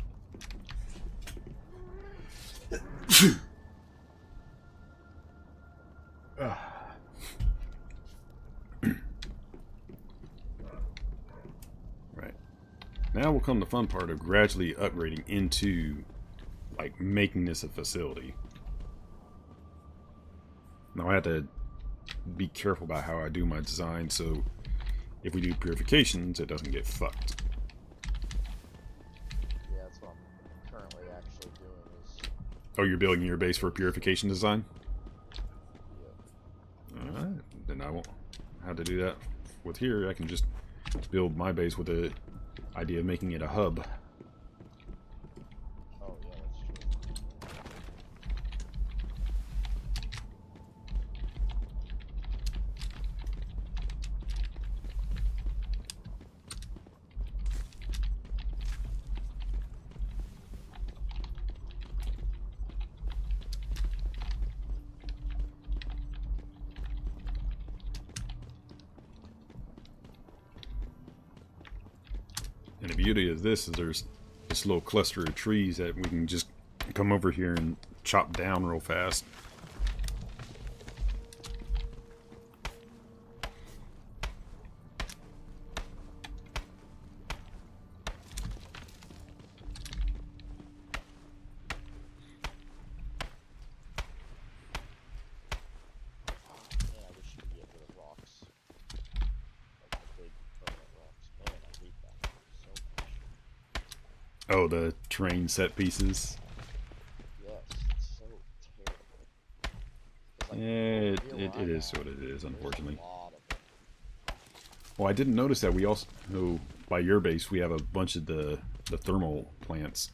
Now will come the fun part of gradually upgrading into, like, making this a facility. Now I have to be careful about how I do my design, so if we do purifications, it doesn't get fucked. Yeah, that's what I'm currently actually doing is... Oh, you're building your base for purification design? Yeah. Alright, then I won't have to do that with here. I can just build my base with the idea of making it a hub. Oh, yeah, that's true. And the beauty of this is there's this little cluster of trees that we can just come over here and chop down real fast. Man, I wish you could get rid of rocks. Like the big permanent rocks. Man, I hate that so much. Oh, the terrain set pieces. Yes, it's so terrible. 'Cause, like, It over here is where what it is, there's a unfortunately. lot of them. Well, I didn't notice that we also, by your base, we have a bunch of the thermal plants.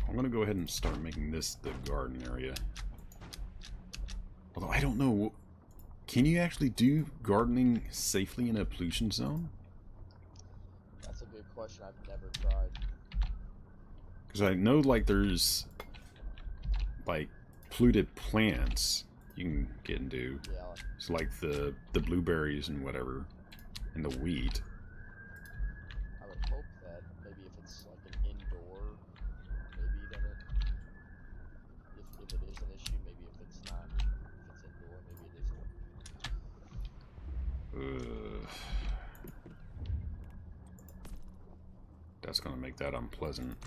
I'm gonna go ahead and start making this the garden area. Although I don't know, can you actually do gardening safely in a pollution zone? That's a good question. I've never tried. Because I know, like, there's like polluted plants you can get into. Yeah, It's like the blueberries and whatever, and the wheat. I would hope that maybe if it's like an indoor, maybe then if it is an issue, maybe if it's not, if it's indoor, maybe it isn't. That's gonna make that unpleasant.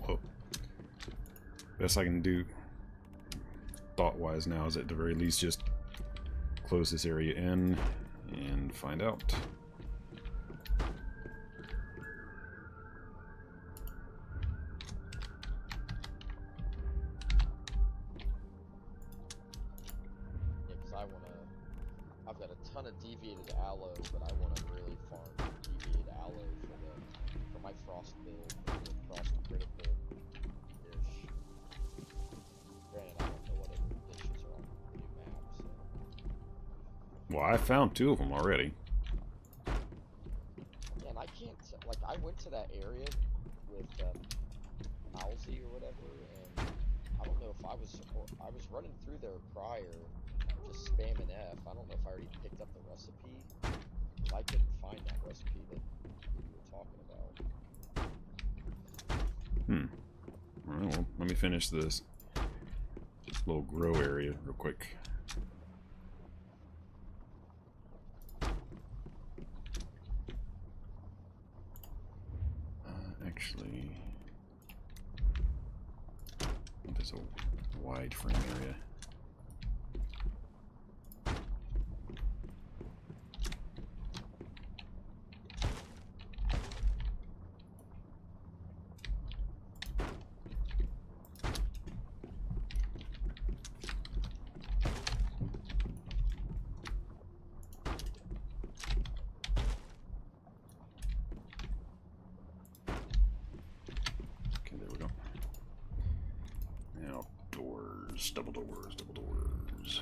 Well, best I can do thought-wise now is at the very least just close this area in and find out. Yeah, because I've got a ton of deviated aloe, but I want to really farm deviated aloe for my frost build, for the frost critical dish. Granted, I don't know what other dishes are on the new map, so. Well, I found 2 of them already. Yeah, and I can't, like, I went to that area with Owlsy or whatever, and I don't know if I was running through there prior, just spamming F. I don't know if I already picked up the recipe, but I couldn't find that recipe that you were talking about. Alright, well, let me finish this little grow area real quick. Actually, what is a wide frame area. Double doors, double doors.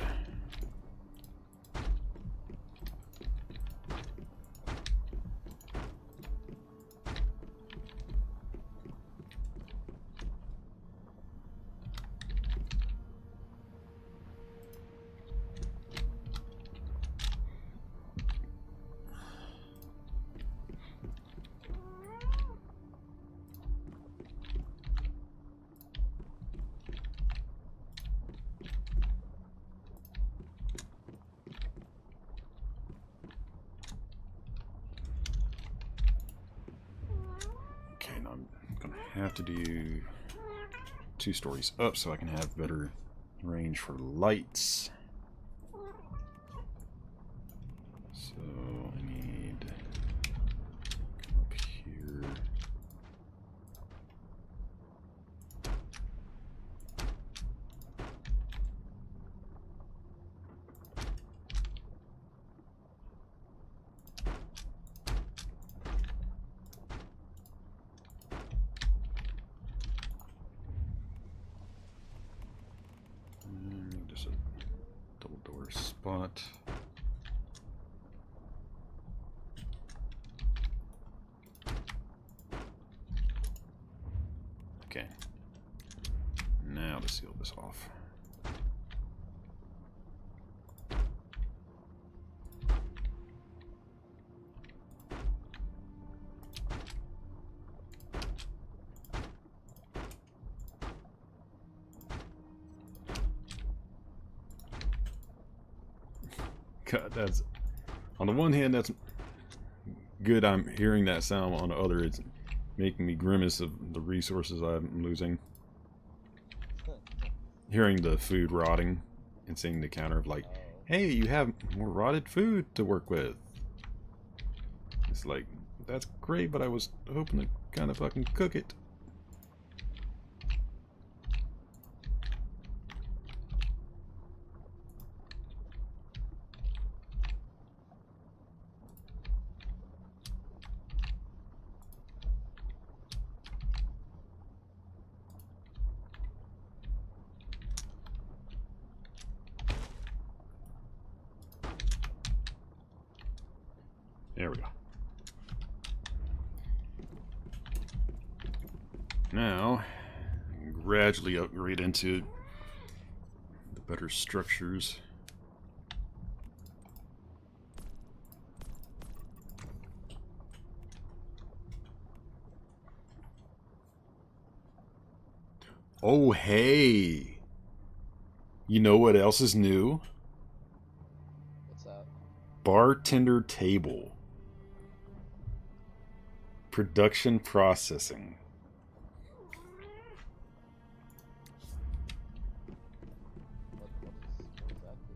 Have to do 2 stories up so I can have better range for lights. So I need up here. Just a double door spot. Okay. Now to seal this off. God, that's on the one hand that's good. I'm hearing that sound. On the other, it's making me grimace of the resources I'm losing. Hearing the food rotting and seeing the counter of like, hey, you have more rotted food to work with. It's like, that's great, but I was hoping to kind of fucking cook it. There we go. Now, gradually upgrade into the better structures. Oh, hey! You know what else is new? What's that? Bartender table. Production processing. What does that do?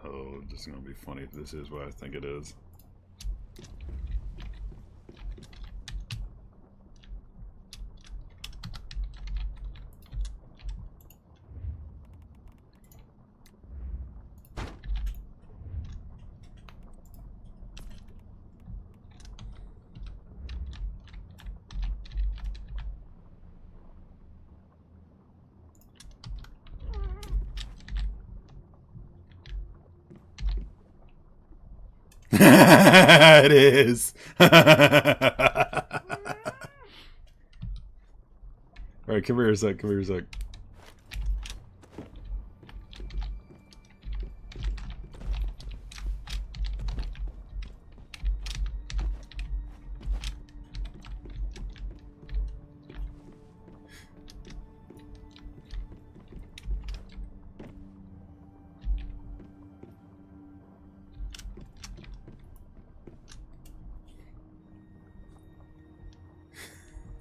Oh, this is gonna be funny if this is what I think it is. It is. Alright, come here a sec, come here a sec.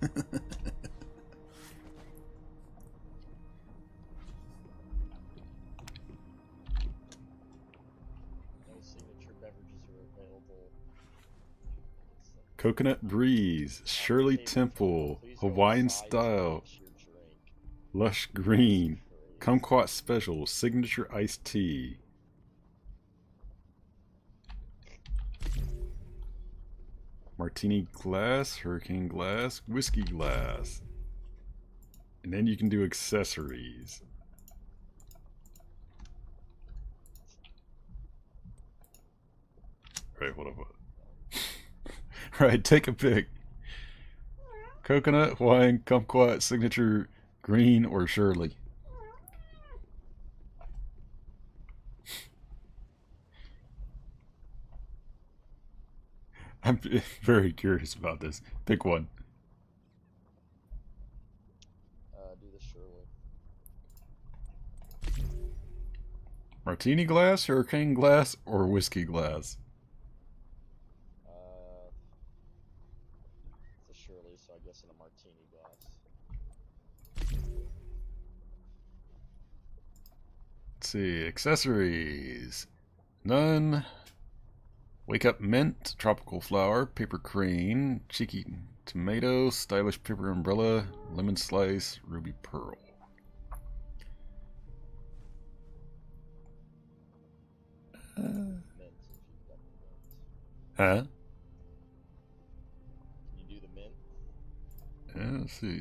No signature beverages are available. Coconut Breeze, Shirley Temple, Hawaiian Style, Lush Green, Kumquat Special, Signature Iced Tea. Martini glass, hurricane glass, whiskey glass. And then you can do accessories. Right, hold on. Alright, take a pick. Coconut, Hawaiian, Kumquat, Signature, Green, or Shirley. I'm very curious about this. Pick one. Do the Shirley. Martini glass, hurricane glass, or whiskey glass? It's a Shirley, so I guess in a martini glass. Let's see, accessories. None. Wake up mint, tropical flower, paper crane, cheeky tomato, stylish paper umbrella, lemon slice, ruby pearl. Mint, if you've got the mint. Huh? Can you do the mint? Yeah, let's see.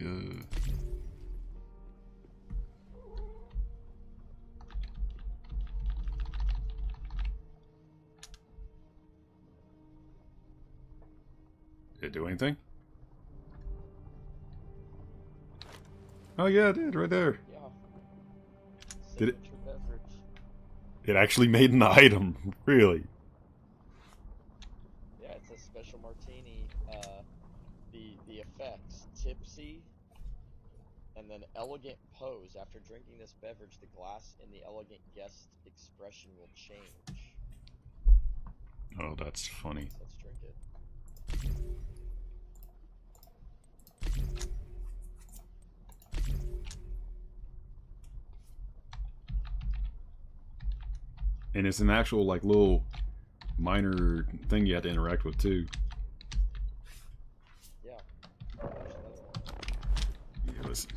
Did it do anything? Oh yeah, it did, right there. Yeah. Did it? Signature beverage. It actually made an item, really. Yeah, it's a special martini. The effects: tipsy, and then elegant pose. After drinking this beverage, the glass in the elegant guest expression will change. Oh, that's funny. Let's drink it. And it's an actual, like, little minor thing you have to interact with, too. Yeah. Actually, that's fun. Yeah, listen.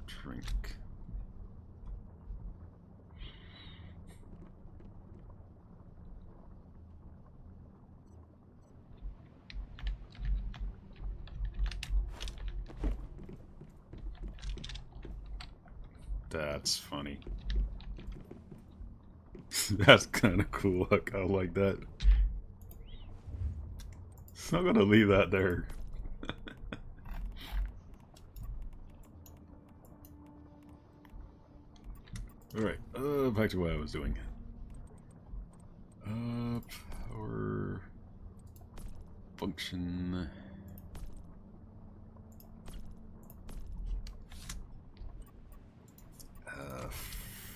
Drink. That's funny. That's kind of cool. I kind of like that. So I'm gonna leave that there. Alright, back to what I was doing. Power function.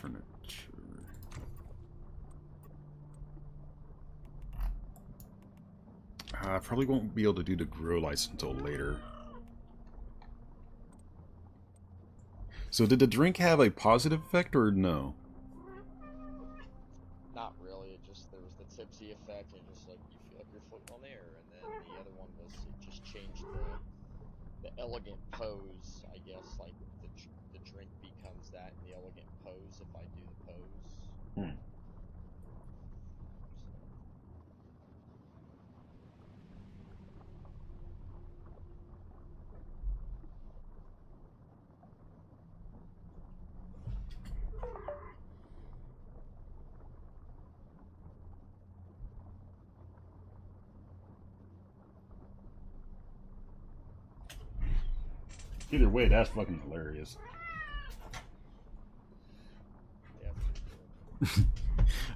Furniture. I probably won't be able to do the grow lights until later. So did the drink have a positive effect or no? Not really. It just there was the tipsy effect, and just like you feel like you're floating on air. And then the other one was it just changed the elegant pose. I guess like the drink becomes that in the elegant pose if I do the pose. Either way, that's fucking hilarious. Yeah, pretty cool.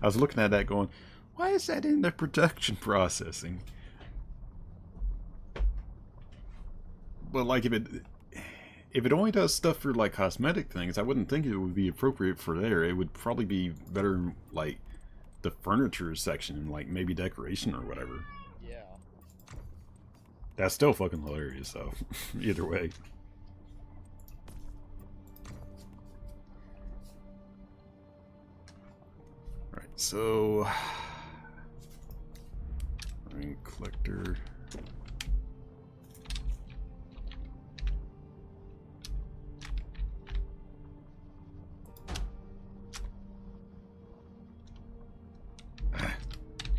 I was looking at that going, why is that in the production processing? But like if it only does stuff for like cosmetic things, I wouldn't think it would be appropriate for there. It would probably be better in, like the furniture section and like maybe decoration or whatever. Yeah, That's still fucking hilarious, though. Either way. Right, so... Ring collector...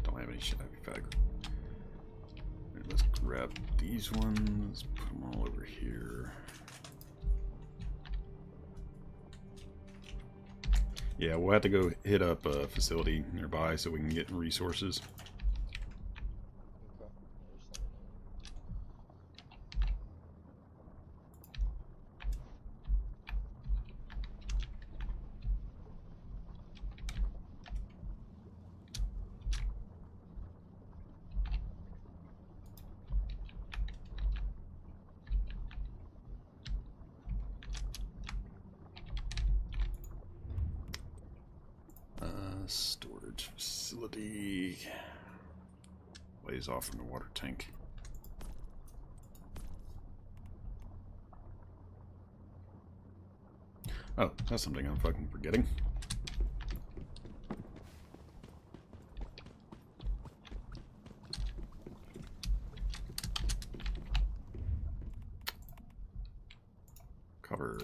Don't have any shit. Let's grab these ones, put them all over here. Yeah, we'll have to go hit up a facility nearby so we can get resources. Okay. Storage facility. Lays off from the water tank. Oh, that's something I'm fucking forgetting. Cover.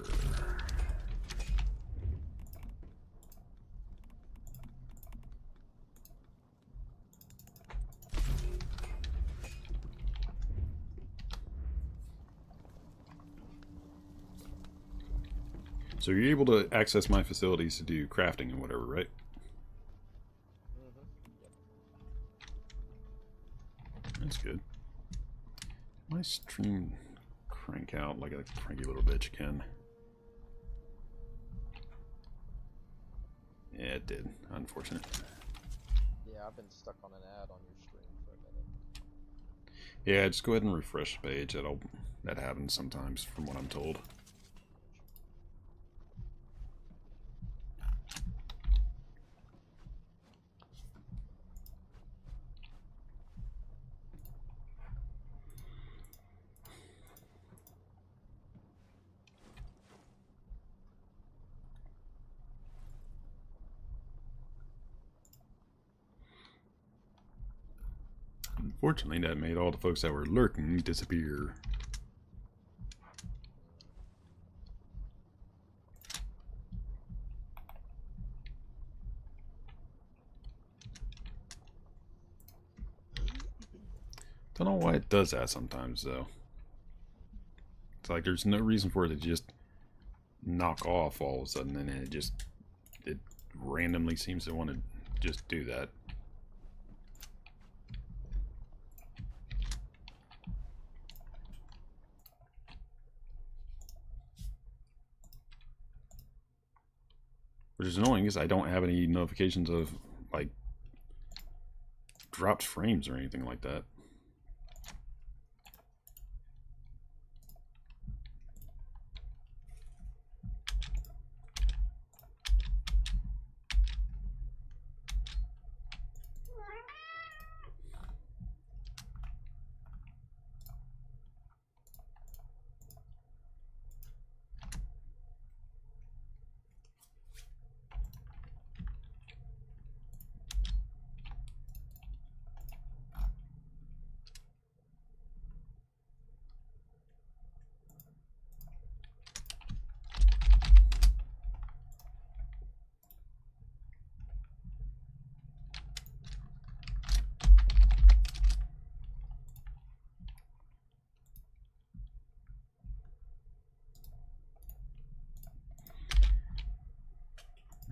So you're able to access my facilities to do crafting and whatever, right? That's good. My stream crank out like a cranky little bitch again. Yeah, it did. Unfortunate. Yeah, I've been stuck on an ad on your screen for a minute. Yeah, just go ahead and refresh the page. That happens sometimes, from what I'm told. Unfortunately, that made all the folks that were lurking disappear. Don't know why it does that sometimes, though. It's like there's no reason for it to just knock off all of a sudden, and then it randomly seems to want to just do that. Which is annoying because I don't have any notifications of, like, dropped frames or anything like that.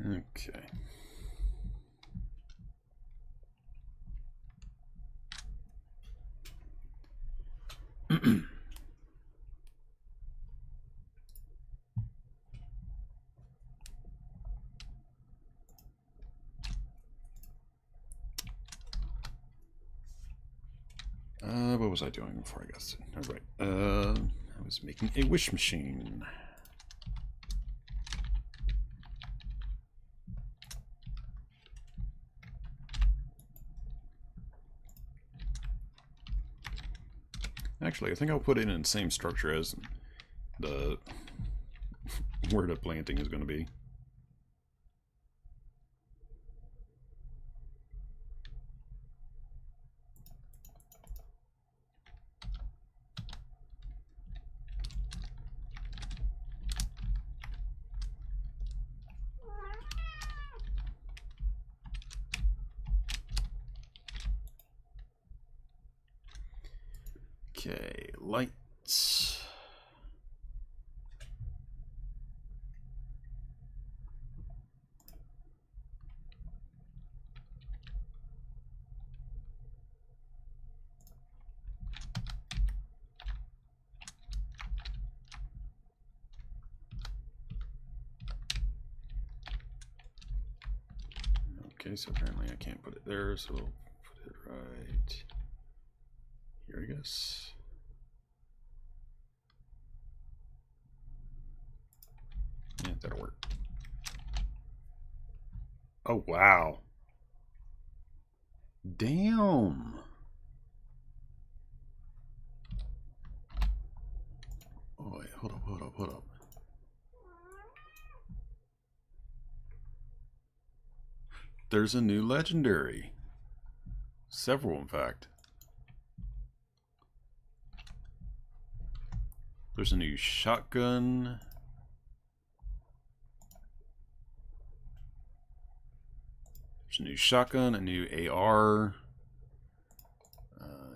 Okay. What was I doing before I got to... Alright, I was making a wish machine. Actually, I think I'll put it in the same structure as the where the planting is going to be. Okay, lights. Okay, so apparently I can't put it there, so we'll put it right here, I guess. Yeah, that'll work. Oh, wow. Damn. Oh, wait, hold up. There's a new legendary. Several, in fact. There's a new shotgun. There's a new shotgun, a new AR.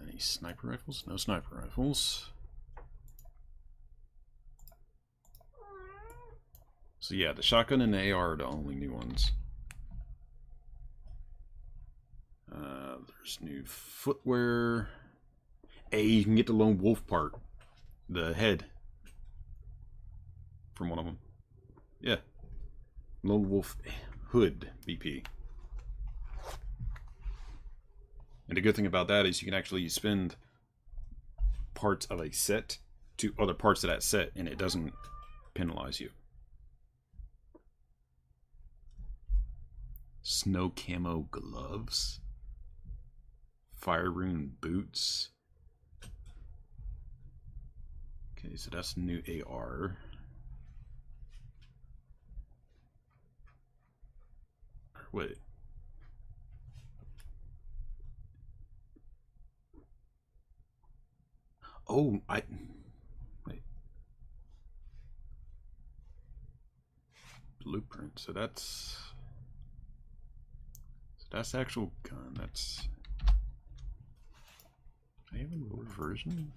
Any sniper rifles? No sniper rifles. So yeah, the shotgun and the AR are the only new ones. There's new footwear. Hey, you can get the lone wolf part. The head. From one of them. Yeah. Lone wolf hood BP. And the good thing about that is you can actually spend parts of a set to other parts of that set and it doesn't penalize you. Snow camo gloves. Fire rune boots. Okay, so that's a new AR. Wait. Oh, wait. Blueprint. So that's the actual gun. That's. I have a lower version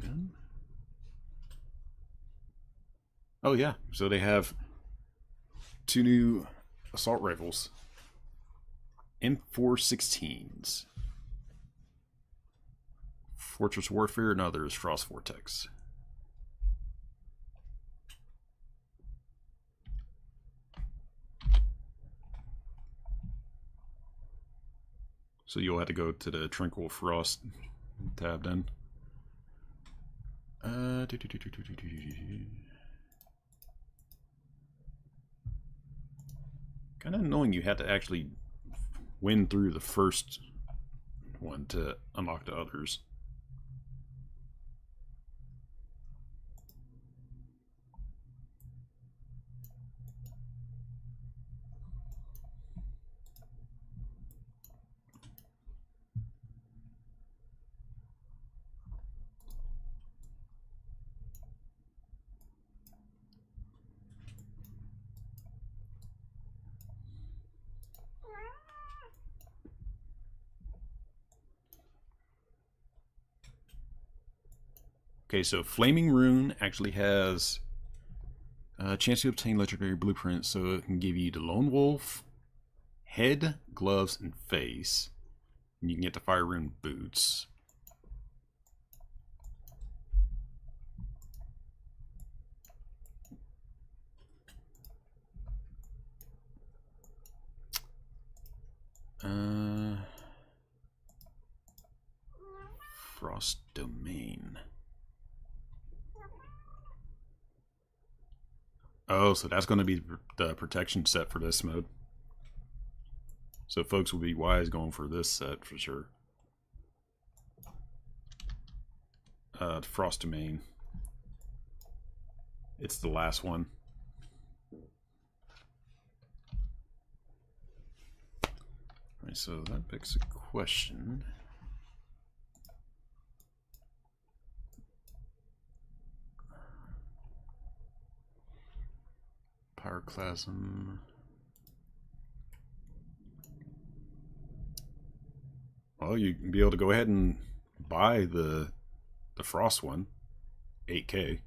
gun. Oh yeah, so they have 2 new assault rifles. M416s. Fortress Warfare and others, Frost Vortex. So you'll have to go to the Tranquil Frost tab then. Kind of annoying you have to actually win through the first one to unlock the others. Okay, so Flaming Rune actually has a chance to obtain legendary blueprints, so it can give you the Lone Wolf, head, gloves, and face. And you can get the Fire Rune boots. Frost Domain. Oh, so that's going to be the protection set for this mode. So folks will be wise going for this set for sure. Frost Domain. It's the last one. Alright, so that begs a question. Pyroclasm. Well, you can be able to go ahead and buy the Frost one, 8K.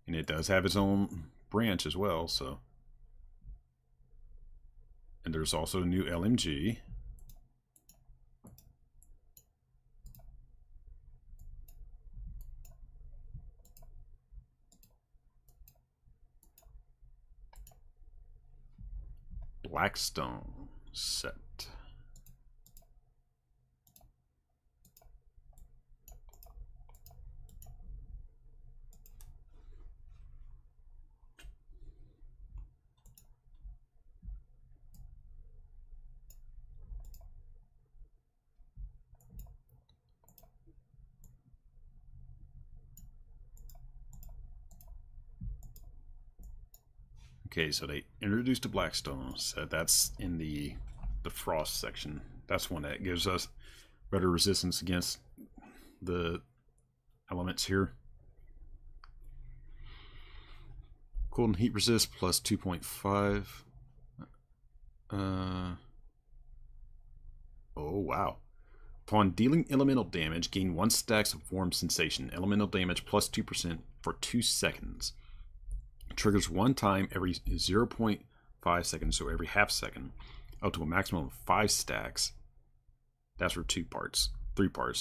And it does have its own branch as well, so. And there's also a new LMG. Blackstone set. Okay, so they introduced a Blackstone set. That's in the Frost section. That's one that gives us better resistance against the elements here. Cold and heat resist plus 2.5. Oh wow. Upon dealing elemental damage, gain 1 stack of warm sensation. Elemental damage plus 2% for 2 seconds. Triggers 1 time every 0.5 seconds, so every half second, up to a maximum of 5 stacks. That's for 3 parts.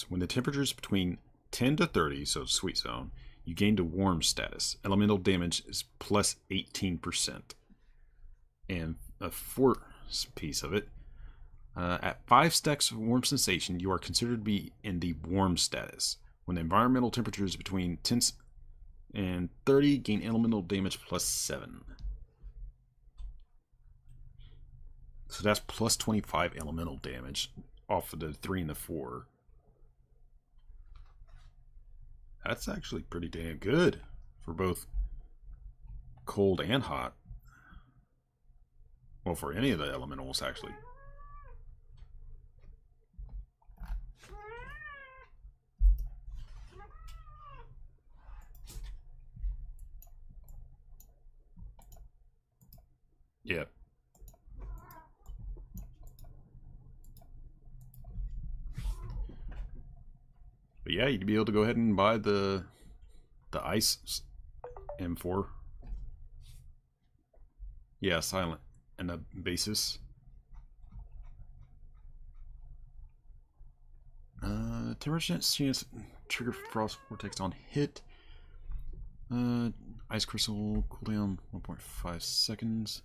When the temperature is between 10 to 30, so sweet zone, you gain to warm status. Elemental damage is plus 18%. And a fourth piece of it, at 5 stacks of warm sensation, you are considered to be in the warm status. When the environmental temperature is between 10 and 30, gain elemental damage plus 7. So that's plus 25 elemental damage off of the 3 and the 4. That's actually pretty damn good for both cold and hot. Well, for any of the elementals, actually. Yeah. But yeah, you'd be able to go ahead and buy the ice M4. Yeah, silent and the basis. 10% chance trigger frost vortex on hit. Ice crystal cooldown 1.5 seconds.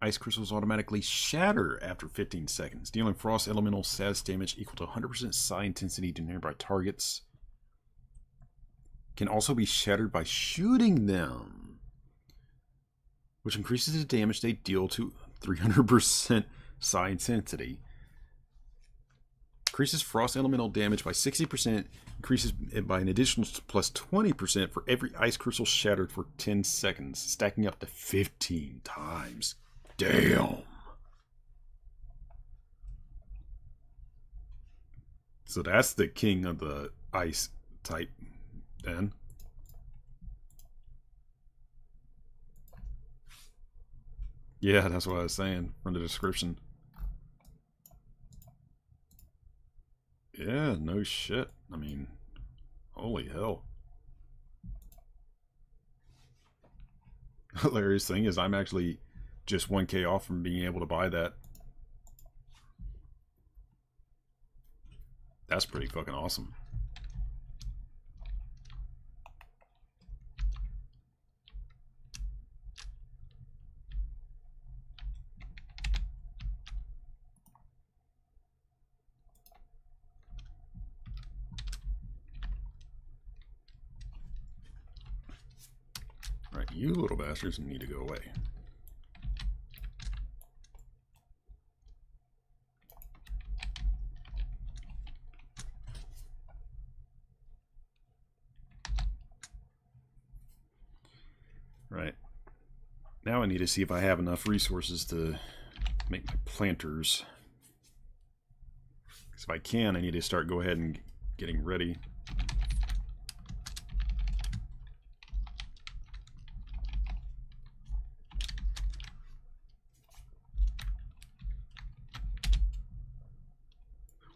Ice crystals automatically shatter after 15 seconds, dealing frost elemental status damage equal to 100% psi intensity to nearby targets. Can also be shattered by shooting them, which increases the damage they deal to 300% psi intensity. Increases frost elemental damage by 60%, increases it by an additional plus 20% for every ice crystal shattered for 10 seconds, stacking up to 15 times. Damn. So that's the king of the ice type then. Yeah, that's what I was saying from the description. Yeah, no shit. I mean, holy hell. Hilarious thing is I'm actually just 1K off from being able to buy that. That's pretty fucking awesome. Right, you little bastards need to go away. Now I need to see if I have enough resources to make my planters. Because if I can, I need to start go ahead and getting ready.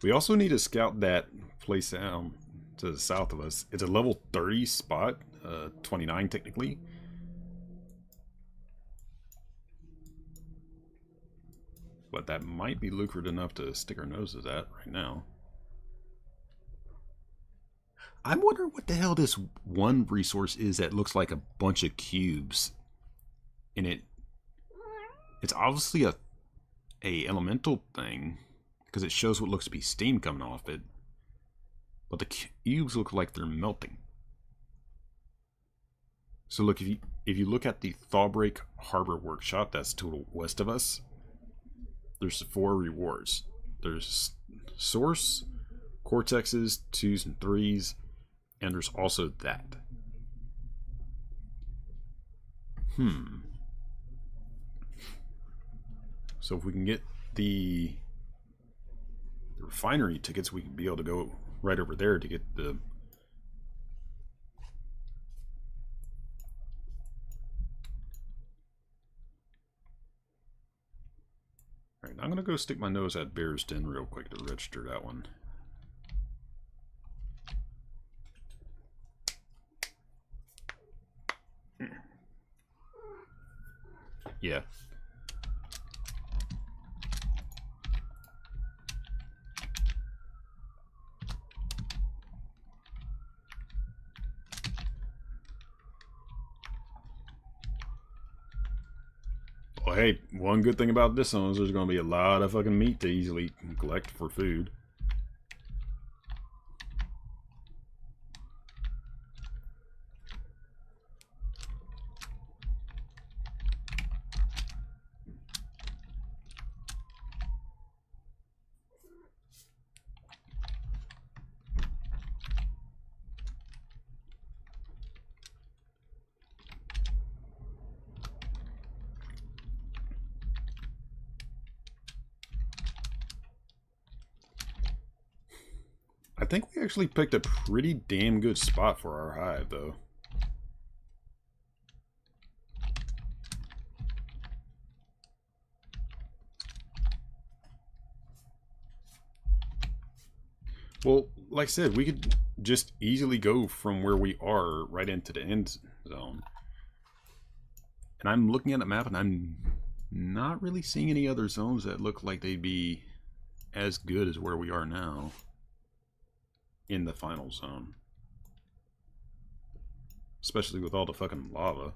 We also need to scout that place down to the south of us. It's a level 30 spot, 29 technically. But that might be lucrative enough to stick our noses at right now. I'm wondering what the hell this one resource is that looks like a bunch of cubes. And it's obviously a elemental thing, because it shows what looks to be steam coming off it. But the cubes look like they're melting. So look, if you look at the Thawbreak Harbor Workshop that's to the west of us, there's 4 rewards. There's Source, Cortexes, 2s and 3s, and there's also that. So if we can get the refinery tickets, we can be able to go right over there to get the... Alright, I'm going to go stick my nose at Bear's Den real quick to register that one. Yeah. Well, hey, one good thing about this one is there's going to be a lot of fucking meat to easily collect for food. I think we actually picked a pretty damn good spot for our hive, though. Well, like I said, we could just easily go from where we are right into the end zone. And I'm looking at the map and I'm not really seeing any other zones that look like they'd be as good as where we are now in the final zone. Especially with all the fucking lava.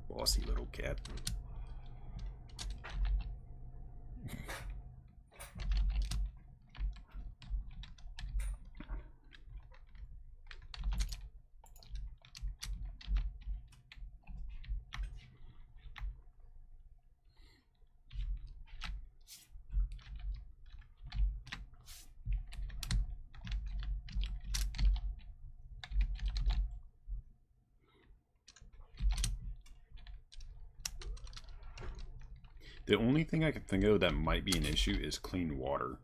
Bossy little cat. The only thing I can think of that might be an issue is clean water.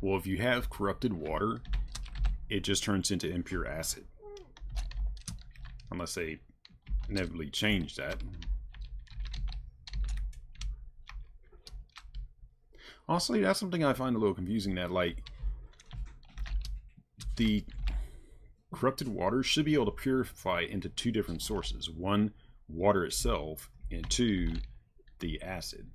Well, if you have corrupted water, it just turns into impure acid. Unless they inevitably change that. Honestly, that's something I find a little confusing, that, like, the corrupted water should be able to purify into two different sources. One, water itself, and two, the acid.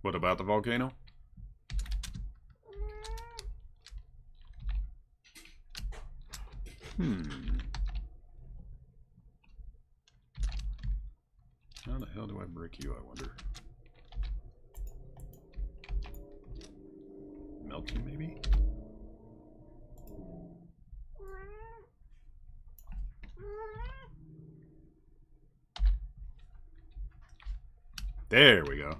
What about the volcano? How the hell do I break you, I wonder? Melt you, maybe? There we go.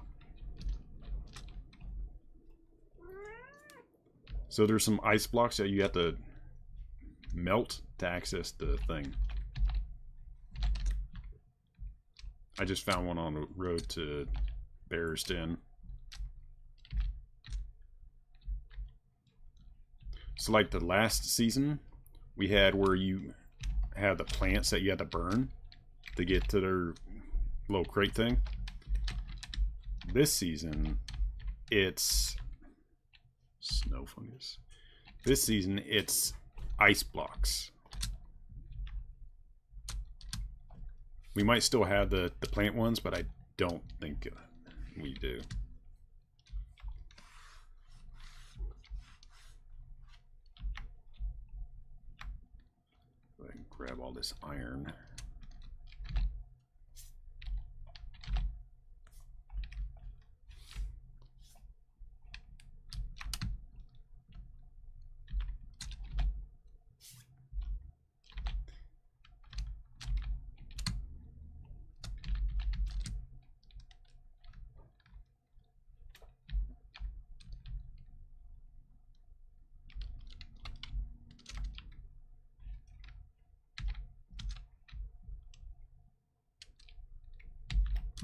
So there's some ice blocks that you have to melt to access the thing. I just found one on the road to Bear's Den. So like the last season, we had where you had the plants that you had to burn to get to their little crate thing. This season, it's snow fungus. This season, it's ice blocks. We might still have the plant ones, but I don't think we do. Go ahead and grab all this iron.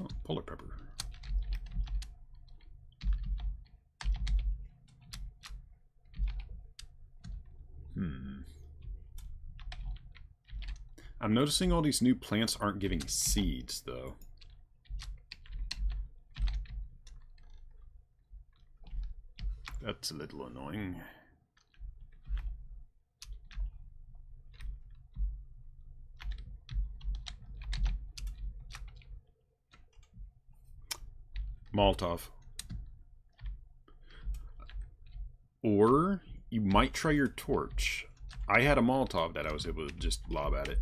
Oh, polar pepper. I'm noticing all these new plants aren't giving seeds, though. That's a little annoying. Molotov. Or you might try your torch. I had a Molotov that I was able to just lob at it.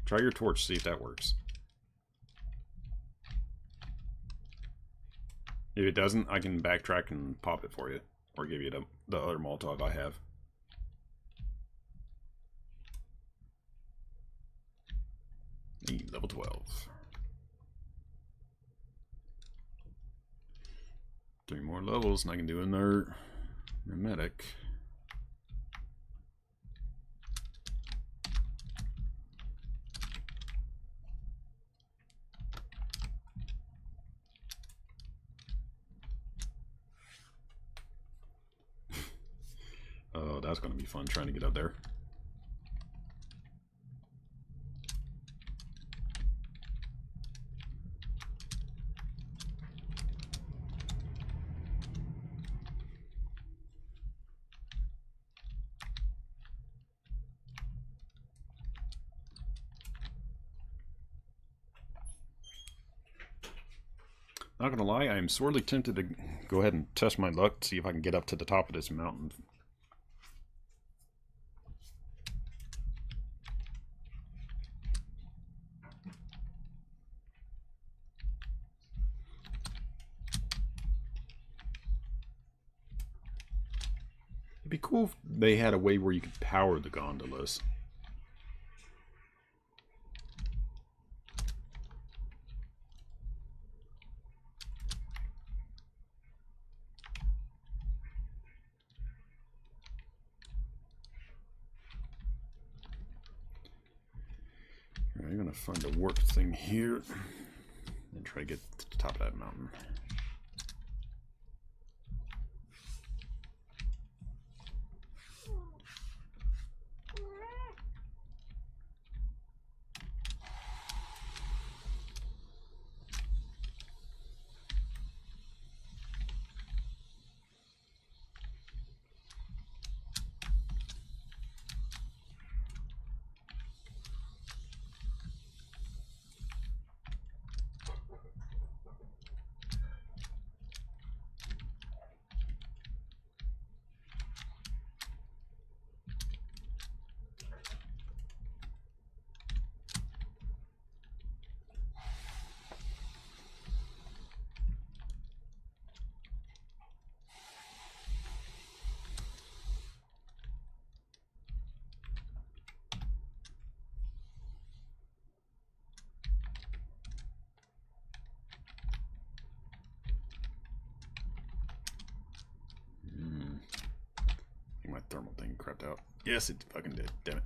Try your torch, see if that works. If it doesn't, I can backtrack and pop it for you. Or give you the other Molotov I have. Level 12. 3 more levels and I can do another medic. Oh, that's going to be fun trying to get up there. Not gonna lie, I am sorely tempted to go ahead and test my luck, see if I can get up to the top of this mountain. It'd be cool if they had a way where you could power the gondolas. Alright, I'm gonna find a warp thing here and try to get to the top of that mountain. My thermal thing crapped out. Yes, it fucking did. Damn it.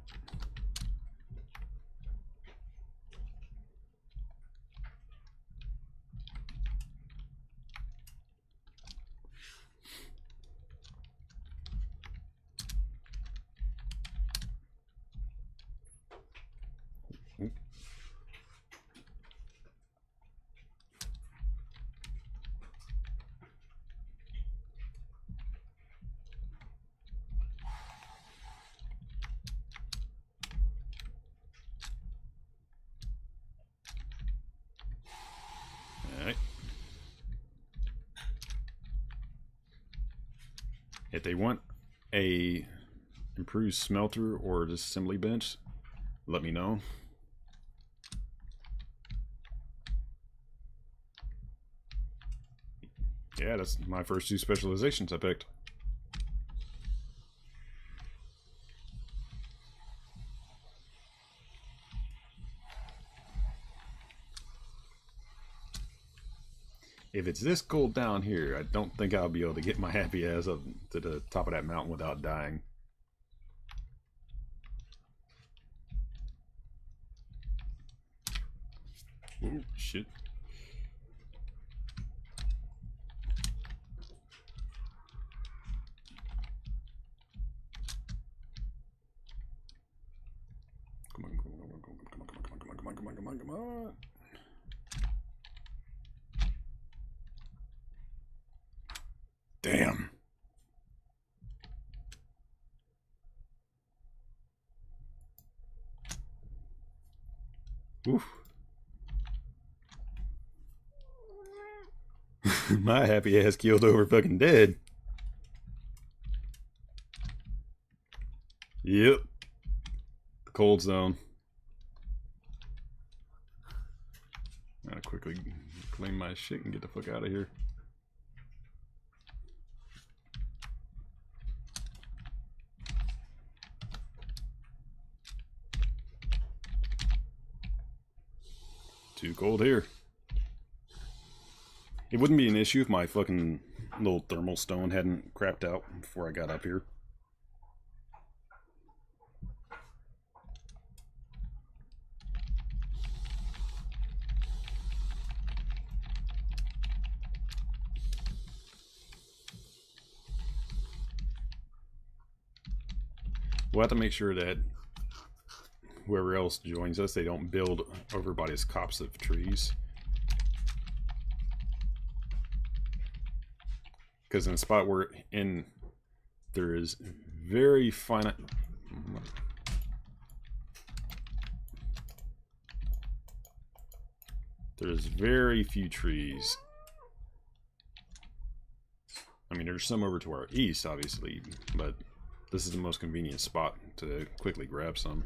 Oop. Alright. If they want a improved smelter or assembly bench, let me know. Yeah, that's my first 2 specializations I picked. If it's this cold down here, I don't think I'll be able to get my happy ass up to the top of that mountain without dying. Oh, shit. Come on, come on, come on, come on, come on, come on, come on, come on, come on, come on. Damn. Oof. My happy ass killed over fucking dead. Yep. The cold zone. Gotta quickly claim my shit and get the fuck out of here. Too cold here. It wouldn't be an issue if my fucking little thermal stone hadn't crapped out before I got up here. We'll have to make sure that whoever else joins us, they don't build over by this copse of trees. Because in a spot we're in, there is very finite. There's very few trees. I mean, there's some over to our east, obviously, but this is the most convenient spot to quickly grab some.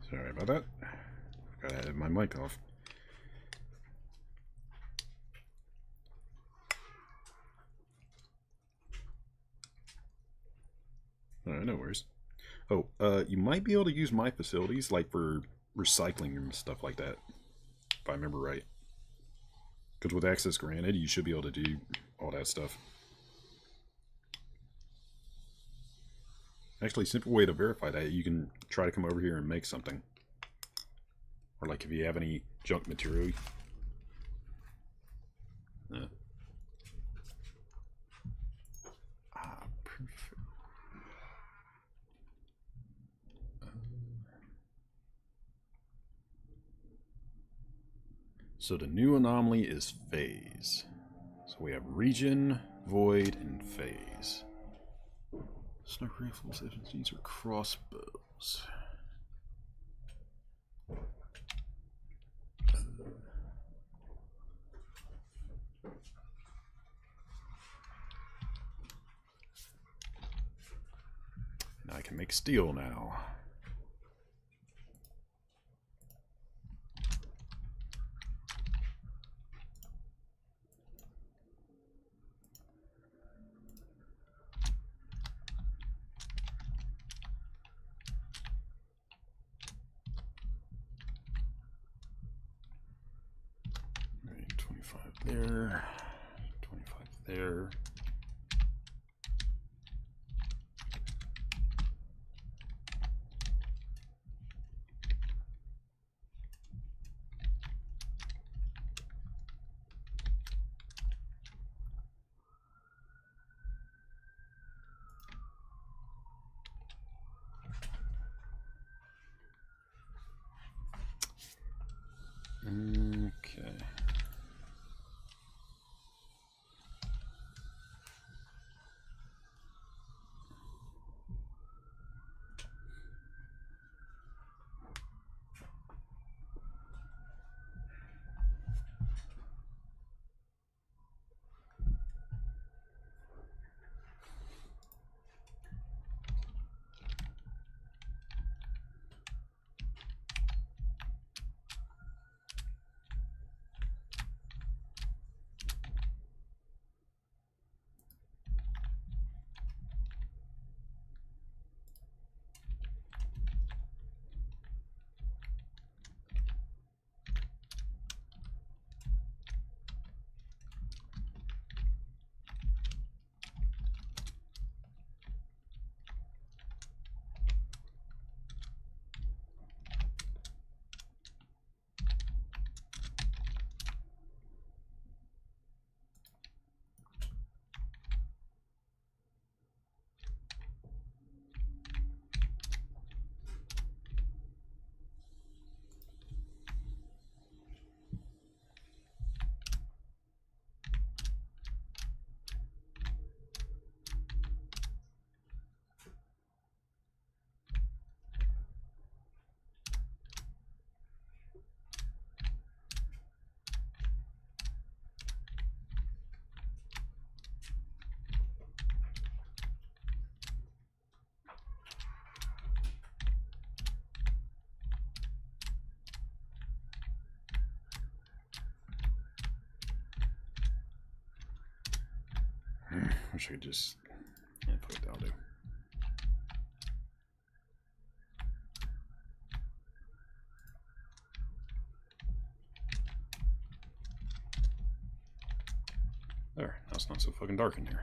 Sorry about that. Forgot I had my mic off. No worries. Oh, you might be able to use my facilities, like for recycling and stuff like that, if I remember right. Because with access granted, you should be able to do all that stuff. Actually, a simple way to verify that, you can try to come over here and make something. Or like if you have any junk material. Perfect. So the new anomaly is phase. So we have region, void, and phase. Sniper rifles, SMGs, or crossbows. Now I can make steel now. Right, 25 there, 25 there. Okay. Wish I could just put it down there. There, now it's not so fucking dark in here.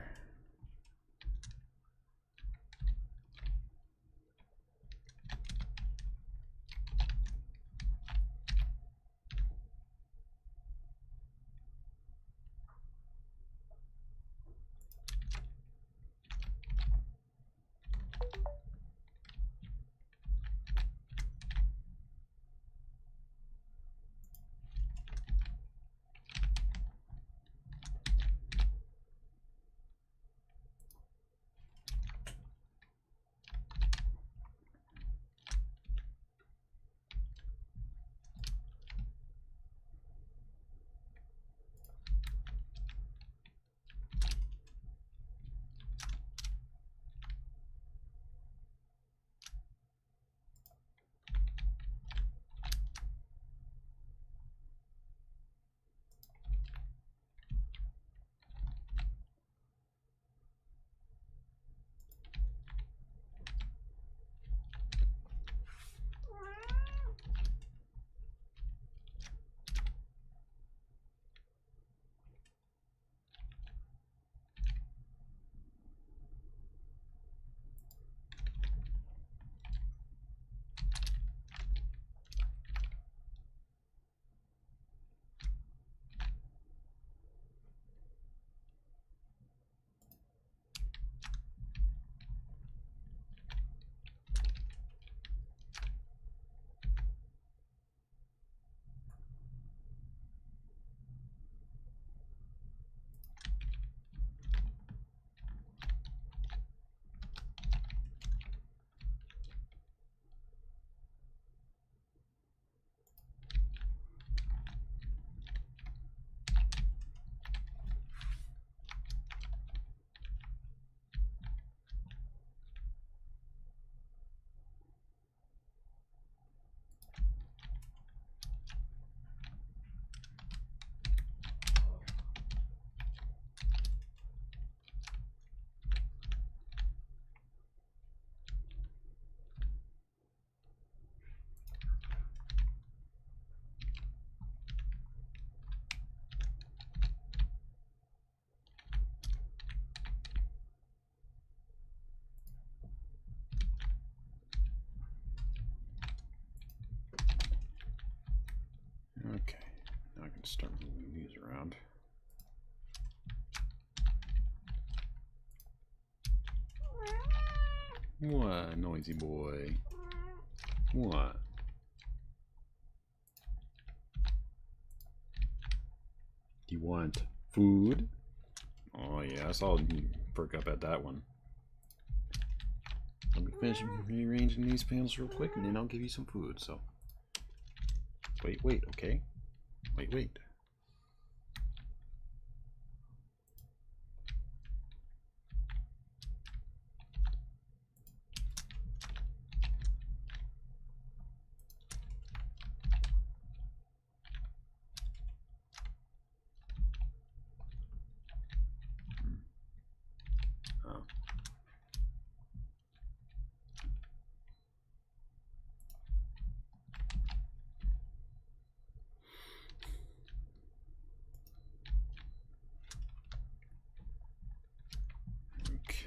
Okay, now I can start moving these around. What, noisy boy? What? Do you want food? Oh yes, I'll perk up at that one. Let me finish rearranging these panels real quick, and then I'll give you some food. So, wait, okay? Wait. Oh.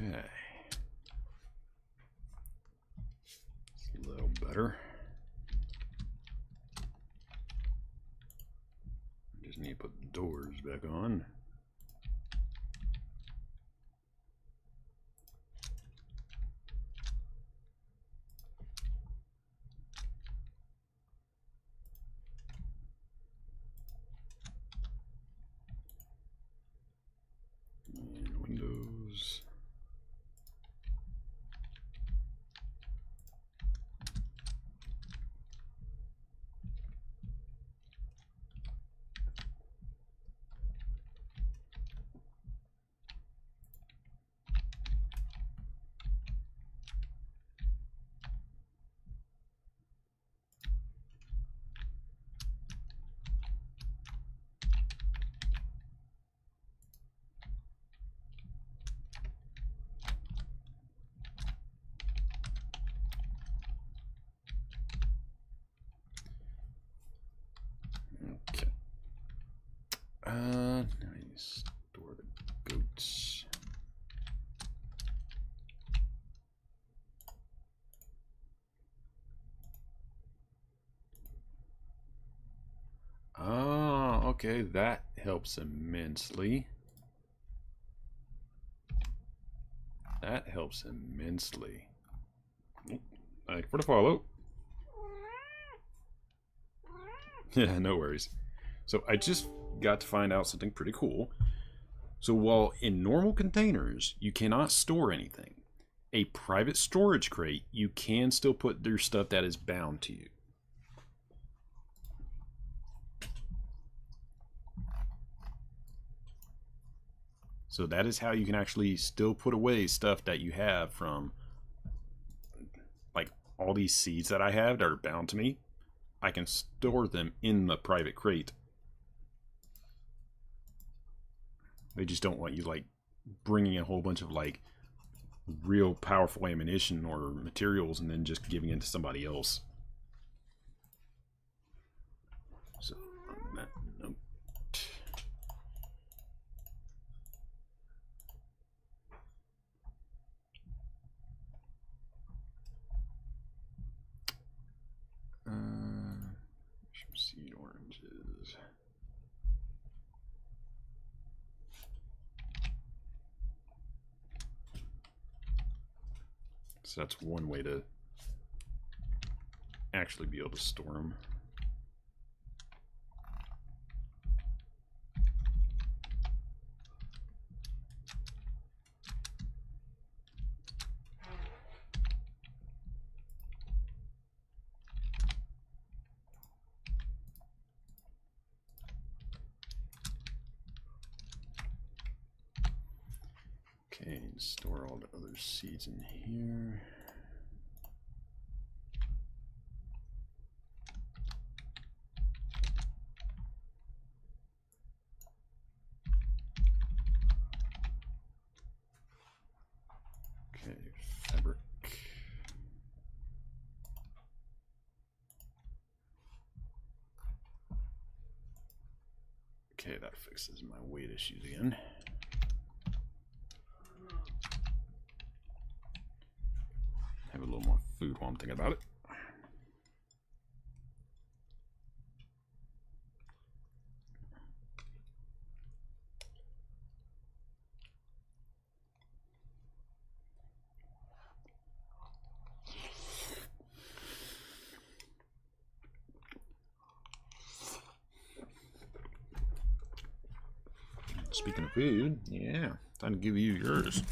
Okay. It's a little better. Just need to put the doors back on. And windows. Okay. Now I store the goats. Oh, okay, that helps immensely. That helps immensely. Thank you for the follow. Yeah, no worries. So I just got to find out something pretty cool. So while in normal containers, you cannot store anything, a private storage crate, you can still put your stuff that is bound to you. So that is how you can actually still put away stuff that you have from, like, all these seeds that I have that are bound to me. I can store them in the private crate. They just don't want you, like, bringing a whole bunch of, like, real powerful ammunition or materials and then just giving it to somebody else. So, on that note, some seed oranges. So that's one way to actually be able to store them. Okay, and store all the other seeds in here. Okay, fabric. Okay, that fixes my weight issues again. Have a little more food while I'm thinking about it. Speaking of food, yeah, time to give you yours.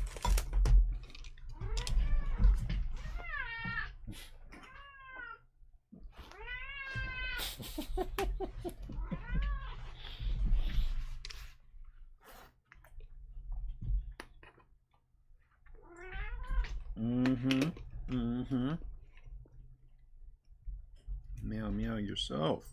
Meow meow yourself.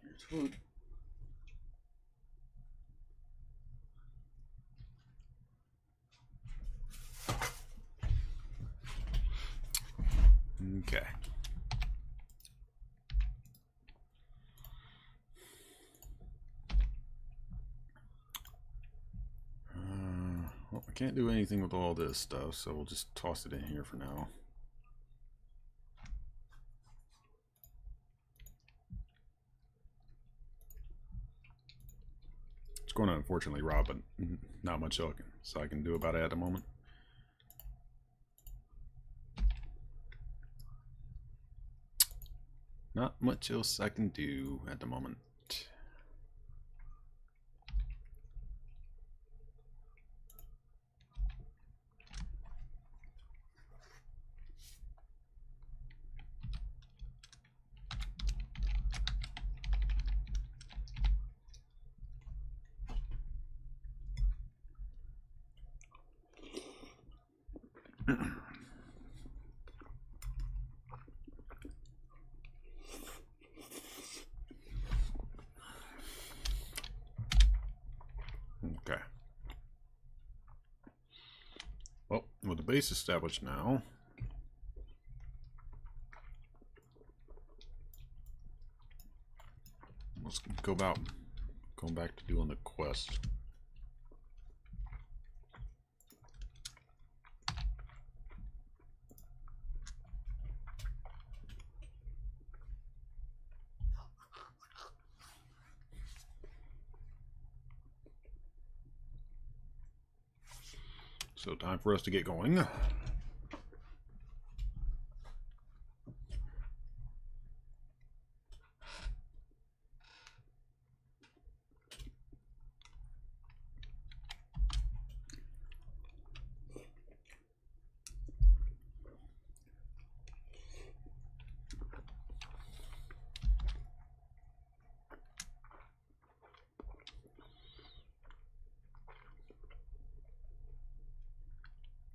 Here's food. Okay. Well, I can't do anything with all this stuff, so we'll just toss it in here for now. It's going to unfortunately rot, but not much else I can do about it at the moment. Not much else I can do at the moment. Okay. Well, with the base established now, let's go about going back to doing the quest. So time for us to get going.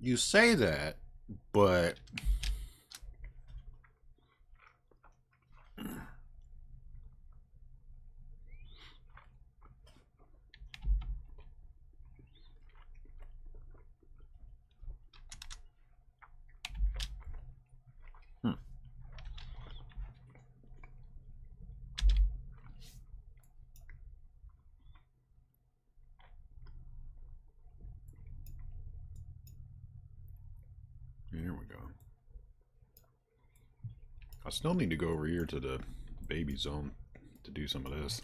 You say that, but here we go. I still need to go over here to the baby zone to do some of this.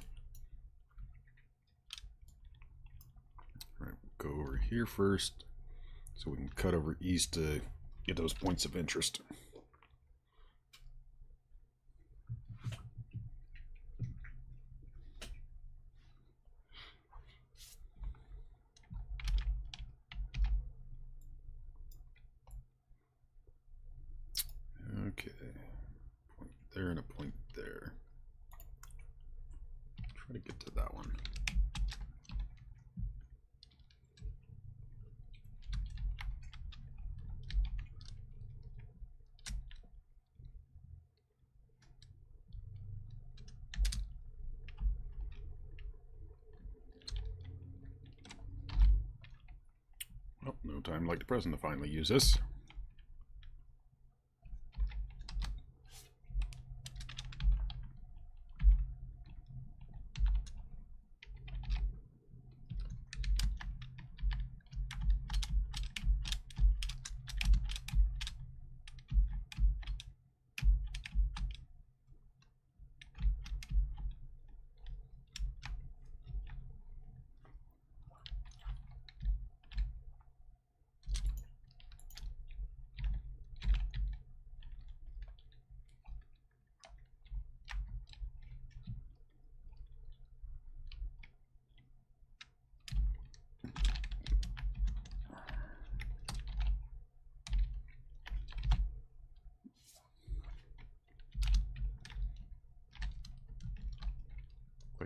All right, go over here first so we can cut over east to get those points of interest. Okay, point there and a point there. Try to get to that one. Oh, no time like the present to finally use this.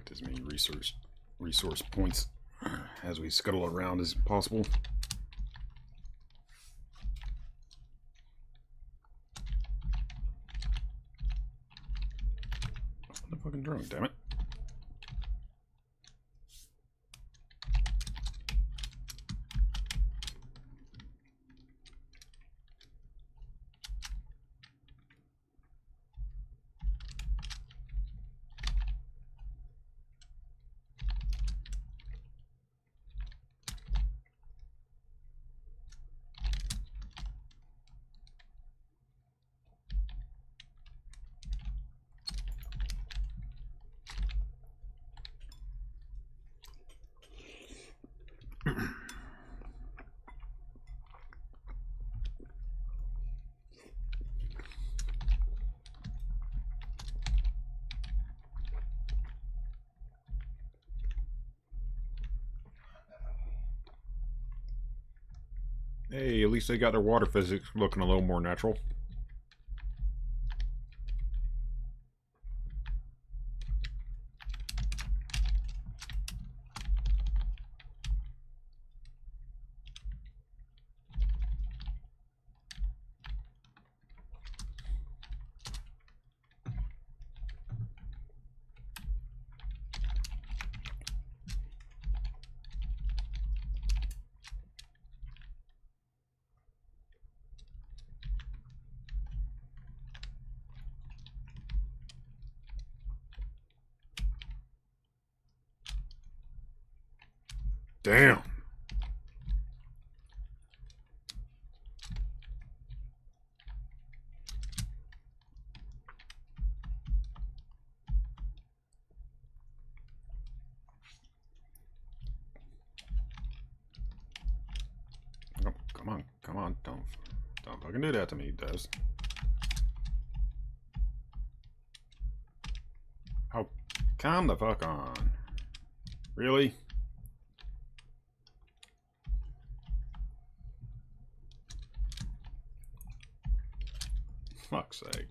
collect as many resource points as we scuttle around as possible. The fucking drone, damn it. Hey, at least they got their water physics looking a little more natural. Damn. Oh, come on, don't fucking do that to me, Des. Oh, come the fuck on. Really? Fuck's sake.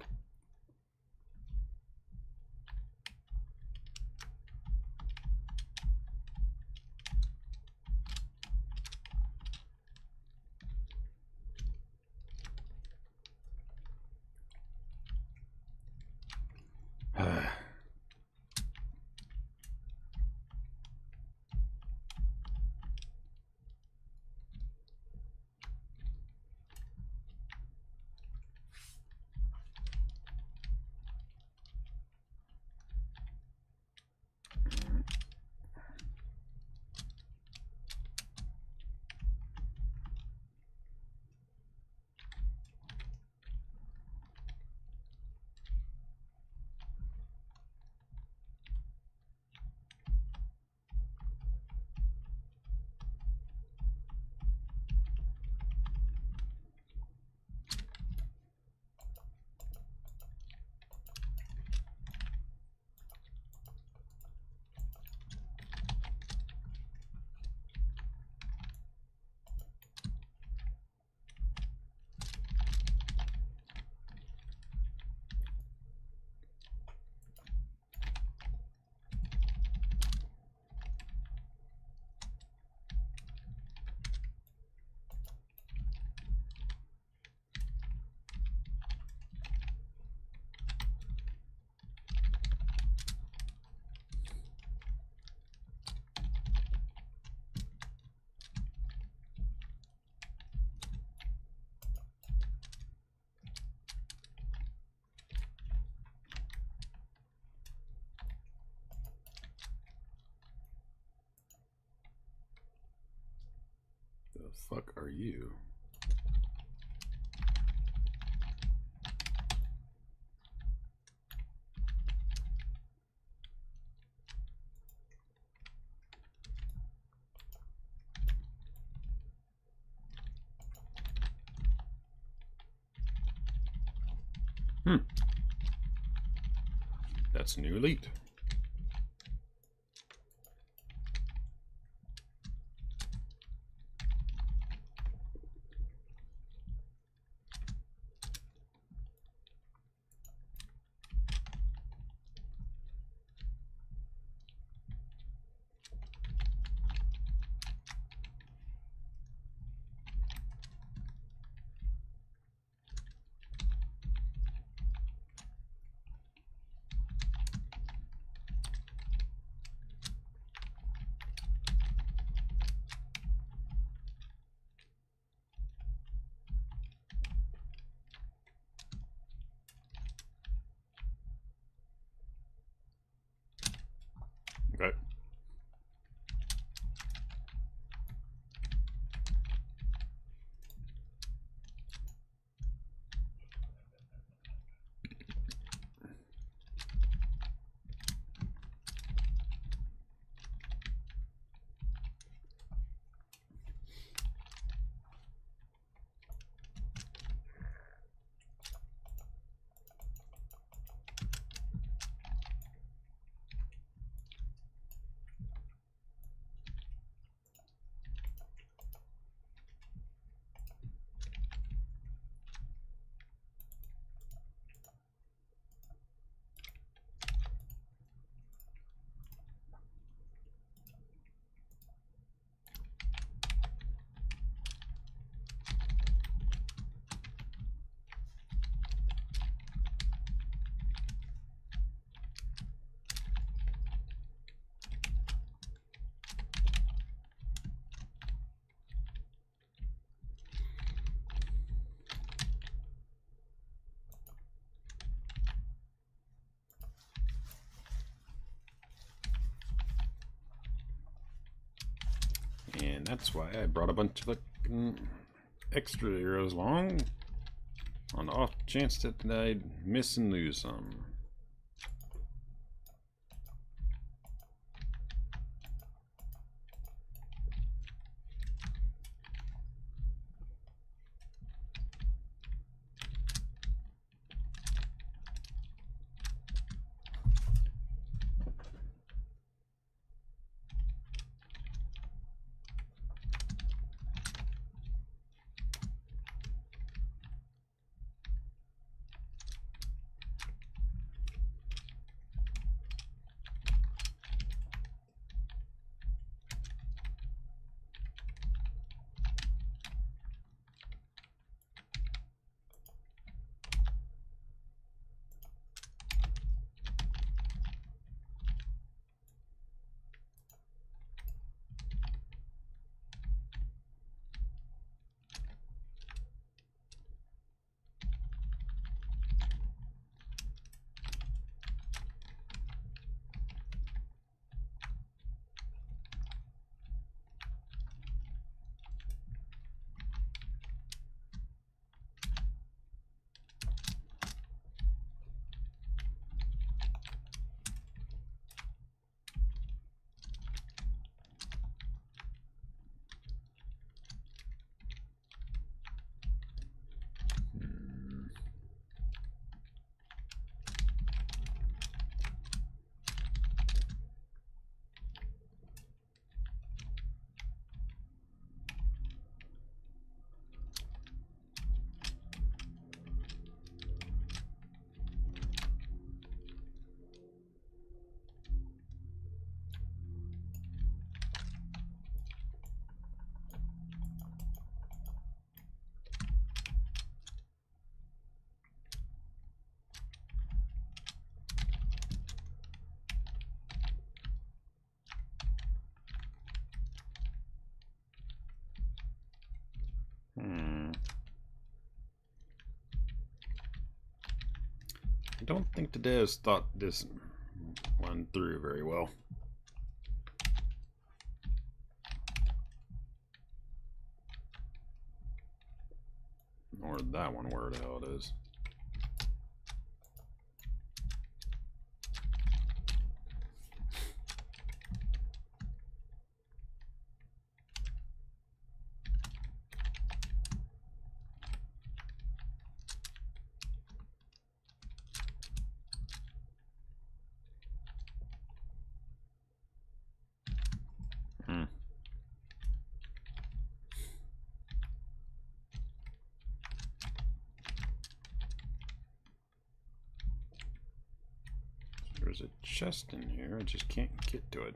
The fuck are you? That's new elite. that's why I brought a bunch of extra arrows along, on the off chance that I'd miss and lose some. I don't think the devs thought this one through very well. Or that one, where the hell it is. There's a chest in here, I just can't get to it.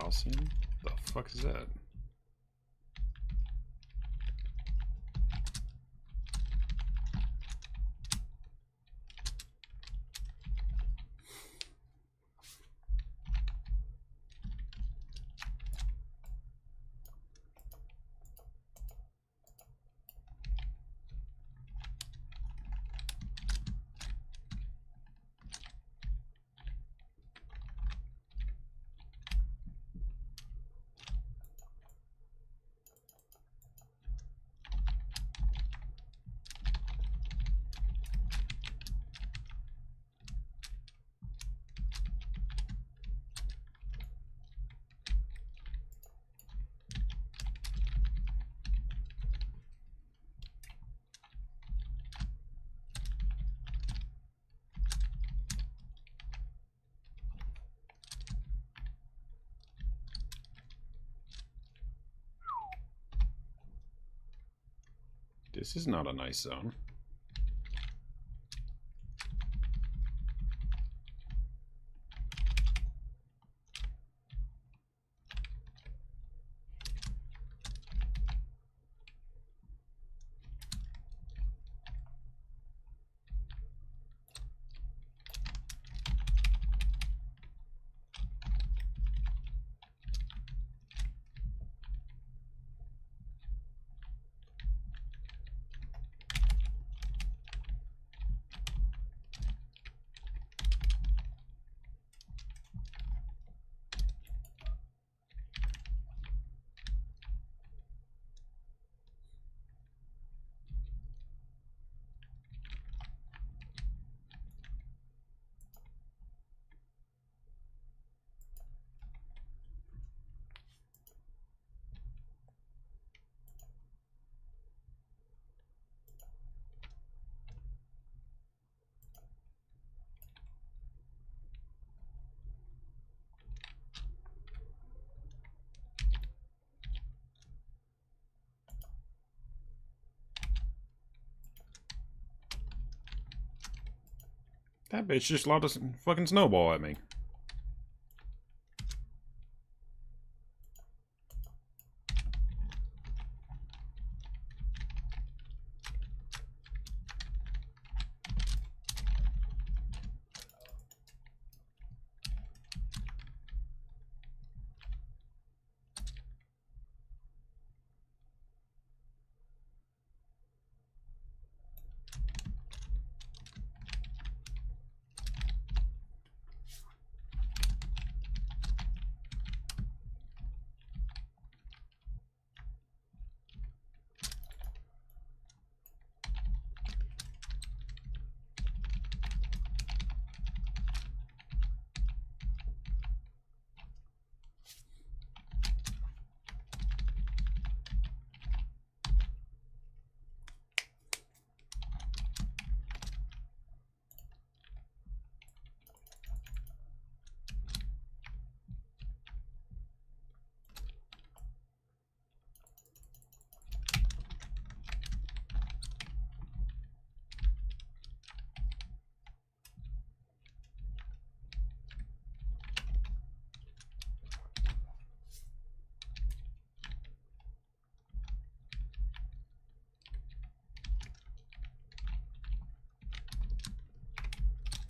Chaosium? The fuck is that? This is not a nice zone. That bitch just lobbed a fucking snowball at me.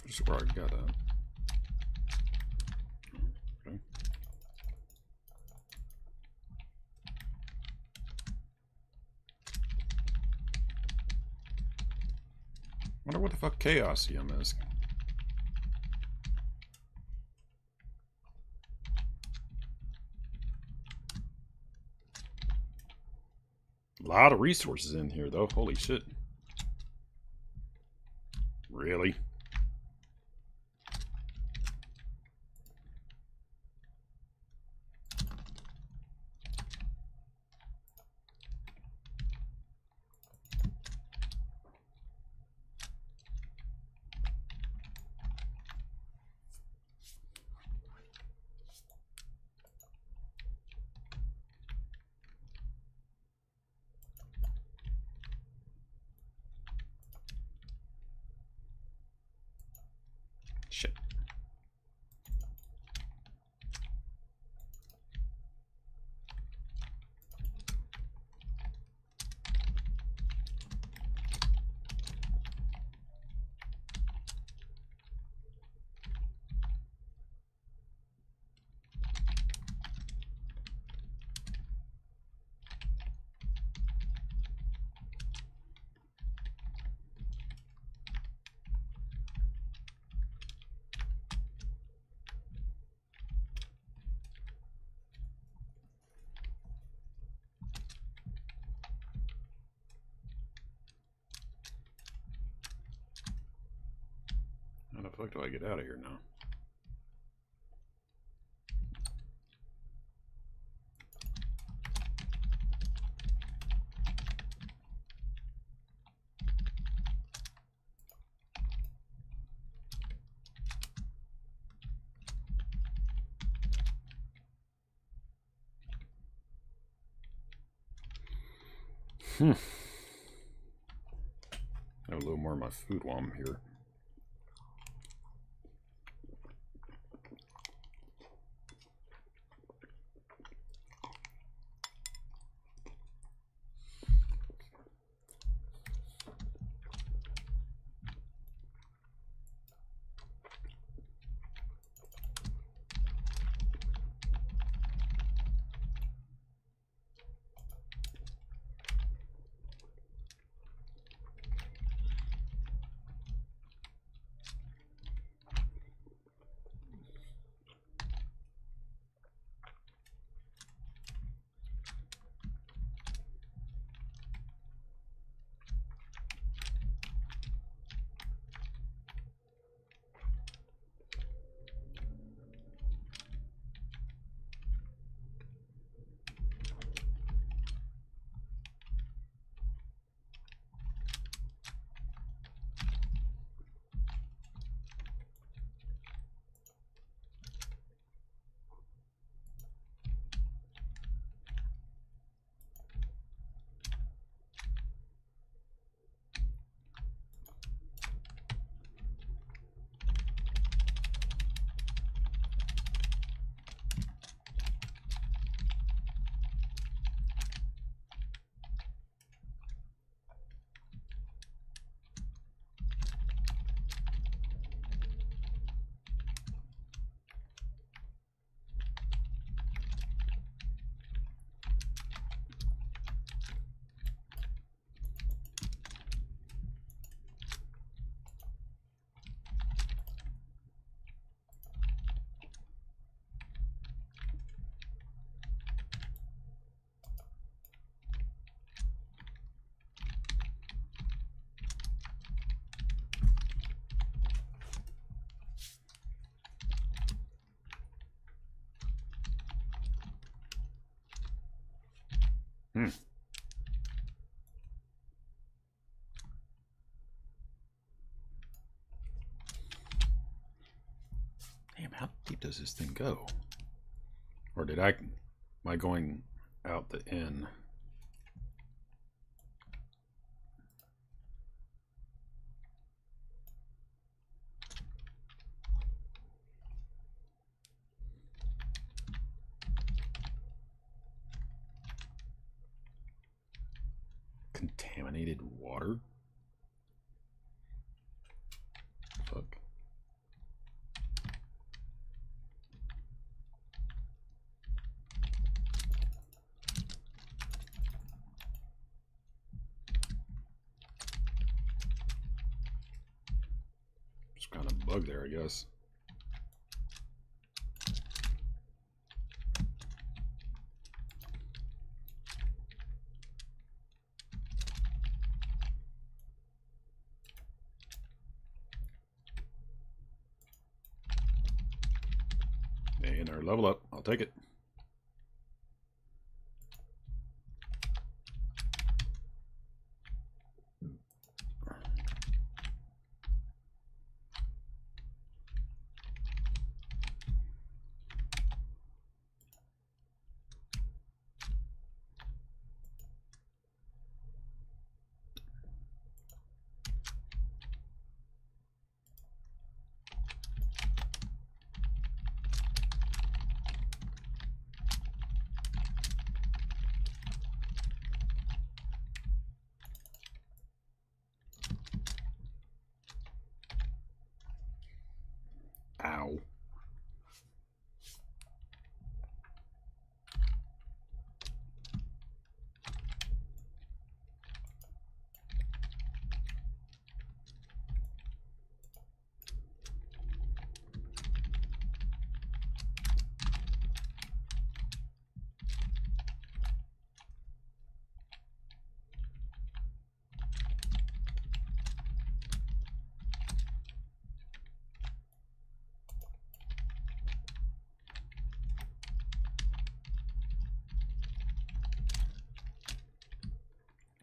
Just where I got at. Okay. Wonder what the fuck Chaosium is. A lot of resources in here, though. Holy shit. Really? fuck do I get out of here now? Have a little more of my food while I'm here. Damn, how deep does this thing go? Or am I going out the end? Contaminated water? Fuck. Just kind of bug there, I guess. And our level up. I'll take it.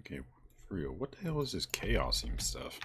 Okay, for real, what the hell is this chaosing stuff?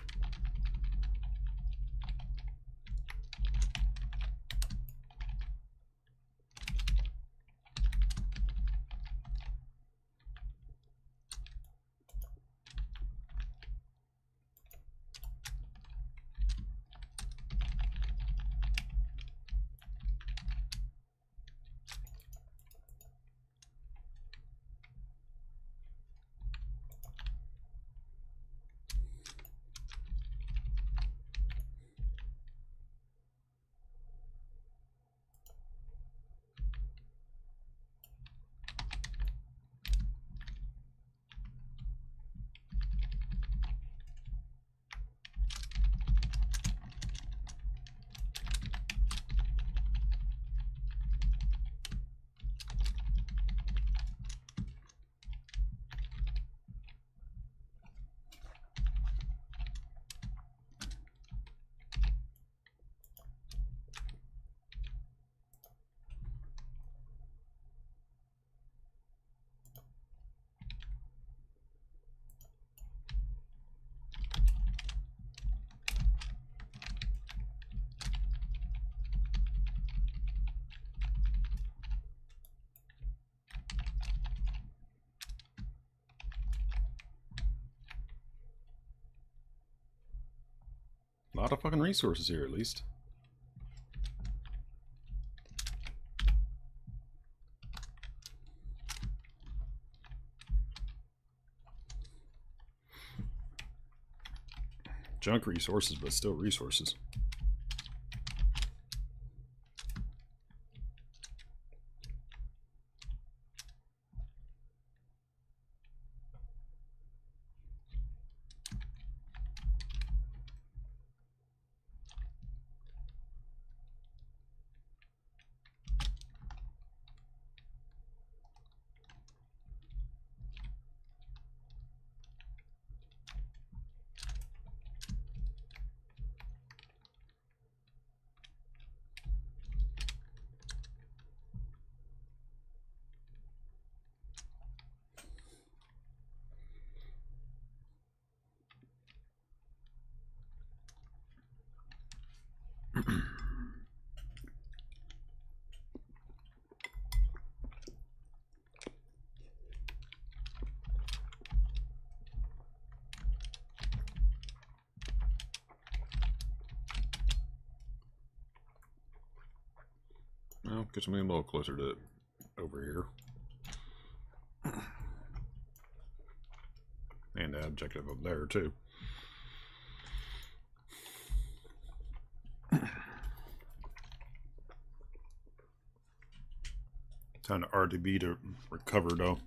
A lot of fucking resources here, at least. Junk resources, but still resources. Well, gets me a little closer to over here. And the objective up there, too. Kind of RDB to recover, though.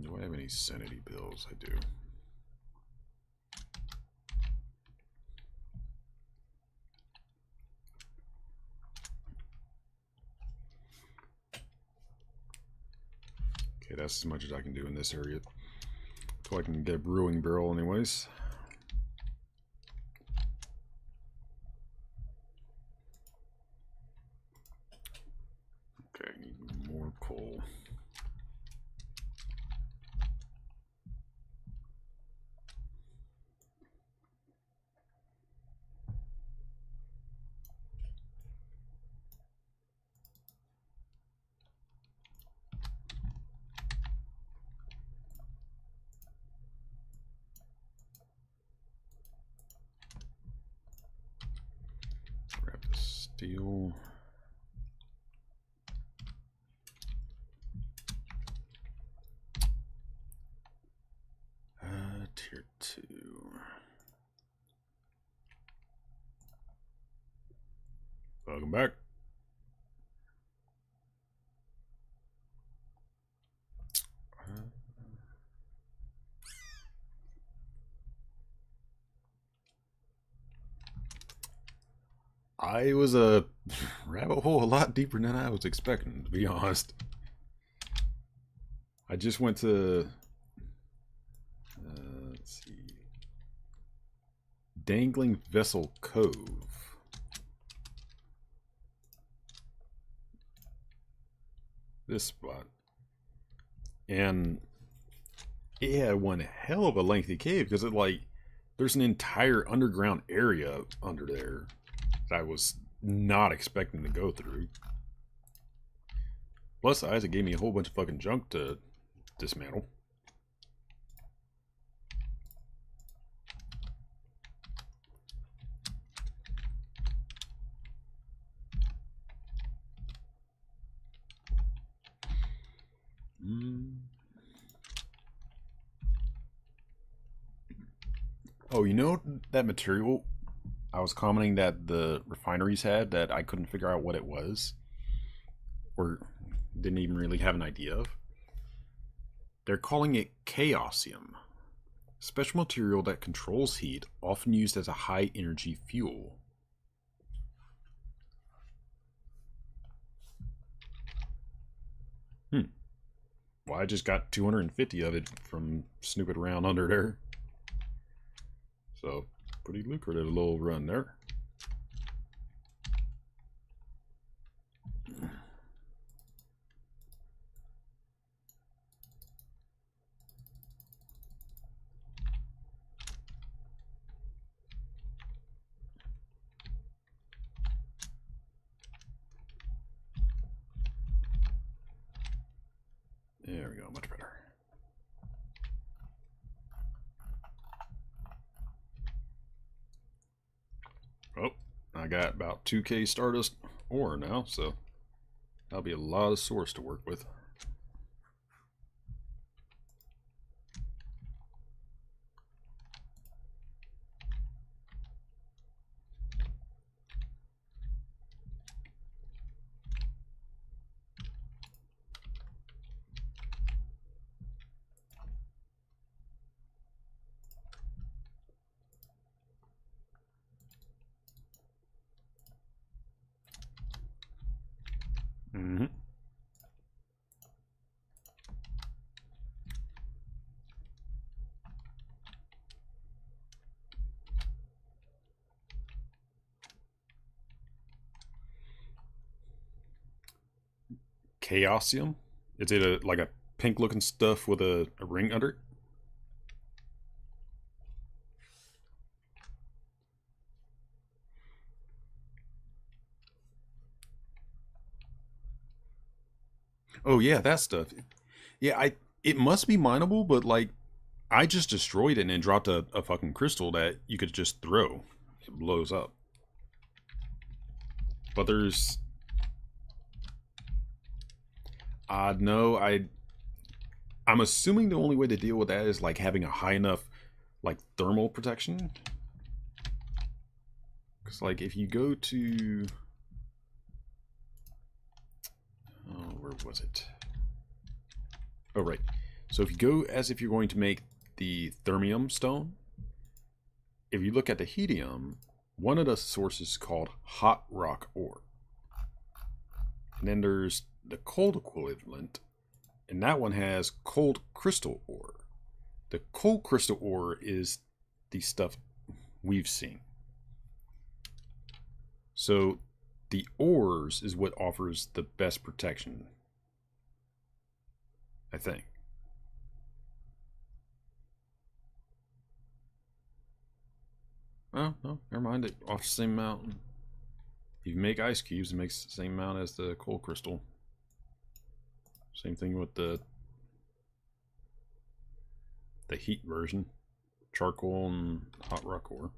Do I have any sanity pills? I do. Okay, that's as much as I can do in this area. So I can get a brewing barrel anyways. Okay, I need more coal. Steel. Tier 2. Welcome back. I was a rabbit hole a lot deeper than I was expecting, to be honest. I just went to let's see, Dangling Vessel Cove. This spot. And it had one hell of a lengthy cave because it like there's an entire underground area under there that I was not expecting to go through. Plus, Isaac gave me a whole bunch of fucking junk to dismantle. Oh, you know that material I was commenting that the refineries had that I couldn't figure out what it was? Or didn't even really have an idea of? They're calling it chaosium. Special material that controls heat, often used as a high energy fuel. Well, I just got 250 of it from snooping around under there. So, pretty lucrative little run there. There we go, much better. Oh, I got about 2K Stardust ore now, so that'll be a lot of source to work with. Chaosium? Is it like a pink looking stuff with a ring under it? Oh yeah, that stuff. Yeah, it must be mineable, but like I just destroyed it and then dropped a fucking crystal that you could just throw. It blows up. But there's no, I'm assuming the only way to deal with that is like having a high enough like thermal protection. Cause like if you go to where was it? Oh right. So if you go as if you're going to make the thermium stone, if you look at the helium, one of the sources is called hot rock ore. And then there's the cold equivalent, and that one has cold crystal ore. The cold crystal ore is the stuff we've seen. So the ores is what offers the best protection, I think. Oh, no, never mind. It offers the same amount. If you make ice cubes, it makes the same amount as the cold crystal. Same thing with the heat version. Charcoal and hot rock ore.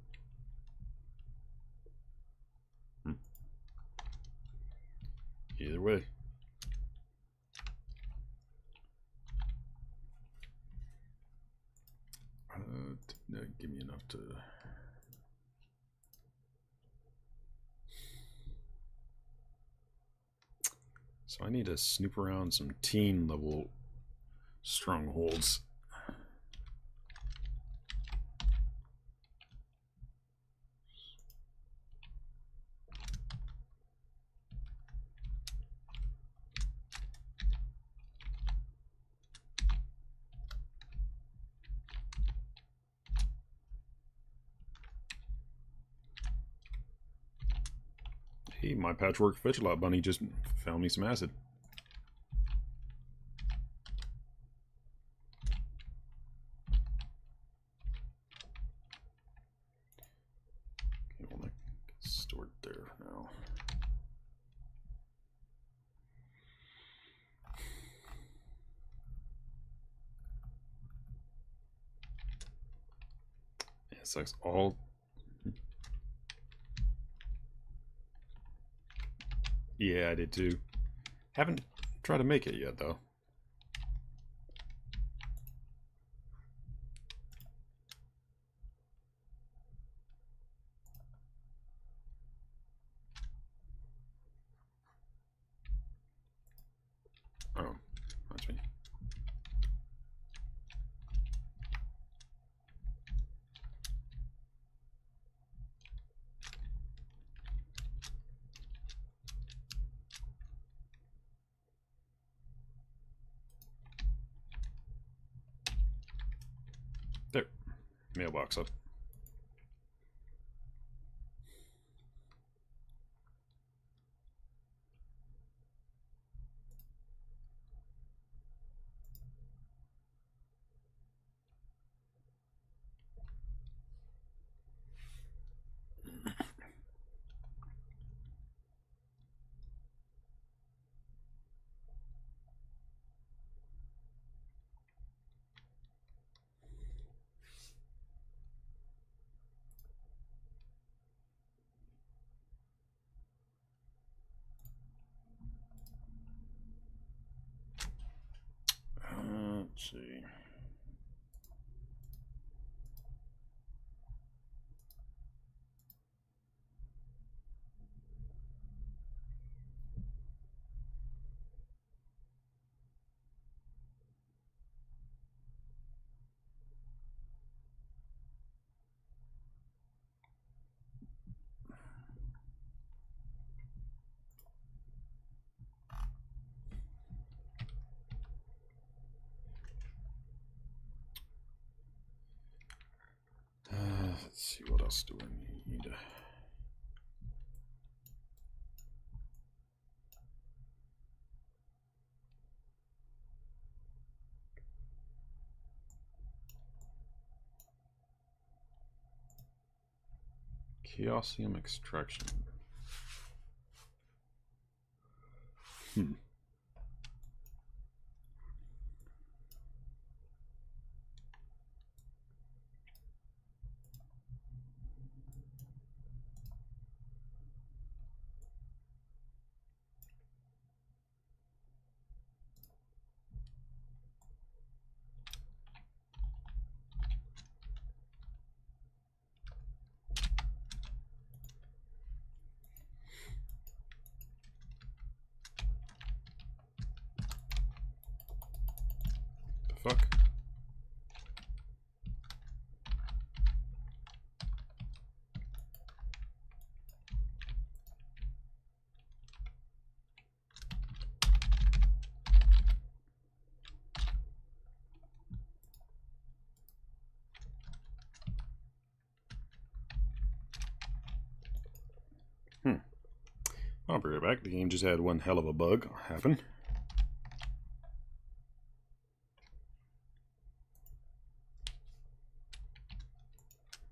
Either way. Give me enough to... So I need to snoop around some teen level strongholds. Hey, my patchwork fetch-a-lot bunny just found me some acid. Okay, well, that gets stored there now. Yeah, it sucks. All... Yeah, I did too. Haven't tried to make it yet, though. Oh, that's me. There. Mailbox up. Let's see. Let's see, what else do I need? Chaosium extraction. The fuck? I'll be right back. The game just had one hell of a bug happen.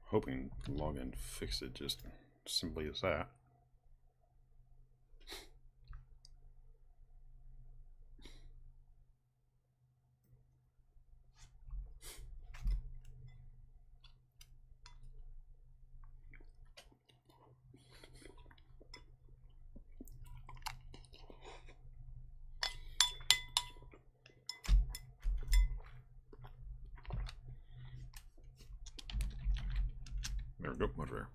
Hoping login fixed it just simply as that. Nope, much better.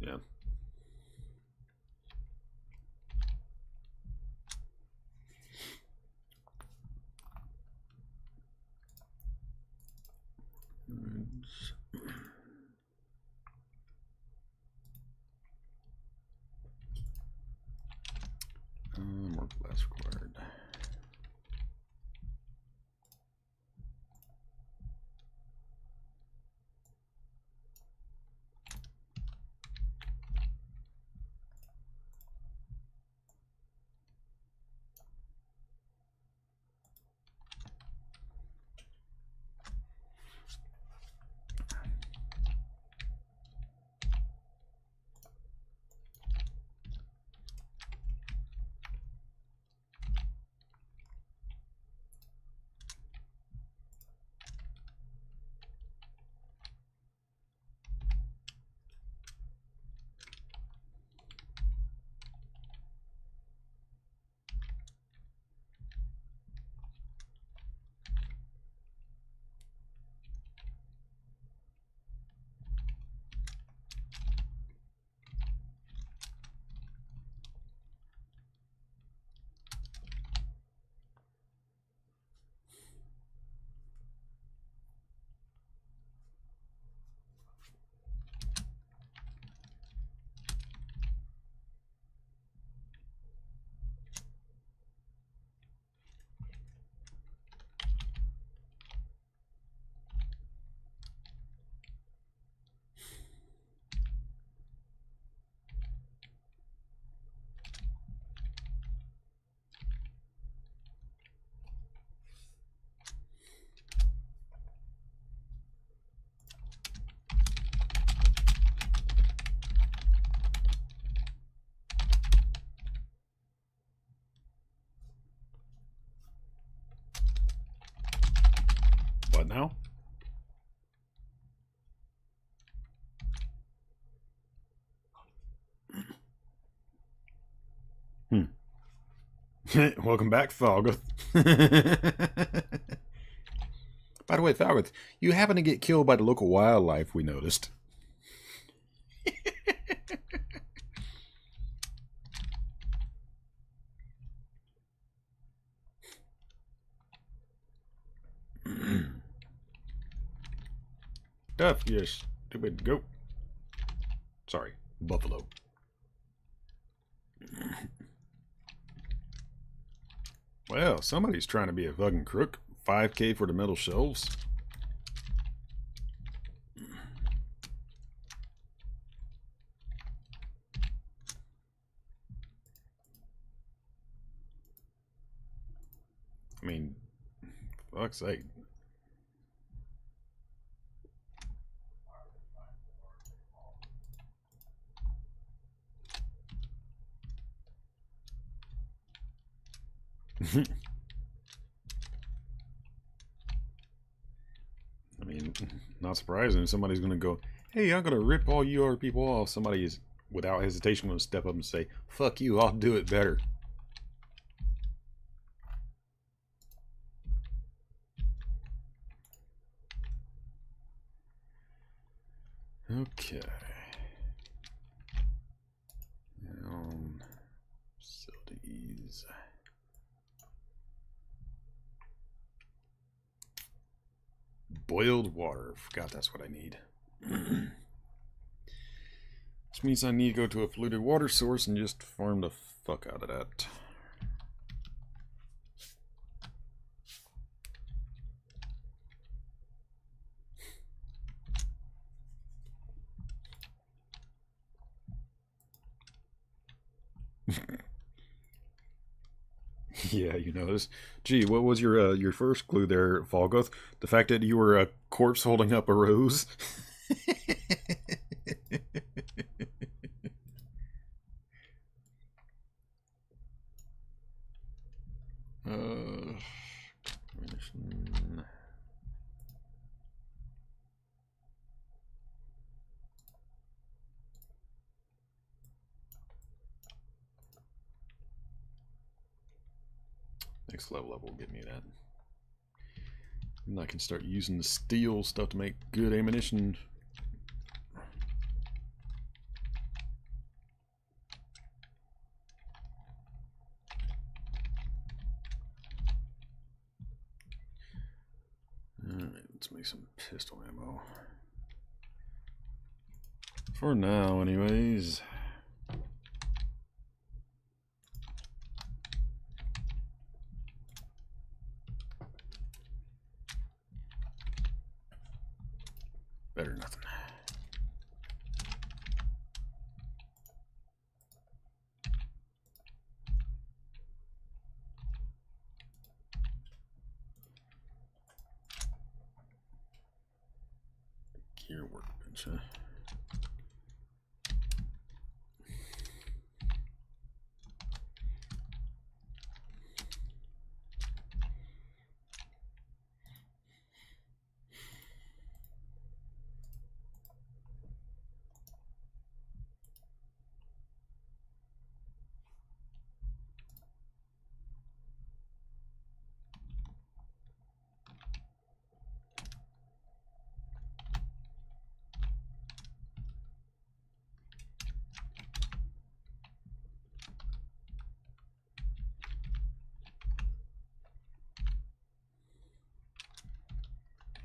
Yeah. More glass required. What now? Welcome back, Thalgoth. By the way, Thalgoth, you happen to get killed by the local wildlife, we noticed. Duff, you stupid goat. Sorry, buffalo. Well, somebody's trying to be a fucking crook. 5K for the metal shelves. I mean, fuck's sake. I mean, not surprising. Somebody's going to go, hey, I'm going to rip all you other people off. Somebody is, without hesitation, going to step up and say, fuck you, I'll do it better. Okay. Facilities. Boiled water. Forgot that's what I need. Which means I need to go to a polluted water source and just farm the fuck out of that. Yeah, you notice. Gee, what was your first clue there, Falgoth? The fact that you were a corpse holding up a rose? uh, Next level up will get me that. And I can start using the steel stuff to make good ammunition. Alright, let's make some pistol ammo. For now, anyways. Better than nothing. Gear workbench, huh?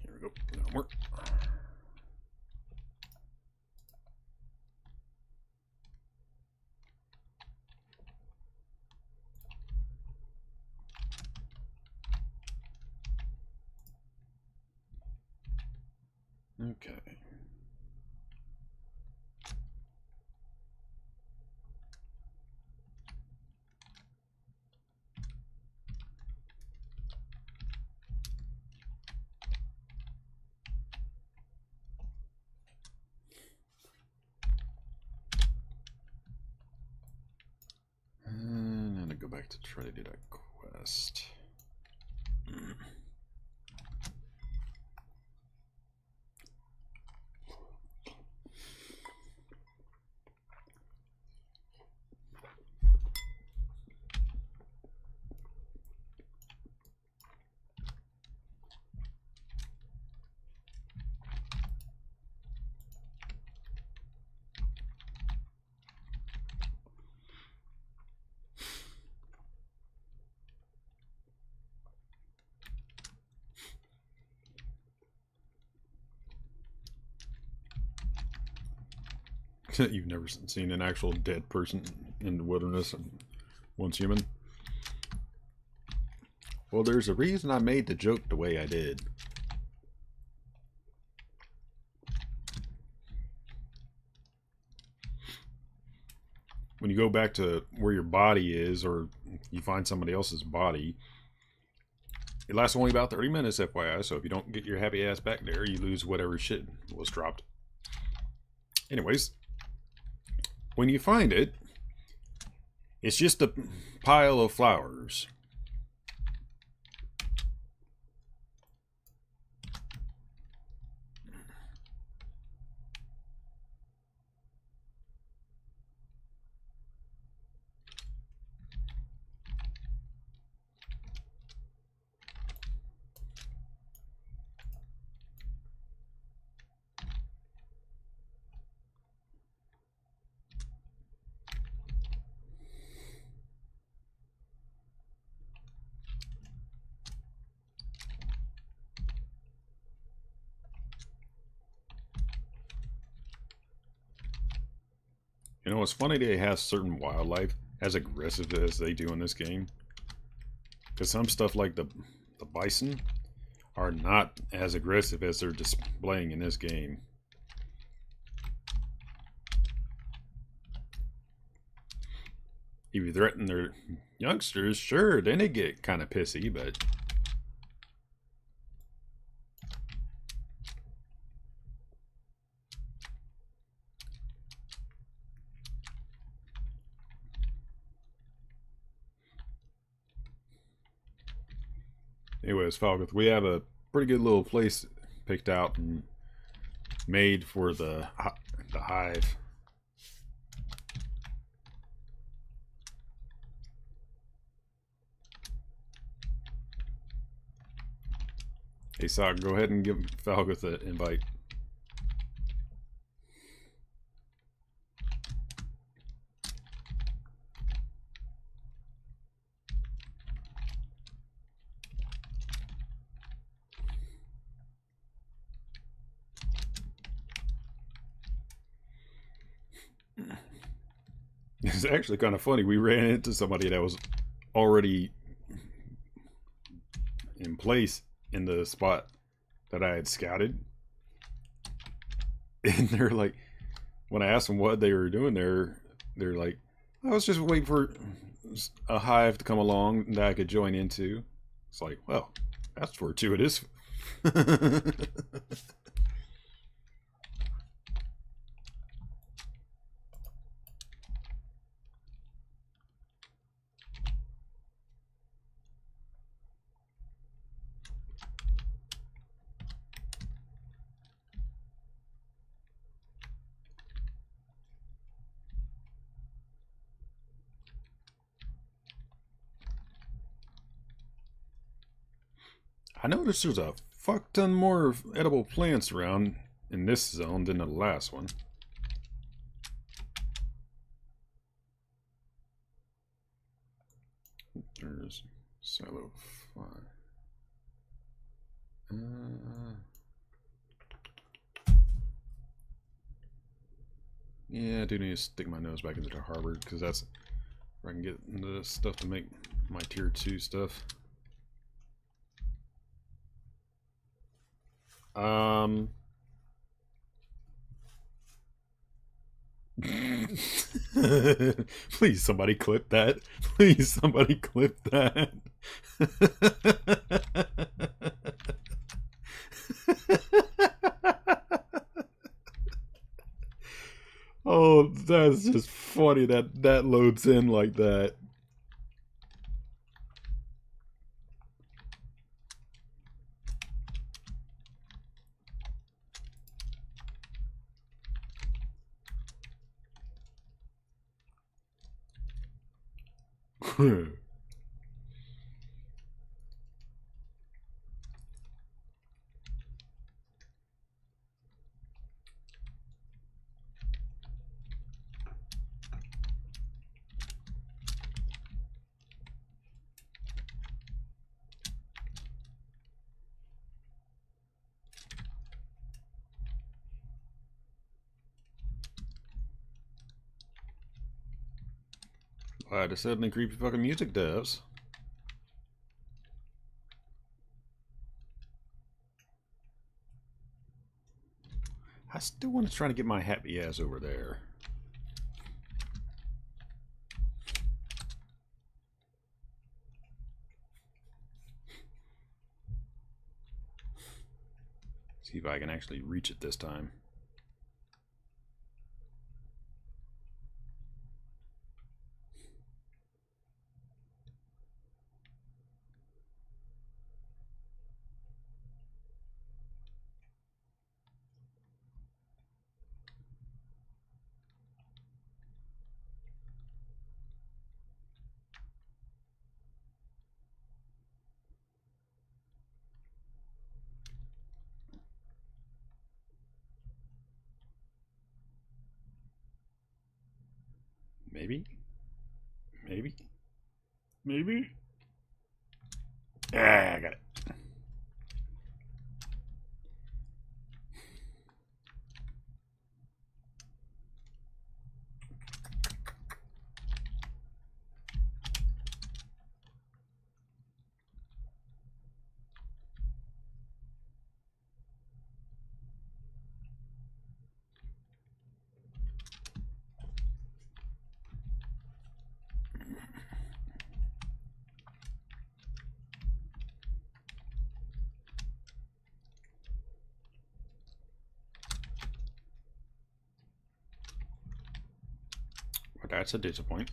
Here we go. That'll work. Okay. And then I go back to try to do that quest. You've never seen an actual dead person in the wilderness and once human? Well, there's a reason I made the joke the way I did. When you go back to where your body is, or you find somebody else's body, it lasts only about 30 minutes, FYI, so if you don't get your happy ass back there, you lose whatever shit was dropped. Anyways, when you find it, it's just a pile of flowers. You know, it's funny they have certain wildlife as aggressive as they do in this game. Because some stuff like the bison are not as aggressive as they're displaying in this game. if you threaten their youngsters, sure, then they get kind of pissy, but anyways, Falgoth, we have a pretty good little place picked out and made for the hive. Hey, Sock, go ahead and give Falgoth an invite. It's actually kind of funny. We ran into somebody that was already in place in the spot that I had scouted. And they're like, when I asked them what they were doing there, they're like, I was just waiting for a hive to come along that I could join into. It's like, well, that's fortuitous. I noticed there's a fuck ton more edible plants around in this zone than the last one. There's silo 5. Yeah, I do need to stick my nose back into the harbor because that's where I can get the stuff to make my tier 2 stuff. Please, somebody clip that. Please, somebody clip that. Oh, that's just funny that that loads in like that. Why the suddenly creepy fucking music does. I still want to try to get my happy ass over there. See if I can actually reach it this time. Maybe? Maybe? Maybe? Ah, I got it. That's a disappointment.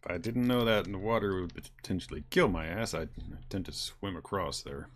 If I didn't know that in the water would potentially kill my ass, I'd tend to swim across there.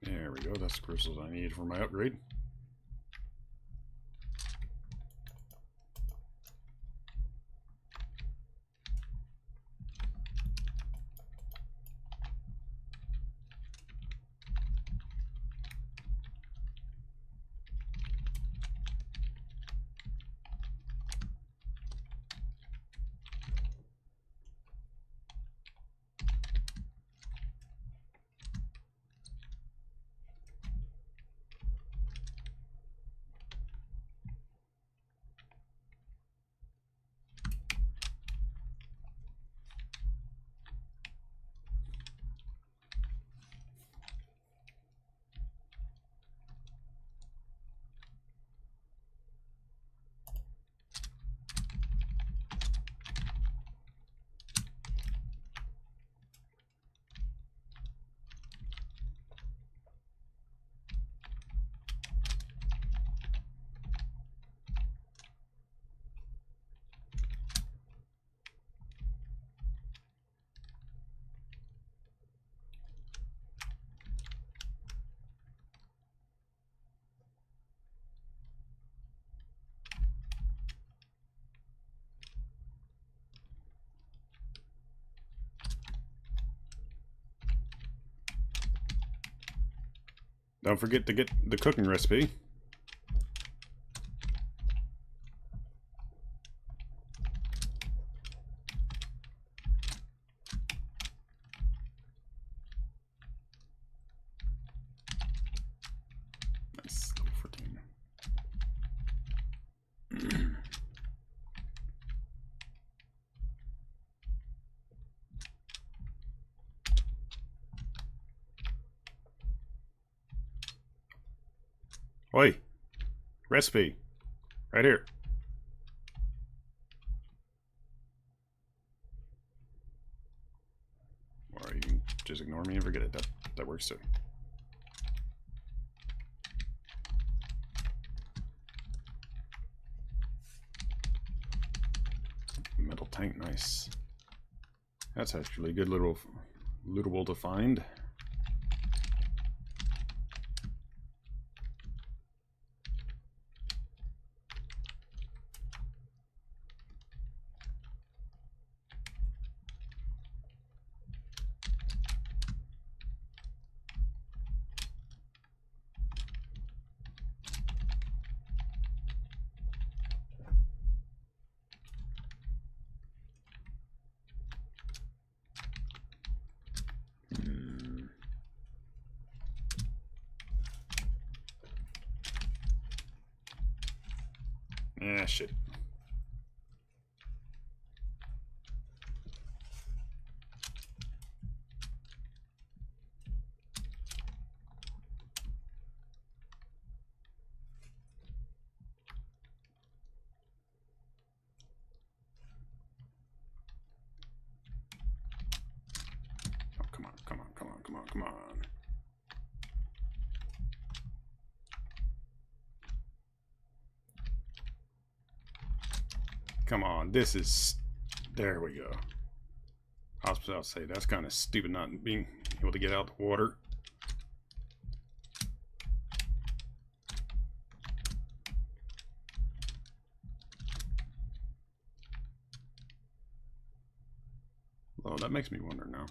There we go, that's the crystals I need for my upgrade. Don't forget to get the cooking recipe. Nice, level 14. Oi! Recipe! Right here. Or you can just ignore me and forget it. course. So. Metal tank, nice. That's actually a good little lootable to find. Ah, shit. Oh, come on, come on, come on, come on, come on. Come on, this is... There we go. I'll say that's kind of stupid not being able to get out the water. Oh, that makes me wonder now.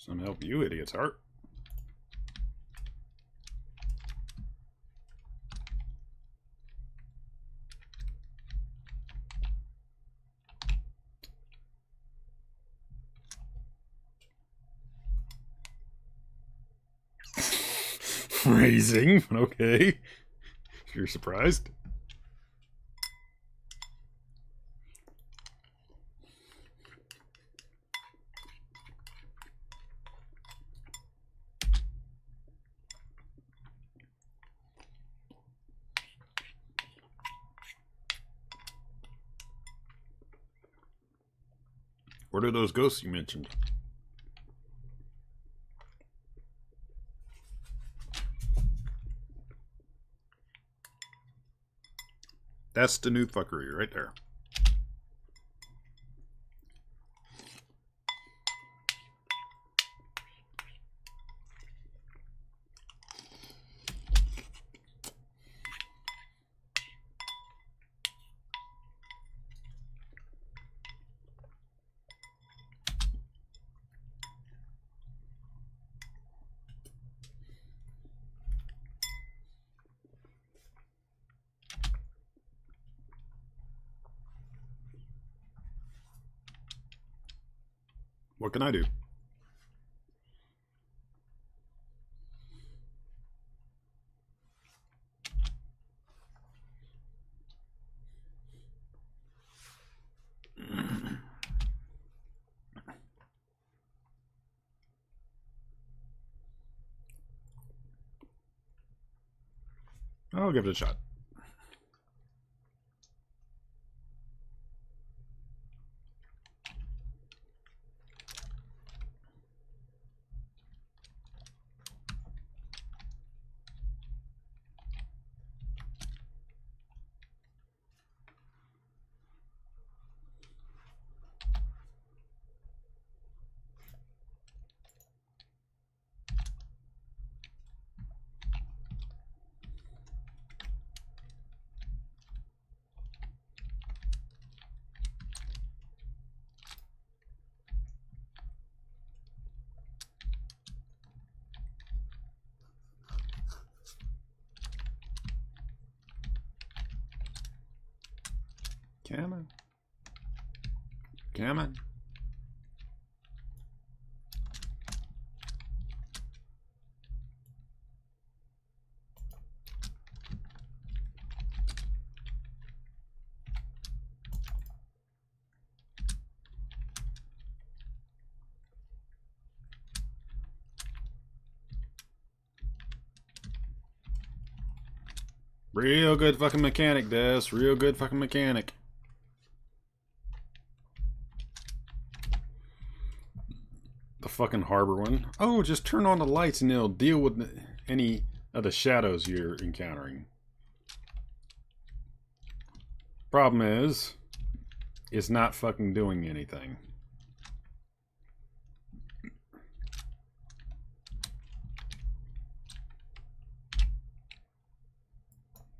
Some help you idiots, Art. Phrasing, okay. You're surprised? What are those ghosts you mentioned? That's the new fuckery right there. What can I do? I'll give it a shot. Come on. Come on. Real good fucking mechanic, Des. Real good fucking mechanic. The fucking harbor one. Oh, just turn on the lights and it'll deal with any of the shadows you're encountering. Problem is, it's not fucking doing anything.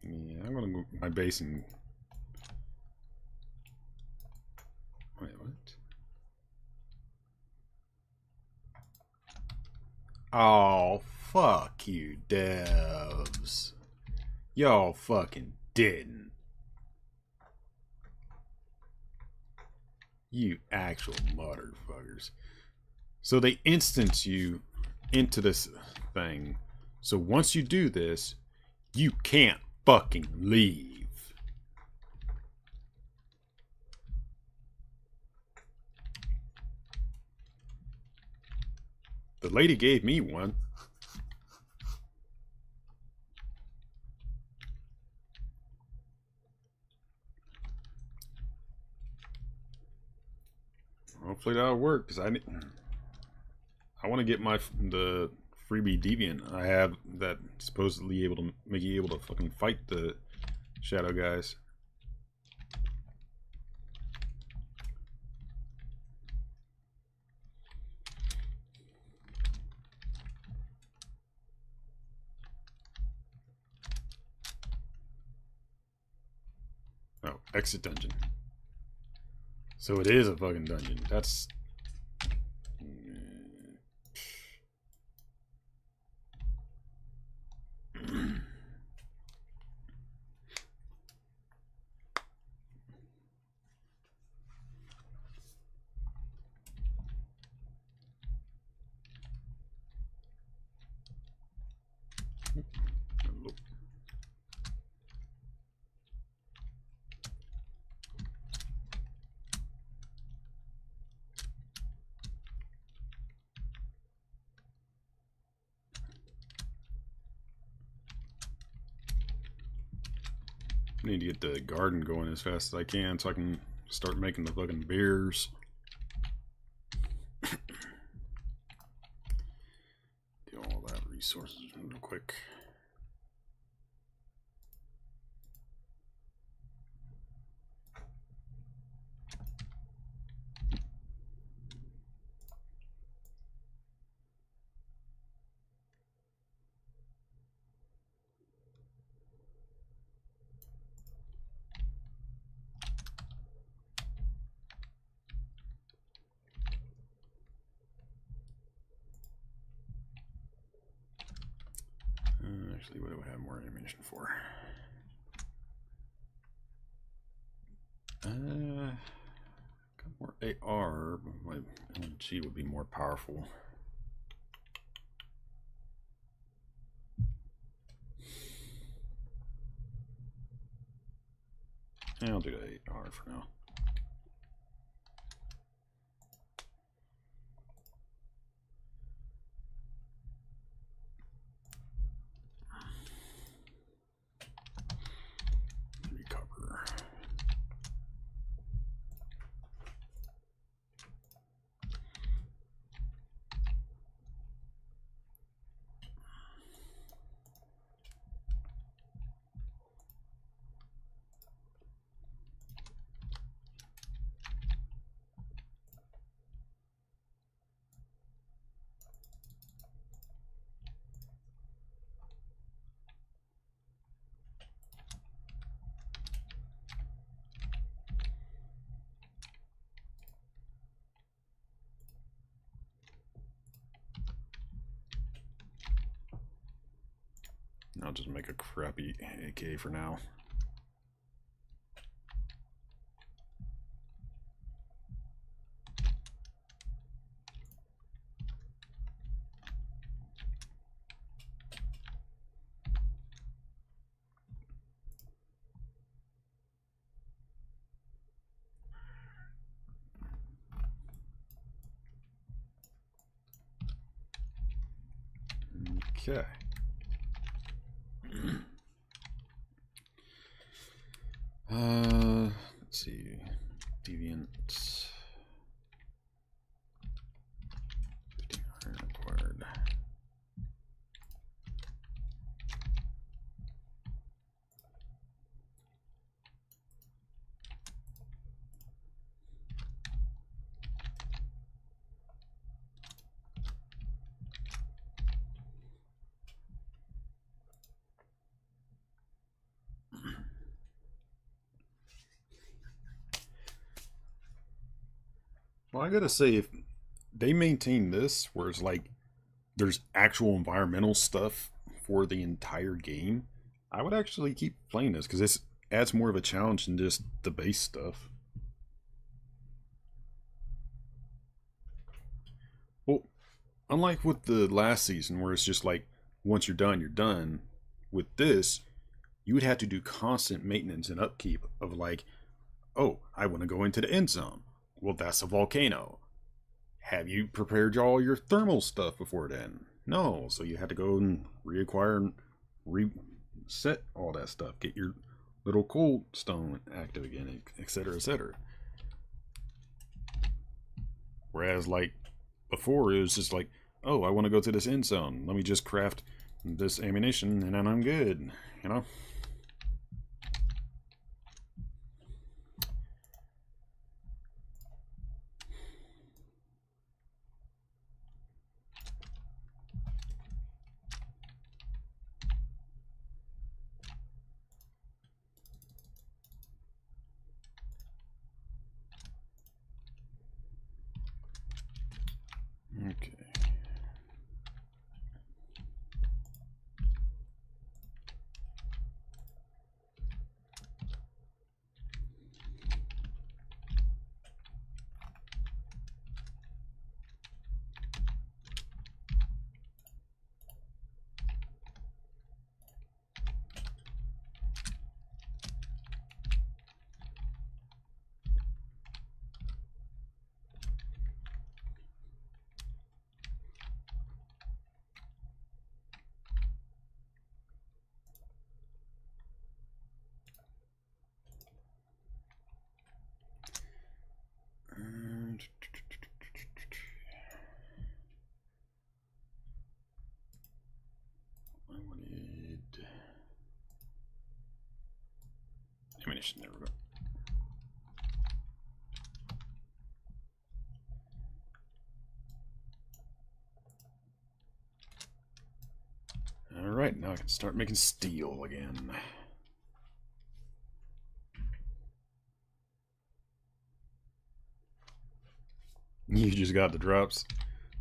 Yeah, I'm gonna go my base and... Wait, what? Oh, fuck you, devs. Y'all fucking didn't. You actual motherfuckers. So they instance you into this thing. So once you do this, you can't fucking leave. The lady gave me one. Hopefully that'll work, because I want to get the freebie deviant I have that supposedly able to make you able to fucking fight the shadow guys. Oh, exit dungeon. So it is a fucking dungeon. That's... I need to get the garden going as fast as I can so I can start making the fucking beers. Do all that resources real quick. Actually, what do I have more ammunition for? Got more AR, but my LMG would be more powerful. Yeah, I'll do the AR for now. Recover. I'll just make a crappy AK for now. Okay. Let's see. Deviant. 15 iron required. Well, I gotta say, if they maintain this, where it's like there's actual environmental stuff for the entire game, I would actually keep playing this because this adds more of a challenge than just the base stuff. Well, unlike with the last season, where it's just like once you're done, you're done. With this, you would have to do constant maintenance and upkeep of like, oh, I want to go into the end zone. Well, that's a volcano. Have you prepared all your thermal stuff before then? No, so you had to go and reacquire and reset all that stuff. Get your little cold stone active again, etc., etc. Whereas, like, before, it was just like, oh, I want to go to this end zone. Let me just craft this ammunition and then I'm good, you know? Okay. I wanted ammunition. There we go. Alright, now I can start making steel again. You just got the drops.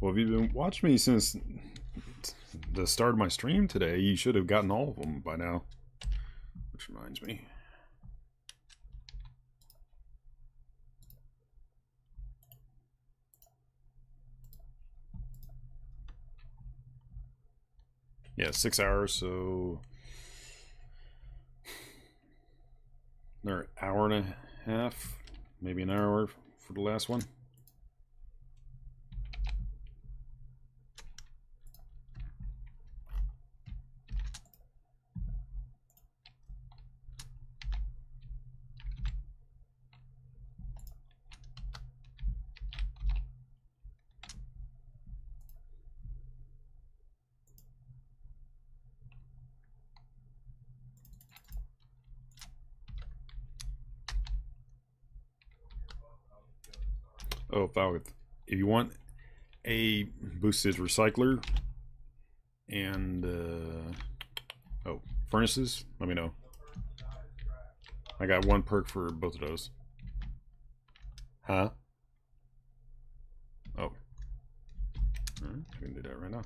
Well, if you've been watching me since the start of my stream today, you should have gotten all of them by now. Which reminds me. Yeah, 6 hours, so another hour and a half, maybe an hour for the last one. Oh, if you want a boosted recycler and furnaces, let me know. I got one perk for both of those. Huh? Oh. Alright, I can do that right now.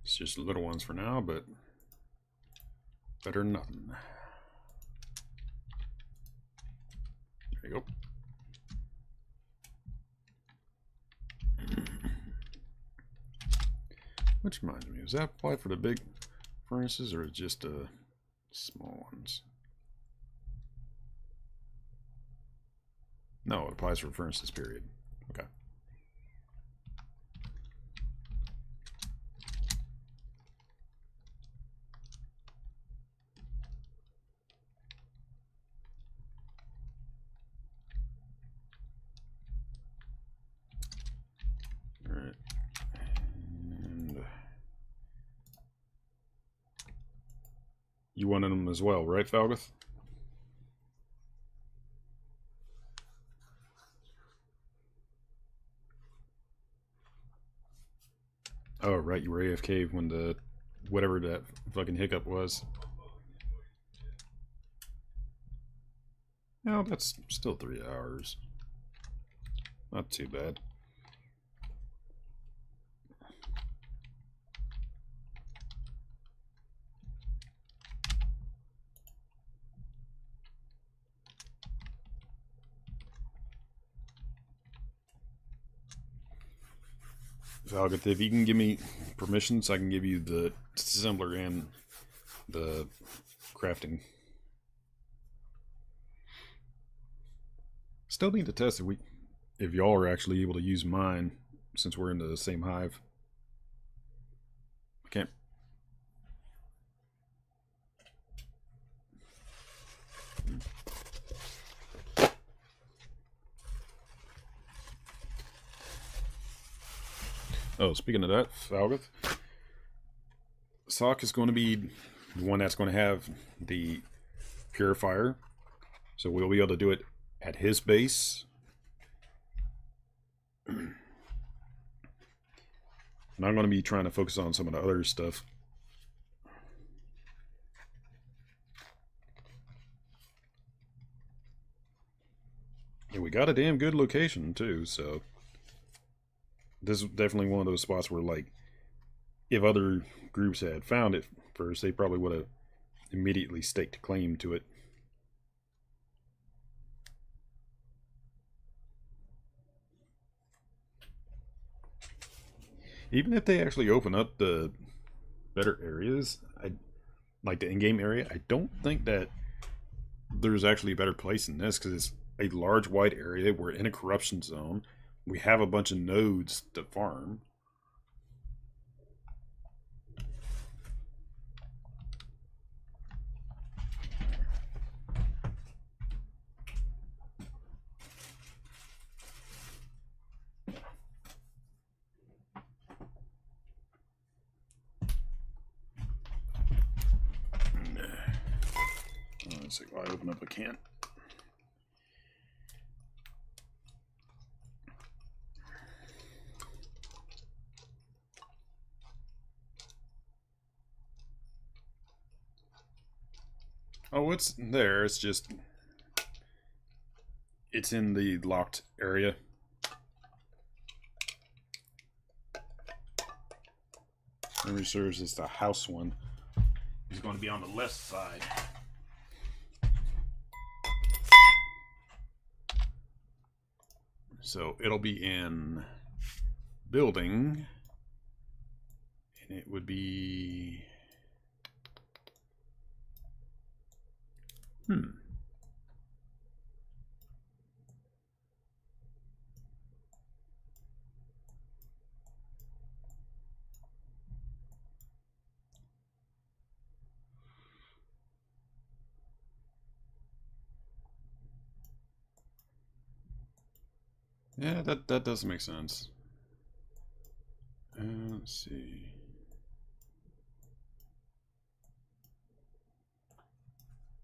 It's just little ones for now, but better than nothing. There you go. Which reminds me, does that apply for the big furnaces or just small ones? No, it applies for furnaces, period. Okay. Alright. And you wanted them as well, right, Falgoth? Oh, right, you were AFK when the whatever that fucking hiccup was. No, that's still 3 hours. Not too bad. Falgoth, if you can give me permissions, I can give you the assembler and the crafting. Still need to test if y'all are actually able to use mine since we're in the same hive. I can't. Oh, speaking of that, Falgoth, Sock is going to be the one that's going to have the purifier, so we'll be able to do it at his base. And I'm going to be trying to focus on some of the other stuff. And we got a damn good location too, so this is definitely one of those spots where, like, if other groups had found it first, they probably would have immediately staked claim to it. Even if they actually open up the better areas, like the in-game area, I don't think that there's actually a better place than this, because it's a large wide area. We're in a corruption zone. We have a bunch of nodes to farm. Let's see, I open up a can. Oh, it's there. It's just, it's in the locked area. Memory serves, it's the house one. It's going to be on the left side. So it'll be in building, and it would be yeah, that does make sense. Let's see.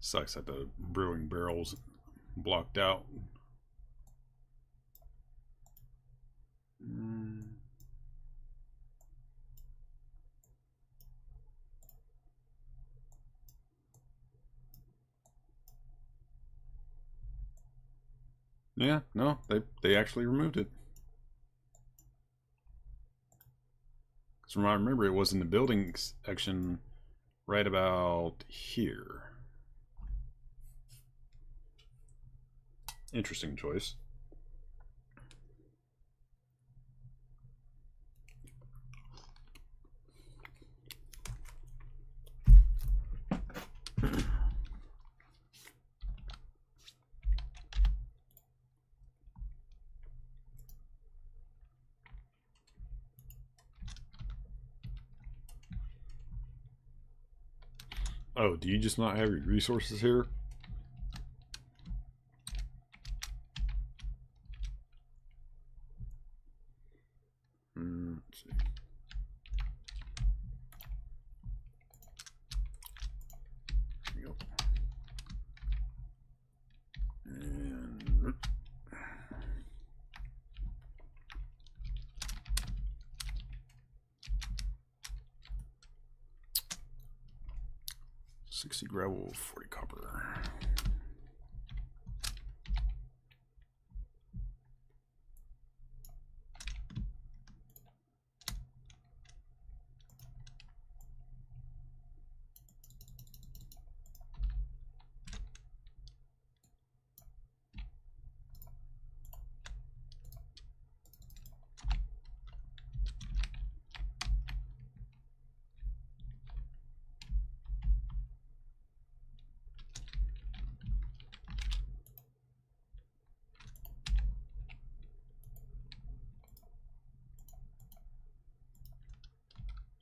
Sucks that the brewing barrel's blocked out. Yeah, no, they actually removed it. Because from what I remember, it was in the building section right about here. Interesting choice. Oh, do you just not have your resources here? Let's see. There we go. And 60 gravel, 40 copper.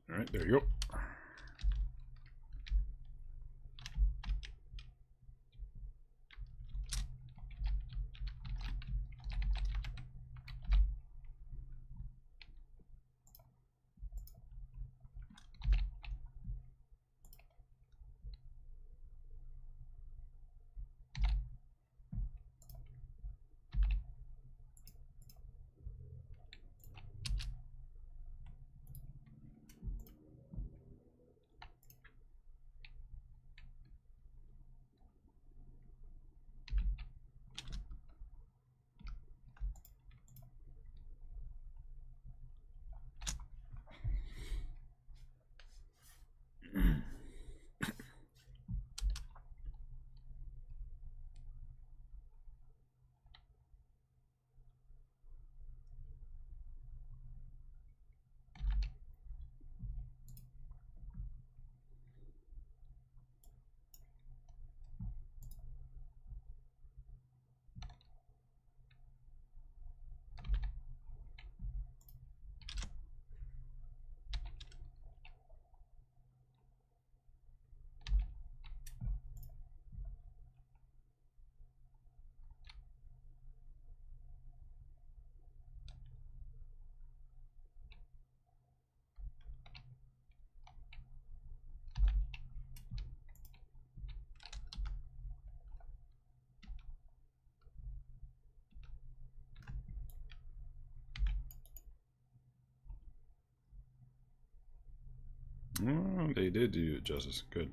All right, there you go. Oh, they did do it justice. Good.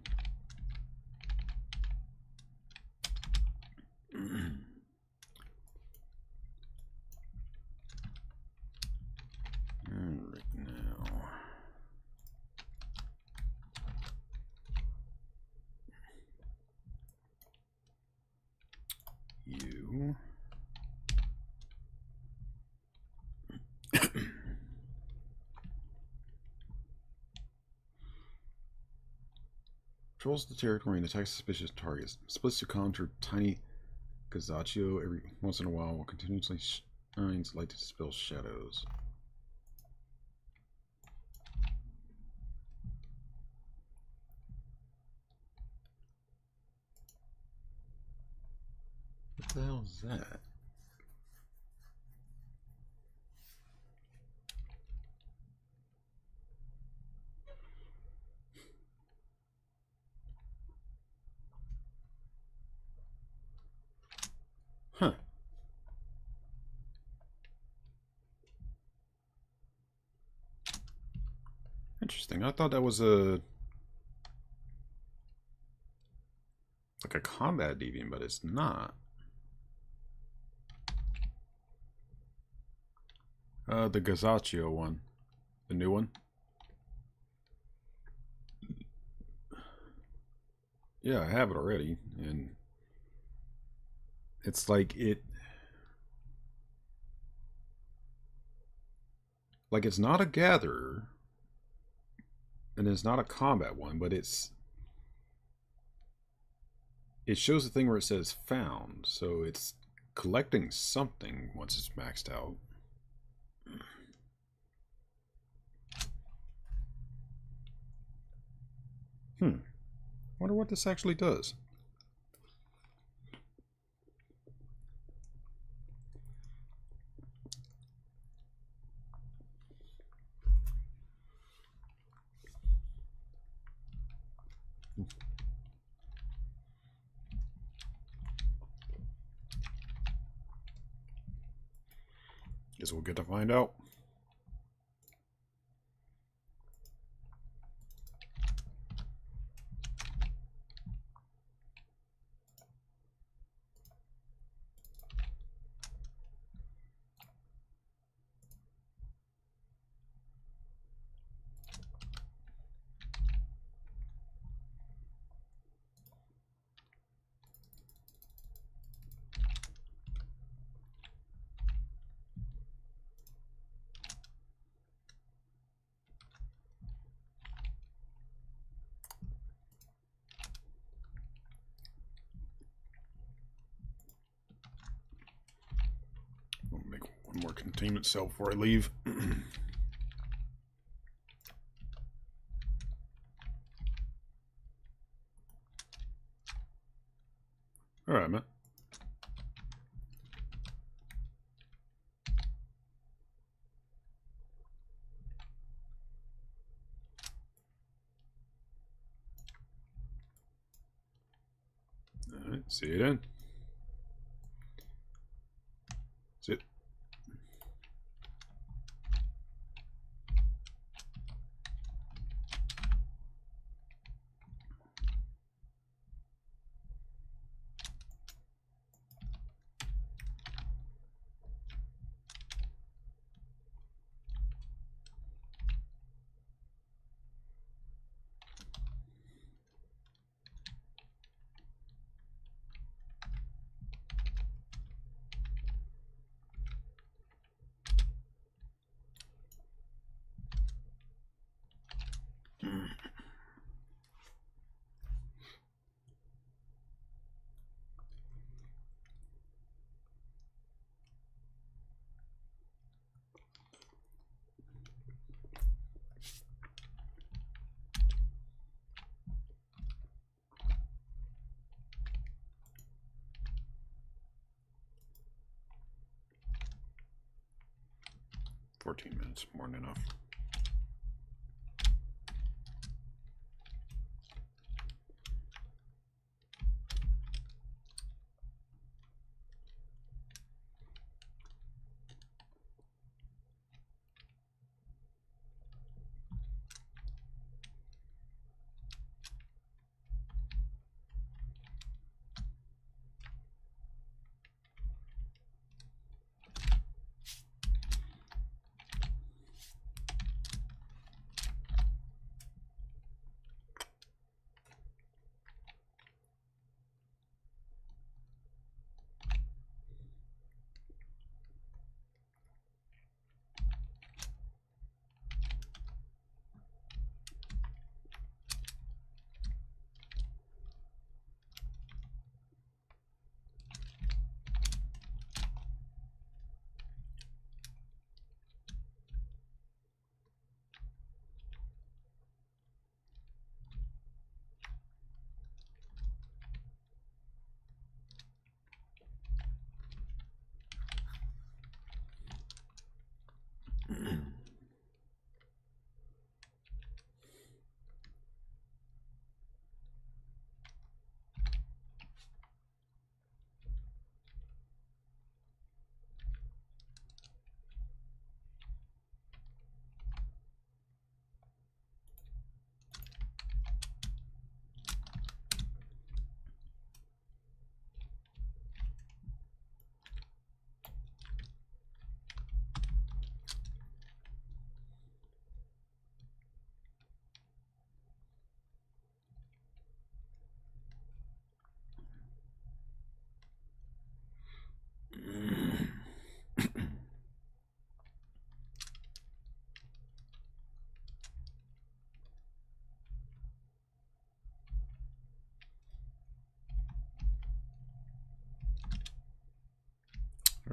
Alright, now. You. Patrols the territory and attacks suspicious targets. Splits to counter tiny Gazaccio every once in a while continuously shines light to dispel shadows. What the hell is that? Huh. Interesting. I thought that was a like a combat deviant, but it's not. The Gazaccio one. The new one. Yeah, I have it already, and it's like it's not a gatherer, and it's not a combat one, but it shows the thing where it says found, so it's collecting something once it's maxed out. wonder what this actually does. Guess we'll get to find out. I'll make one more containment cell before I leave. Alright, man. Alright, see you then. Sit. $14 minutes, more than enough.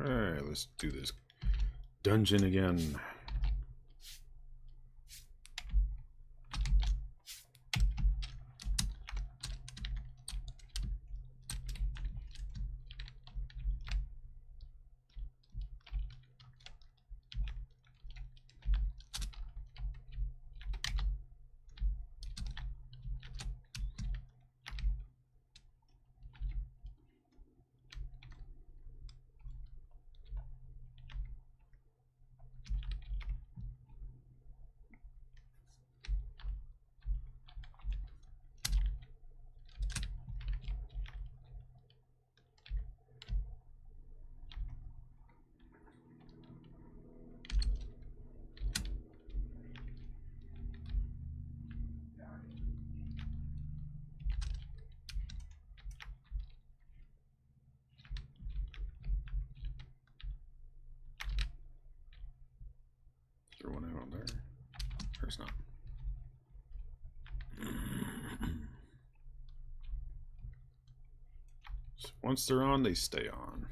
Alright, let's do this dungeon again. Oh, there. There's not. So once they're on, they stay on.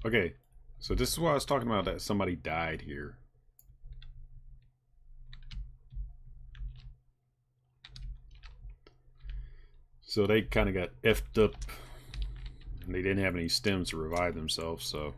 Okay, so this is what I was talking about, that somebody died here. So they kind of got effed up, and they didn't have any stems to revive themselves, so...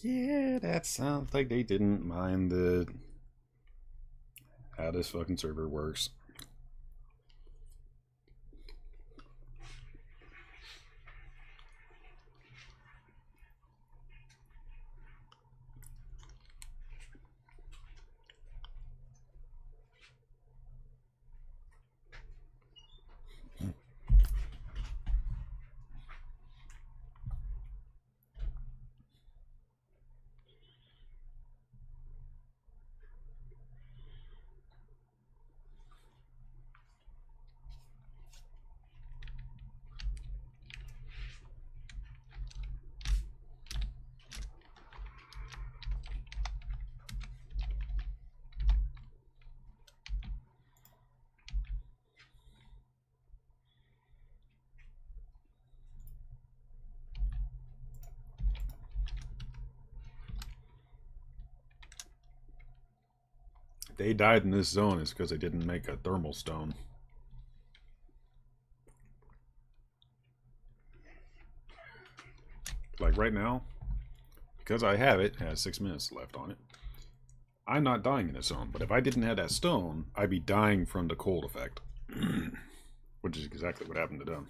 Yeah, that sounds like they didn't mind how this fucking server works. If they died in this zone, it's because they didn't make a thermal stone. Like right now, because I have it has 6 minutes left on it, I'm not dying in this zone. But if I didn't have that stone, I'd be dying from the cold effect. Which is exactly what happened to them.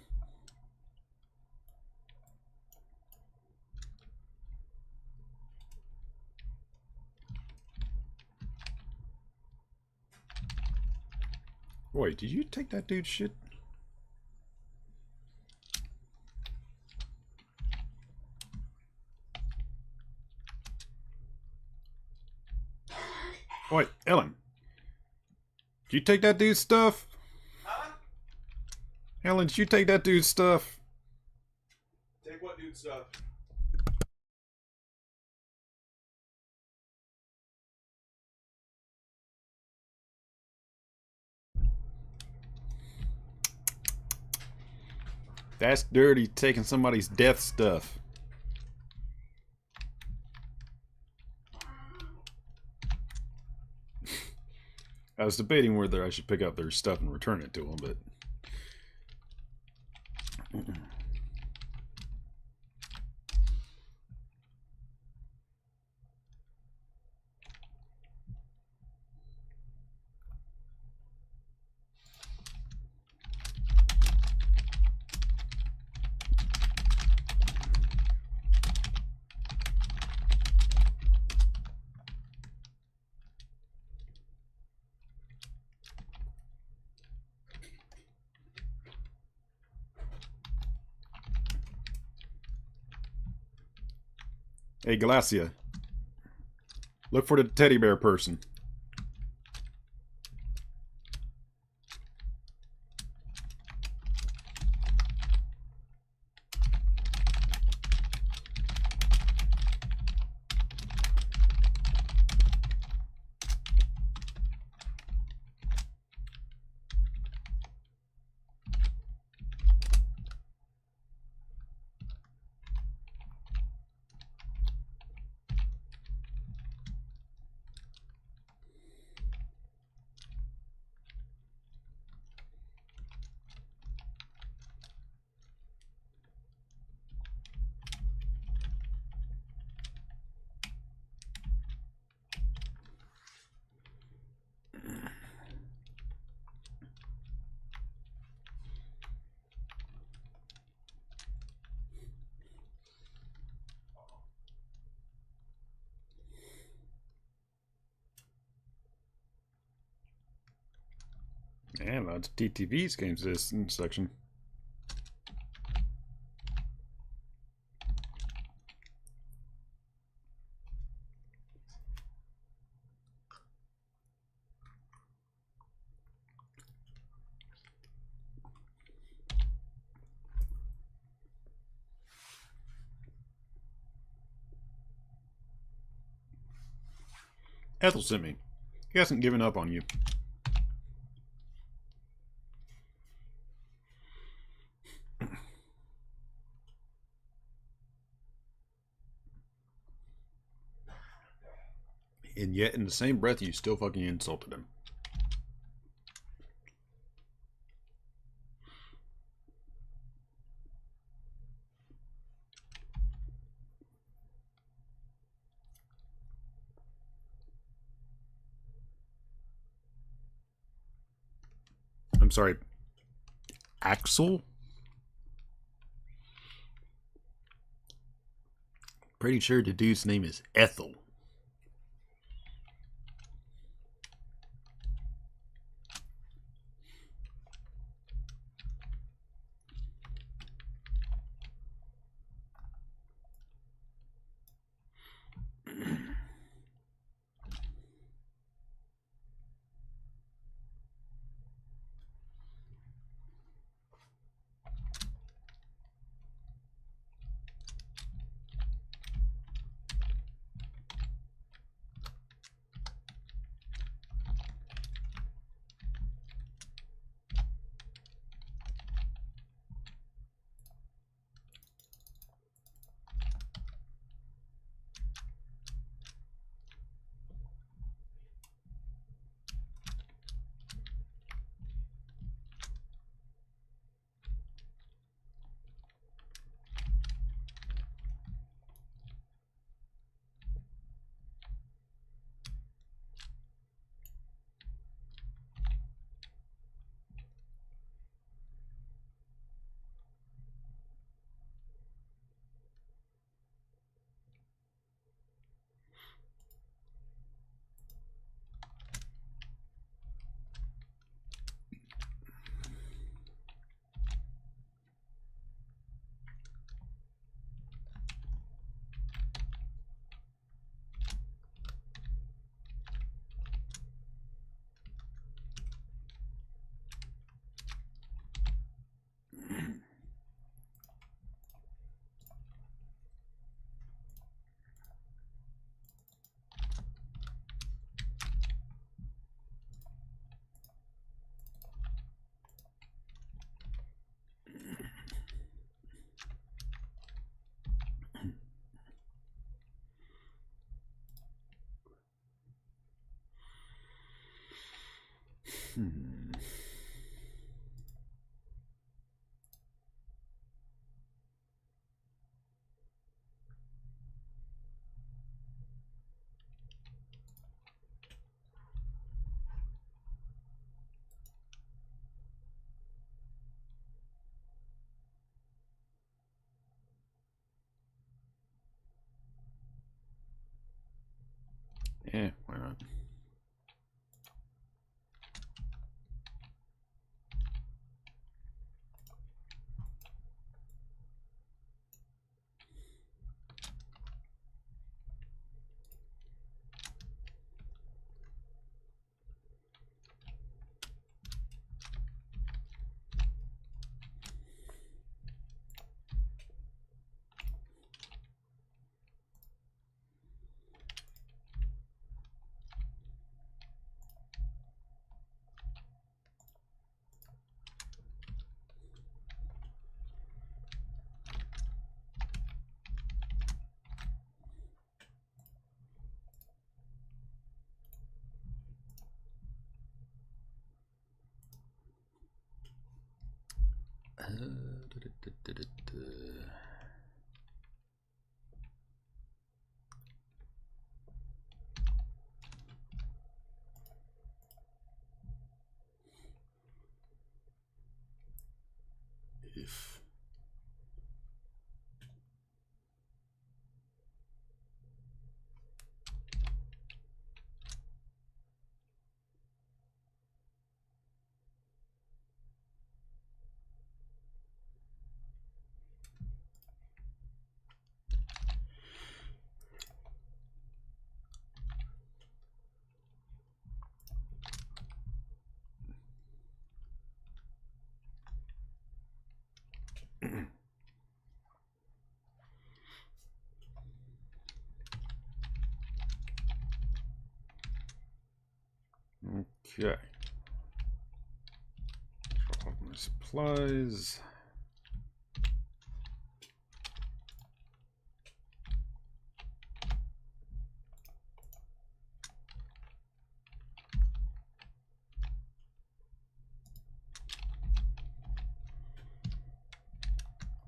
Wait, did you take that dude's shit? Wait, Ellen. Did you take that dude's stuff? Huh? Ellen, did you take that dude's stuff? Take what dude stuff? That's dirty, taking somebody's death stuff. I was debating whether I should pick up their stuff and return it to them, but... Hey, Glacia. Look for the teddy bear person. Man, lots of TTVs games this section. Ethel sent me. He hasn't given up on you. And yet, in the same breath, you still fucking insulted him. I'm sorry. Axel? Pretty sure the dude's name is Ethel. Yeah, why not? If okay. Drop off my supplies.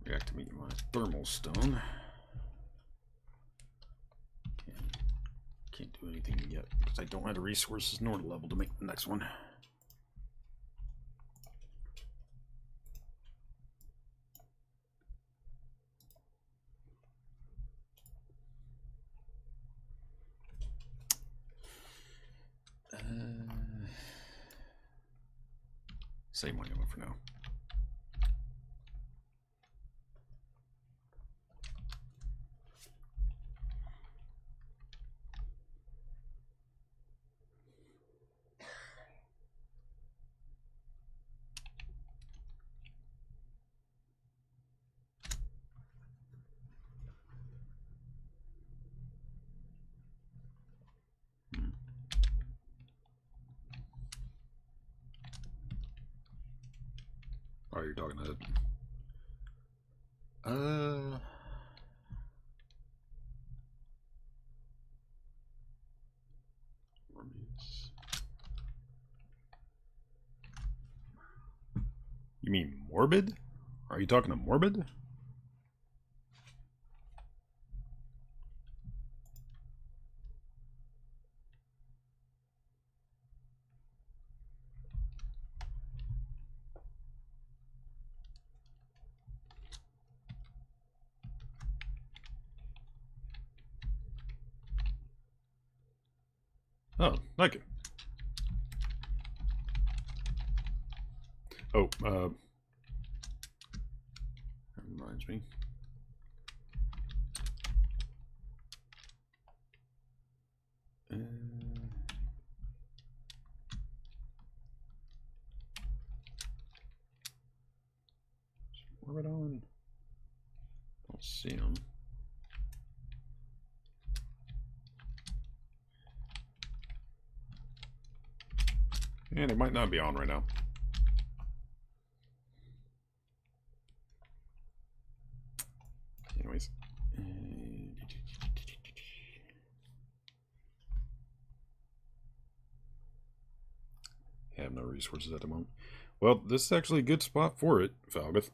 Reactivate my thermal stone. Can't do anything yet because I don't have the resources nor the level to make the next one. Same one I went for now. Oh, you're talking to you mean Morbid? Are you talking to Morbid? Oh, like it. Oh, that reminds me. Morbid on? Don't see him. And it might not be on right now. Anyways. Have no resources at the moment. Well, this is actually a good spot for it, Falgoth.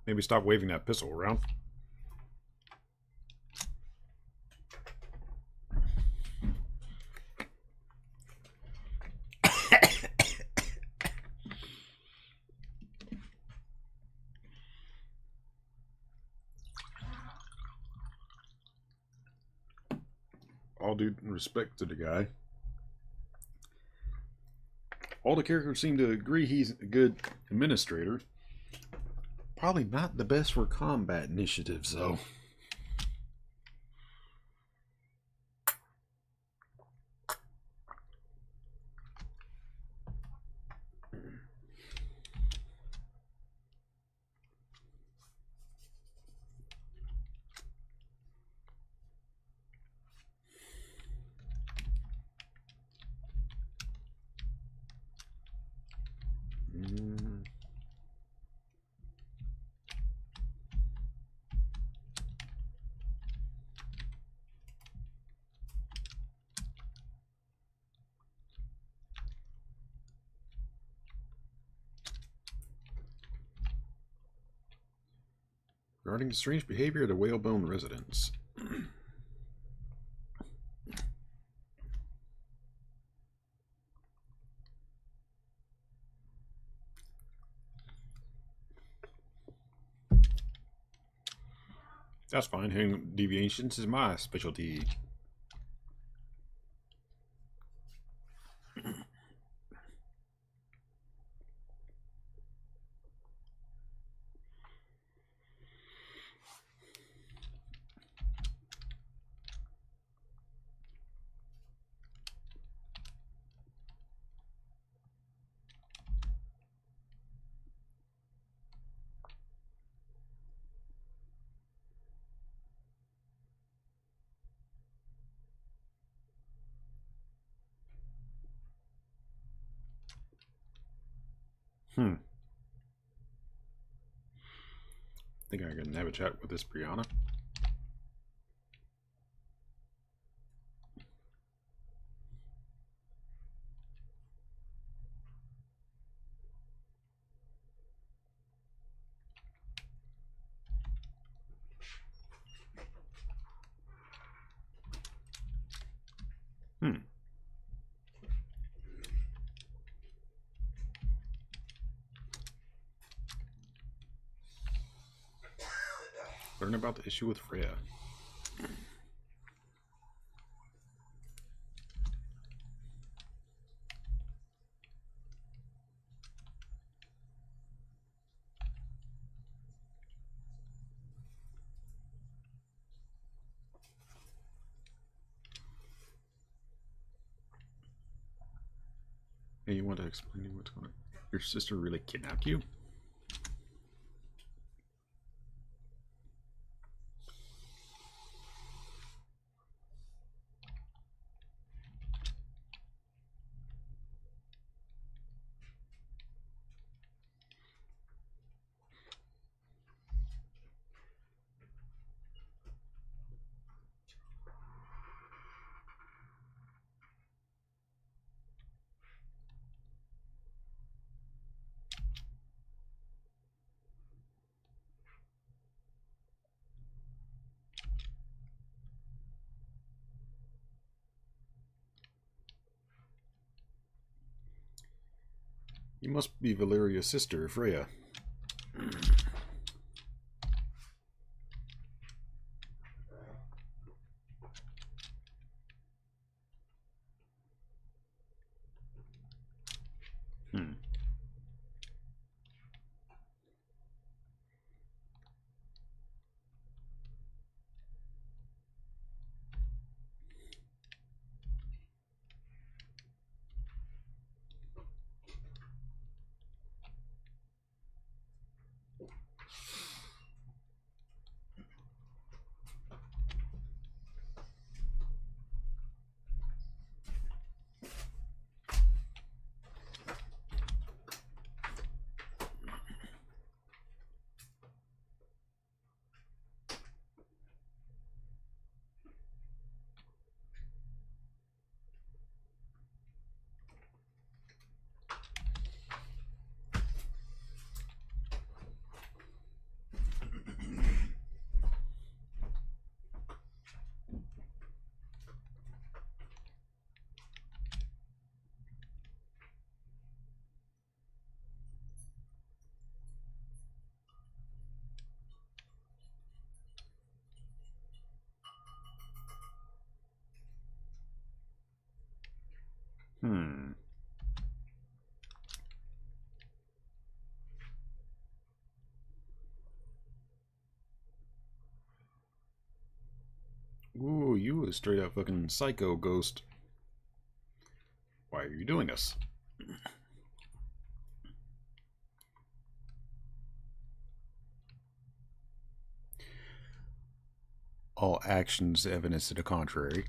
Maybe stop waving that pistol around. All due respect to the guy, all the characters seem to agree he's a good administrator. Probably not the best for combat initiatives, though. Regarding the strange behavior of the Whalebone residents. That's fine. Hidden deviations is my specialty. Think I can have a chat with this Brianna. Learn about the issue with Freya. Hey, you want to explain to me what's going on? Your sister really kidnapped you? You must be Valeria's sister, Freya. Hmm. Ooh, you a straight up fucking psycho ghost. Why are you doing this? All actions evidence to the contrary.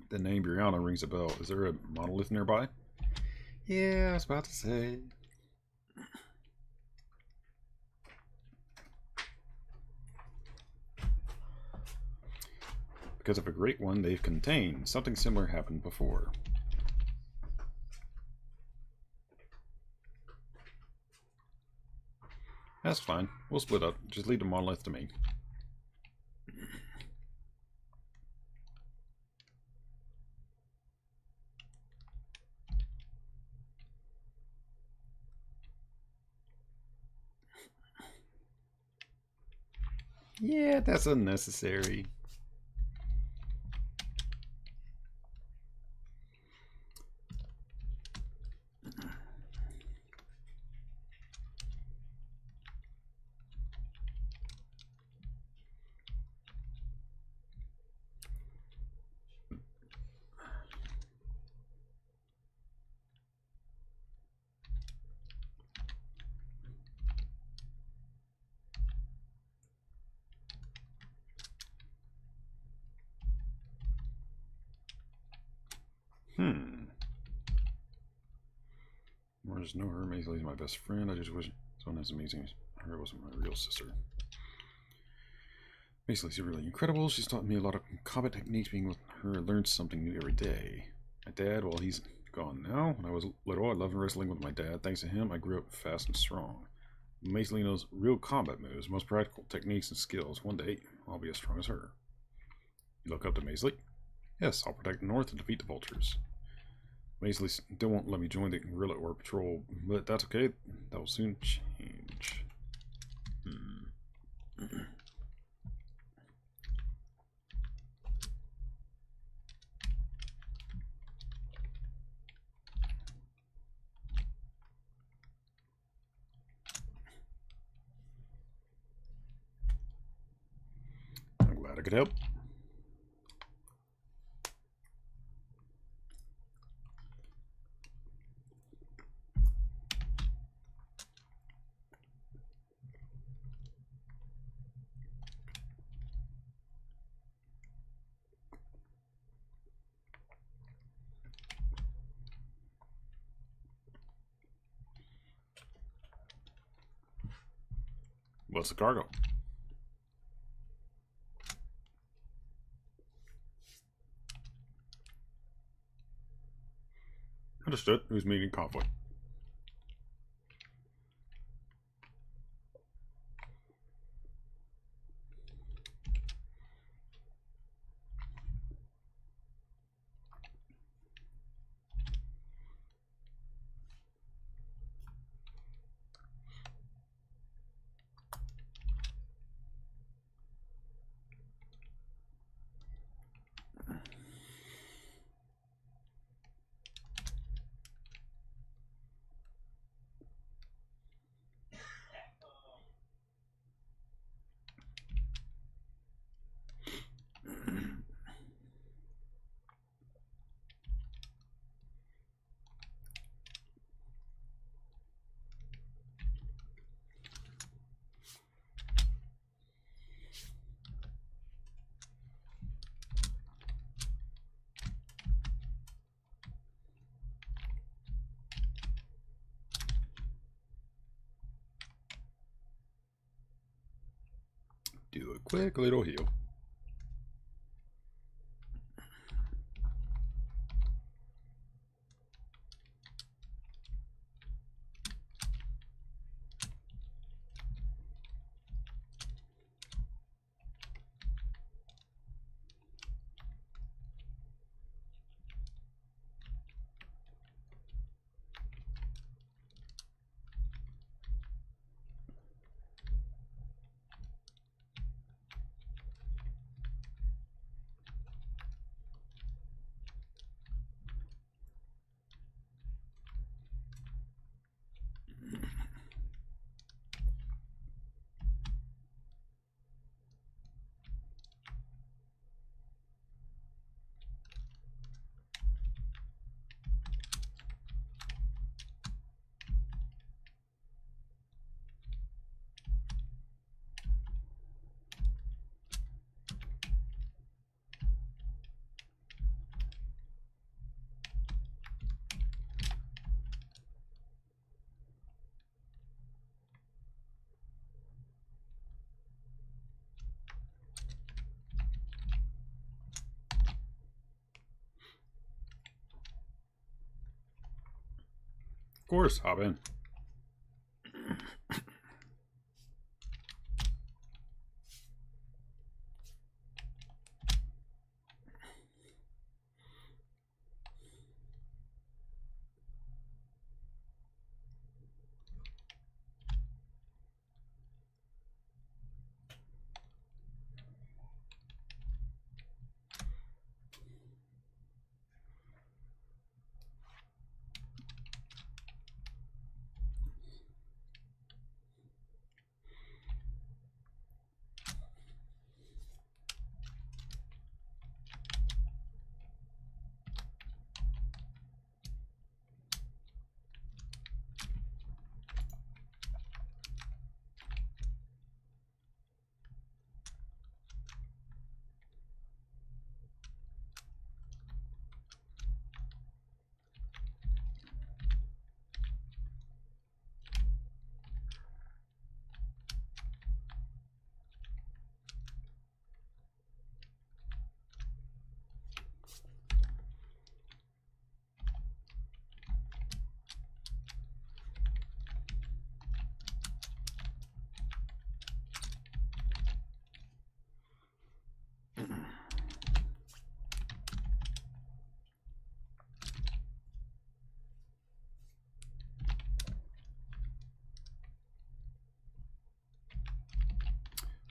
The name Brianna rings a bell. Is there a monolith nearby? Yeah, I was about to say. Because of a great one they've contained. Something similar happened before. That's fine. We'll split up. Just leave the monolith to me. Yeah, that's unnecessary. There's no her. Maisley's my best friend. I just wish someone as amazing as her wasn't my real sister. Maisley's really incredible. She's taught me a lot of combat techniques. Being with her, I learned something new every day. My dad, well, he's gone now. When I was little, I loved wrestling with my dad. Thanks to him, I grew up fast and strong. Maisley knows real combat moves, most practical techniques and skills. One day, I'll be as strong as her. You look up to Maisley? Yes, I'll protect the North and defeat the vultures. Maisley still won't let me join the guerrilla or patrol, but that's okay. That will soon change. I'm glad I could help. What's the cargo? Understood. Who's meeting conflict? Do a quick little heal. course, hop in.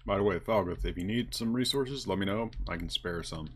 By the way, Thalgoth, if you need some resources, let me know. I can spare some.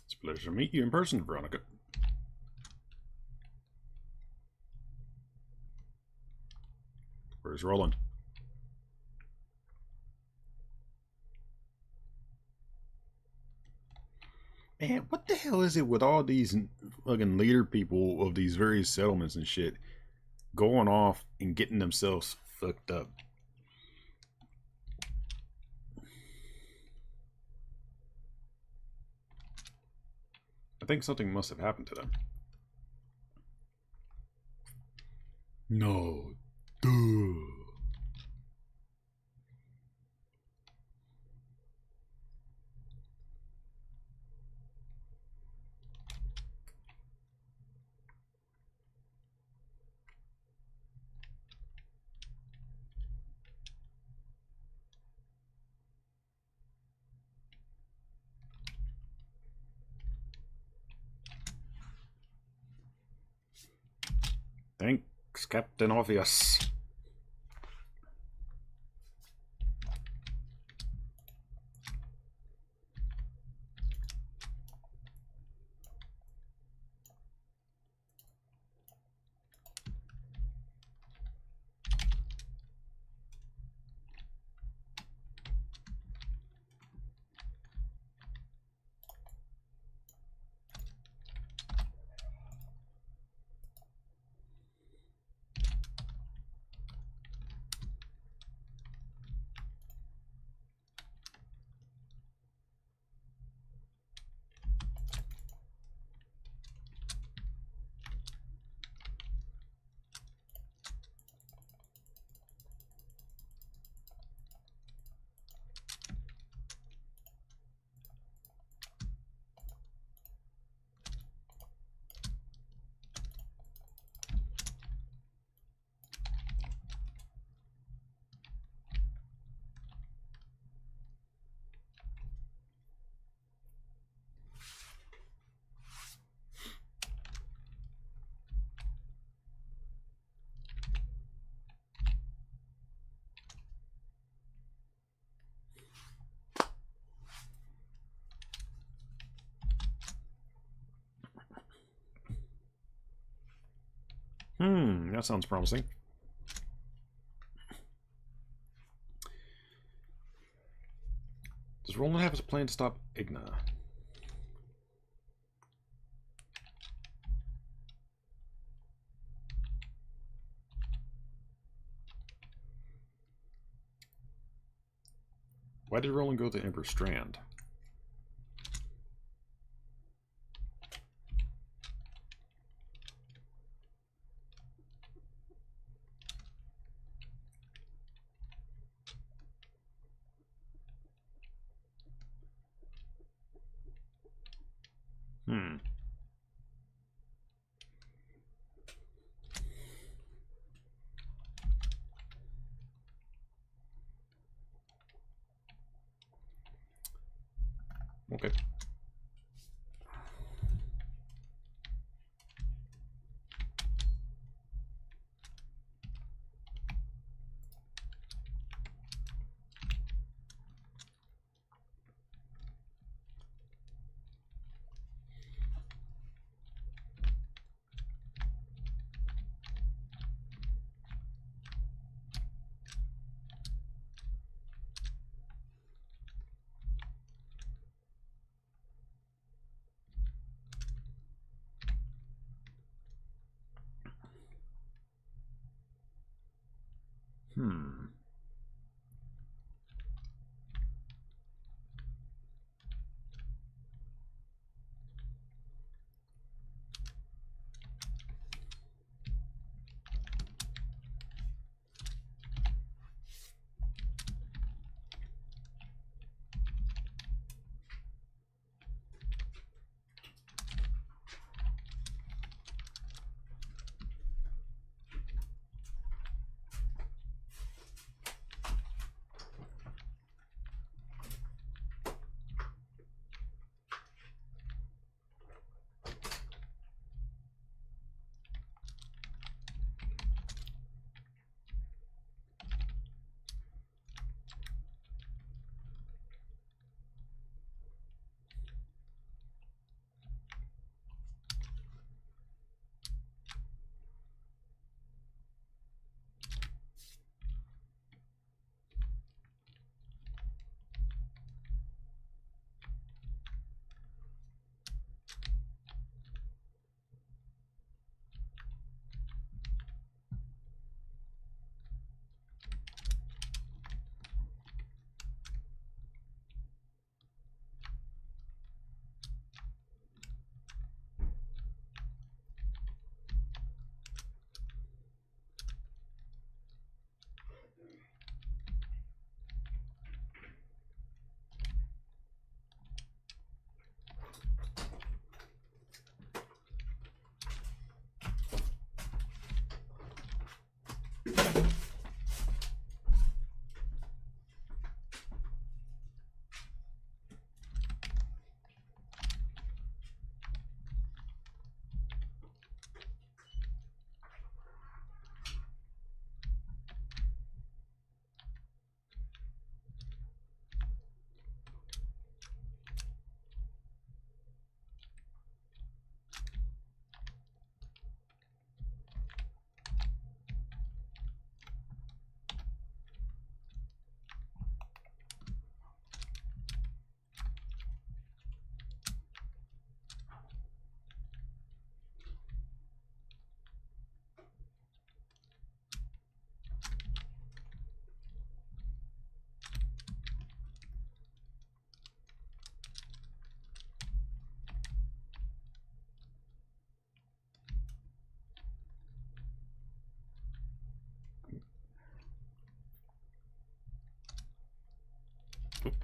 It's a pleasure to meet you in person, Veronica. Where's Roland? Man, what the hell is it with all these fucking leader people of these various settlements and shit going off and getting themselves fucked up? I think something must have happened to them. No. Duh. Thanks, Captain Obvious. That sounds promising. Does Roland have a plan to stop Igna? Why did Roland go to Ember Strand? Okay.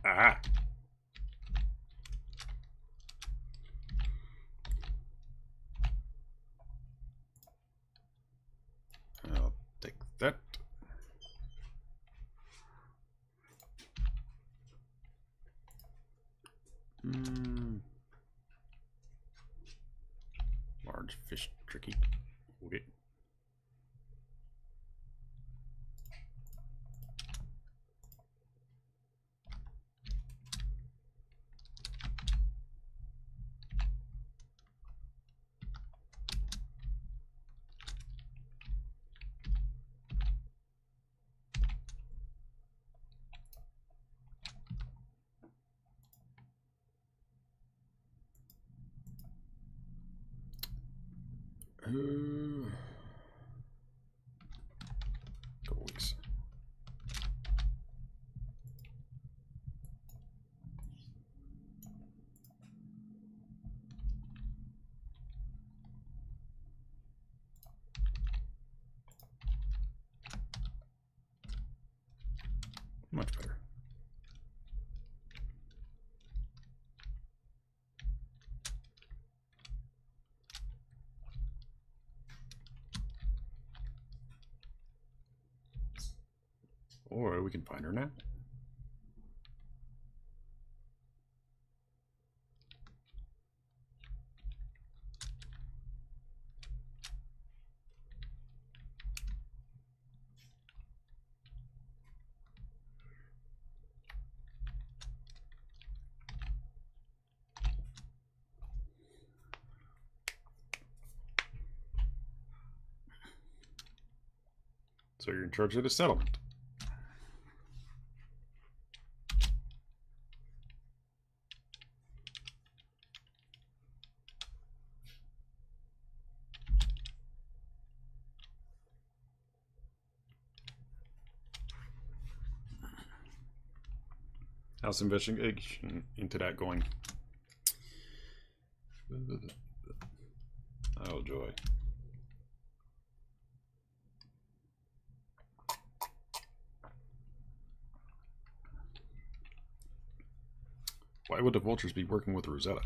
Ah. I'll take that. Large fish, tricky. Okay. Couple weeks. Much better. Or we can find her now. So you're in charge of the settlement. How's investigation into that going? Oh, joy. Why would the vultures be working with Rosetta?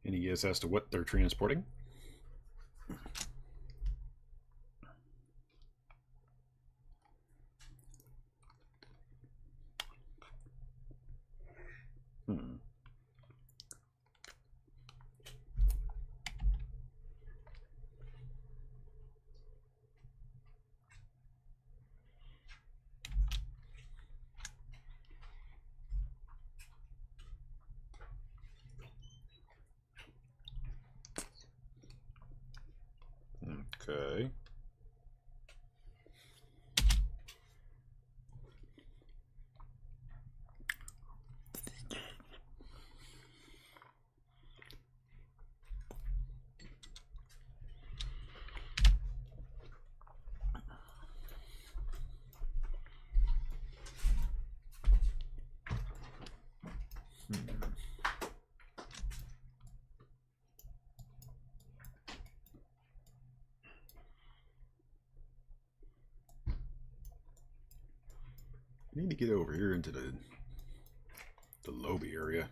Any guess as to what they're transporting? Hmm. Okay. I need to get over here into the lobby area.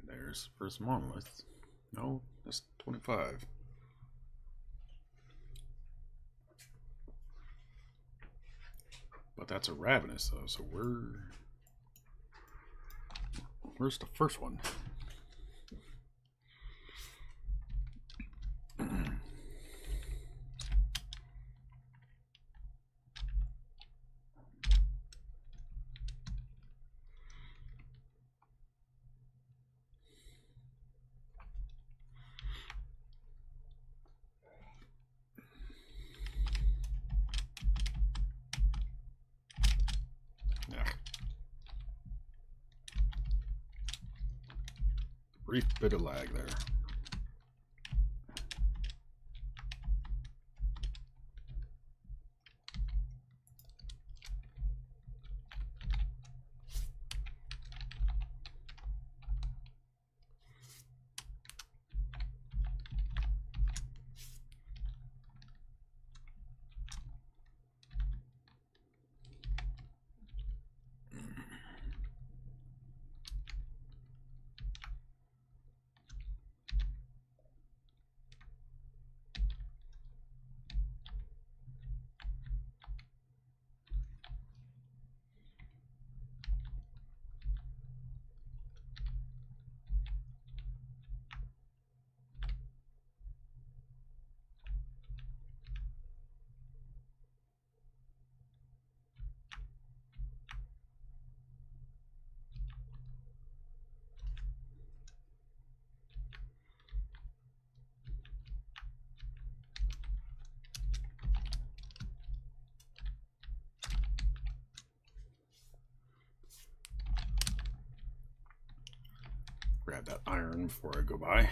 There's first monolith. No, that's 25. But that's a ravenous though, so where's the first one? Brief bit of lag there. grab that iron before I go by.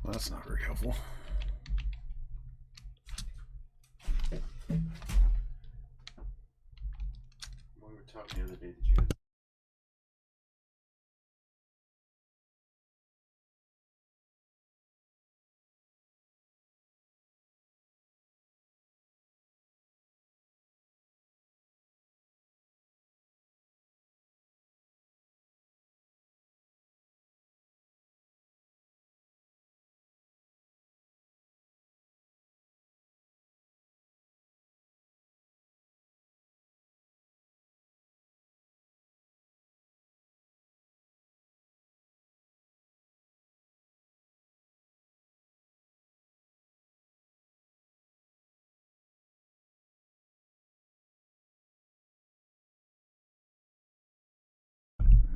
Well, that's not very helpful. When we were talking the other day, did you guys...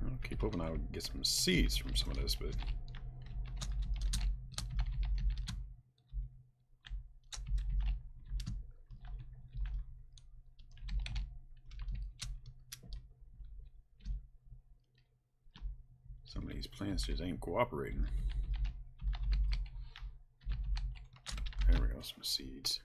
I'll keep hoping I would get some seeds from some of this, but some of these plants just ain't cooperating. There we go, some seeds.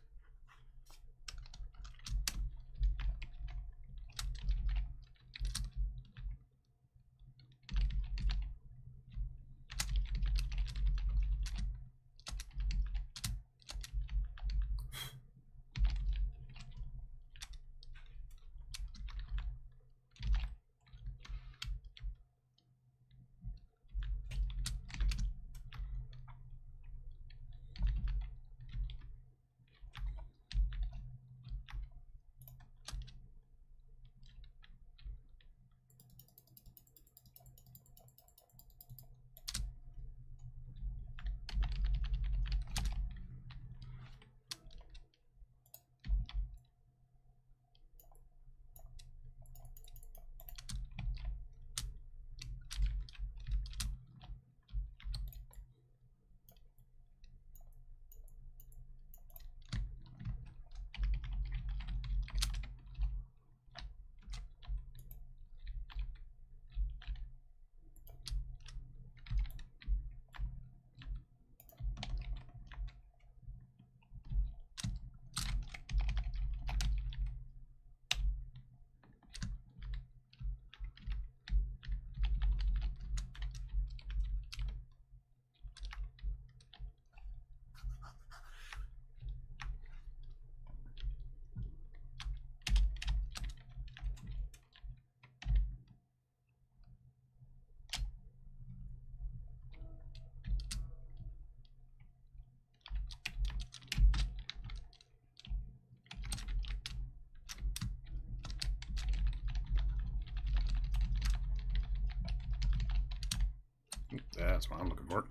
That's what I'm looking for.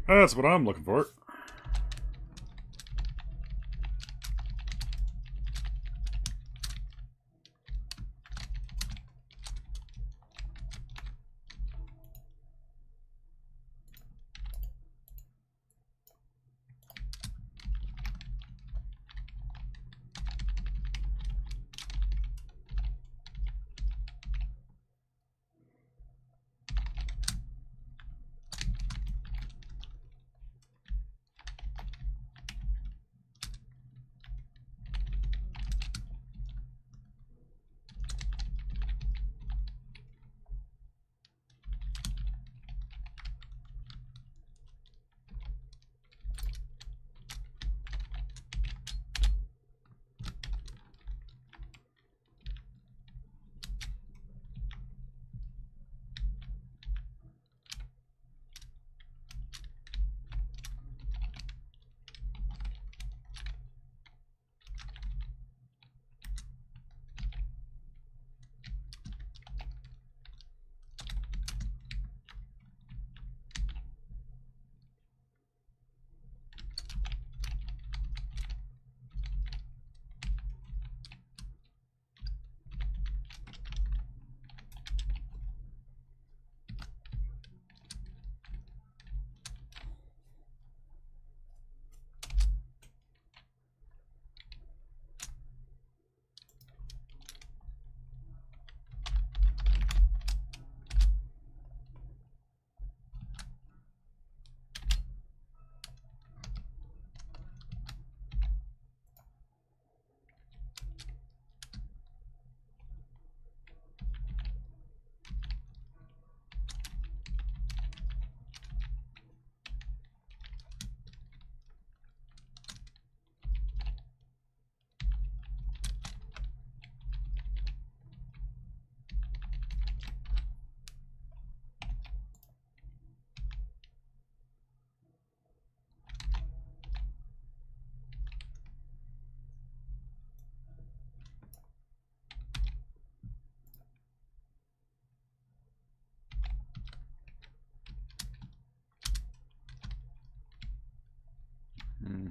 That's what I'm looking for.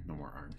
No more iron.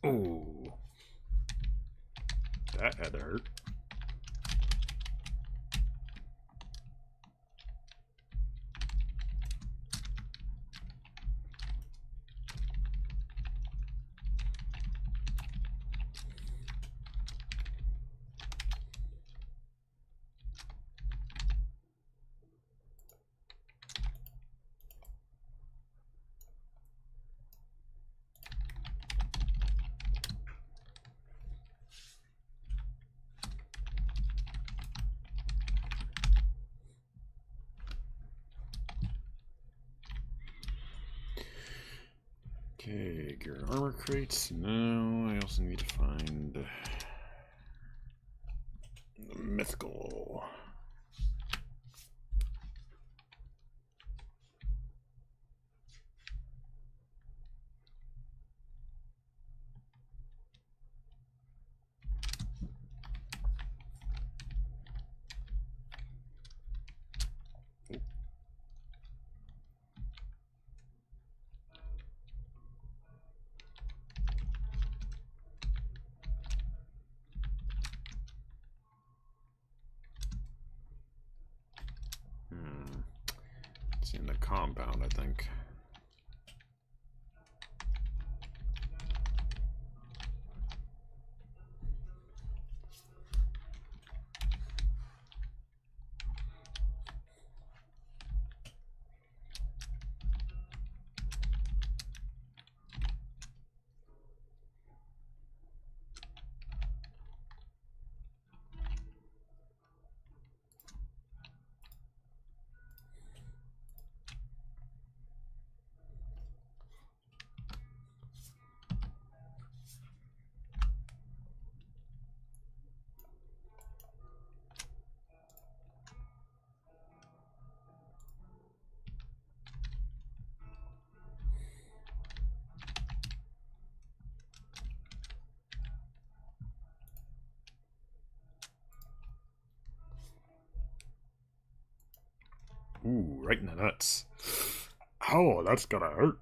Oh, that had to hurt. Okay, gear and armor crates. No, I also need to find the mythical. It's in the compound, I think. Ooh, right in the nuts. Oh, that's gotta hurt.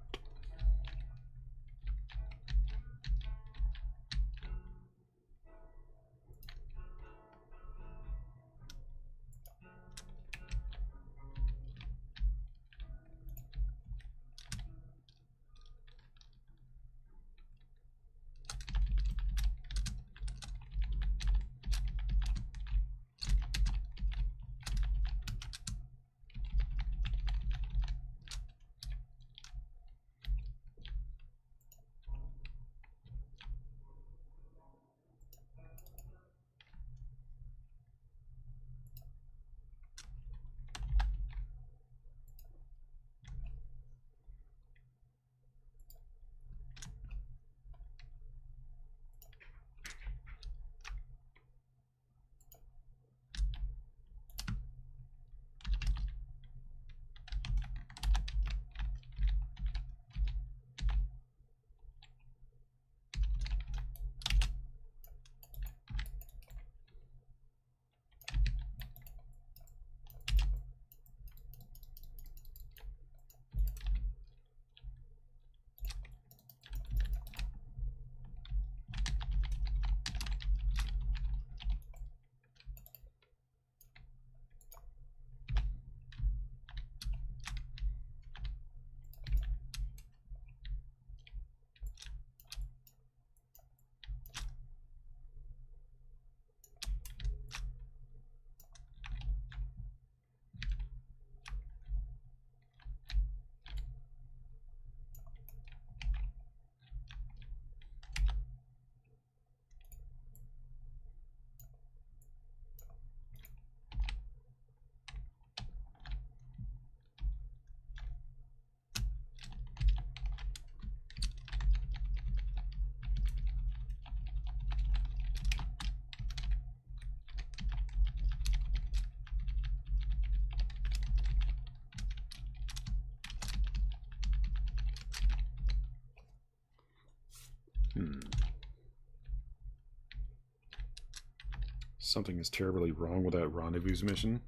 Something is terribly wrong with that rendezvous mission.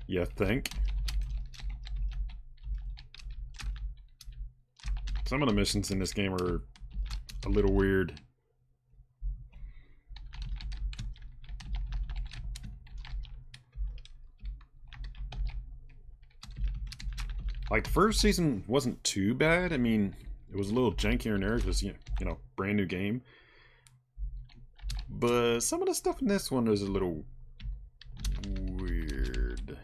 You think? Some of the missions in this game are a little weird. Like, the first season wasn't too bad. I mean, it was a little janky here and there because, you know, brand new game. But some of the stuff in this one is a little weird.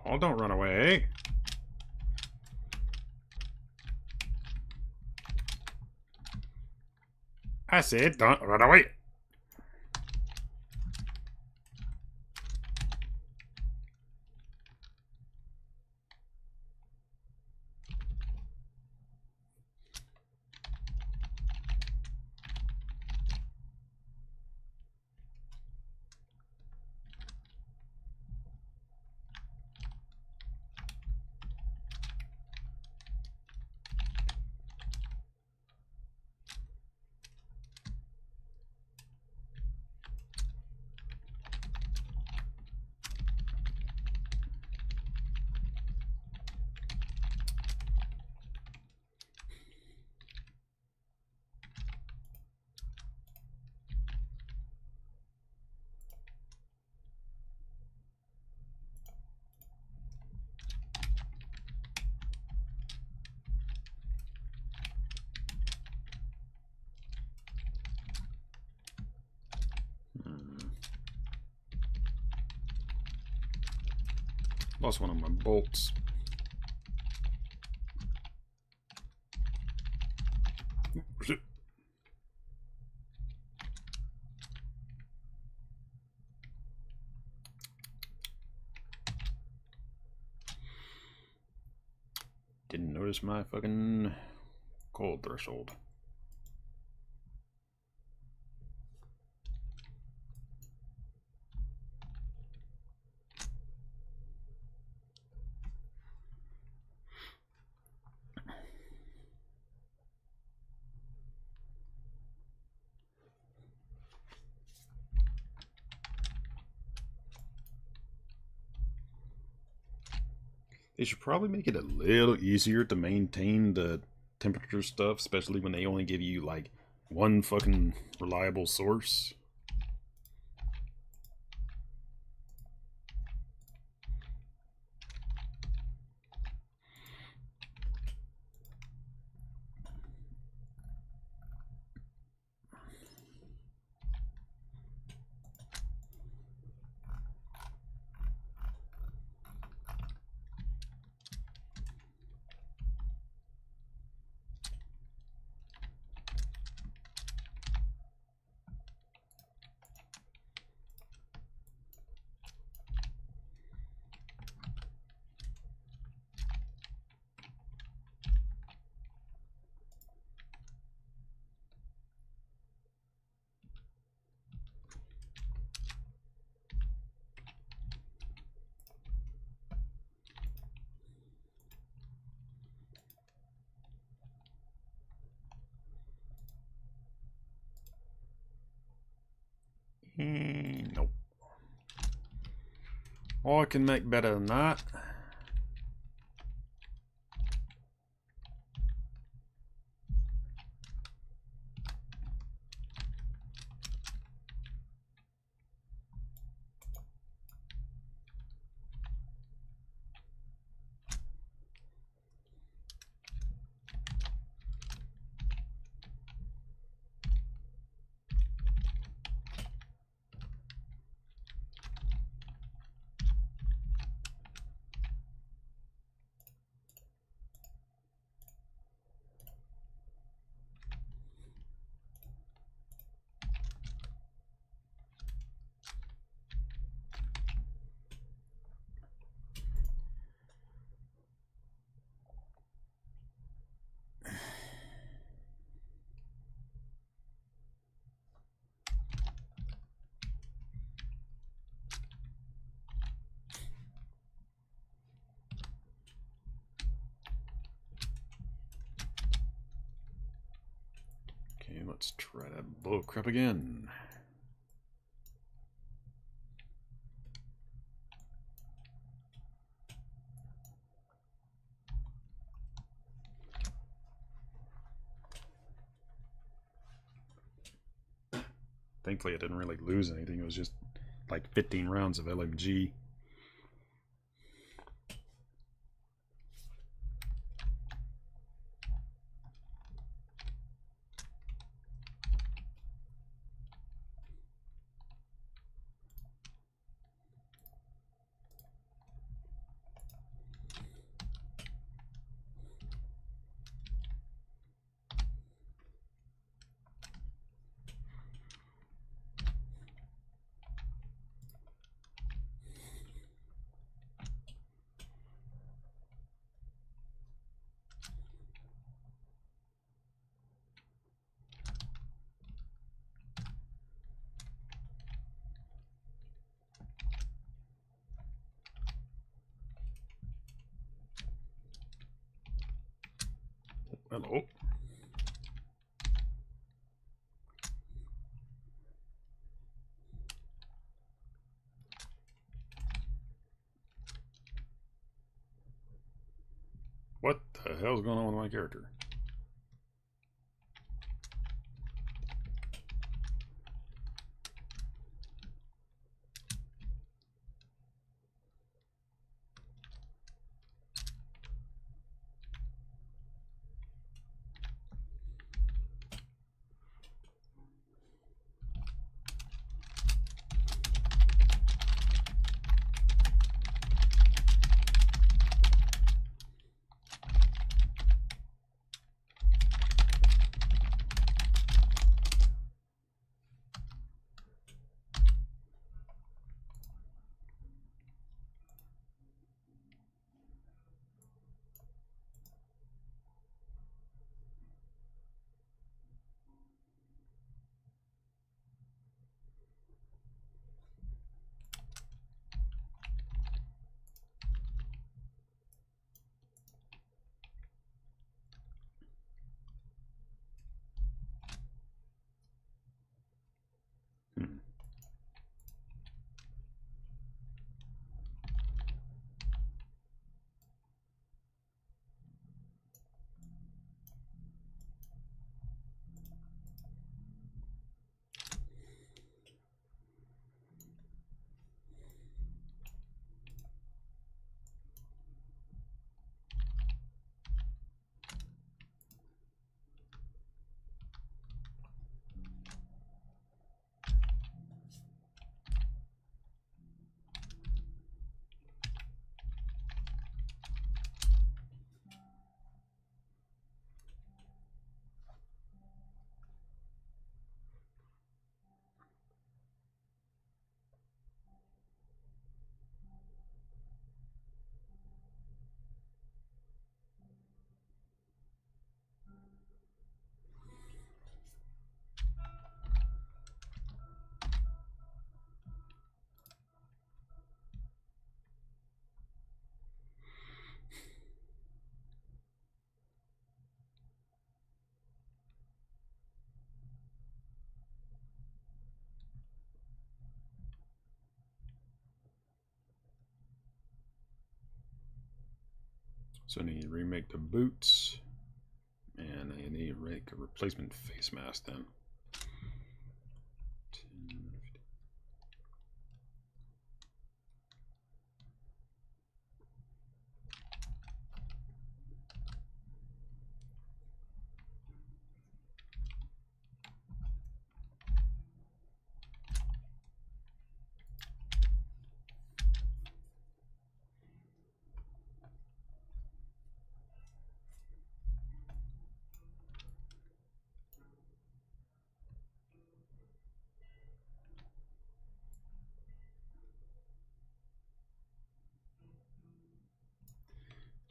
Oh, don't run away. I said, don't run away. Lost one of my bolts. Where's it? Didn't notice my fucking cold threshold. They should probably make it a little easier to maintain the temperature stuff, especially when they only give you like one fucking reliable source. Nope. Oh, I can make better than that. Okay, let's try that bullcrap again. Thankfully, I didn't really lose anything. It was just like 15 rounds of LMG. Hello. What the hell's going on with my character? Hmm. So I need to remake the boots, and I need to make a replacement face mask then. 10, 50.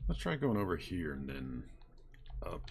Let's try going over here and then up.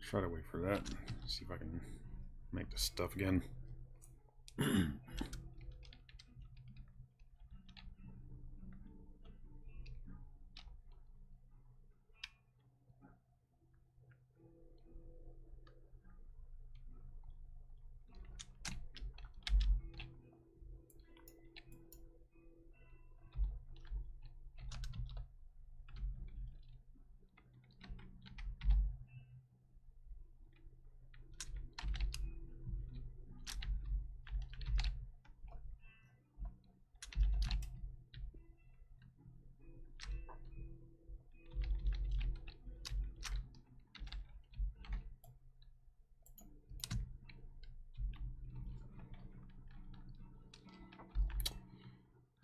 Try to wait for that. See if I can make this stuff again.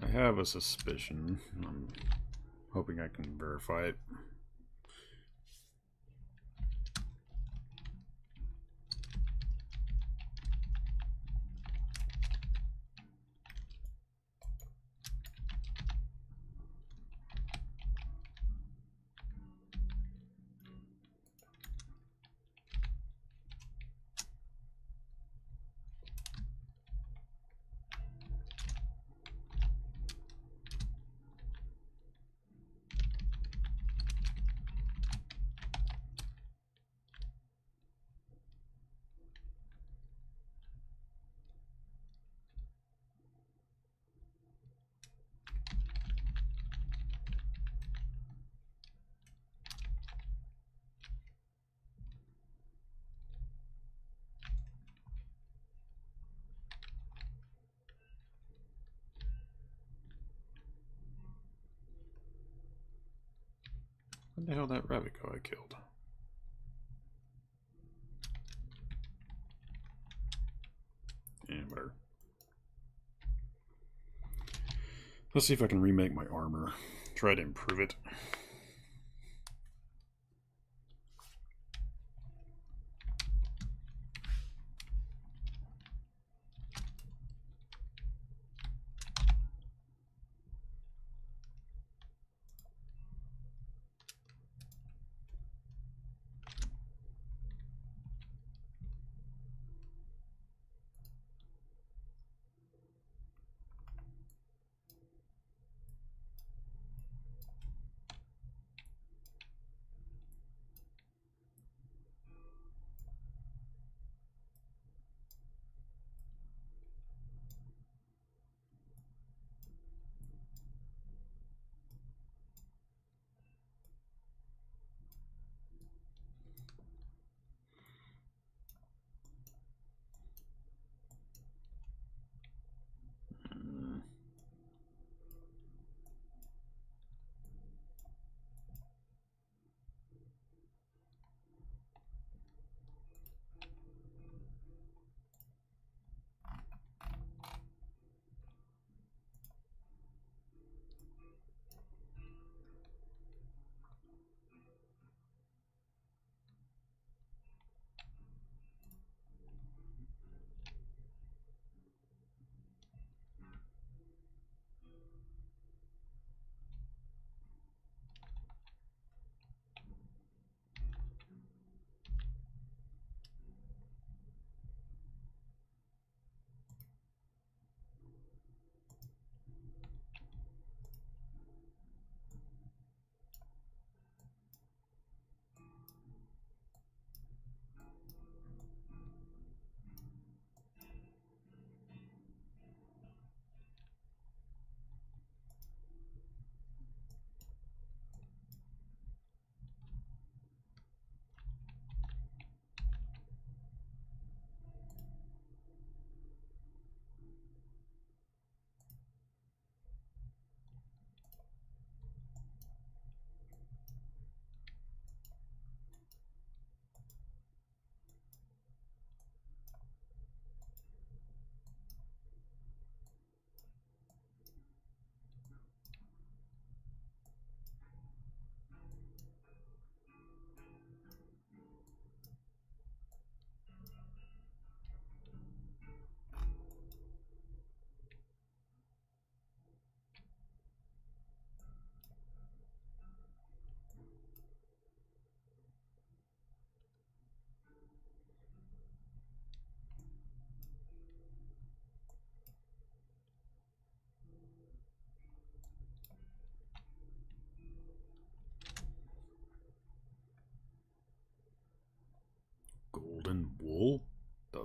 I have a suspicion. I'm hoping I can verify it. Where the hell did that rabbit go I killed? Yeah, whatever. Let's see if I can remake my armor. Try to improve it.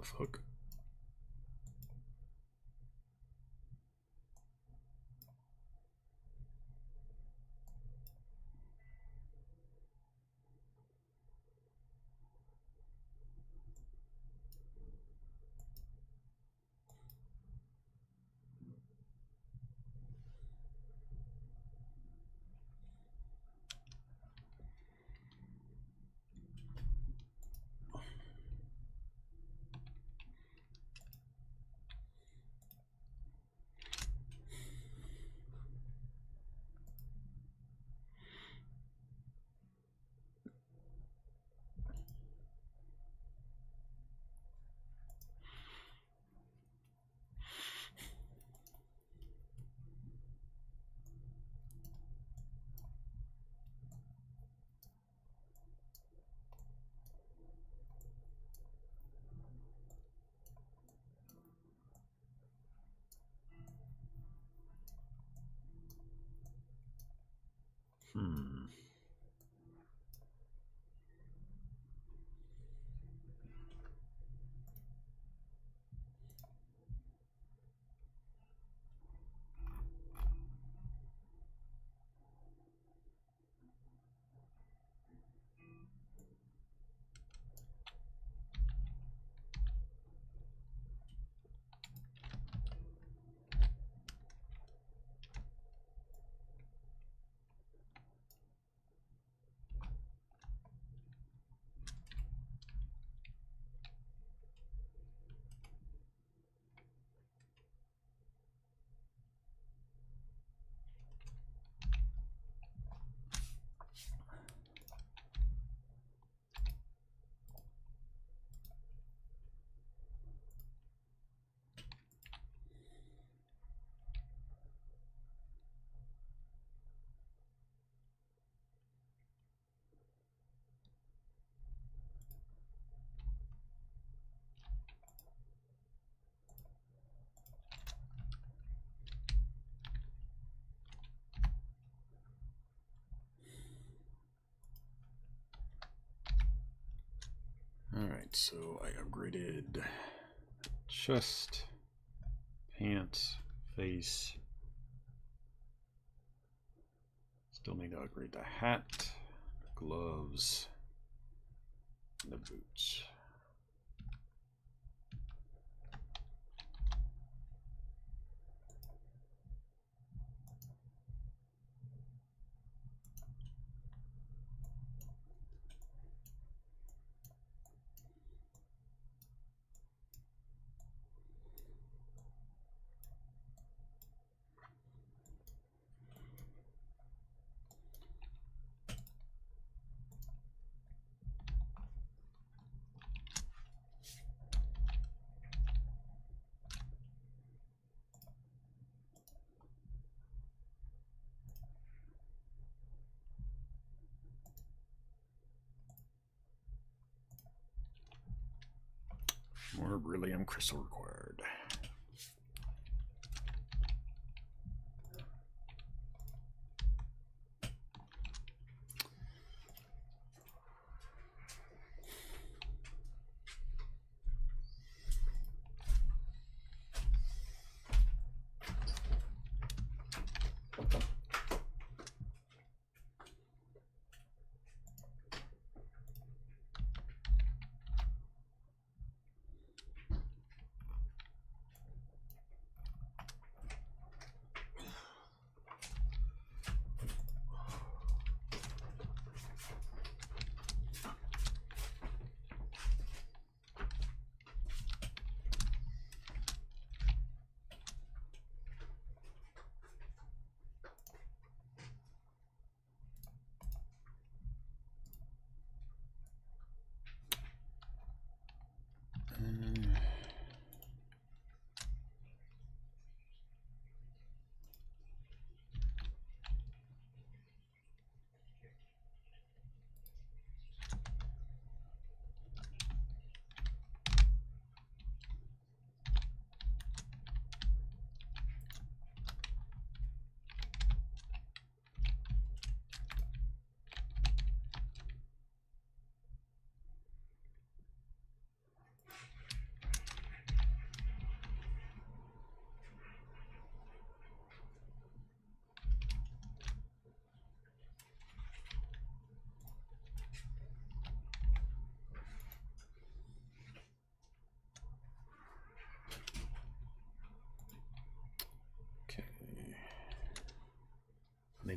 fuck? Hmm. Alright, so I upgraded chest, pants, face. Still need to upgrade the hat, gloves, and the boots. More beryllium crystal required.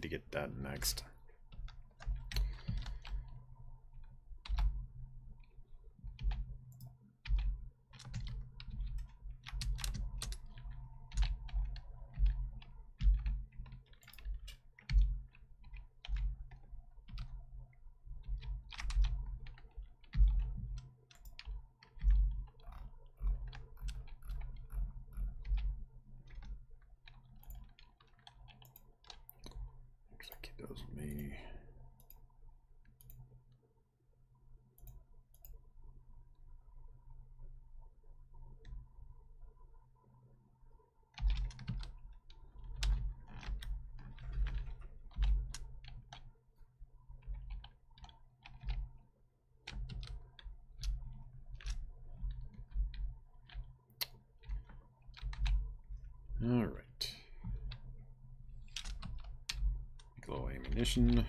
get that next. Keep those with me. All right. Low ammunition.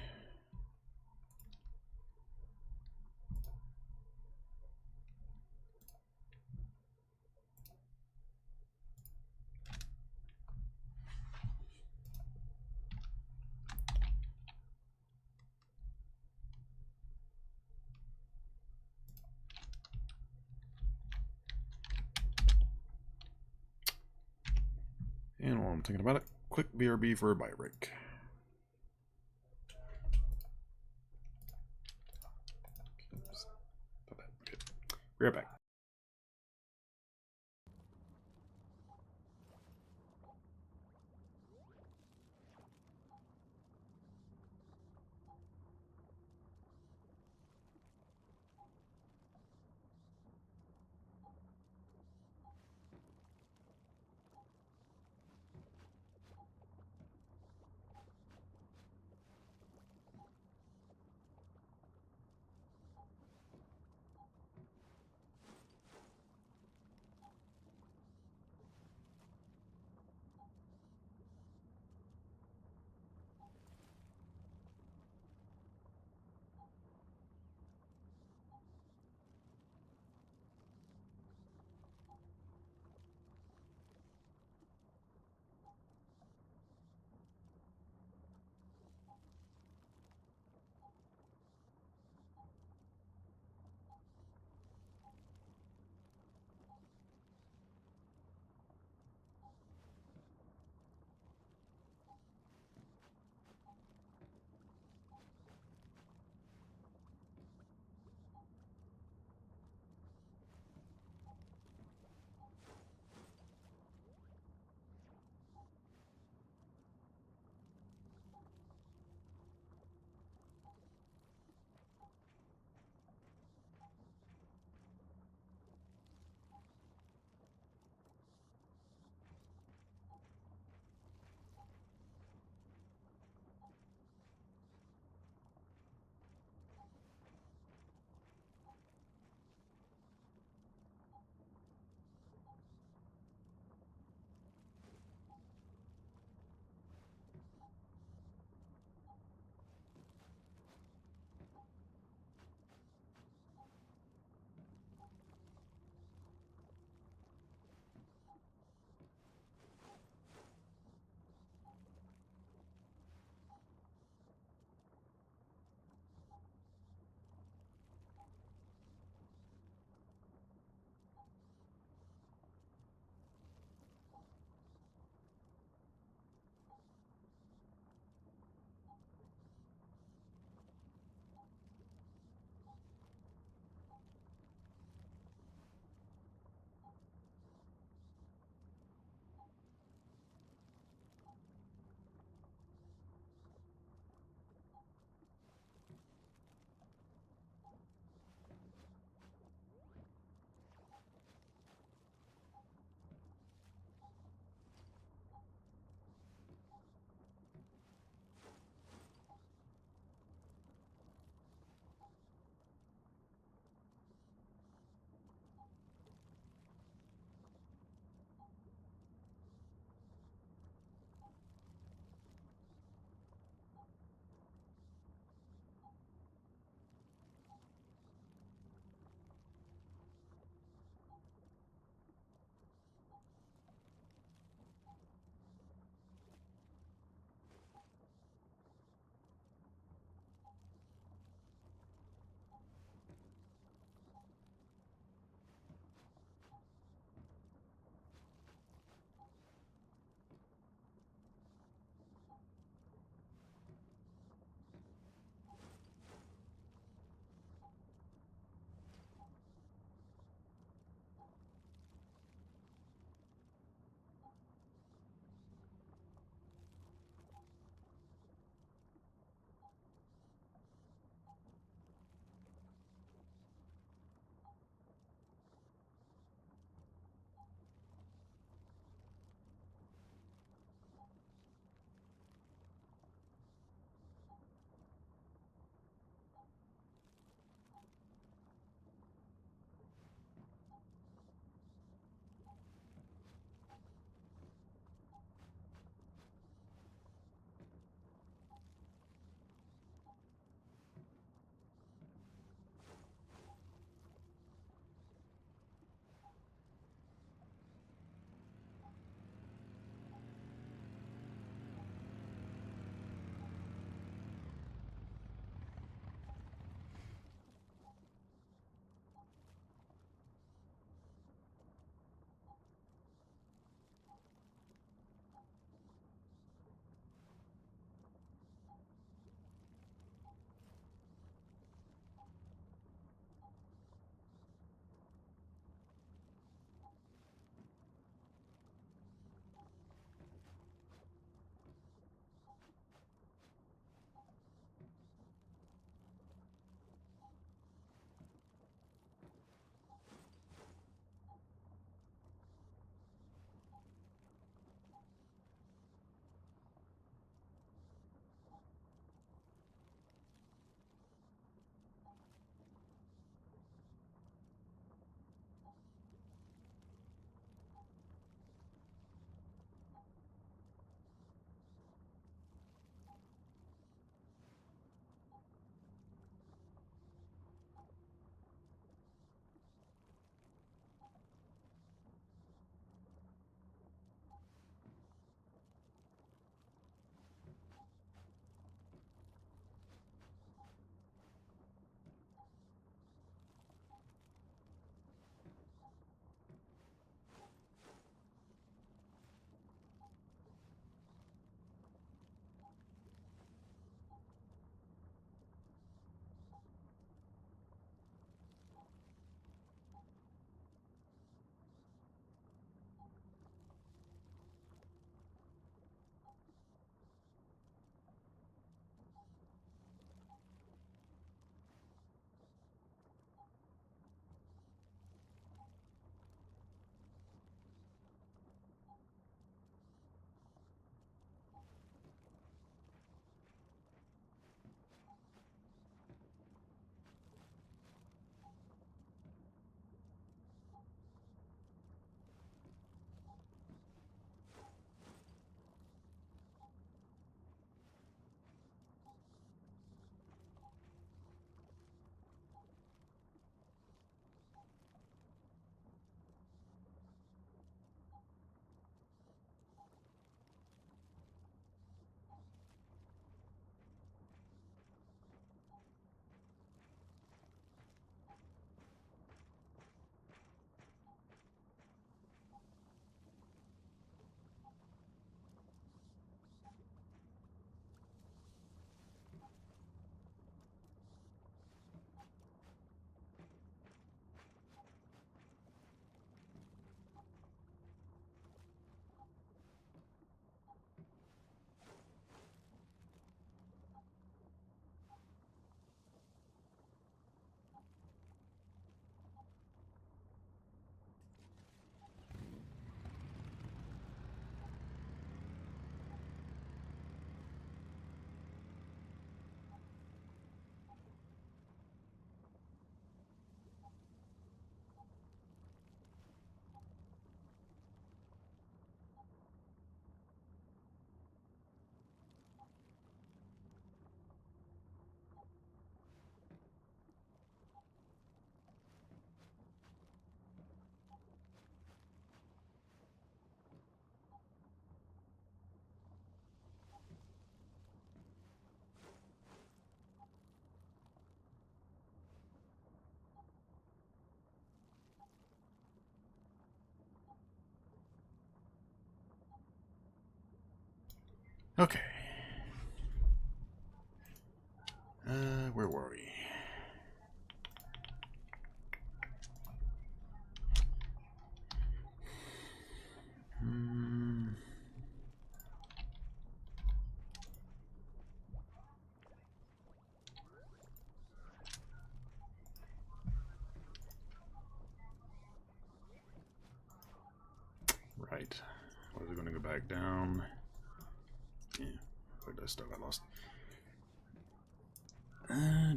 And while I'm thinking about it, quick BRB for a buy break. Okay. Be right back. Okay. Where were we? Right. Was it going to go back down? Yeah. Where did I start? I lost. My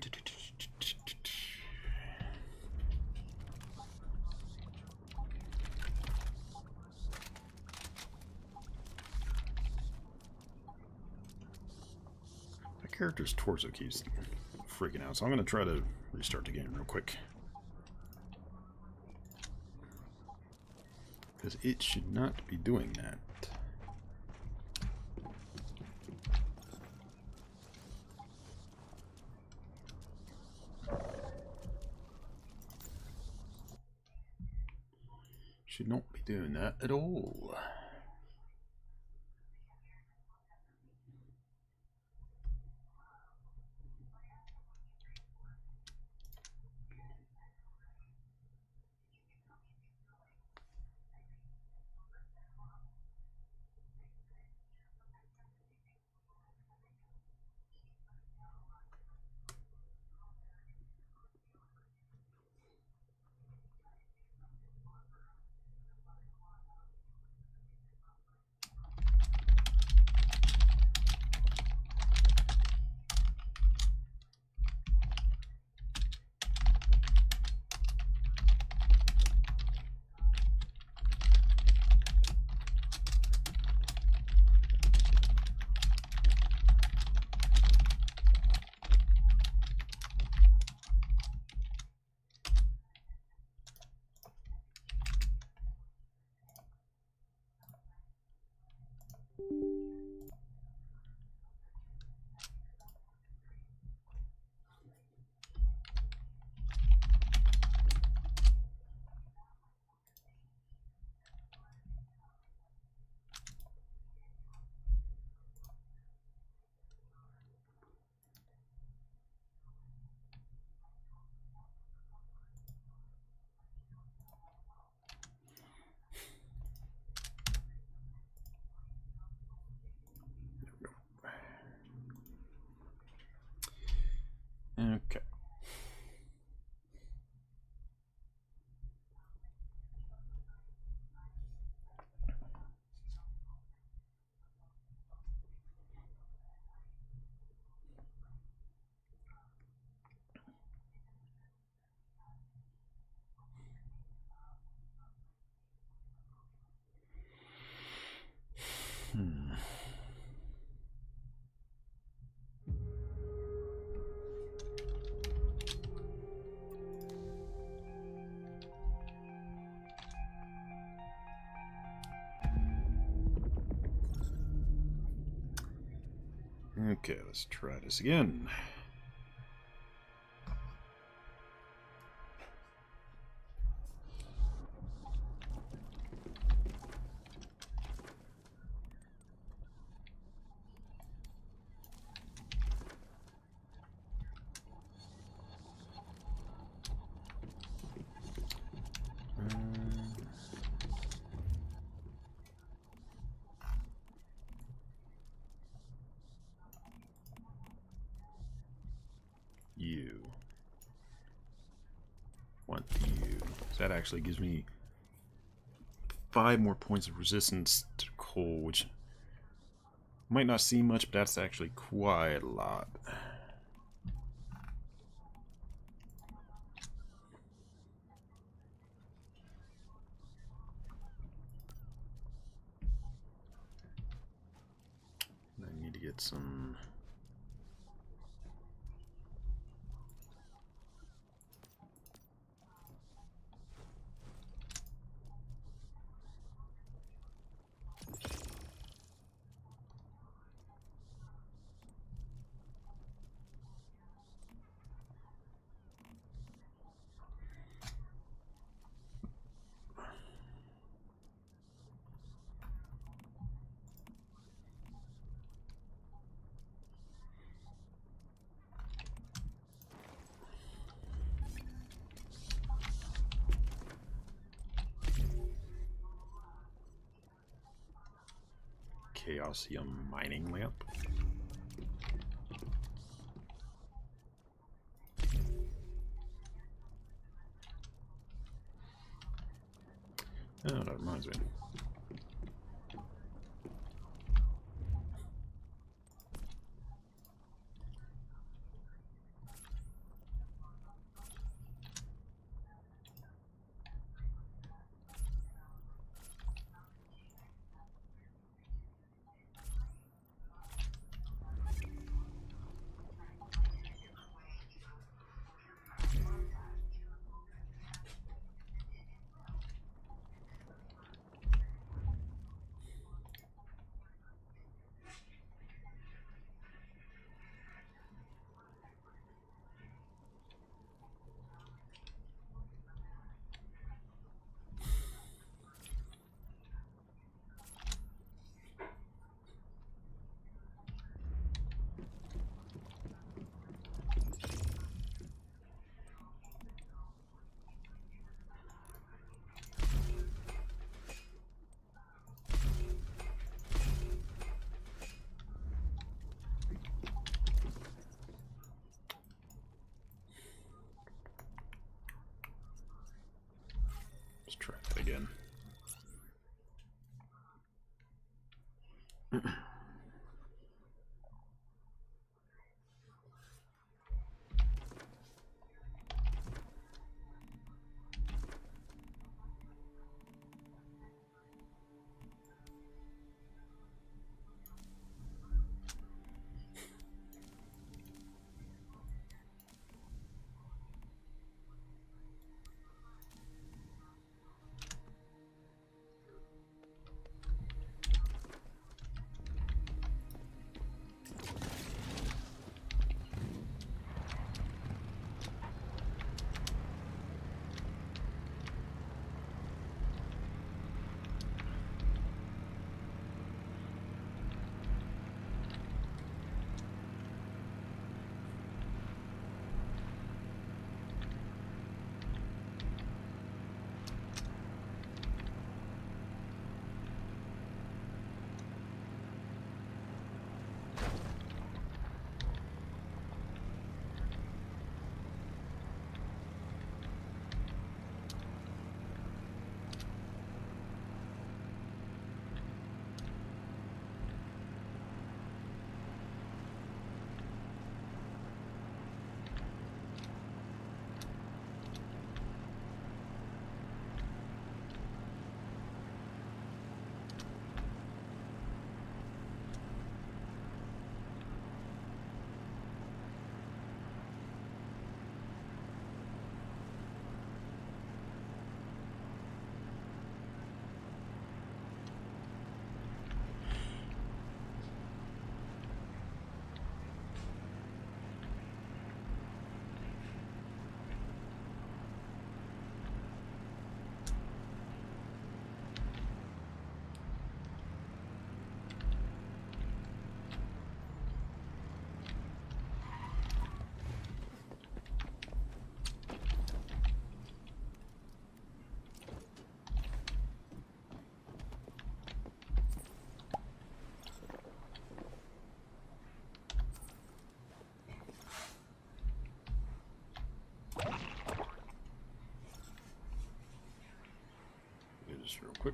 character's torso keeps freaking out, so I'm going to try to restart the game real quick. Because it should not be doing that. Should not be doing that at all. Okay. Okay, let's try this again. You. Want you. So that actually gives me 5 more points of resistance to coal, which might not seem much, but that's actually quite a lot. I need to get some... Chaosium mining lamp. Oh, that reminds me. Let's try that again. Just real quick.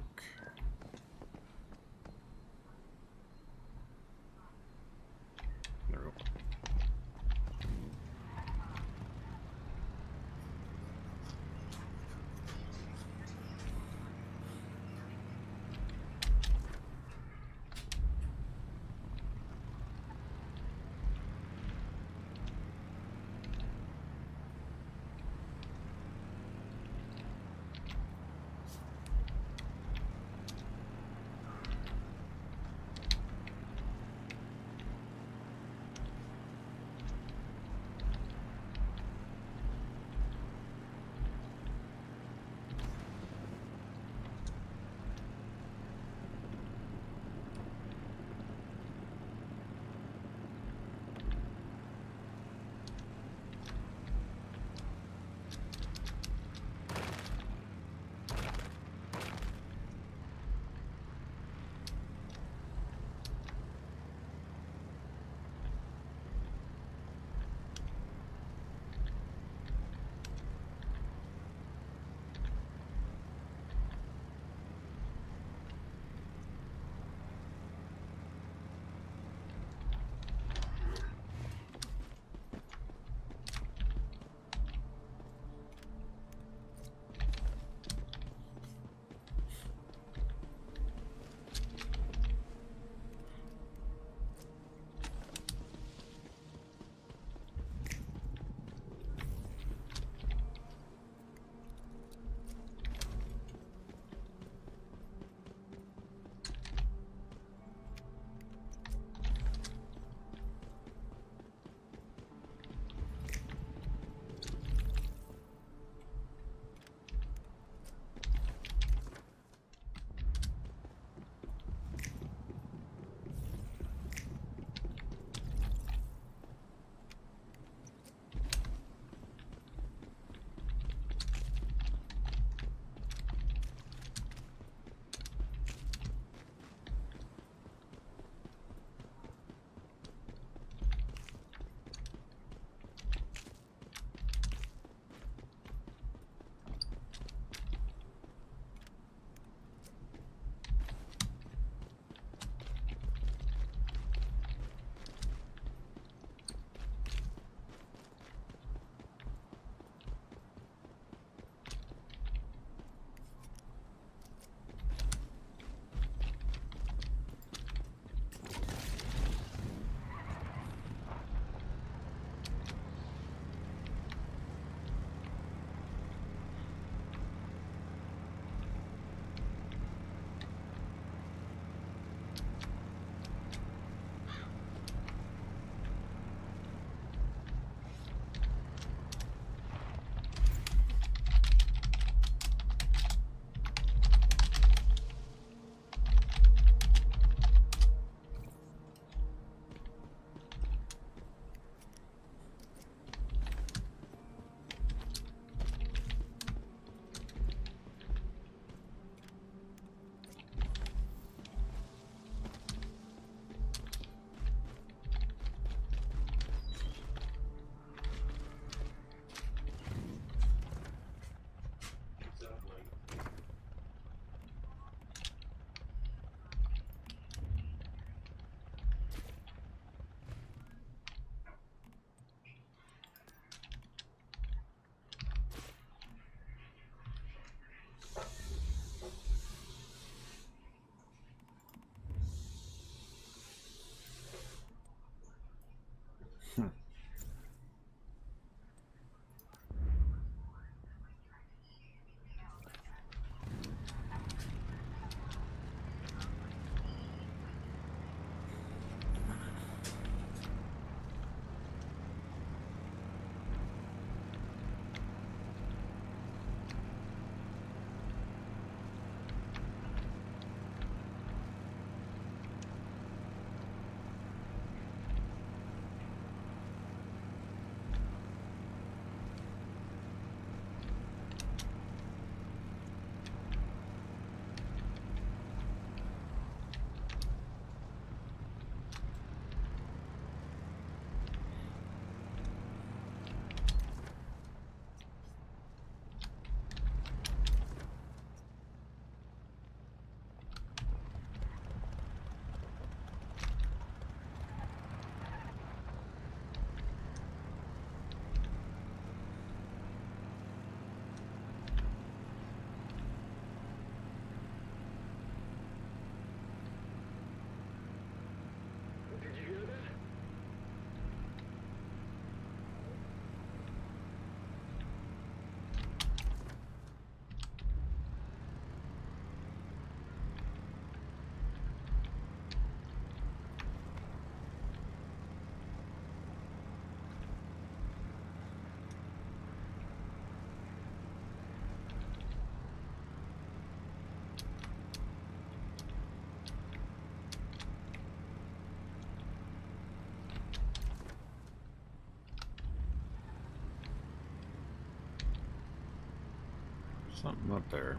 There we go. Something up there.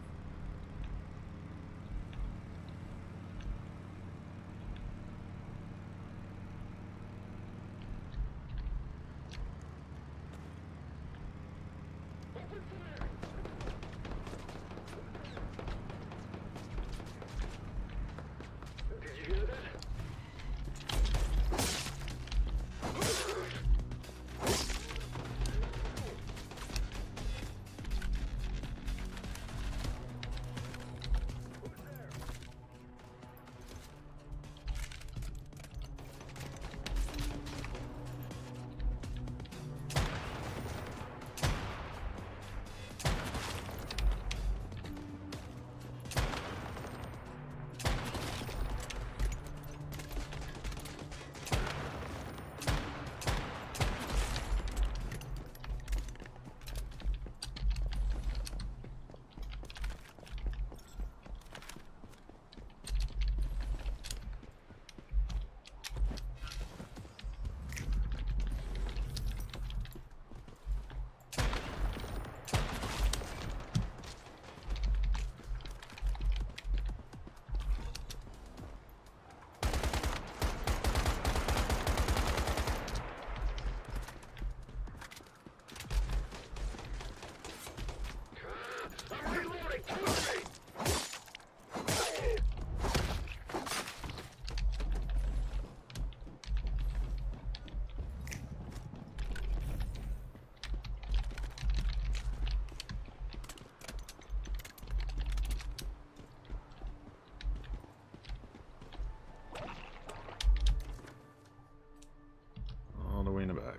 All the way in the back.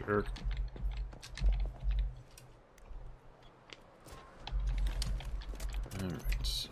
Jerk. Alright, so...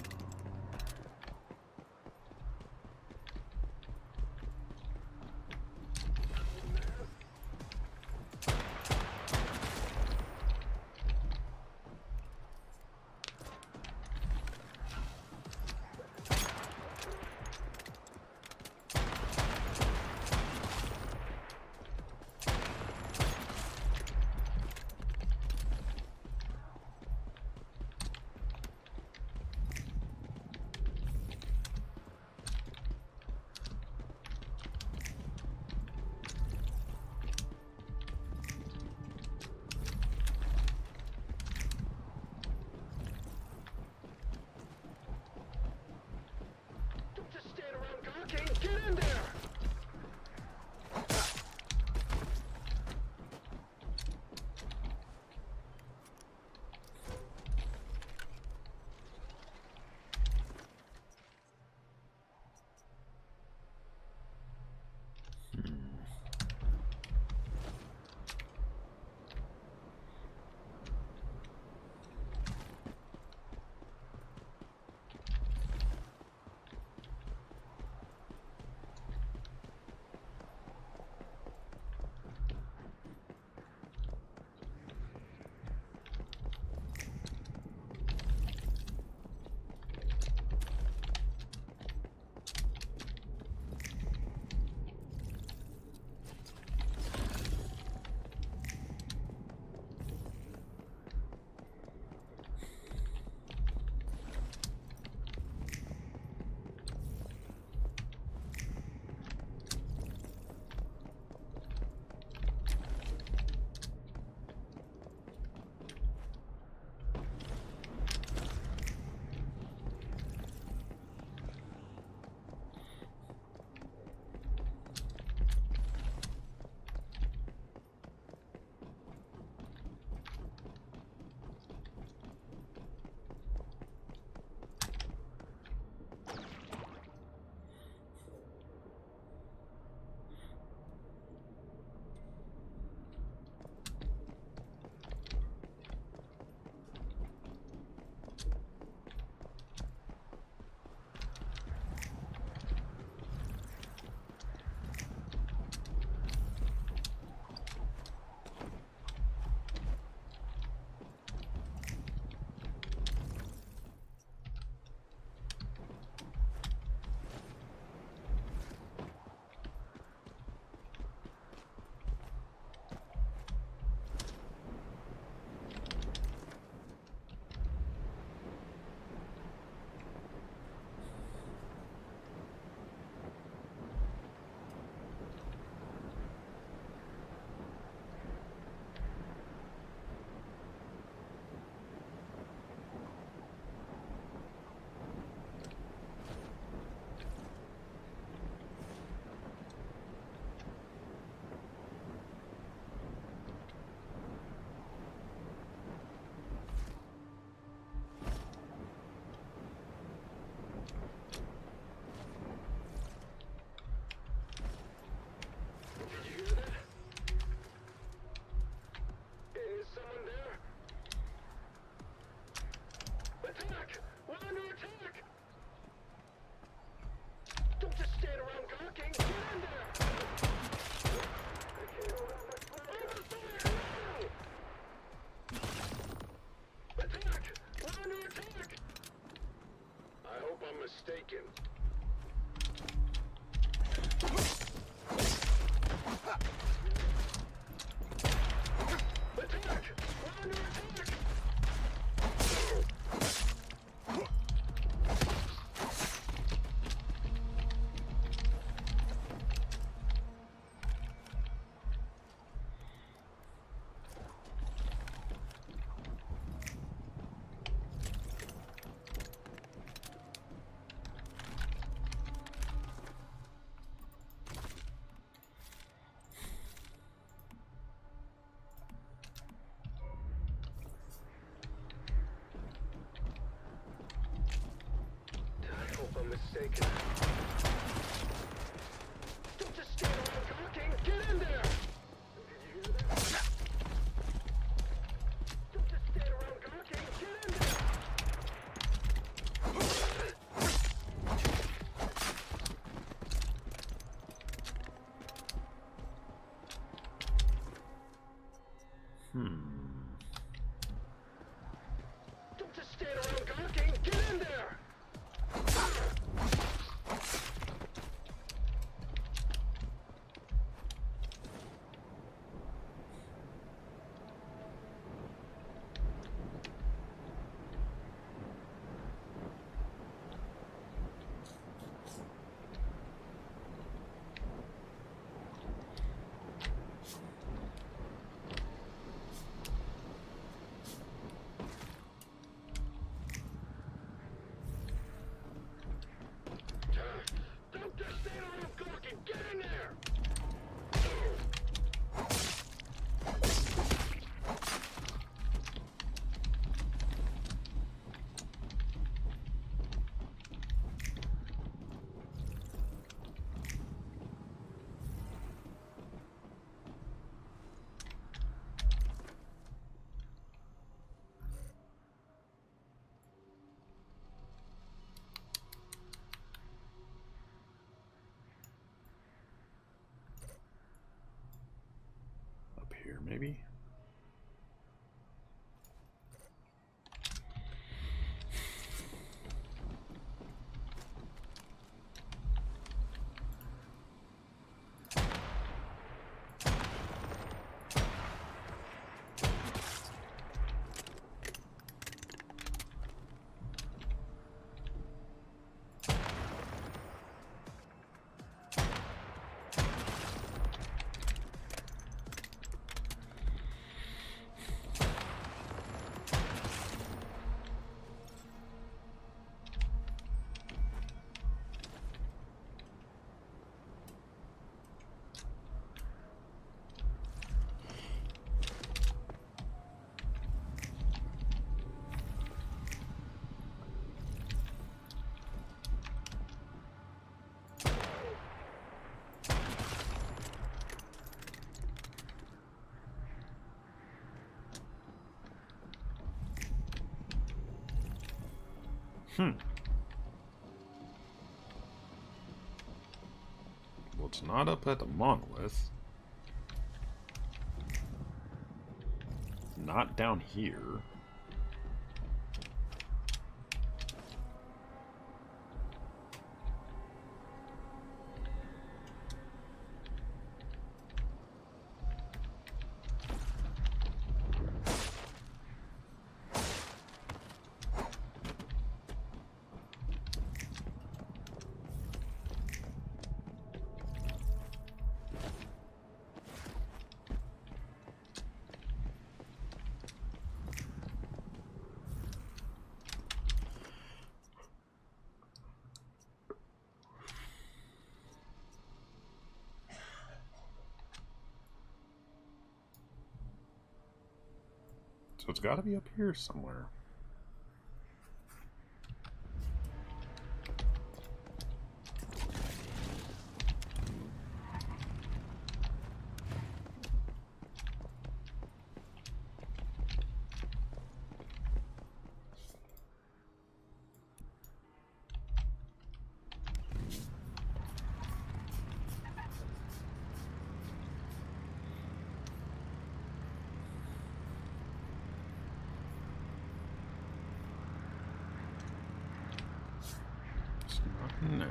mistaken. Attack! We're under attack! I'm mistaken. Don't just stand around talking! Get in there! Did you hear that? Don't just stand around talking! Get in there! Don't just stand around talking! Get in there! Don't just stand around talking! Get in there! Up here, maybe? Well, it's not up at the monolith. Not down here. So it's got to be up here somewhere. No.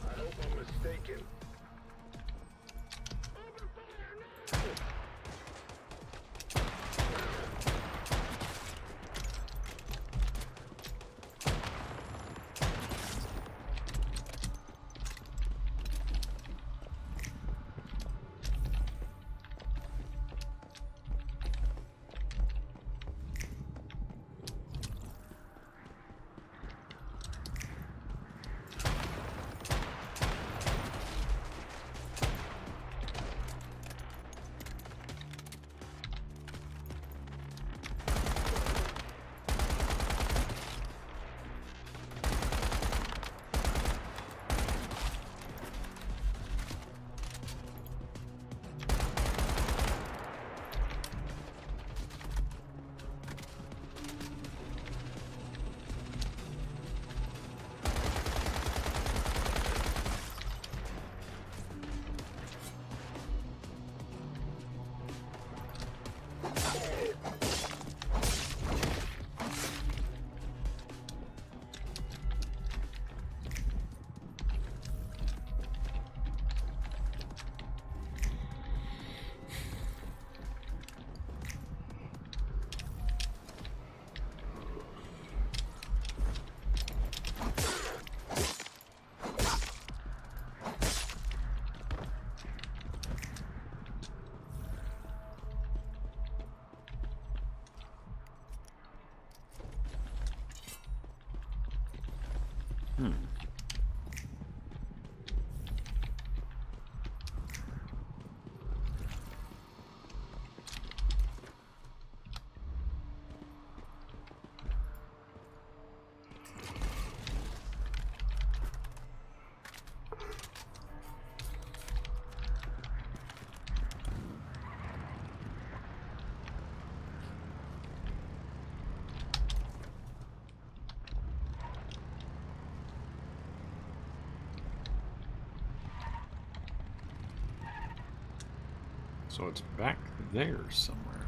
I hope I'm mistaken. So it's back there somewhere.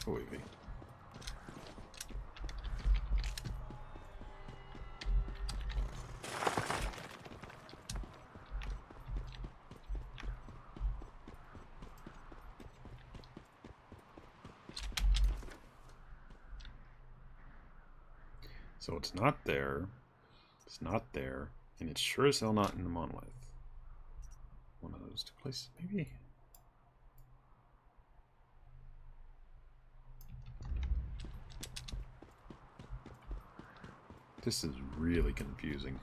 Oh, wait. So it's not there. It's not there. And it's sure as hell not in the monolith. One of those two places, maybe? This is really confusing.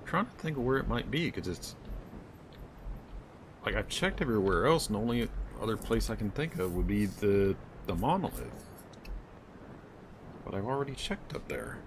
Trying to think of where it might be, because it's like I've checked everywhere else, and the only other place I can think of would be the monolith. But I've already checked up there.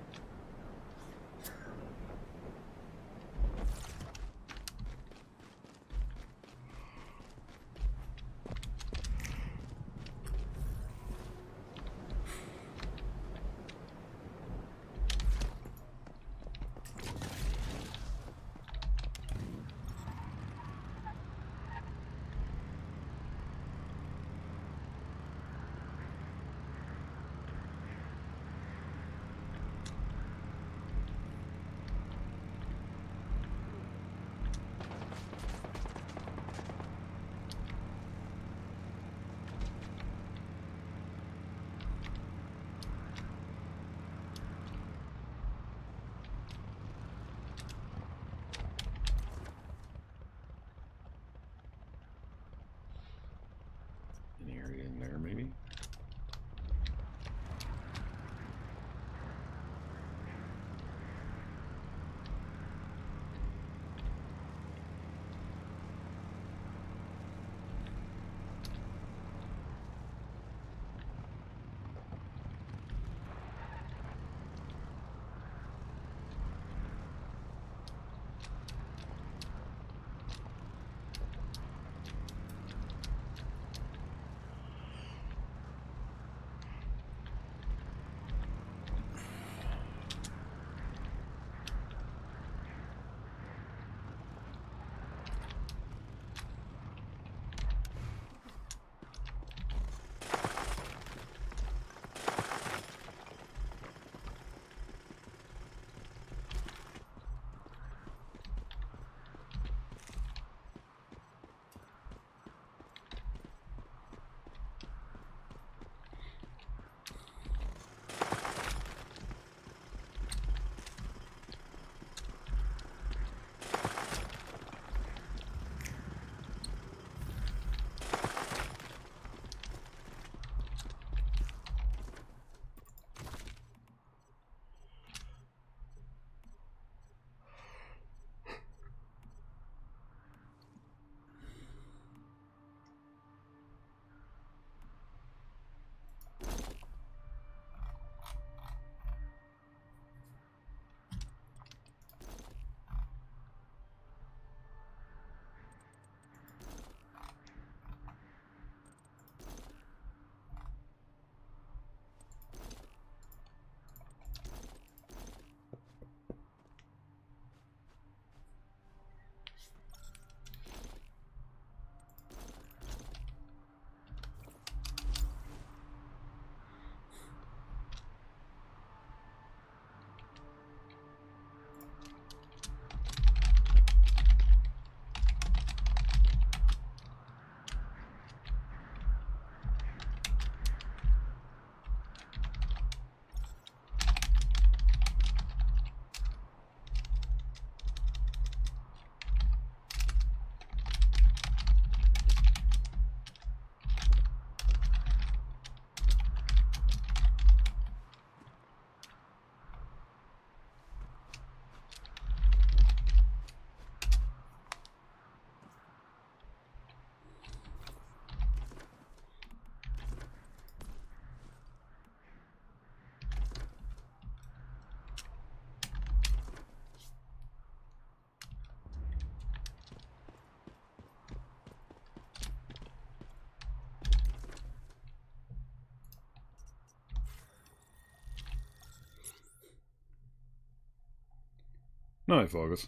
Night, Vargas.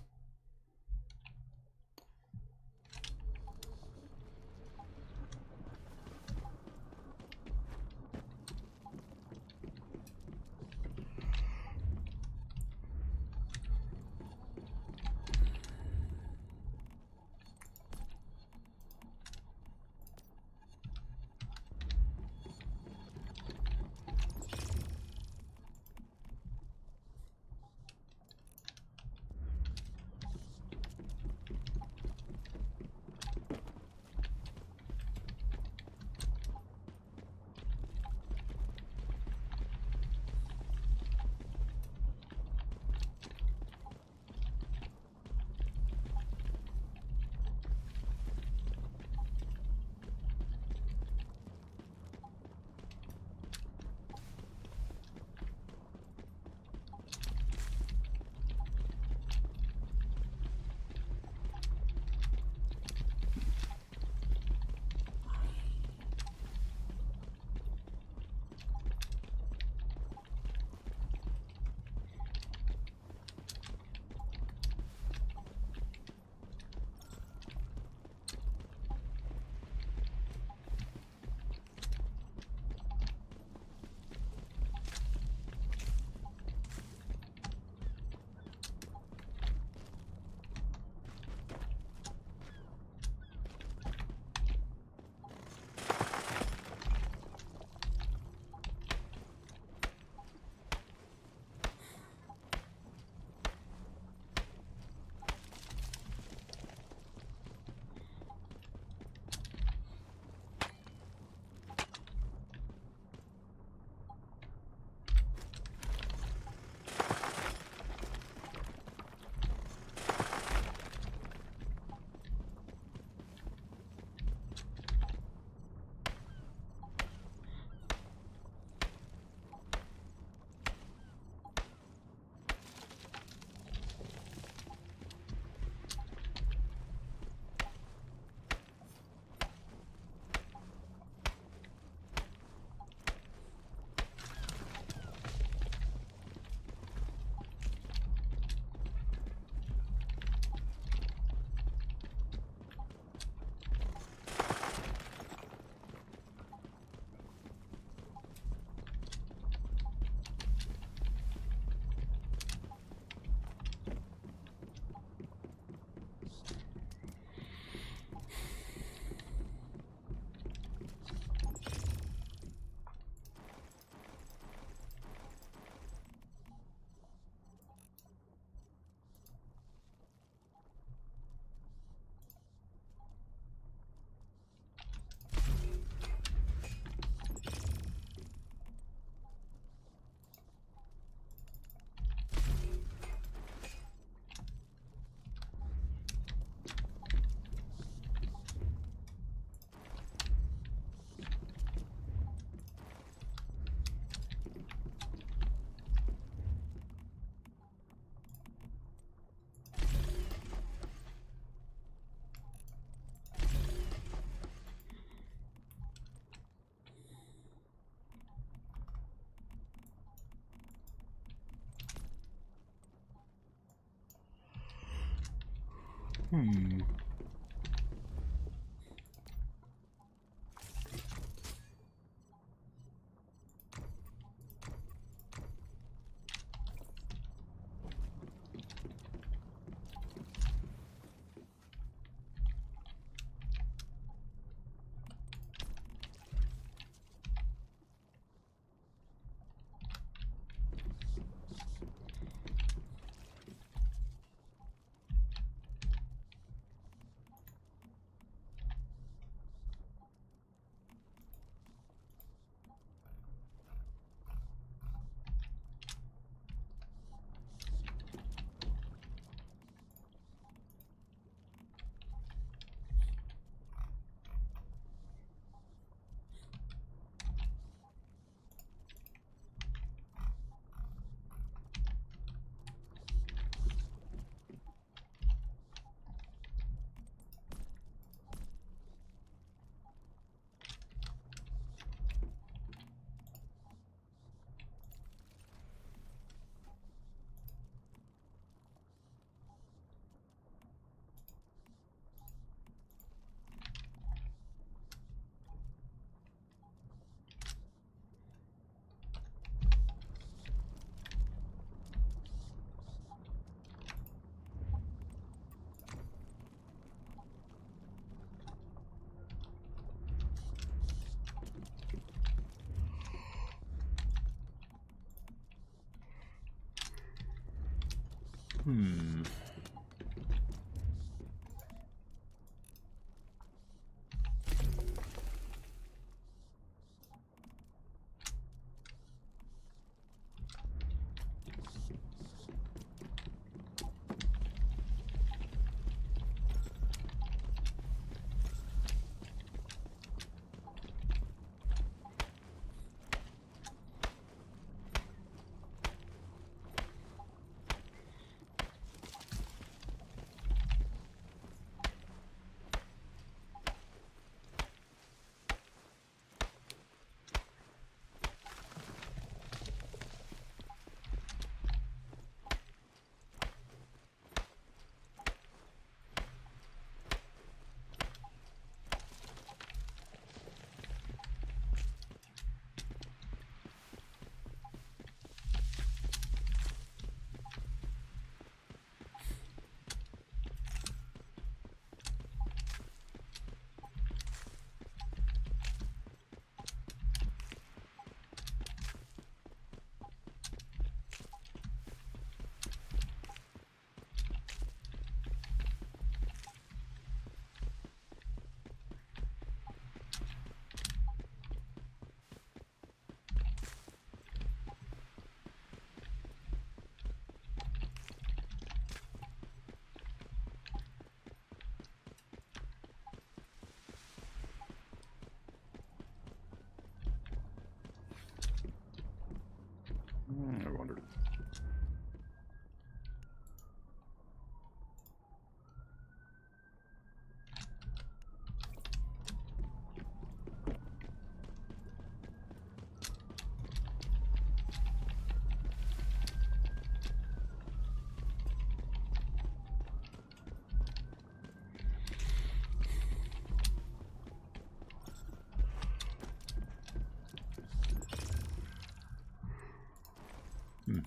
Hmm. I wondered. Hmm.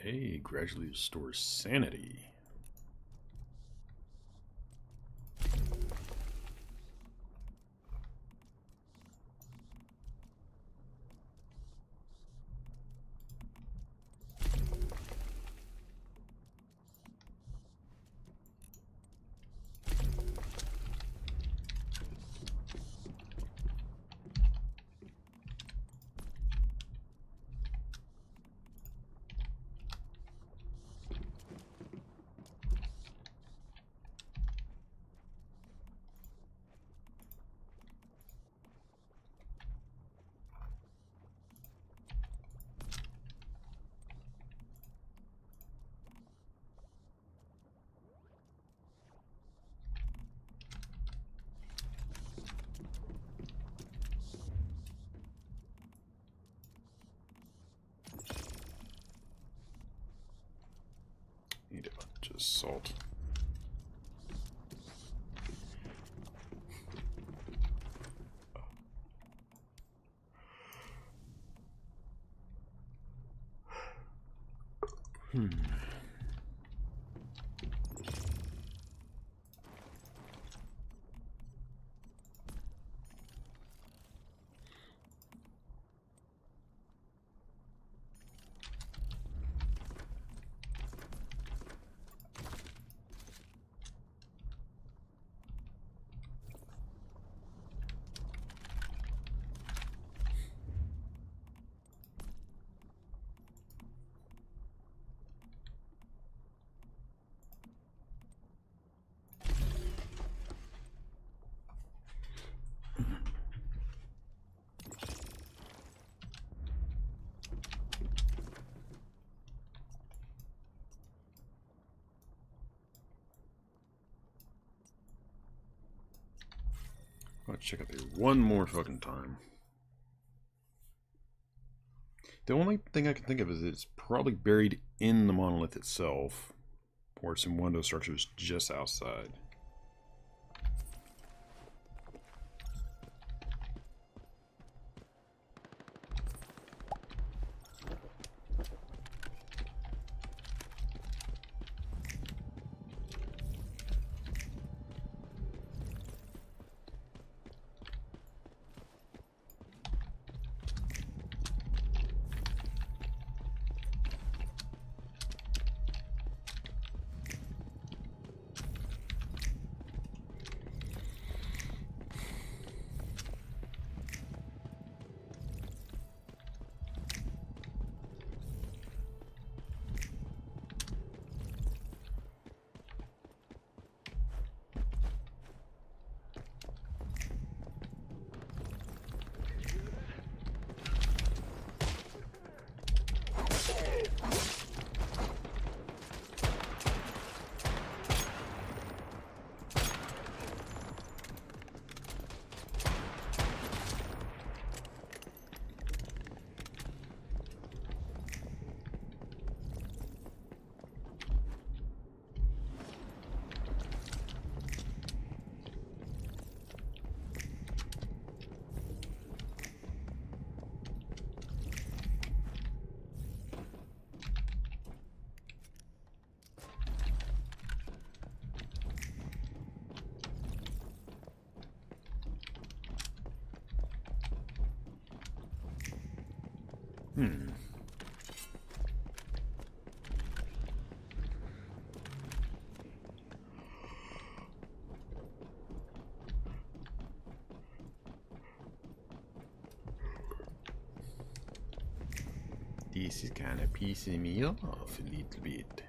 Hey, gradually restores sanity. Need a bunch of salt. Hmm. I'll check out there one more fucking time. The only thing I can think of is it's probably buried in the monolith itself, or it's in one of those structures just outside. This is kind of pissing me off a little bit.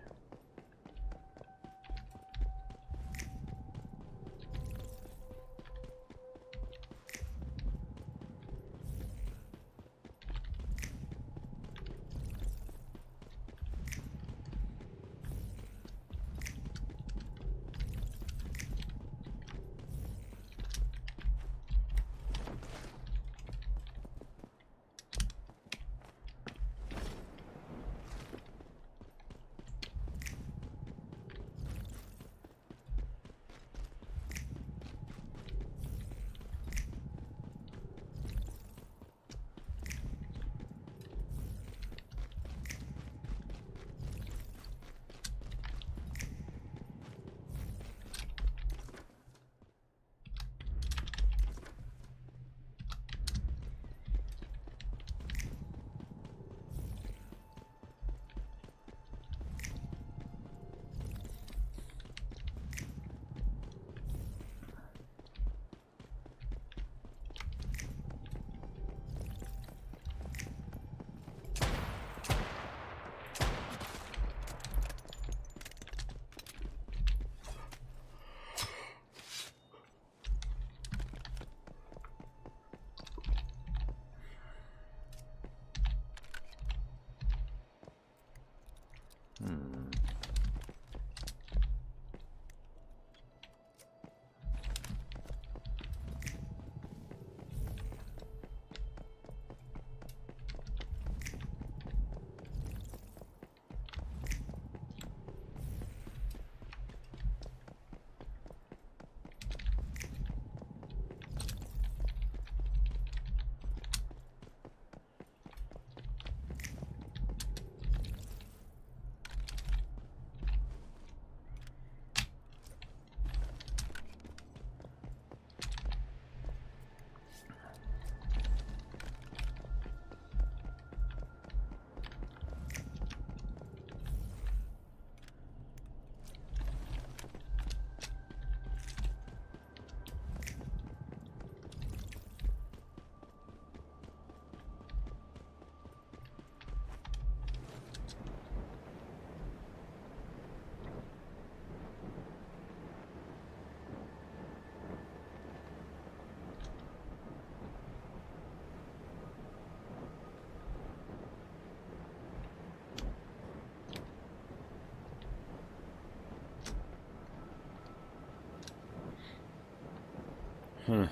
Huh.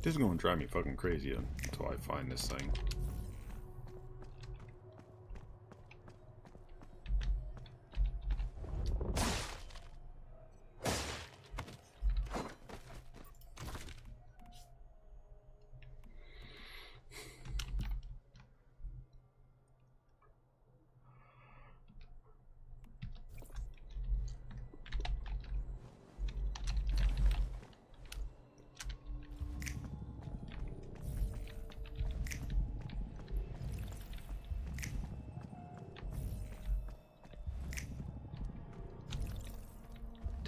This is going to drive me fucking crazy until I find this thing.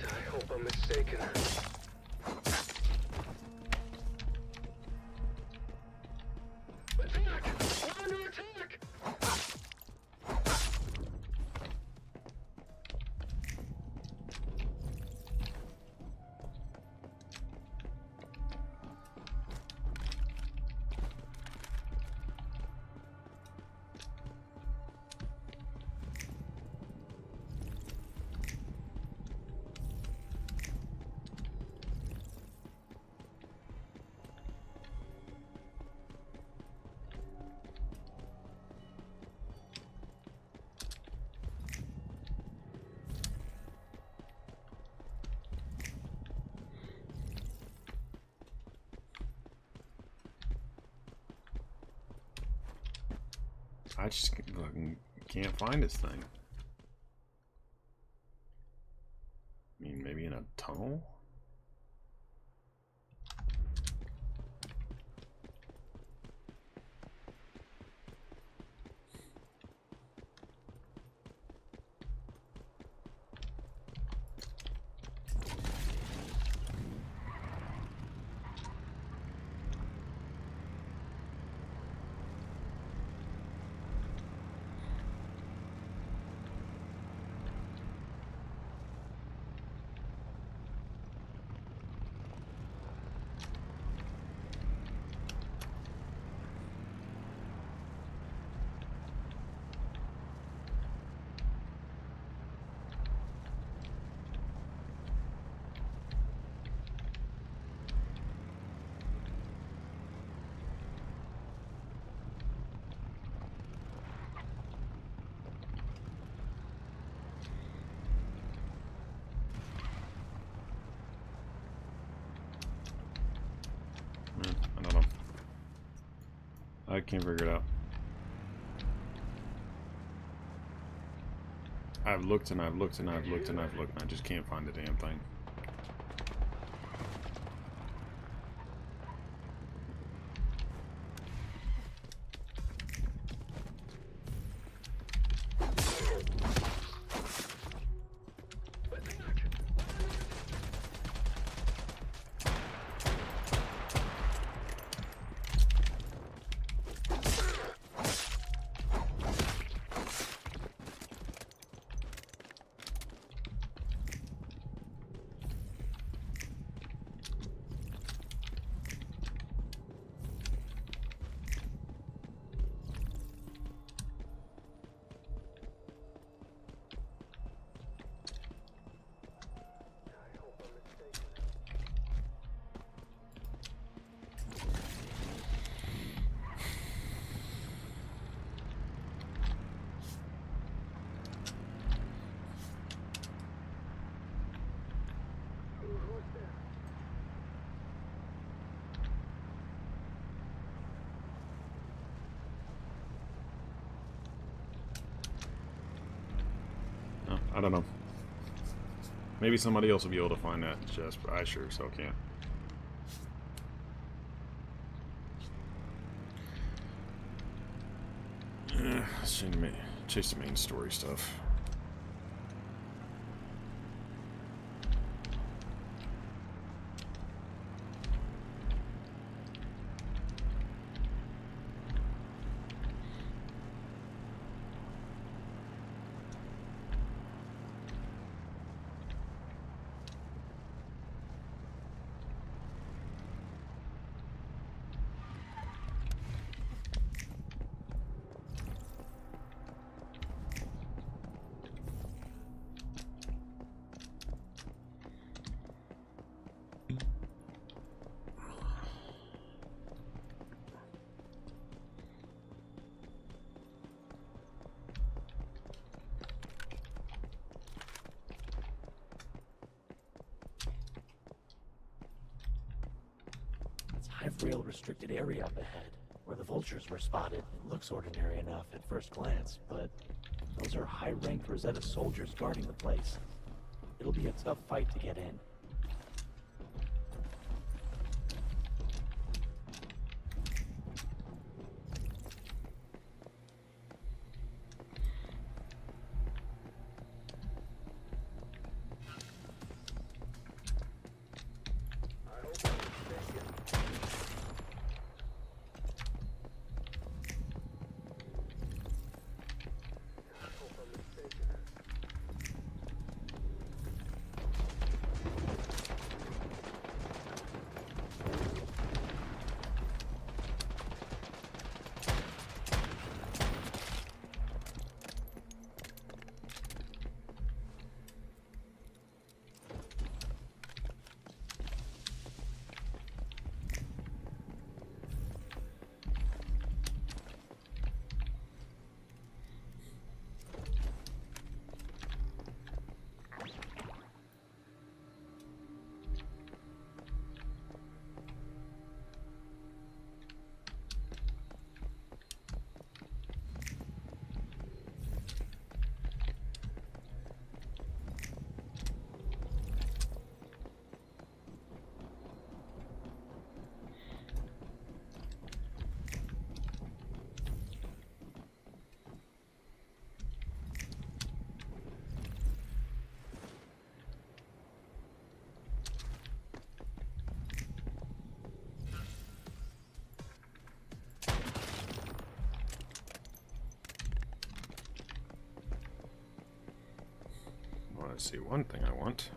I hope I'm mistaken. Attack! We're under attack! I just fucking can't find this thing. I mean, maybe in a tunnel? I don't know. I can't figure it out. I've looked and I've looked and I've looked and I've looked and I just can't find the damn thing. I don't know. Maybe somebody else will be able to find that. Just I sure so can't. Chase the main story stuff. live rail restricted area up ahead, where the vultures were spotted. It looks ordinary enough at first glance, but those are high-ranked Rosetta soldiers guarding the place. It'll be a tough fight to get in. Let's see, one thing I want.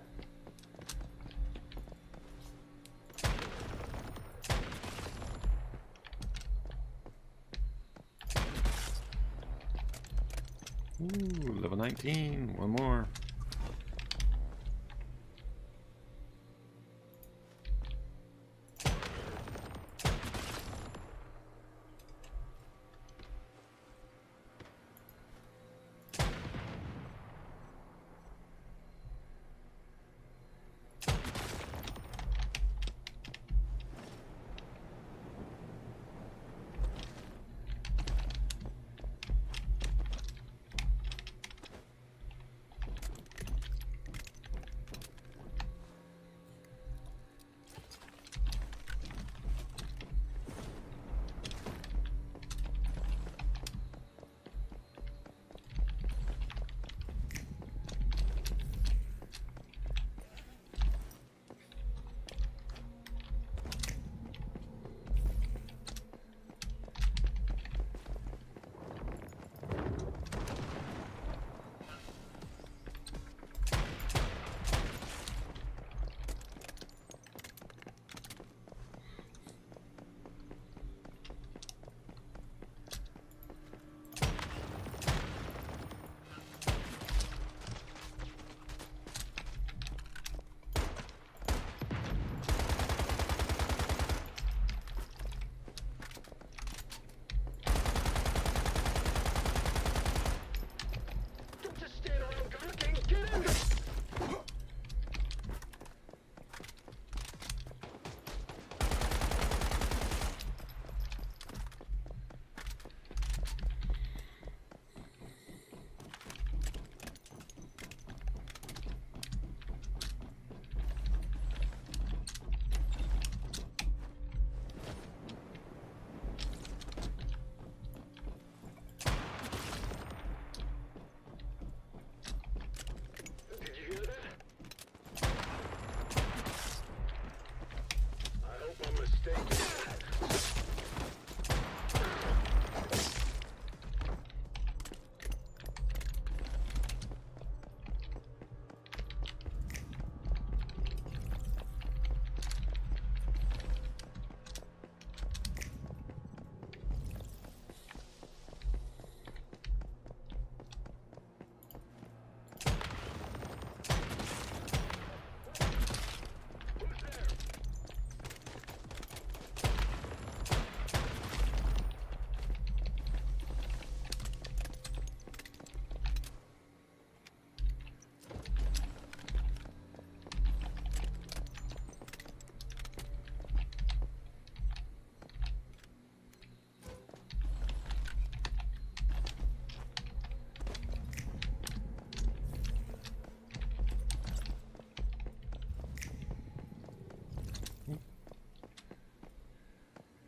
Ooh, level 19, one more.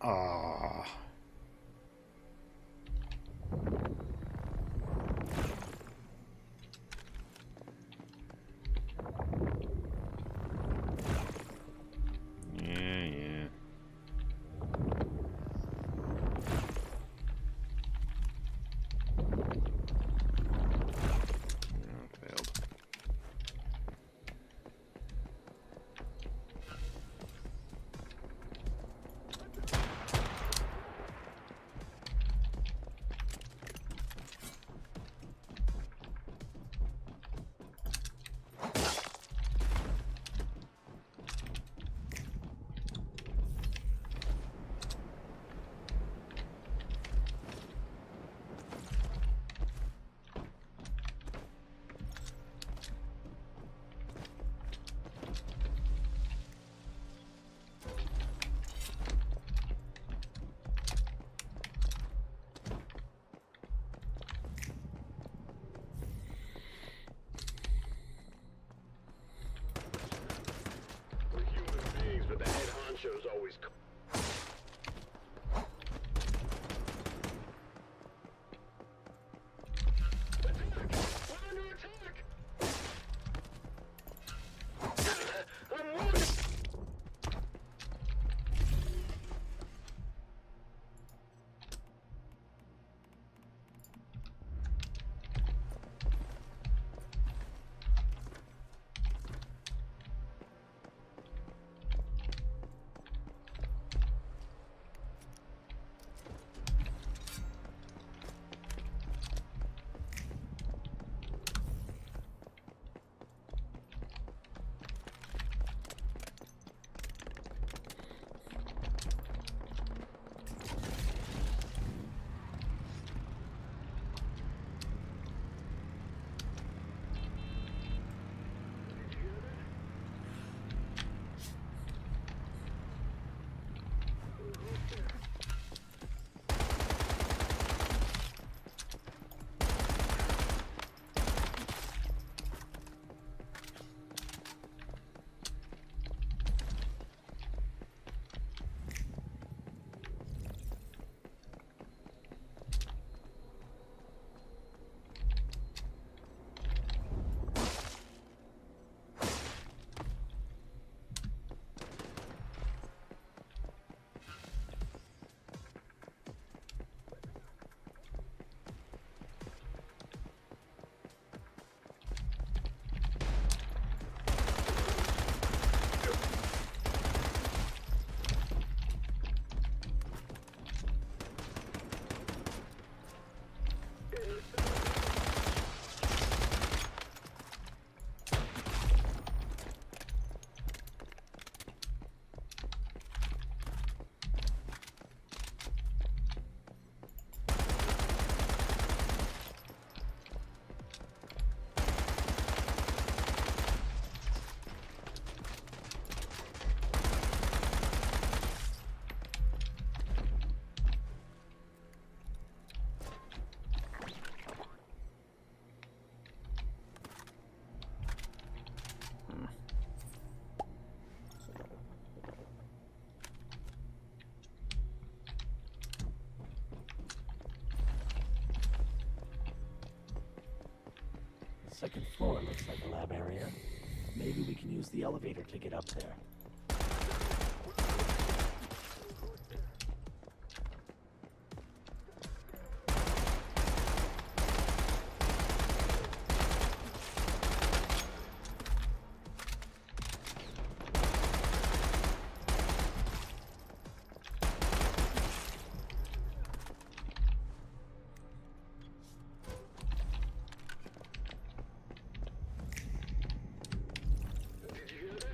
Ah. Yeah. Failed. We're human beings, but the head honcho's always. Attack! We're under attack! I'm wounded! Second floor looks like a lab area. Maybe we can use the elevator to get up there. Did you hear that?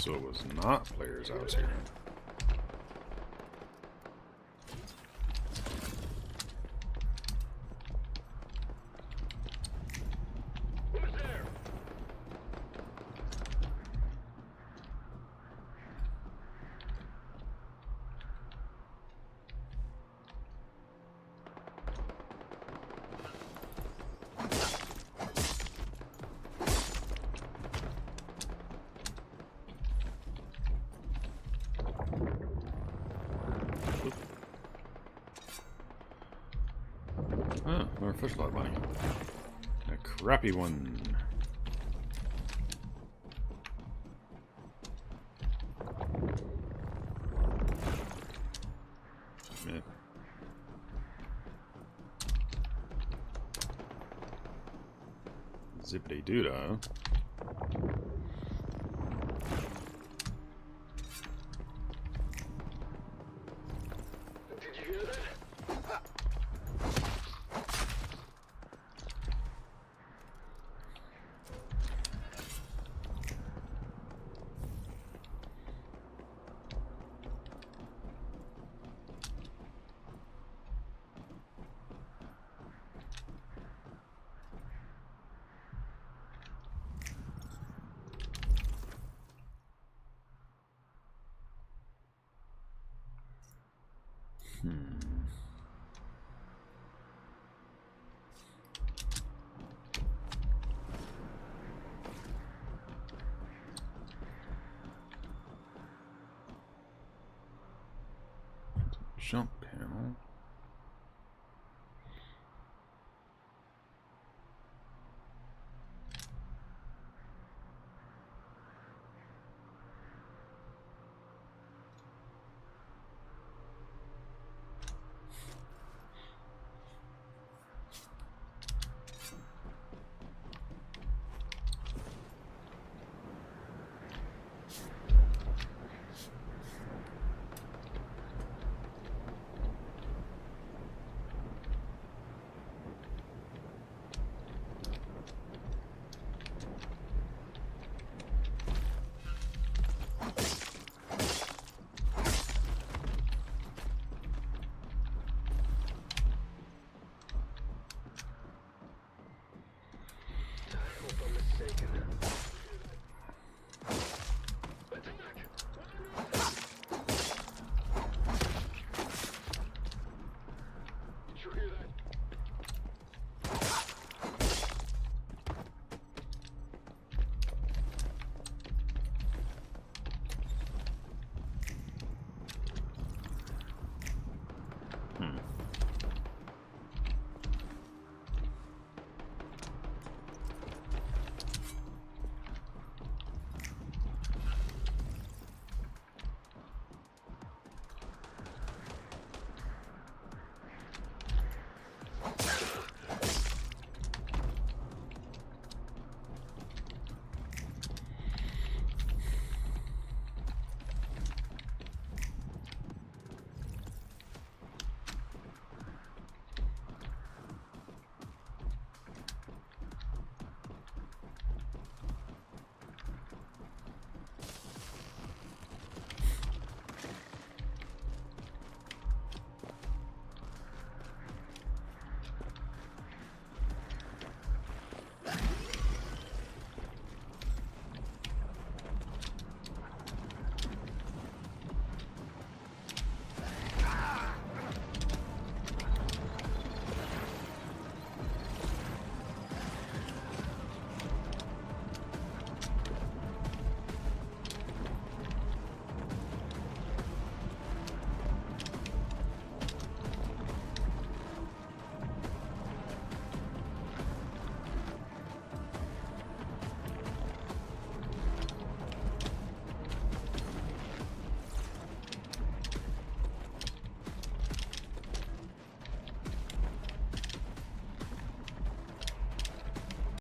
So it was not players I was hearing. Who's there? Ah, more flashlight money. A crappy one. Meh. Zippity doo-dah. Did you hear that? Jump